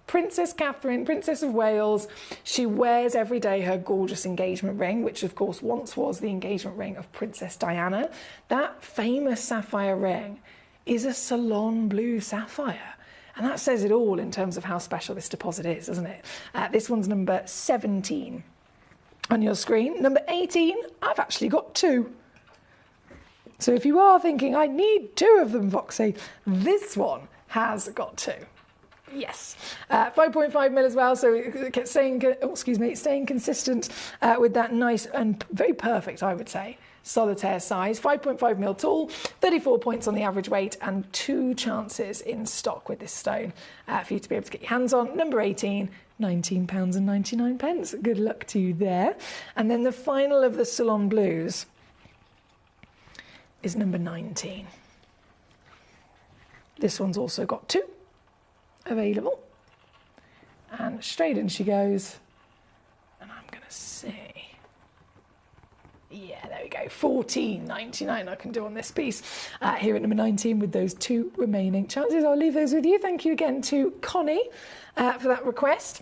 Princess Catherine, Princess of Wales, she wears every day her gorgeous engagement ring, which of course once was the engagement ring of Princess Diana. That famous sapphire ring is a Ceylon blue sapphire. And that says it all in terms of how special this deposit is, doesn't it? This one's number 17 on your screen. Number 18, I've actually got 2. So if you are thinking, I need 2 of them, Foxy, this one has got 2. Yes, 5.5 mil as well, so staying consistent with that nice and very perfect, I would say, solitaire size. 5.5 mil tall, 34 points on the average weight, and 2 chances in stock with this stone for you to be able to get your hands on. Number 18, £19.99. Good luck to you there. And then the final of the Ceylon Blues is number 19. This one's also got 2 available, and straight in she goes, and I'm gonna say, yeah, there we go, $14.99 I can do on this piece here at number 19 with those 2 remaining chances. I'll leave those with you. Thank you again to Connie for that request.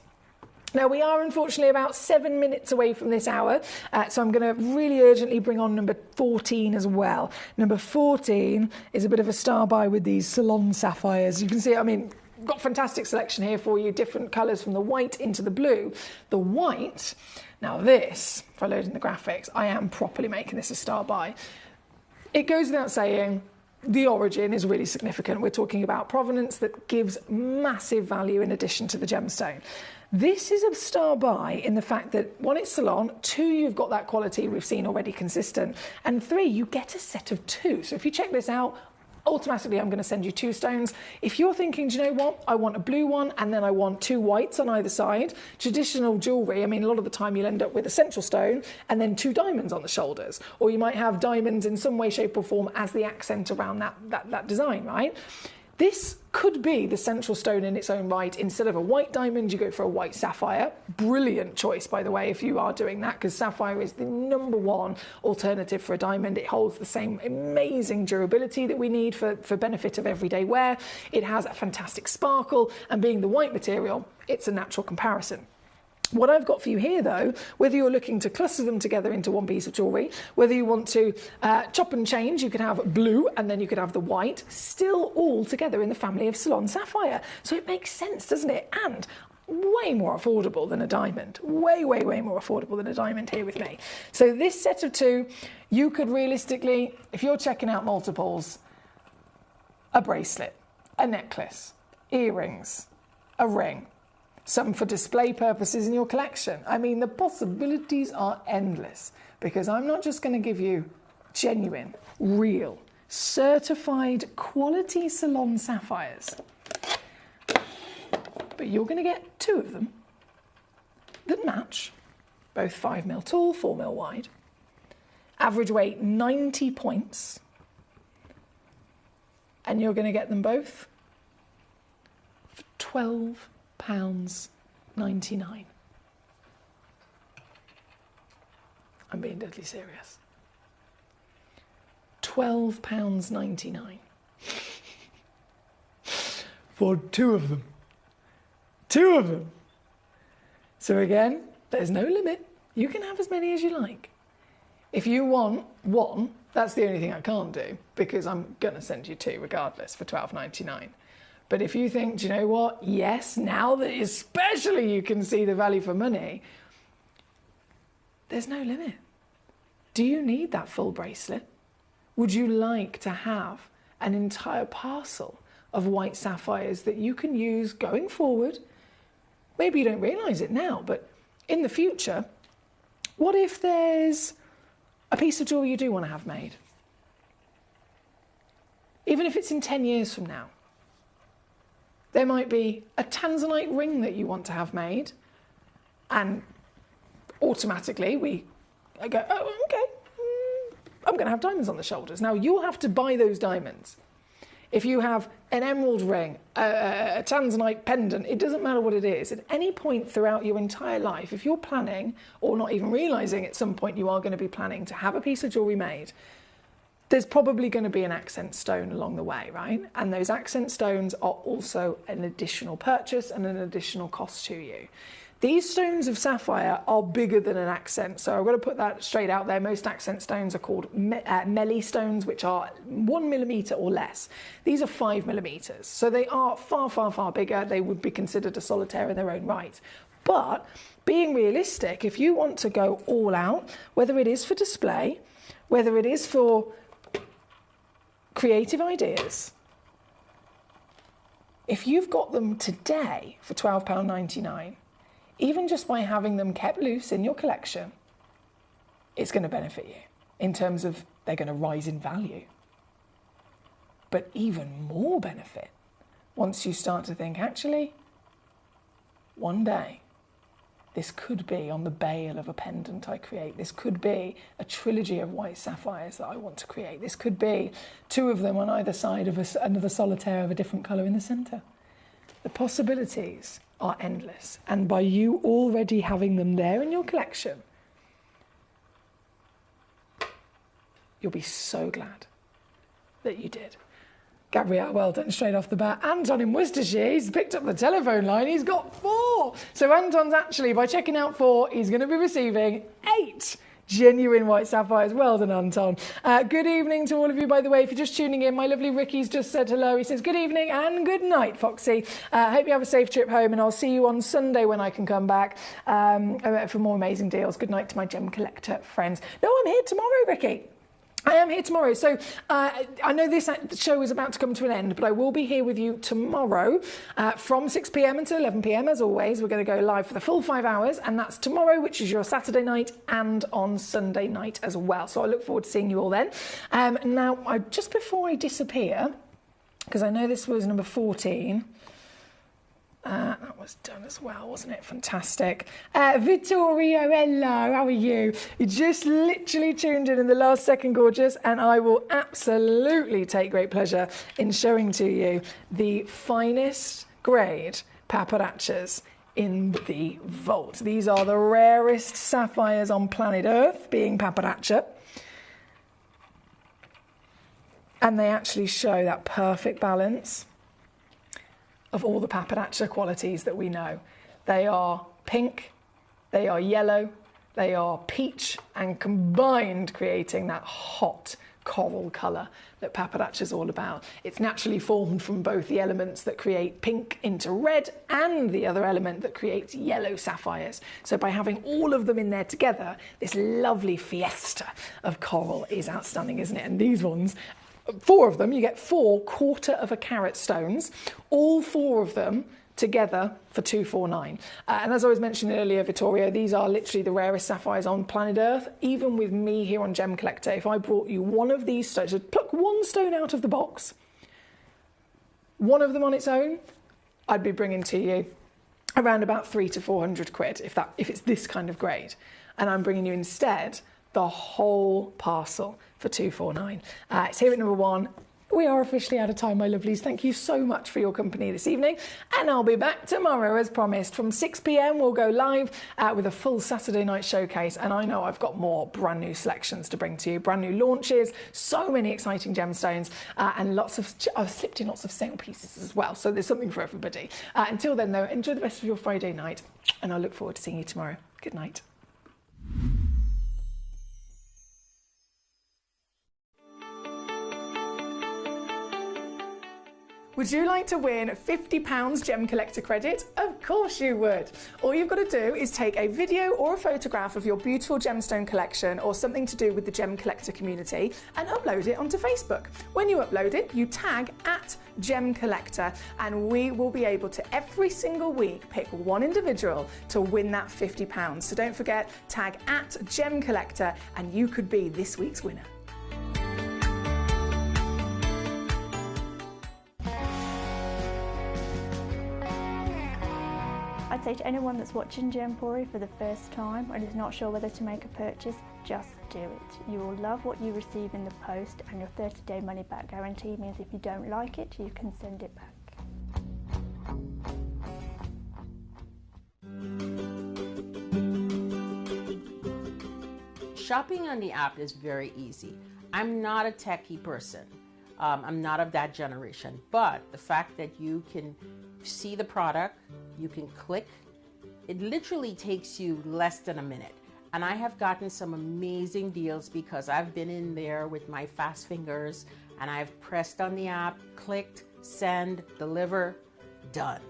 Now, we are unfortunately about 7 minutes away from this hour, so I'm going to really urgently bring on number 14 as well. Number 14 is a bit of a star buy with these Ceylon sapphires. You can see, I mean, got fantastic selection here for you, different colours from the white into the blue. The white, now this, if I load in the graphics, I am properly making this a star buy. It goes without saying, the origin is really significant. We're talking about provenance that gives massive value in addition to the gemstone. This is a star buy in the fact that 1, it's Ceylon, 2, you've got that quality we've seen already consistent, and 3, you get a set of 2. So if you check this out, automatically I'm going to send you 2 stones. If you're thinking, do you know what, I want a blue one and then I want 2 whites on either side, traditional jewellery, I mean, a lot of the time you'll end up with a central stone and then 2 diamonds on the shoulders, or you might have diamonds in some way, shape or form as the accent around that design, right? This could be the central stone in its own right. Instead of a white diamond, you go for a white sapphire. Brilliant choice, by the way, if you are doing that, because sapphire is the #1 alternative for a diamond. It holds the same amazing durability that we need for benefit of everyday wear. It has a fantastic sparkle, and being the white material, it's a natural comparison. What I've got for you here, though, whether you're looking to cluster them together into one piece of jewellery, whether you want to chop and change, you could have blue and then you could have the white, still all together in the family of Ceylon sapphire. So it makes sense, doesn't it? And way more affordable than a diamond. Way, way, way more affordable than a diamond here with me. So this set of 2, you could realistically, if you're checking out multiples, a bracelet, a necklace, earrings, a ring, some for display purposes in your collection. I mean, the possibilities are endless, because I'm not just going to give you genuine, real, certified quality Ceylon sapphires, but you're going to get 2 of them that match, both 5 mil tall, 4 mil wide, average weight 90 points, and you're going to get them both for £12.99. I'm being deadly serious. £12.99 for 2 of them. 2 of them. So again, there's no limit. You can have as many as you like. If you want 1, that's the only thing I can't do, because I'm going to send you 2 regardless for £12.99. But if you think, do you know what? Yes, now that especially you can see the value for money, there's no limit. Do you need that full bracelet? Would you like to have an entire parcel of white sapphires that you can use going forward? Maybe you don't realise it now, but in the future, what if there's a piece of jewellery you do want to have made? Even if it's in 10 years from now. There might be a tanzanite ring that you want to have made, and automatically I go, oh, okay, I'm going to have diamonds on the shoulders. Now, you'll have to buy those diamonds. If you have an emerald ring, a tanzanite pendant, it doesn't matter what it is. At any point throughout your entire life, if you're planning, or not even realising at some point you are going to be planning to have a piece of jewellery made, there's probably going to be an accent stone along the way, right? And those accent stones are also an additional purchase and an additional cost to you. These stones of sapphire are bigger than an accent, so I've got to put that straight out there. Most accent stones are called melee stones, which are 1 millimetre or less. These are 5 millimetres, so they are far, far, far bigger. They would be considered a solitaire in their own right. But being realistic, if you want to go all out, whether it is for display, whether it is for creative ideas, if you've got them today for £12.99, even just by having them kept loose in your collection, it's going to benefit you in terms of they're going to rise in value. But even more benefit once you start to think, actually, one day, this could be on the bail of a pendant I create. This could be a trilogy of white sapphires that I want to create. This could be 2 of them on either side of another solitaire of a different colour in the centre. The possibilities are endless. And by you already having them there in your collection, you'll be so glad that you did. Gabrielle, well done straight off the bat. Anton in Worcestershire, he's picked up the telephone line. He's got 4. So Anton's actually, by checking out 4, he's going to be receiving 8 genuine white sapphires. Well done, Anton. Good evening to all of you, by the way. If you're just tuning in, my lovely Ricky's just said hello. He says, good evening and good night, Foxy. Hope you have a safe trip home, and I'll see you on Sunday when I can come back for more amazing deals. Good night to my Gem Collector friends. No, I'm here tomorrow, Ricky. I am here tomorrow. So I know this show is about to come to an end, but I will be here with you tomorrow from 6 p.m. until 11 p.m. As always, we're going to go live for the full 5 hours, and that's tomorrow, which is your Saturday night, and on Sunday night as well. So I look forward to seeing you all then. Now, just before I disappear, because I know this was number 14, that was done as well, wasn't it? Fantastic. Vittorio, hello, how are you? You just literally tuned in the last second, gorgeous, and I will absolutely take great pleasure in showing to you the finest grade paparachas in the vault. These are the rarest sapphires on planet Earth, being paparacha. And they actually show that perfect balance of all the paparacha qualities that we know. They are pink, they are yellow, they are peach, and combined creating that hot coral colour that paparacha is all about. It's naturally formed from both the elements that create pink into red and the other element that creates yellow sapphires. So by having all of them in there together, this lovely fiesta of coral is outstanding, isn't it? And these ones, 4 of them, you get 4 1/4 stones, all 4 of them together for $249. And as I was mentioning earlier, Vittorio, these are literally the rarest sapphires on planet Earth. Even with me here on Gem Collector, if I brought you one of these stones, so pluck one stone out of the box, one of them on its own, I'd be bringing to you around about 300 to 400 quid if it's this kind of grade. And I'm bringing you instead the whole parcel for $249. It's here at number 1. We are officially out of time, my lovelies. Thank you so much for your company this evening. And I'll be back tomorrow, as promised. From 6 p.m, we'll go live with a full Saturday night showcase. And I know I've got more brand new selections to bring to you. Brand new launches, so many exciting gemstones, and I've slipped in lots of sale pieces as well. So there's something for everybody. Until then, though, enjoy the rest of your Friday night. And I look forward to seeing you tomorrow. Good night. Would you like to win £50 Gem Collector credit? Of course you would. All you've got to do is take a video or a photograph of your beautiful gemstone collection or something to do with the Gem Collector community and upload it onto Facebook. When you upload it, you tag @Gem Collector, and we will be able to every single week pick one individual to win that £50. So don't forget, tag @Gem Collector and you could be this week's winner. I'd say to anyone that's watching Gemporia for the first time and is not sure whether to make a purchase, just do it. You will love what you receive in the post, and your 30-day money-back guarantee means if you don't like it, you can send it back. Shopping on the app is very easy. I'm not a techie person. I'm not of that generation, but the fact that you can see the product, you can click, it literally takes you less than a minute. And I have gotten some amazing deals because I've been in there with my fast fingers and I've pressed on the app, clicked, send, deliver, done.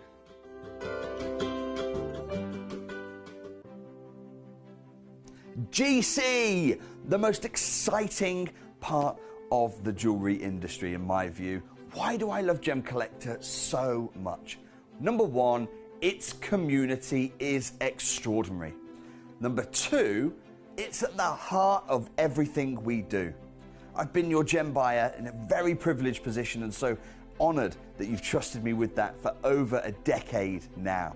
GC, the most exciting part of the jewellery industry in my view. Why do I love Gemcollector so much? Number one, its community is extraordinary. Number two, it's at the heart of everything we do. I've been your gem buyer in a very privileged position and so honoured that you've trusted me with that for over a decade now.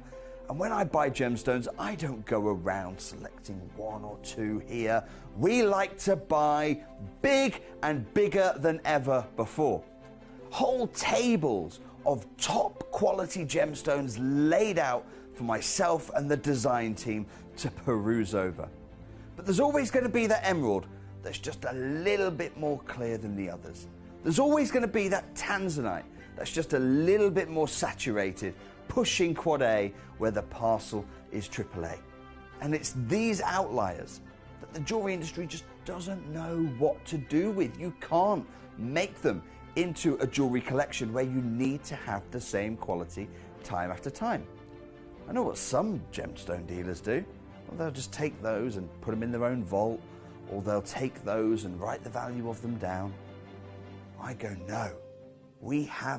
And when I buy gemstones, I don't go around selecting one or two here. We like to buy big and bigger than ever before. Whole tables of top quality gemstones laid out for myself and the design team to peruse over. But there's always going to be that emerald that's just a little bit more clear than the others. There's always going to be that tanzanite that's just a little bit more saturated, pushing quad A where the parcel is AAA. And it's these outliers that the jewelry industry just doesn't know what to do with. You can't make them into a jewelry collection where you need to have the same quality time after time. I know what some gemstone dealers do. Well, they'll just take those and put them in their own vault, or they'll take those and write the value of them down. I go, no, we have